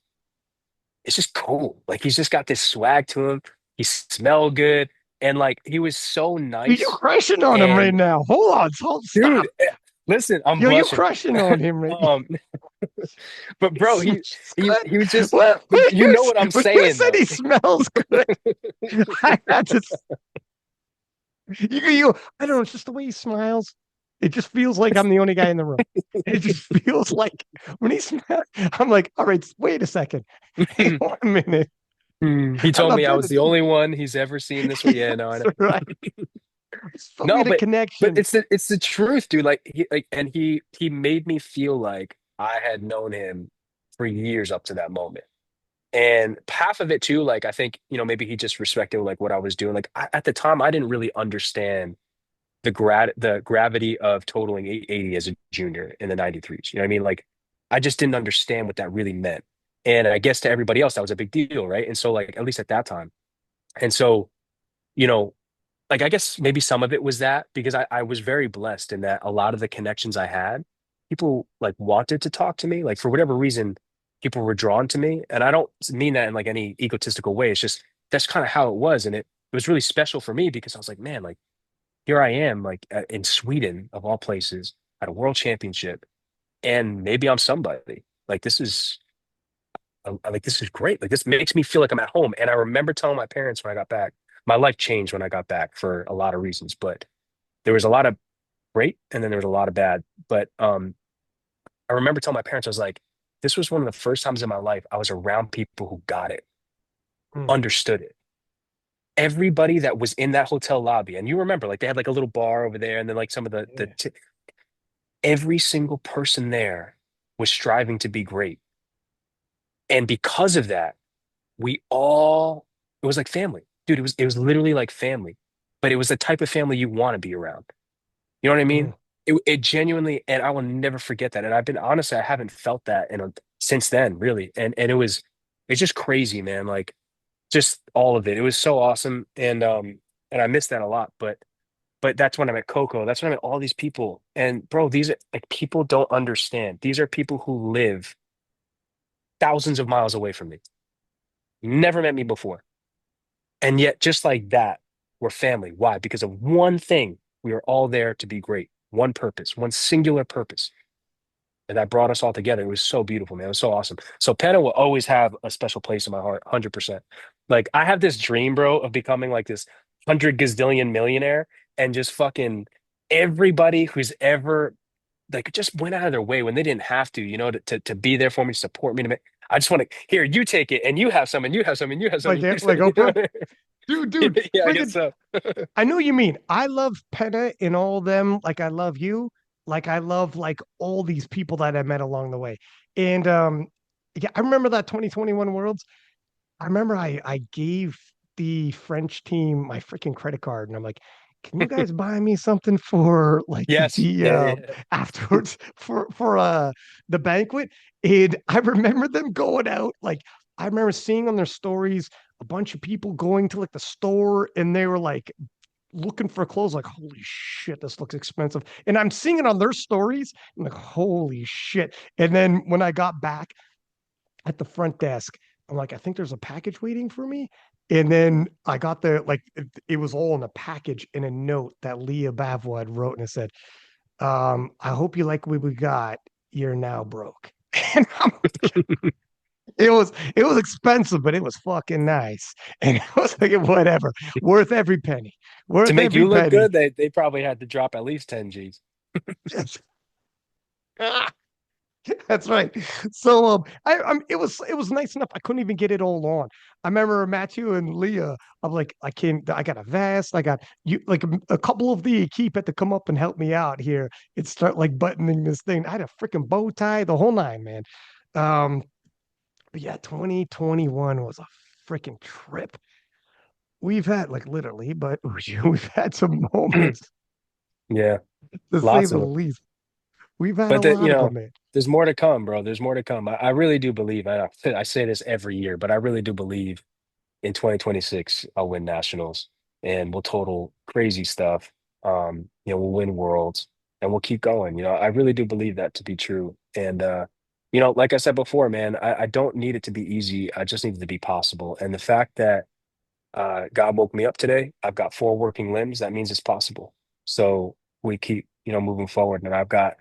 it's just cool. Like he's just got this swag to him. He smelled good. And like he was so You're nice. crushing on him right And now. Hold, stop. dude, listen, I'm Yo, you blushing. crushing on him right Um, but He bro, smells good. he was just Well, you know what I'm when you saying said though. he smells good, I had to. I don't know. It's just the way he smiles. It just feels like I'm the only guy in the room. It just feels like when he smiles, I'm like, all right, wait a second. Hang on a minute. He I'm told not me I paying was the attention. only one he's ever seen this way. Yeah, no, I know. That's right. It's No, we had a but connection. it's the truth, dude. And he made me feel like I had known him for years up to that moment. And half of it too, like I think, maybe he just respected like what I was doing. Like at the time, I didn't really understand the gravity of totaling 880 as a junior in the 93s. You know what I mean? Like I just didn't understand what that really meant. And I guess to everybody else, that was a big deal, right? And so like at least at that time. And so, you know, like I guess maybe some of it was that because I was very blessed in that a lot of the connections I had, people like wanted to talk to me. Like for whatever reason, people were drawn to me. And I don't mean that in like any egotistical way. It's just that's kind of how it was. And it was really special for me because I was like, man, like here I am, like in Sweden of all places at a world championship, and maybe I'm somebody. Like this is great. Like this makes me feel like I'm at home. And I remember telling my parents when I got back, my life changed when I got back for a lot of reasons, but there was a lot of great and then there was a lot of bad. But I remember telling my parents, I was like, this was one of the first times in my life I was around people who got it, Mm, understood it. Everybody that was in that hotel lobby, and you remember, like they had like a little bar over there, and then like some of yeah. every single person there was striving to be great. And because of that, we all it was like family. Dude, it was literally like family. But it was the type of family you want to be around. You know what I mean? Mm. It genuinely, and I will never forget that. And I've been honestly, I haven't felt that since then, really. And it's just crazy, man. Like just all of it. It was so awesome. And I miss that a lot. But that's when I met Coco. That's when I met all these people. And bro, these are like people don't understand. These are people who live thousands of miles away from me. Never met me before. And yet, just like that, we're family. Why? Because of one thing. We are all there to be great. One purpose, one singular purpose. And that brought us all together. It was so beautiful, man. It was so awesome. So Penna will always have a special place in my heart, 100%. Like I have this dream, bro, of becoming like this 100 gazillion millionaire and just fucking everybody who's ever like just went out of their way when they didn't have to, to be there for me, support me. I just want to here, you take it and you have some and you have some and you have some Like and you have some. like Oprah, dude, Yeah, I guess friggin' so. I know what you mean. I love Penna and all them like I love you. Like I love like all these people that I met along the way. And yeah, I remember that 2021 Worlds. I remember I gave the French team my freaking credit card and I'm like, can you guys buy me something for like Yes. the Yeah, yeah. afterwards for the banquet? And I remember them going out like I remember seeing on their stories a bunch of people going to like the store and they were like looking for clothes like holy shit this looks expensive and I'm seeing it on their stories I'm like holy shit and then when I got back at the front desk. I'm like, I think there's a package waiting for me. And then I got the like it was all in a package in a note that Leah Bavois had wrote and it said, I hope you like what we got. You're now broke. And it was expensive, but it was fucking nice. And it was like whatever, worth every penny. To Worth make every you look penny. good, they probably had to drop at least 10 G's. That's right. So it was nice enough. I couldn't even get it all on. I remember Matthew and Leah. I'm like, I got a vest. I got you like a couple of the keep had to come up and help me out here and start like buttoning this thing. I had a freaking bow tie, the whole nine, man. Um, but yeah, 2021 was a freaking trip. We've had like literally, but we've had some moments Yeah, to say lots the of them. least. We've had a But lot of them, man. there's more to come, bro. There's more to come. I really do believe. I say this every year, but I really do believe in 2026, I'll win nationals and we'll total crazy stuff. We'll win worlds and we'll keep going. I really do believe that to be true. And like I said before, man, I don't need it to be easy. I just need it to be possible. And the fact that God woke me up today, I've got four working limbs, that means it's possible. So we keep, moving forward. And I've got,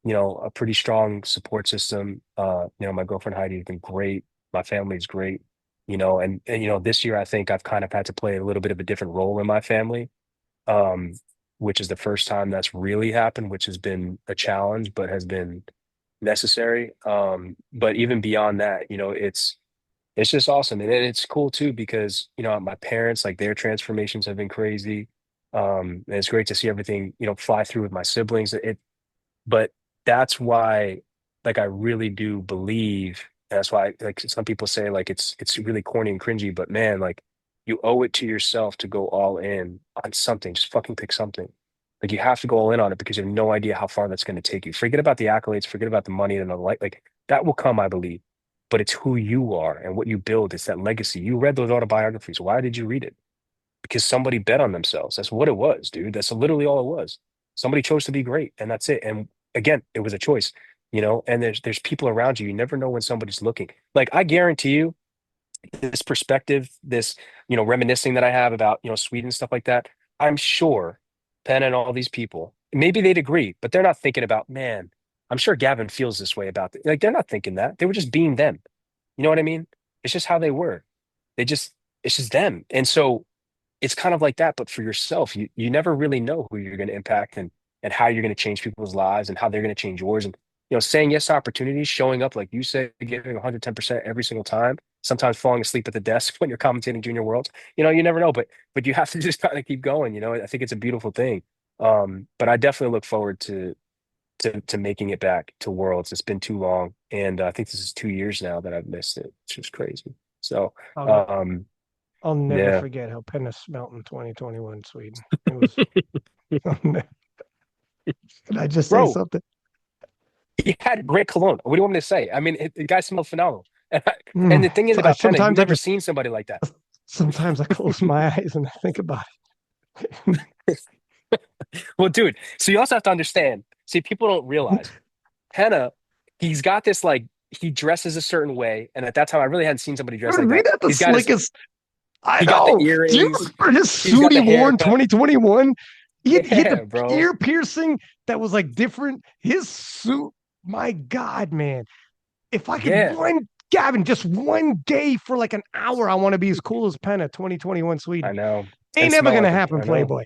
a pretty strong support system. My girlfriend Heidi has been great. My family's great, and this year I think I've kind of had to play a little bit of a different role in my family, um, which is the first time that's really happened, which has been a challenge, but has been necessary. But even beyond that, it's just awesome. And it's cool too because, my parents, like their transformations have been crazy. And it's great to see everything, fly through with my siblings. But that's why, like, I really do believe, and that's why, like, some people say, like, it's really corny and cringy, but man, like, you owe it to yourself to go all in on something. Just fucking pick something. Like, you have to go all in on it because you have no idea how far that's going to take you. Forget about the accolades, forget about the money and the like that will come, I believe. But it's who you are and what you build. It's that legacy. You read those autobiographies. Why did you read it? Because somebody bet on themselves. That's what it was, dude. That's literally all it was. Somebody chose to be great, and that's it. And again, it was a choice, and there's people around you. You never know when somebody's looking. Like I guarantee you, this perspective, this, reminiscing that I have about, Sweden, stuff like that, I'm sure Penn and all these people, maybe they'd agree, but they're not thinking about, man, I'm sure Gavin feels this way about it. Like they're not thinking that. They were just being them. You know what I mean? It's just how they were. They just, it's just them. And so it's kind of like that, but for yourself, you never really know who you're going to impact and how you're going to change people's lives and how they're going to change yours. And saying yes to opportunities, showing up like you say, giving 110% every single time. Sometimes falling asleep at the desk when you're commentating junior worlds. You never know, but you have to just kind of keep going. I think it's a beautiful thing. But I definitely look forward to making it back to worlds. It's been too long, and I think this is 2 years now that I've missed it, which is crazy. So, I'll, um, I'll never yeah. forget how Penna smelt in 2021 Sweden. It was, can I just say Bro, something? he had great cologne. What do you want me to say? I mean, the guy smelled phenomenal. And the thing is So I about Penna, you've sometimes I never just seen somebody like that. sometimes I close my eyes and I think about it. Well, dude, so you also have to understand. See, people don't realize Penna, he's got this like he dresses a certain way, and at that time, I really hadn't seen somebody dress like Dude, he that. had the slickest. I He got the know. Do you earrings, remember his he's suit got he the wore in haircut. 2021? He had the Yeah, bro. ear piercing that was like different. His suit, my God, man. If I could Yeah, one, Gavin, just one day for like an hour, I want to be as cool as Penna 2021 I Sweden. know. Ain't And never smell gonna like him. happen, I know. Playboy.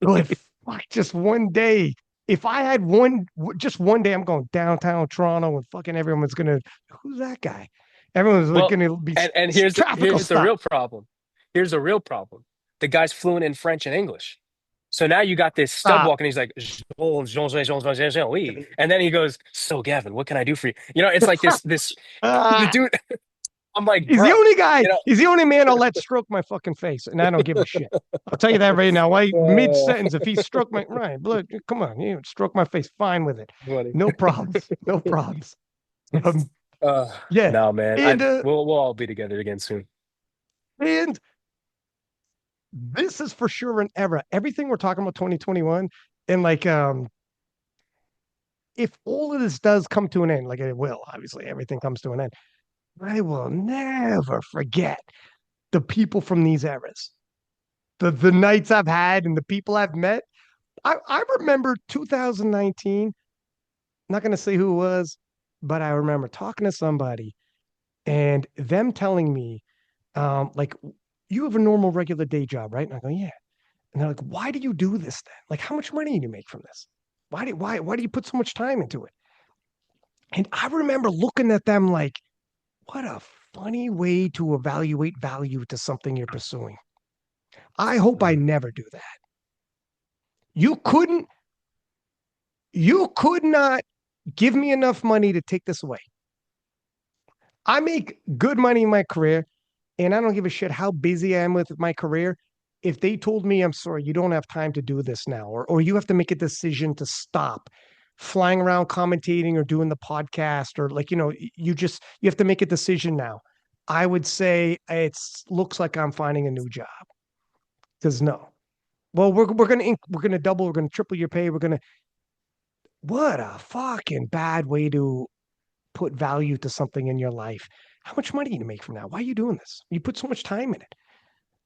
But fuck, just one day. If I had one, just one day, I'm going downtown Toronto and fucking everyone's gonna, who's that guy? Everyone's like Well, gonna be and traffic will here's the stop. real problem. Here's the real problem. The guy's fluent in French and English. So now you got this stud Stop. walking. He's like, oui. And then he goes, so Gavin, what can I do for you? It's like this, the Ah, dude, I'm like, he's the bro, only guy. you know, He's the only man I'll let stroke my fucking face, and I don't give a shit. I'll tell you that right now. Why mid uh, sentence, if he struck my right, blood, come on, you stroke my face, fine with it, funny. no problems, no problems. Um, yeah, No, man, and we'll all be together again soon. and this is for sure an era. Everything we're talking about 2021, and like if all of this does come to an end, like it will, obviously everything comes to an end. I will never forget the people from these eras, the nights I've had and the people I've met. I remember 2019. Not going to say who it was, but I remember talking to somebody and them telling me, like, you have a normal regular day job, right? And I go, yeah. And they're like, why do you do this then? Like, how much money do you make from this? Why do you put so much time into it? And I remember looking at them like, what a funny way to evaluate value to something you're pursuing. I hope I Mm. never do that. You couldn't, you could not give me enough money to take this away. I make good money in my career, and I don't give a shit how busy I am with my career. If they told me, I'm sorry, you don't have time to do this now, or you have to make a decision to stop flying around commentating or doing the podcast, or like, you have to make a decision now. I would say it's looks like I'm finding a new job. Because no, well, we're gonna double, we're gonna triple your pay. We're gonna what a fucking bad way to put value to something in your life. How much money do you make from that? Why are you doing this? You put so much time in it.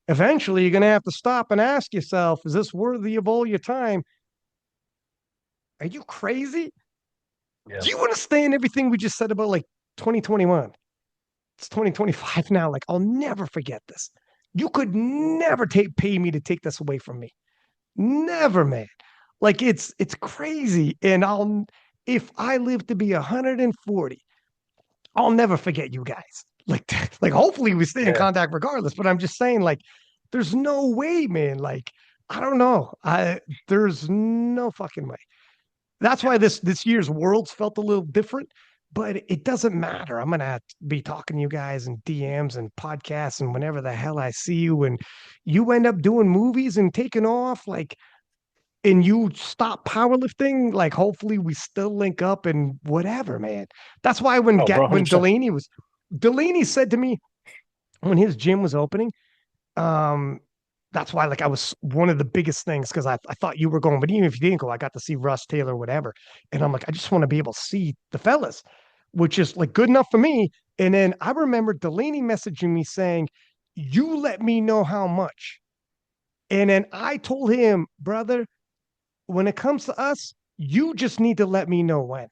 Eventually, you're gonna have to stop and ask yourself, is this worthy of all your time? Are you crazy? Yeah. Do you understand everything we just said about like 2021? It's 2025 now. Like, I'll never forget this. You could never pay me to take this away from me. Never, man. Like it's crazy. And I'll if I live to be 140, I'll never forget you guys. Like like hopefully we stay in Yeah. contact regardless. But I'm just saying, like, there's no way, man. Like, I don't know. There's no fucking way. That's why this year's Worlds felt a little different, but it doesn't matter. I'm gonna be talking to you guys in DMs and podcasts and whenever the hell I see you, and you end up doing movies and taking off, like, and you stop powerlifting. Like, hopefully we still link up and whatever, man. That's why Oh, bro, when 100%. Delaney said to me when his gym was opening, um, that's why, like, I was one of the biggest things because I thought you were going, but even if you didn't go, I got to see Russ, Taylor, whatever. And I'm like, I just want to be able to see the fellas, which is like good enough for me. And then I remember Delaney messaging me saying, you let me know how much. And then I told him, brother, when it comes to us, you just need to let me know when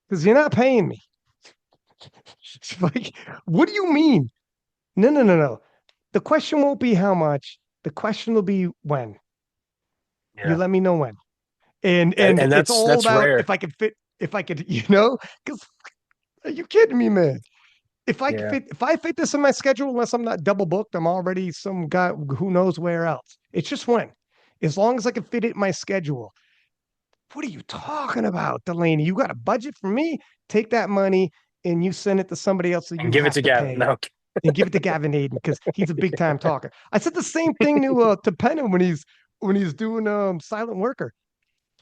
because you're not paying me. Like, what do you mean? No, no, no, no. The question won't be how much. The question will be when. You Yeah. let me know when. And And it's all that's about rare. if I could, because are you kidding me, man? Yeah. If I fit this in my schedule, unless I'm not double booked, I'm already some guy who knows where else. It's just when. As long as I can fit it in my schedule. What are you talking about, Delaney? You got a budget for me? Take that money and you send it to somebody else that And you give it have to to Gavin. pay No. and give it to Gavin Adin because he's a big time talker. I said the same thing to Penna when he's doing silent worker.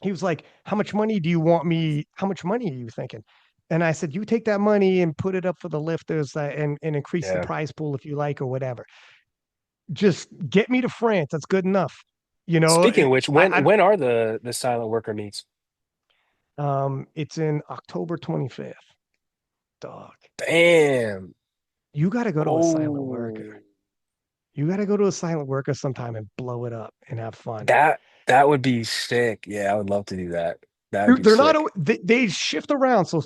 He was like, how much money do you want me? How much money are you thinking? And I said, you take that money and put it up for the lifters and increase the Yeah. prize pool if you like or whatever. Just get me to France. That's good enough. You know, Speaking of which, I when are the silent worker meets? it's in October 25th. Dog, Damn. you got to go to a silent worker. Oh, You got to go to a silent worker sometime and blow it up and have fun. that that would be sick. Yeah, I would love to do that. That would be They're not, sick. they shift around. So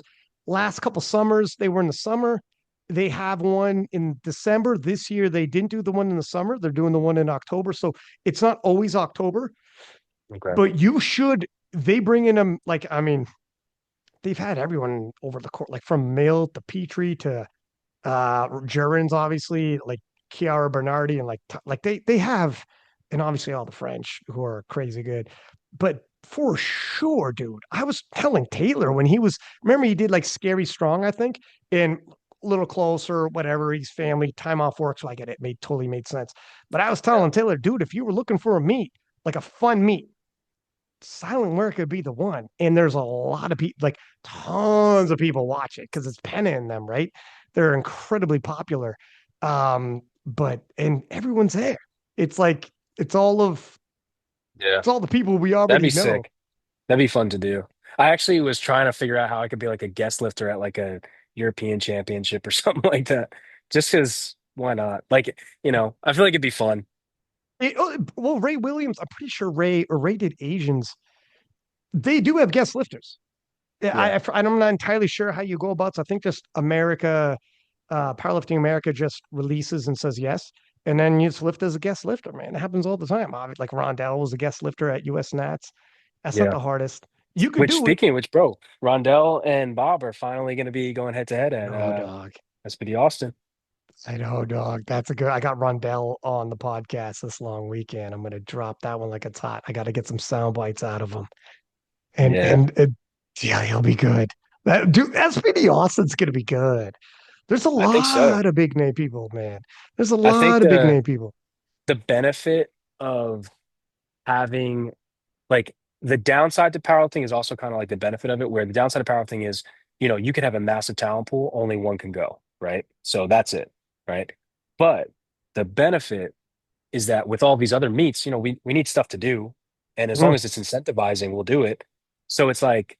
last couple summers, they were in the summer. They have one in December. This year, they didn't do the one in the summer. They're doing the one in October. So it's not always October, Okay. but you should, they bring in them. Like, I mean, they've had everyone over the court, like from Mill to Petrie to Germans, obviously, like Chiara Bernardi, and like they have, and obviously all the French who are crazy good. But for sure, dude, I was telling Taylor when he was, remember he did like Scary Strong, I think, and a little closer, whatever. He's family, time off work, so I get it. Made totally made sense. But I was Yeah. telling Taylor, dude, if you were looking for a meet, like a fun meet, silent work could be the one. And there's a lot of people, like tons of people watch it because it's Penna in them, right? They're incredibly popular. But and everyone's there. It's like Yeah. it's all the people we That'd be already know. sick. That'd be fun to do. I actually was trying to figure out how I could be like a guest lifter at like a European championship or something like that. Just because why not? Like, I feel like it'd be fun. Well, Ray Williams, I'm pretty sure Ray did Asians. They do have guest lifters. Yeah, Yeah. I'm not entirely sure how you go about. So I think just America, Powerlifting America just releases and says yes, and then you just lift as a guest lifter. Man, it happens all the time. Like Rondell was a guest lifter at US Nats. That's not Yeah. the hardest. You could Which do it. speaking of which, bro, Rondell and Bob are finally going to be going head to head at No, dog. SPD Austin. I know, dog. That's a good. I got Rondell on the podcast this long weekend. I'm gonna drop that one like it's hot. I got to get some sound bites out of him, Yeah, and yeah, he'll be good. That dude, SPD Austin's gonna be good. There's a I think so. lot of big name people, man. There's a I think lot of big name people. the benefit of having like the downside to powerlifting is also kind of like the benefit of it, where the downside of powerlifting is, you could have a massive talent pool, only one can go. right? So that's it, right? But the benefit is that with all these other meets, we need stuff to do. And as long Mm. as it's incentivizing, we'll do it. So it's like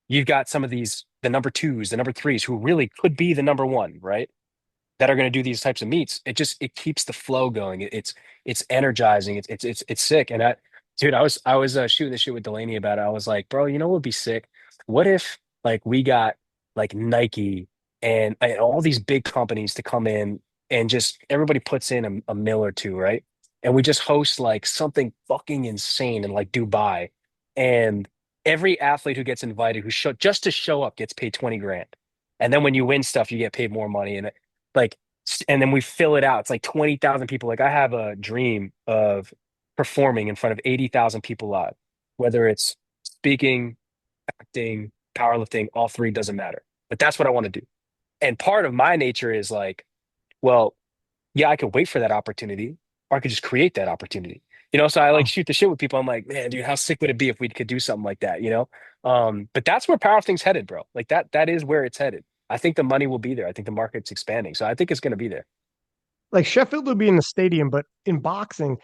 you've got some of these, the number twos, the number threes, who really could be the number one, right? That are going to do these types of meets. It keeps the flow going. It's energizing. It's sick. And dude, I was shooting the shit with Delaney about it. I was like, bro, you know what would be sick? What if like we got like Nike and all these big companies to come in and just everybody puts in a mill or two, right? And we just host like something fucking insane in like Dubai, and every athlete who gets invited who show just to show up gets paid 20 grand. And then when you win stuff, you get paid more money. And like, and then we fill it out. It's like 20,000 people. Like I have a dream of performing in front of 80,000 people live, whether it's speaking, acting, powerlifting, all three doesn't matter. But that's what I want to do. And part of my nature is like, well, yeah, I could wait for that opportunity, or I could just create that opportunity. So I like Oh, shoot the shit with people. I'm like, man, dude, how sick would it be if we could do something like that? But that's where powerlifting's headed, bro. Like that is where it's headed. I think the money will be there. I think the market's expanding. So I think it's going to be there. like Sheffield would be in the stadium, but in boxing,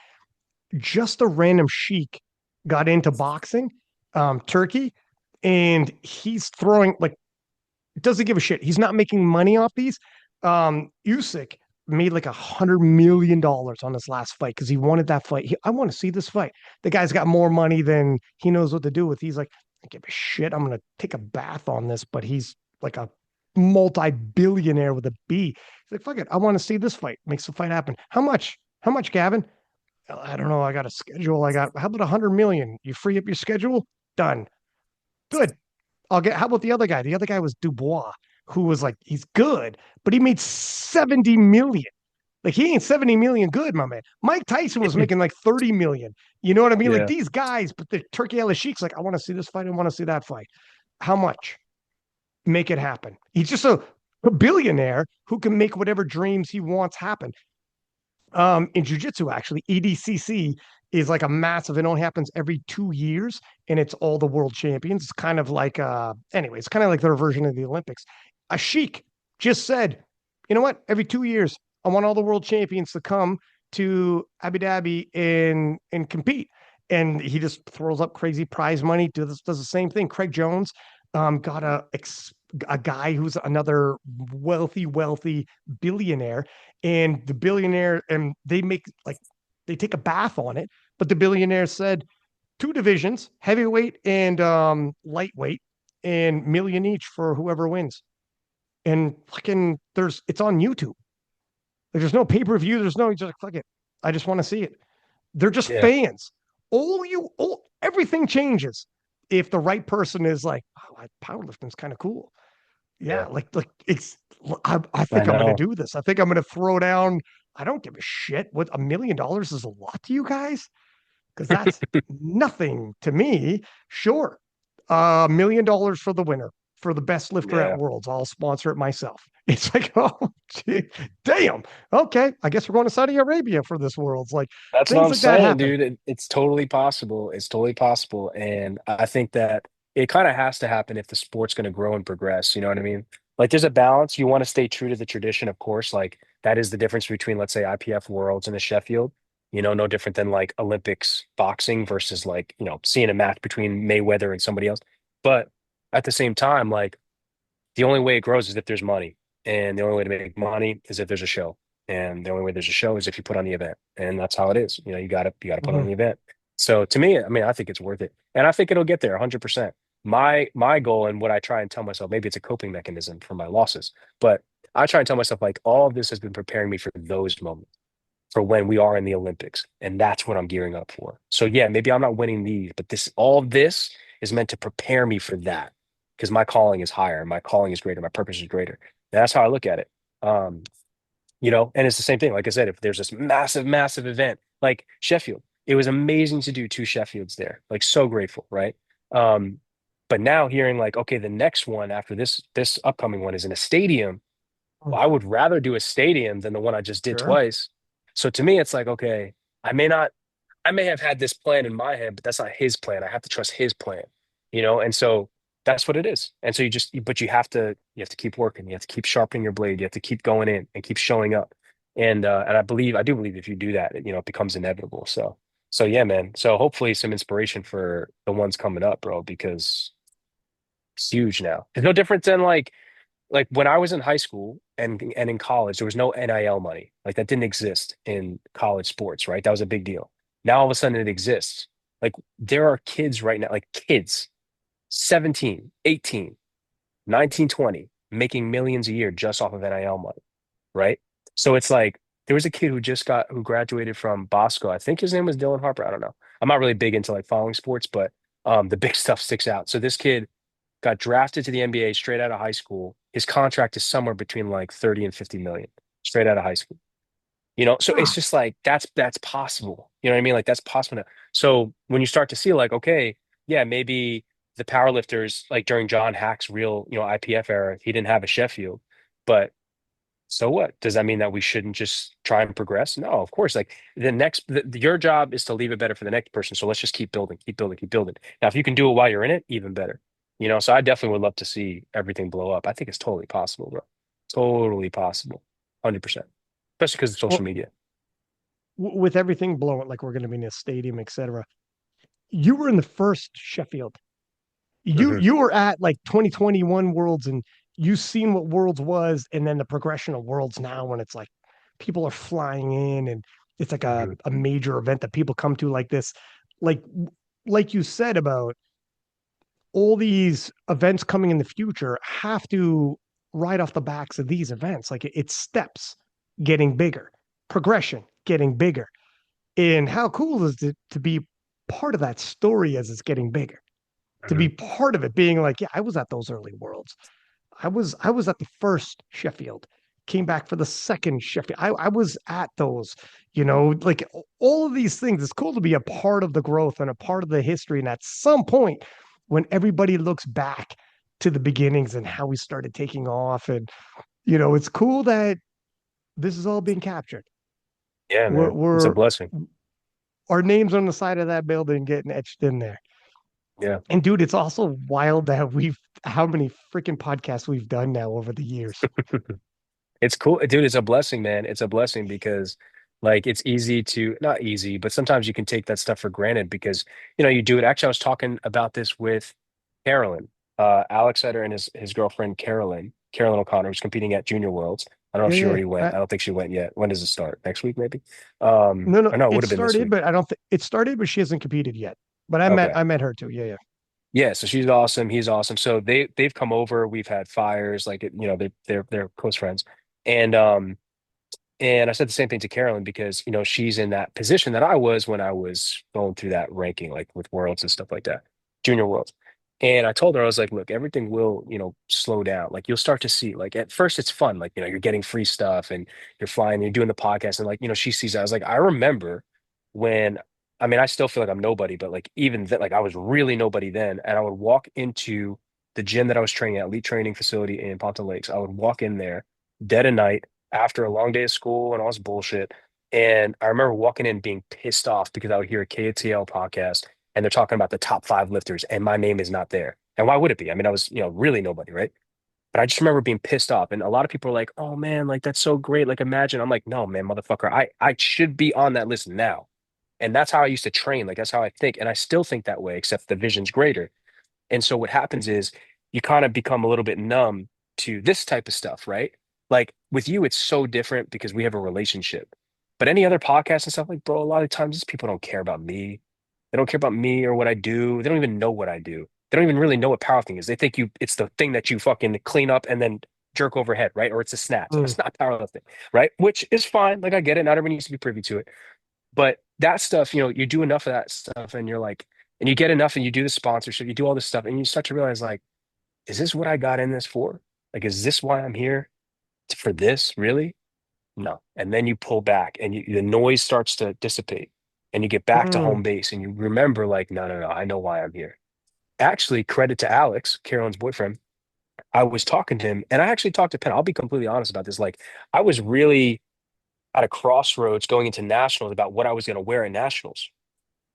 just a random sheik got into boxing, Turkey, and he's throwing like doesn't give a shit. He's not making money off these. Usyk made like $100 million on his last fight because he wanted that fight. I want to see this fight. The guy's got more money than he knows what to do with. He's like, I give a shit. I'm gonna take a bath on this, but he's like a multi-billionaire with a B. He's like, fuck it. I want to see this fight. Makes the fight happen. How much? How much, Gavin? I don't know. I got a schedule. How about 100 million? You free up your schedule? Done. Good. I'll get. How about the other guy? The other guy was Dubois, who was like, he's good, but he made 70 million. Like he ain't 70 million good, my man. Mike Tyson was making like 30 million. You know what I mean? Like Yeah. these guys, but the Turkey El Sheik's like, I want to see this fight. I want to see that fight. How much? Make it happen. He's just a billionaire who can make whatever dreams he wants happen. In jujitsu, actually, EDCC is like a massive. It only happens every 2 years, and it's all the world champions. It's kind of like anyway, it's kind of like their version of the Olympics. A sheik just said, you know what? Every 2 years, I want all the world champions to come to Abu Dhabi and compete. And he just throws up crazy prize money. Does the same thing. Craig Jones got a guy who's another wealthy billionaire, and the billionaire, and they make like they take a bath on it, but the billionaire said two divisions, heavyweight and lightweight, and million each for whoever wins. And fucking it's on YouTube. Like there's no pay-per-view, there's no, just like, fuck it, I just want to see it. They're just Yeah. fans. Everything changes if the right person is like, oh, powerlifting's kind of cool. Yeah, Yeah. like it's. I I think I'm going to know. do this. I think I'm going to throw down. I don't give a shit. What, $1 million is a lot to you guys? Because that's nothing to me. Sure, $1 million for the winner, for the best lifter at Yeah. Worlds. I'll sponsor it myself. It's like, oh, gee, damn. Okay, I guess we're going to Saudi Arabia for this Worlds. Like That's what things I'm like that saying, happen. dude. It's totally possible. It's totally possible. And I think that it kind of has to happen if the sport's going to grow and progress. You know what I mean? Like there's a balance. You want to stay true to the tradition, of course. Like that is the difference between, let's say, IPF Worlds and the Sheffield. No different than like Olympics boxing versus like, seeing a match between Mayweather and somebody else. But at the same time, like the only way it grows is if there's money. And the only way to make money is if there's a show. And the only way there's a show is if you put on the event. And that's how it is. You gotta put on Mhm. the event. So to me, I mean, I think it's worth it. And I think it'll get there 100%. My goal and what I try and tell myself, maybe it's a coping mechanism for my losses, but I try and tell myself like all of this has been preparing me for those moments, for when we are in the Olympics. And that's what I'm gearing up for. So yeah, maybe I'm not winning these, but all this is meant to prepare me for that because my calling is higher, my calling is greater, my purpose is greater. And that's how I look at it. Um, and it's the same thing. Like I said, if there's this massive, massive event like Sheffield, it was amazing to do two Sheffields there. Like so grateful, right? Um, but now hearing like, okay, the next one after this upcoming one is in a stadium. Well, I would rather do a stadium than the one I just did Sure. twice. So to me, it's like, okay, I may have had this plan in my head, but that's not his plan. I have to trust his plan. And so That's what it is. And so but you have to keep working. You have to keep sharpening your blade. You have to keep going in and keep showing up. And I do believe if you do that, it becomes inevitable. So yeah, man. So hopefully some inspiration for the ones coming up, bro, because it's huge now. It's no different than like when I was in high school and in college, there was no NIL money. Like that didn't exist in college sports, right? That was a big deal. Now all of a sudden it exists. Like there are kids right now, like kids, 17, 18, 19, 20, making millions a year just off of NIL money, right? So it's like there was a kid who graduated from Bosco. I think his name was Dylan Harper. I don't know. I'm not really big into like following sports, but the big stuff sticks out. So this kid got drafted to the NBA straight out of high school. His contract is somewhere between like 30 and 50 million straight out of high school. So it's Ah, just like that's possible. You know what I mean? Like that's possible now. So when you start to see like, okay, yeah, maybe the powerlifters like during John Hack's real, IPF era, he didn't have a Sheffield, but so what? Does that mean that we shouldn't just try and progress? No, of course. Like your job is to leave it better for the next person. So let's just keep building, keep building, keep building. Now, if you can do it while you're in it, even better. So I definitely would love to see everything blow up. I think it's totally possible, bro. Totally possible. 100%. Especially because of social well, media. with everything blowing, like we're going to be in a stadium, etc. You were in the first Sheffield. You Hmm. you were at like 2021 Worlds, and you seen what Worlds was, and then the progression of Worlds now, when it's like people are flying in, and it's like a, Hmm. a major event that people come to like this. Like like you said about all these events coming in the future have to ride off the backs of these events. Like it's steps getting bigger, progression getting bigger. And how cool is it to be part of that story as it's getting bigger? To be Hmm. part of it, being like, yeah, I was at those early worlds. I was at the first Sheffield, came back for the second Sheffield. I was at those, like all of these things. It's cool to be a part of the growth and a part of the history. And at some point, when everybody looks back to the beginnings and how we started taking off, and it's cool that this is all being captured. Yeah, We're, man. It's a we're blessing. our names on the side of that building getting etched in there. Yeah. And dude, it's also wild that how many freaking podcasts we've done now over the years. It's cool, dude. It's a blessing, man. It's a blessing because, like, it's easy to not easy, but sometimes you can take that stuff for granted because you do it. Actually, I was talking about this with Carolyn, Alex Etter and his girlfriend Carolyn O'Connor, who's competing at Junior Worlds. I don't know if Yeah, she yeah. already went. I don't think she went yet. When does it start? Next week, maybe. No, no, Or no, it would it have been this started, week. but I don't think it started, but she hasn't competed yet. But I met Okay. I met her too. Yeah, yeah. Yeah, so she's awesome. He's awesome. So they've come over. We've had fires, like they're close friends, and I said the same thing to Carolyn because, she's in that position that I was when I was going through that ranking, like with worlds and stuff like that, junior worlds. And I told her, I was like, look, everything will, slow down. Like you'll start to see, like at first it's fun. Like, you're getting free stuff and you're flying, you're doing the podcast. And like, she sees that. I was like, I remember when, I mean, I still feel like I'm nobody, but like even then, like I was really nobody then. And I would walk into the gym that I was training at, Elite Training Facility in Ponta Lakes. I would walk in there dead of night after a long day of school and all this bullshit. And I remember walking in being pissed off because I would hear a KOTL podcast and they're talking about the top five lifters and my name is not there. And why would it be? I mean, I was, really nobody, right? But I just remember being pissed off. And a lot of people are like, oh man, like that's so great. Like imagine. I'm like, no, man, motherfucker, I should be on that list now. And that's how I used to train. Like that's how I think. And I still think that way, except the vision's greater. And so what happens is you kind of become a little bit numb to this type of stuff, right? Like with you, it's so different because we have a relationship. But any other podcast and stuff, like, bro, a lot of times these people don't care about me. They don't care about me or what I do. They don't even know what I do. They don't even really know what powerlifting is. They think it's the thing that you fucking clean up and then jerk overhead, right? Or it's a snatch. Mm, That's not powerlifting, right? Which is fine. Like I get it. Not everyone needs to be privy to it. But that stuff, you do enough of that stuff and you're like, and you get enough and you do the sponsorship, you do all this stuff, and you start to realize, like, is this what I got in this for? Like, is this why I'm here for this? Really? No. And then you pull back and the noise starts to dissipate and you get back to mm. home base and you remember, like, no, no, no, I know why I'm here. Actually, credit to Alex, Carolyn's boyfriend. I was talking to him and I actually talked to Penn. I'll be completely honest about this. Like, I was really at a crossroads going into nationals about what I was going to wear at nationals.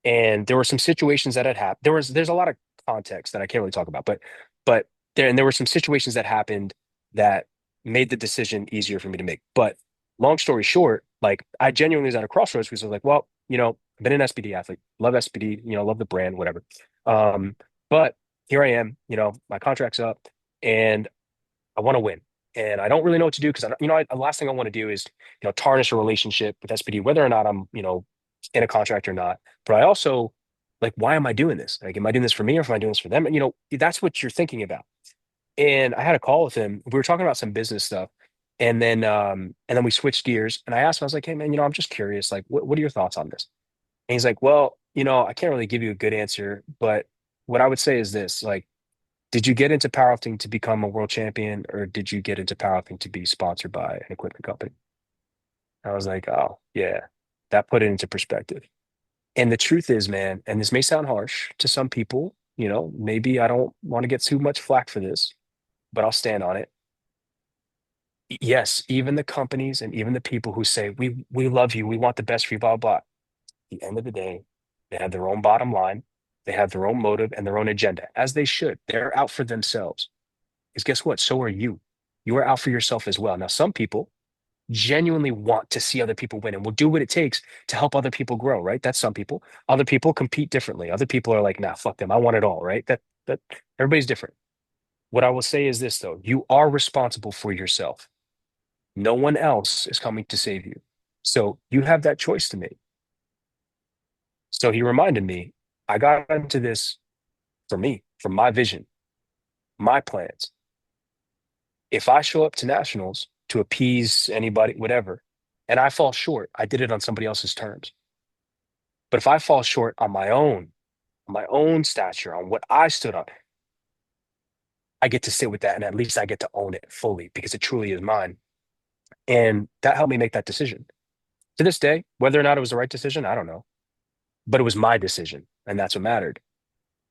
And there were some situations that had happened. There's a lot of context that I can't really talk about, but But there were some situations that happened that made the decision easier for me to make. But long story short, like I genuinely was at a crossroads because I was like, well, I've been an SPD athlete, love SPD, love the brand, whatever. Um, but here I am, my contract's up and I want to win. And I don't really know what to do because the last thing I want to do is, tarnish a relationship with SPD, whether or not I'm, in a contract or not. But I also like, why am I doing this? Like, am I doing this for me or am I doing this for them? And that's what you're thinking about. And I had a call with him. We were talking about some business stuff. And then we switched gears and I asked him, I was like, hey man, I'm just curious, like, what are your thoughts on this? And he's like, well, I can't really give you a good answer, but what I would say is this, like, did you get into powerlifting to become a world champion, or did you get into powerlifting to be sponsored by an equipment company? I was like, oh, yeah, that put it into perspective. And the truth is, man, and this may sound harsh to some people, maybe I don't want to get too much flack for this, but I'll stand on it. Yes, even the companies and even the people who say, we love you, we want the best for you, blah, blah, blah. At the end of the day, they have their own bottom line, they have their own motive and their own agenda, as they should. They're out for themselves. Because guess what? So are you. You are out for yourself as well. Now, some people genuinely want to see other people win and will do what it takes to help other people grow, right? That's some people. Other people compete differently. Other people are like, nah, fuck them. I want it all, right? That everybody's different. What I will say is this though, you are responsible for yourself. No one else is coming to save you. So you have that choice to make. So he reminded me, I got into this for me, for my vision, my plans. If I show up to nationals to appease anybody, whatever, and I fall short, I did it on somebody else's terms. But if I fall short on my own stature, on what I stood on, I get to sit with that and at least I get to own it fully because it truly is mine. And that helped me make that decision. To this day, whether or not it was the right decision, I don't know. But it was my decision, and that's what mattered.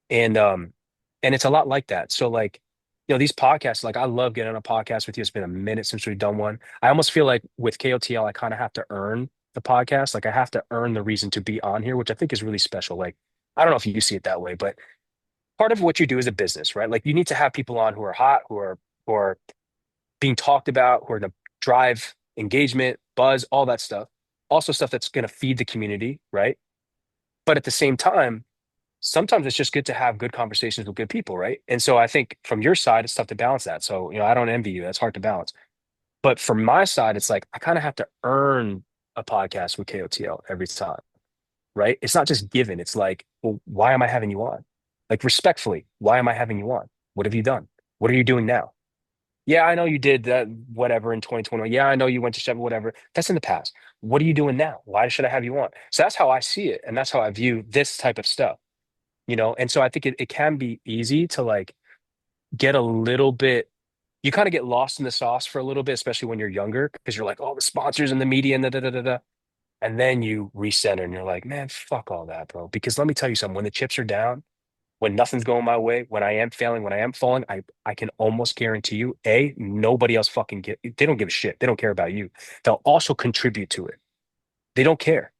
And it's a lot like that. So like, these podcasts, like I love getting on a podcast with you. It's been a minute since we've done one. I almost feel like with KOTL, I kind of have to earn the podcast. Like I have to earn the reason to be on here, which I think is really special. Like, I don't know if you see it that way, but part of what you do is a business, right? Like you need to have people on who are hot, who are being talked about, who are going to drive engagement, buzz, all that stuff. Also stuff that's going to feed the community, right? But at the same time, sometimes it's just good to have good conversations with good people, right? And so I think from your side, it's tough to balance that. So, I don't envy you. That's hard to balance. But from my side, it's like I kind of have to earn a podcast with KOTL every time, right? It's not just given. It's like, well, why am I having you on? Like respectfully, why am I having you on? What have you done? What are you doing now? Yeah, I know you did that, whatever in 2021. Yeah, I know you went to Chevy, whatever. That's in the past. What are you doing now? Why should I have you on? So that's how I see it. And that's how I view this type of stuff. And so I think it can be easy to like get a little bit, you kind of get lost in the sauce for a little bit, especially when you're younger, because you're like, oh, the sponsors and the media and da da da da da. And then you recenter and you're like, man, fuck all that, bro. Because let me tell you something, when the chips are down, when nothing's going my way, when I am failing, when I am falling, I can almost guarantee you, A, nobody else they don't give a shit. They don't care about you. They'll also contribute to it. They don't care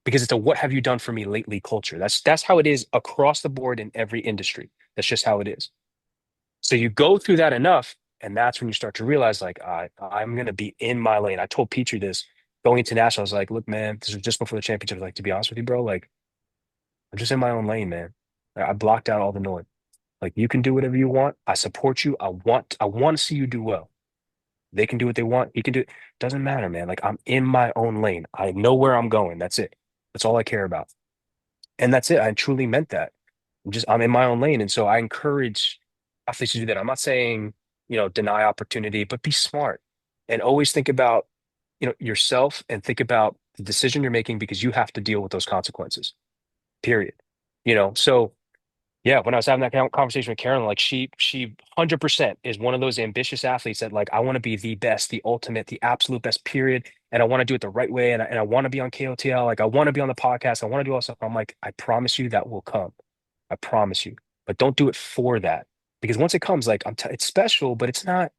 because it's a what have you done for me lately culture. That's how it is across the board in every industry. That's just how it is. So you go through that enough, and that's when you start to realize, like, I'm gonna be in my lane. I told Petrie this going into national. I was like, look, man, this was just before the championship. Like, to be honest with you, bro, like, I'm just in my own lane, man. I blocked out all the noise. Like, you can do whatever you want. I support you. I want to see you do well. They can do what they want. He can do it. Doesn't matter, man. Like, I'm in my own lane. I know where I'm going. That's it. That's all I care about. And that's it. I truly meant that. I'm in my own lane. And so I encourage athletes to do that. I'm not saying, deny opportunity, but be smart and always think about, yourself and think about the decision you're making because you have to deal with those consequences, period. So yeah, when I was having that conversation with Carolyn, like she 100% is one of those ambitious athletes that like, I want to be the best, the ultimate, the absolute best, period. And I want to do it the right way. And I want to be on KOTL. Like I want to be on the podcast. I want to do all stuff. I'm like, I promise you that will come. I promise you. But don't do it for that. Because once it comes, like it's special, but it's not,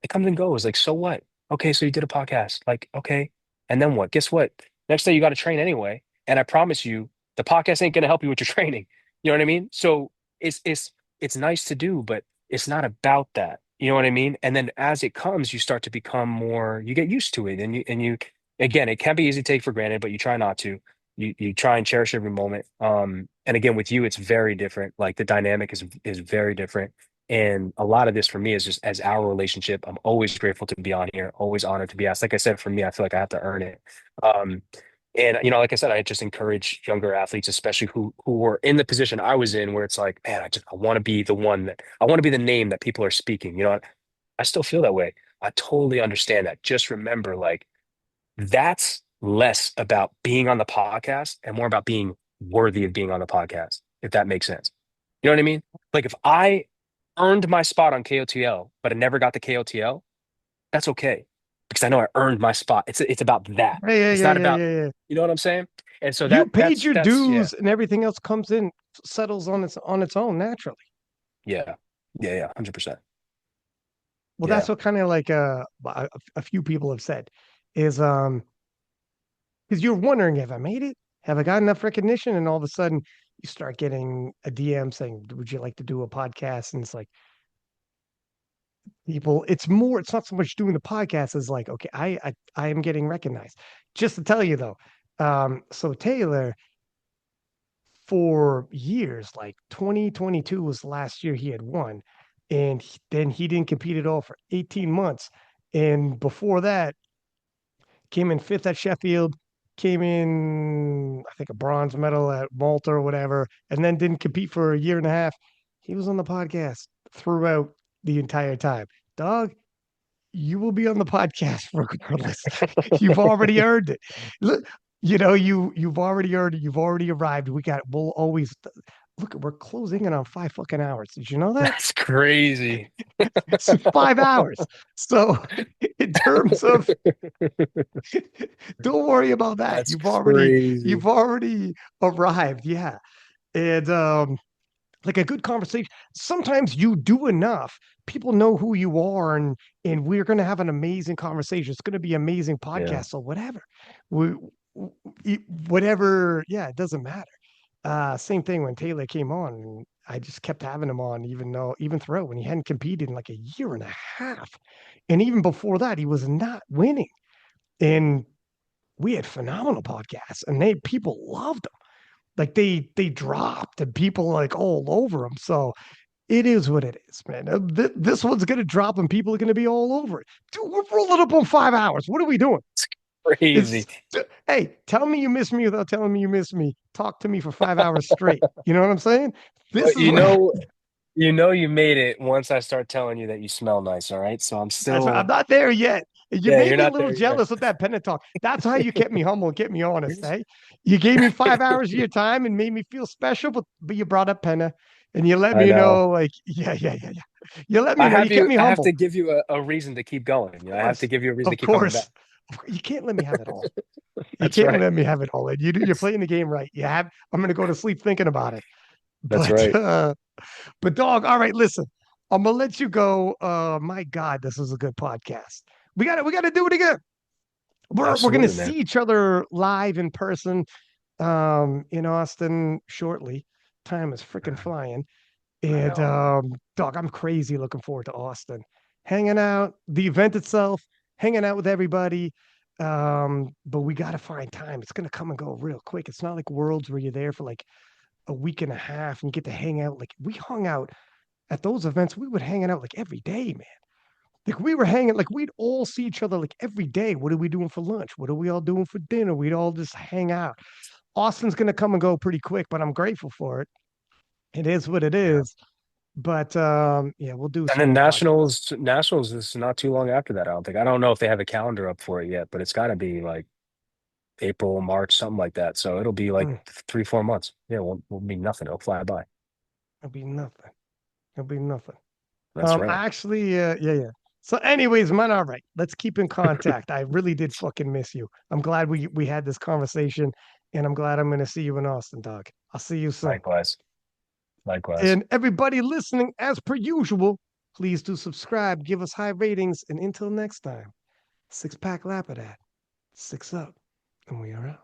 it comes and goes. Like, so what? Okay, so you did a podcast. Like, okay. And then what? Guess what? Next day you got to train anyway. And I promise you, the podcast ain't gonna help you with your training. You know what I mean? So it's it's nice to do, but it's not about that. You know what I mean? And then as it comes, you start to become more, you get used to it. And you, again, it can be easy to take for granted, but you try not to. You try and cherish every moment. And again, with you, it's very different. Like the dynamic is very different. And a lot of this for me is just as our relationship. I'm always grateful to be on here, always honored to be asked. Like I said, for me, I feel like I have to earn it. Um, and like I said, I just encourage younger athletes, especially who were in the position I was in, where it's like, man, I want to be the one that I want to be the name that people are speaking. I still feel that way. I totally understand that. Just remember, like, that's less about being on the podcast and more about being worthy of being on the podcast, if that makes sense. You know what I mean? Like if I earned my spot on KOTL, but I never got the KOTL, that's okay because I know I earned my spot. It's about that. Yeah, yeah, It's yeah, not yeah, about, yeah, yeah. you know what I'm saying? And so You paid your that's yeah. dues, and everything else comes in, settles on its own naturally. Yeah. Yeah, yeah, 100%. Well, Yeah. that's what kind of like a few people have said is because you're wondering, have I made it? Have I got enough recognition? And all of a sudden you start getting a DM saying, would you like to do a podcast? And it's like people, it's not so much doing the podcast as like, okay, I am getting recognized. Just to tell you though, so Taylor for years, like 2022 was the last year he had won. And then he didn't compete at all for 18 months. And before that, came in fifth at Sheffield, came in, I think, a bronze medal at Malta or whatever, and then didn't compete for a year and a half. He was on the podcast throughout the entire time. Dog, you will be on the podcast regardless. You've already earned it. Look, you've already earned it. You've already arrived. We'll always look. We're closing in on 5 fucking hours. Did you know that? That's crazy. It's 5 hours. So in terms of don't worry about that. That's You've crazy. already arrived. Yeah. And like a good conversation. Sometimes you do enough, people know who you are, and we're gonna have an amazing conversation. It's gonna be an amazing Yeah. podcast. So whatever. We whatever, yeah, it doesn't matter. Same thing when Taylor came on, and I just kept having him on, even throughout when he hadn't competed in like a year and a half. And even before that, he was not winning. And we had phenomenal podcasts, and people loved them. Like they dropped, and people like all over them. So it is what it is, man. This one's gonna drop, and people are gonna be all over it. Dude, we're rolling up on 5 hours. What are we doing? It's crazy. It's Hey, tell me you miss me without telling me you miss me. Talk to me for 5 hours straight. You know what I'm saying? This But is what you made it once I start telling you that you smell nice, all right? So I'm I'm still, not there yet. You yeah, made you're me a not little there yet. jealous with that pen and talk. That's how you kept me humble and kept me honest, eh? You gave me 5 hours of your time and made me feel special, but you brought up Penna and you let I me know. know, like, yeah, yeah, yeah, yeah. You let me know. You kept me I have humble. to give you a reason to keep going. Of I have to course. give you a reason to Of keep coming back. course. You can't let me have it all. You That's can't right. let me have it all. And you're playing the game right. I'm gonna go to sleep thinking about it. That's But right. but dog, all right, listen. I'm gonna let you go. My God, this is a good podcast. We gotta do it again. We're gonna Absolutely, see man. each other live in person in Austin shortly. Time is freaking flying. I And know. dog, I'm crazy looking forward to Austin. Hanging out, the event itself, hanging out with everybody. But we gotta find time. It's gonna come and go real quick. It's not like Worlds where you're there for like a week and a half and you get to hang out. Like we hung out at those events, we would hanging out like every day, man. Like we were hanging, like we'd all see each other like every day. What are we doing for lunch? What are we all doing for dinner? We'd all just hang out. Austin's gonna come and go pretty quick, but I'm grateful for it. It is what it Yeah. is. But yeah, we'll do And some then more podcasts. Nationals is not too long after that, I don't think. I don't know if they have a calendar up for it yet, but it's got to be like April, March, something like that. So it'll be like Mm, 3, 4 months. Yeah, we'll be nothing. It'll fly by. it'll be nothing. It'll be nothing. That's right. Actually, yeah, yeah. So, anyways, man, all right. Let's keep in contact. I really did fucking miss you. I'm glad we had this conversation, and I'm glad I'm gonna see you in Austin, dog. I'll see you soon. Likewise. Likewise. And everybody listening, as per usual, please do subscribe, give us high ratings, and until next time, six pack Lapadat, six up, and we are out.